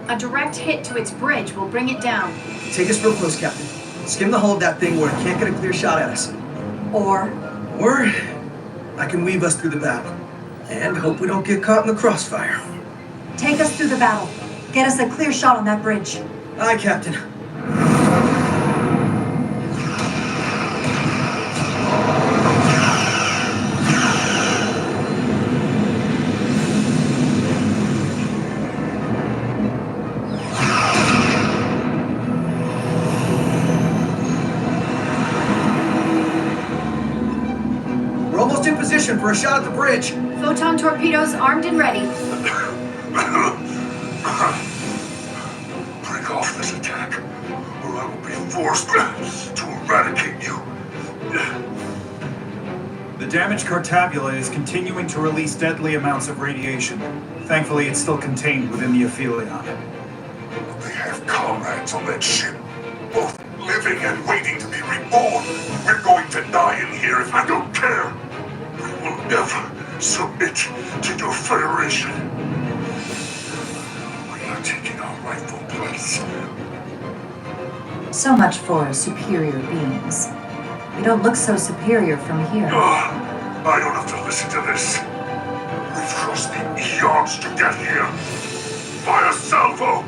A direct hit to its bridge will bring it down. Take us real close, Captain. Skim the hull of that thing where it can't get a clear shot at us. Or I can weave us through the battle. And hope we don't get caught in the crossfire. take us through the battle. Get us a clear shot on that bridge. Aye, Captain. We're almost in position for a shot at the bridge. Photon torpedoes armed and ready. Break off this attack, or I will be forced to eradicate you. The damaged Cartabula is continuing to release deadly amounts of radiation. Thankfully, it's still contained within the Aphelion. They have comrades on that ship, both living and waiting to be reborn. We're going to die in here if I don't care. We will never submit to your Federation. We are taking our rightful place. So much for superior beings. We don't look so superior from here. I don't have to listen to this. We've crossed the eons to get here. Fire salvo!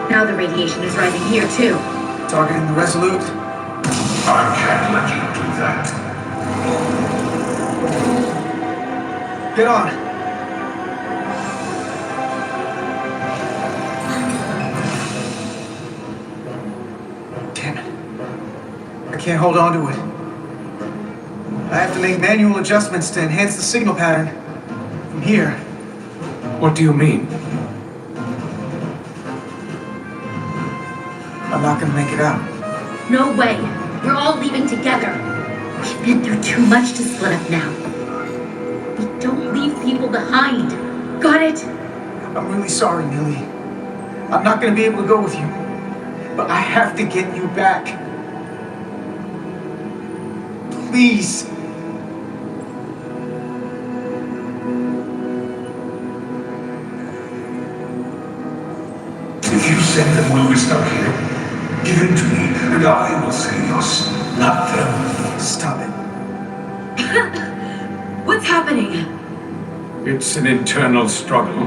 Now the radiation is rising here, too. Targeting the Resolute. I can't let you do that. Get on. Damn it. I can't hold on to it. I have to make manual adjustments to enhance the signal pattern. From here. What do you mean? I'm not gonna make it out. No way. We're all leaving together. We've been through too much to split up now. We don't leave people behind. Got it? I'm really sorry, Millie. I'm not gonna be able to go with you. But I have to get you back. Please. said them will we stop here. Give in to me, and I will save us, not them. Stop it. What's happening? It's an internal struggle,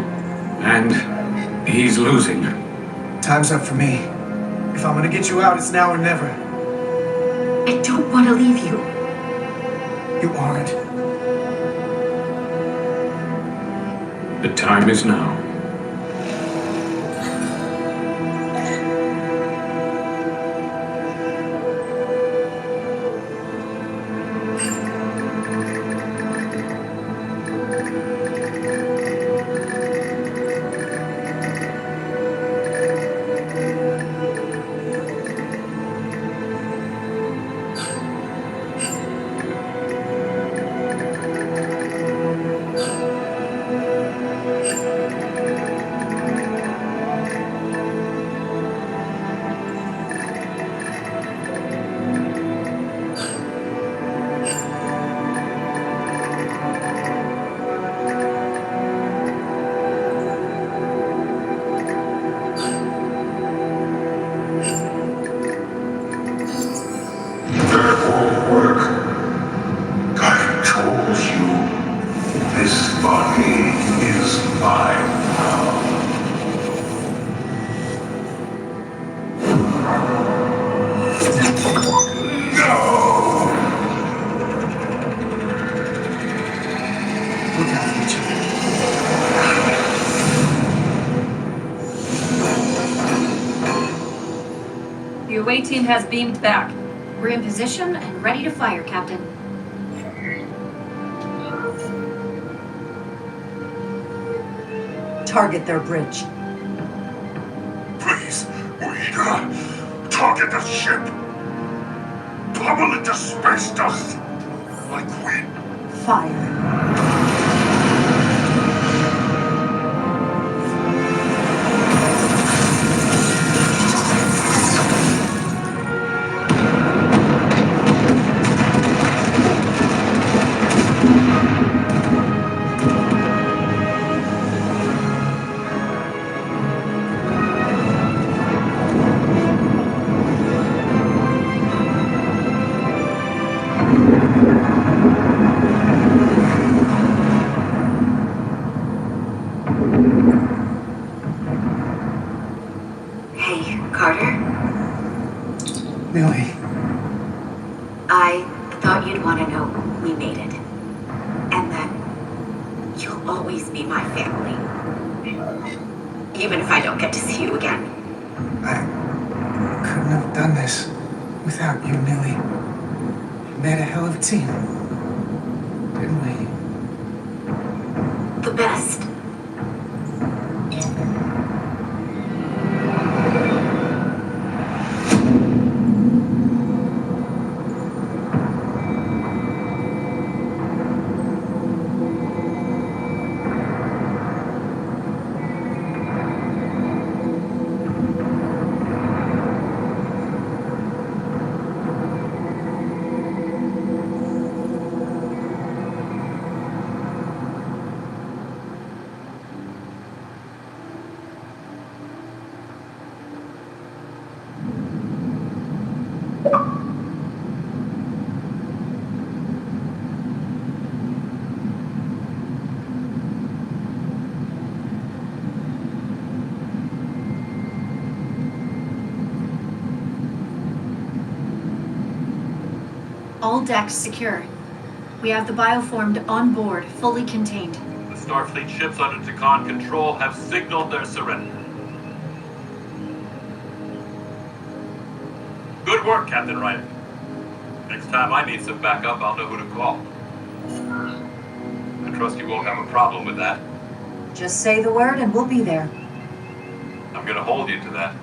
and he's losing. Time's up for me. If I'm gonna get you out, it's now or never. I don't want to leave you. You aren't. The time is now. The away team has beamed back. We're in position and ready to fire, Captain. Target their bridge. Please, we target the ship. Pummel it to space dust. Like we. Fire. Millie. I thought you'd want to know we made it. And that you'll always be my family. Even if I don't get to see you again. I couldn't have done this without you, Millie. We made a hell of a team. Didn't we? The best. All decks secure. We have the bioformed on board, fully contained. The Starfleet ships under Ticon control have signaled their surrender. Good work, Captain Wright. Next time I need some backup, I'll know who to call. I trust you won't have a problem with that. Just say the word and we'll be there. I'm gonna hold you to that.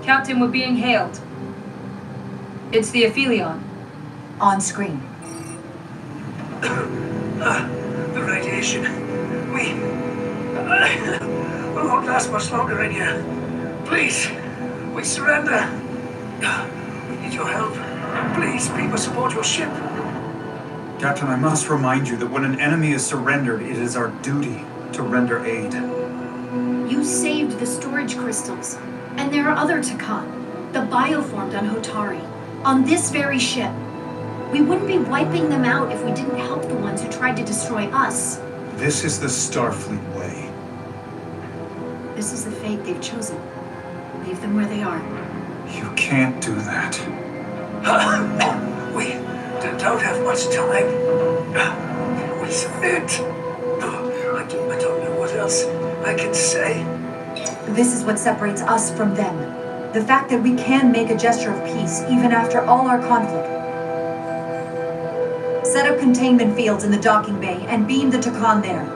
Captain, we're being hailed. It's the Aphelion. On screen. The radiation. We won't last much longer in here. Please, we surrender. We need your help. Please, beam us aboard your ship. Captain, I must remind you that when an enemy is surrendered, it is our duty to render aid. You saved the storage crystals, and there are other Takan, the bioformed on Hotari, on this very ship. We wouldn't be wiping them out if we didn't help the ones who tried to destroy us. This is the Starfleet way. This is the fate they've chosen. Leave them where they are. You can't do that. We don't have much time. We submit. I don't know what else I can say. This is what separates us from them. The fact that we can make a gesture of peace even after all our conflict. Set up containment fields in the docking bay and beam the Takan there.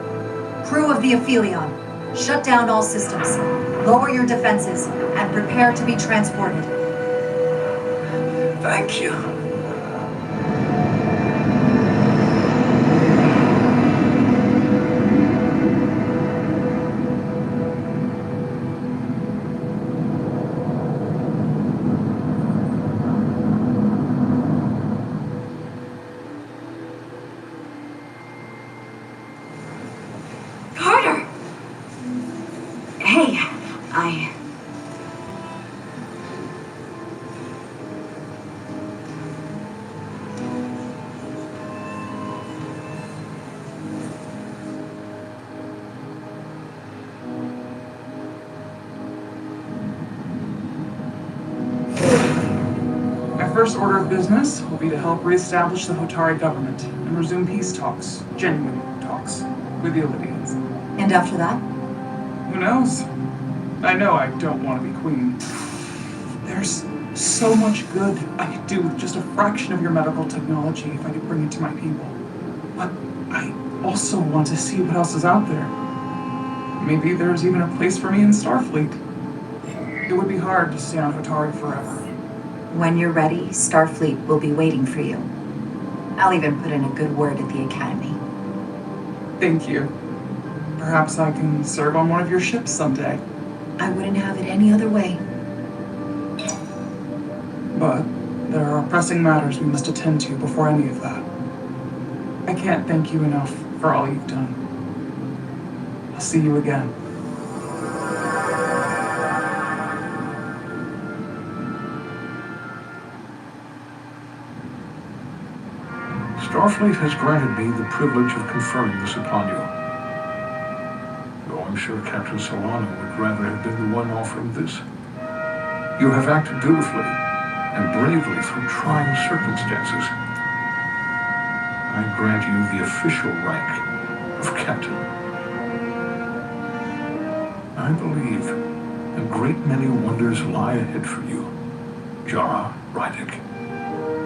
Crew of the Aphelion, shut down all systems, lower your defenses, and prepare to be transported. Thank you. Carter! Hey, My first order of business will be to help reestablish the Hotari government and resume peace talks, genuine talks, with the Olympians. And after that? Who knows? I know I don't want to be queen. There's so much good I could do with just a fraction of your medical technology if I could bring it to my people. But I also want to see what else is out there. Maybe there's even a place for me in Starfleet. It would be hard to stay on Hotari forever. When you're ready, Starfleet will be waiting for you. I'll even put in a good word at the Academy. Thank you. Perhaps I can serve on one of your ships someday. I wouldn't have it any other way. But there are pressing matters we must attend to before any of that. I can't thank you enough for all you've done. I'll see you again. Starfleet has granted me the privilege of conferring this upon you. Though I'm sure Captain Solano would rather have been the one offering this. You have acted dutifully and bravely through trying circumstances. I grant you the official rank of Captain. I believe a great many wonders lie ahead for you, Jara Rydick.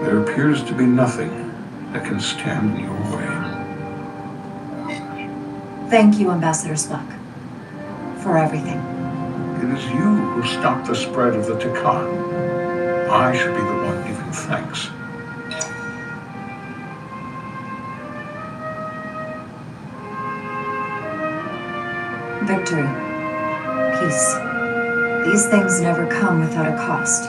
There appears to be nothing that can stand in your way. Thank you, Ambassador Spock, for everything. It is you who stopped the spread of the Takan. I should be the one giving thanks. Victory. Peace. These things never come without a cost.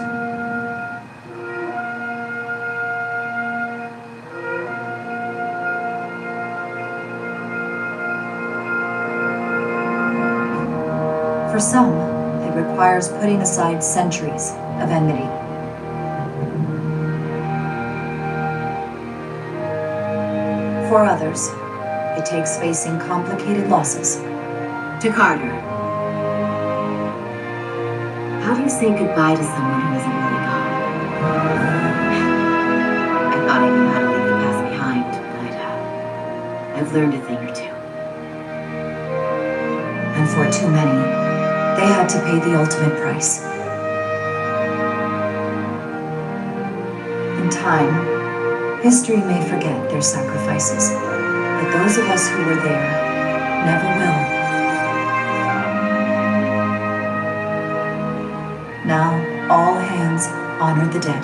For some, it requires putting aside centuries of enmity. For others, it takes facing complicated losses. To Carter. How do you say goodbye to someone who isn't really gone? I thought I knew how to leave the past behind, but I've learned a thing or two. And for too many, they had to pay the ultimate price. In time, history may forget their sacrifices, but those of us who were there never will. Now, all hands honor the dead.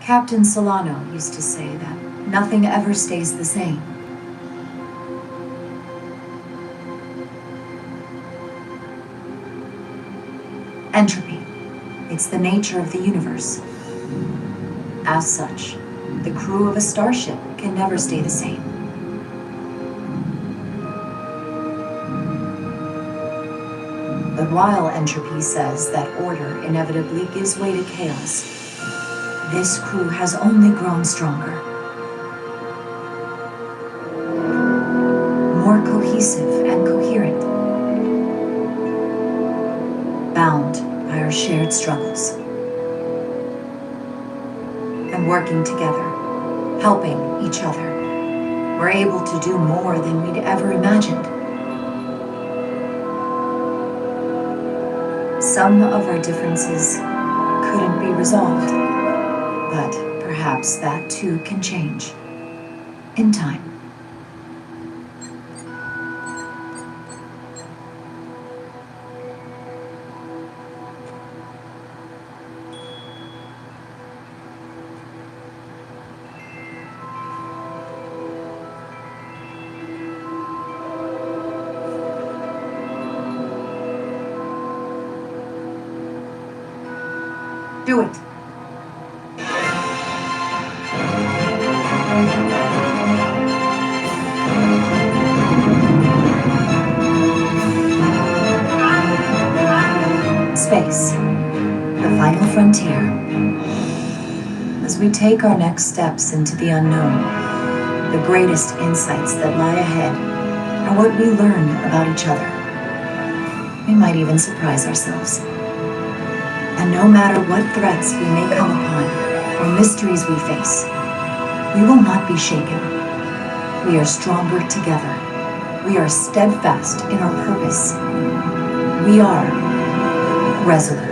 Captain Solano used to say that nothing ever stays the same. Entropy. It's the nature of the universe. As such, the crew of a starship can never stay the same. But while entropy says that order inevitably gives way to chaos, this crew has only grown stronger. More cohesive and coherent. Bound by our shared struggles. And working together, helping each other, we're able to do more than we'd ever imagined. Some of our differences couldn't be resolved, but perhaps that too can change in time. Do it. Space, the final frontier. As we take our next steps into the unknown, the greatest insights that lie ahead are what we learn about each other. We might even surprise ourselves. And no matter what threats we may come upon, or mysteries we face, we will not be shaken. We are stronger together. We are steadfast in our purpose. We are resolute.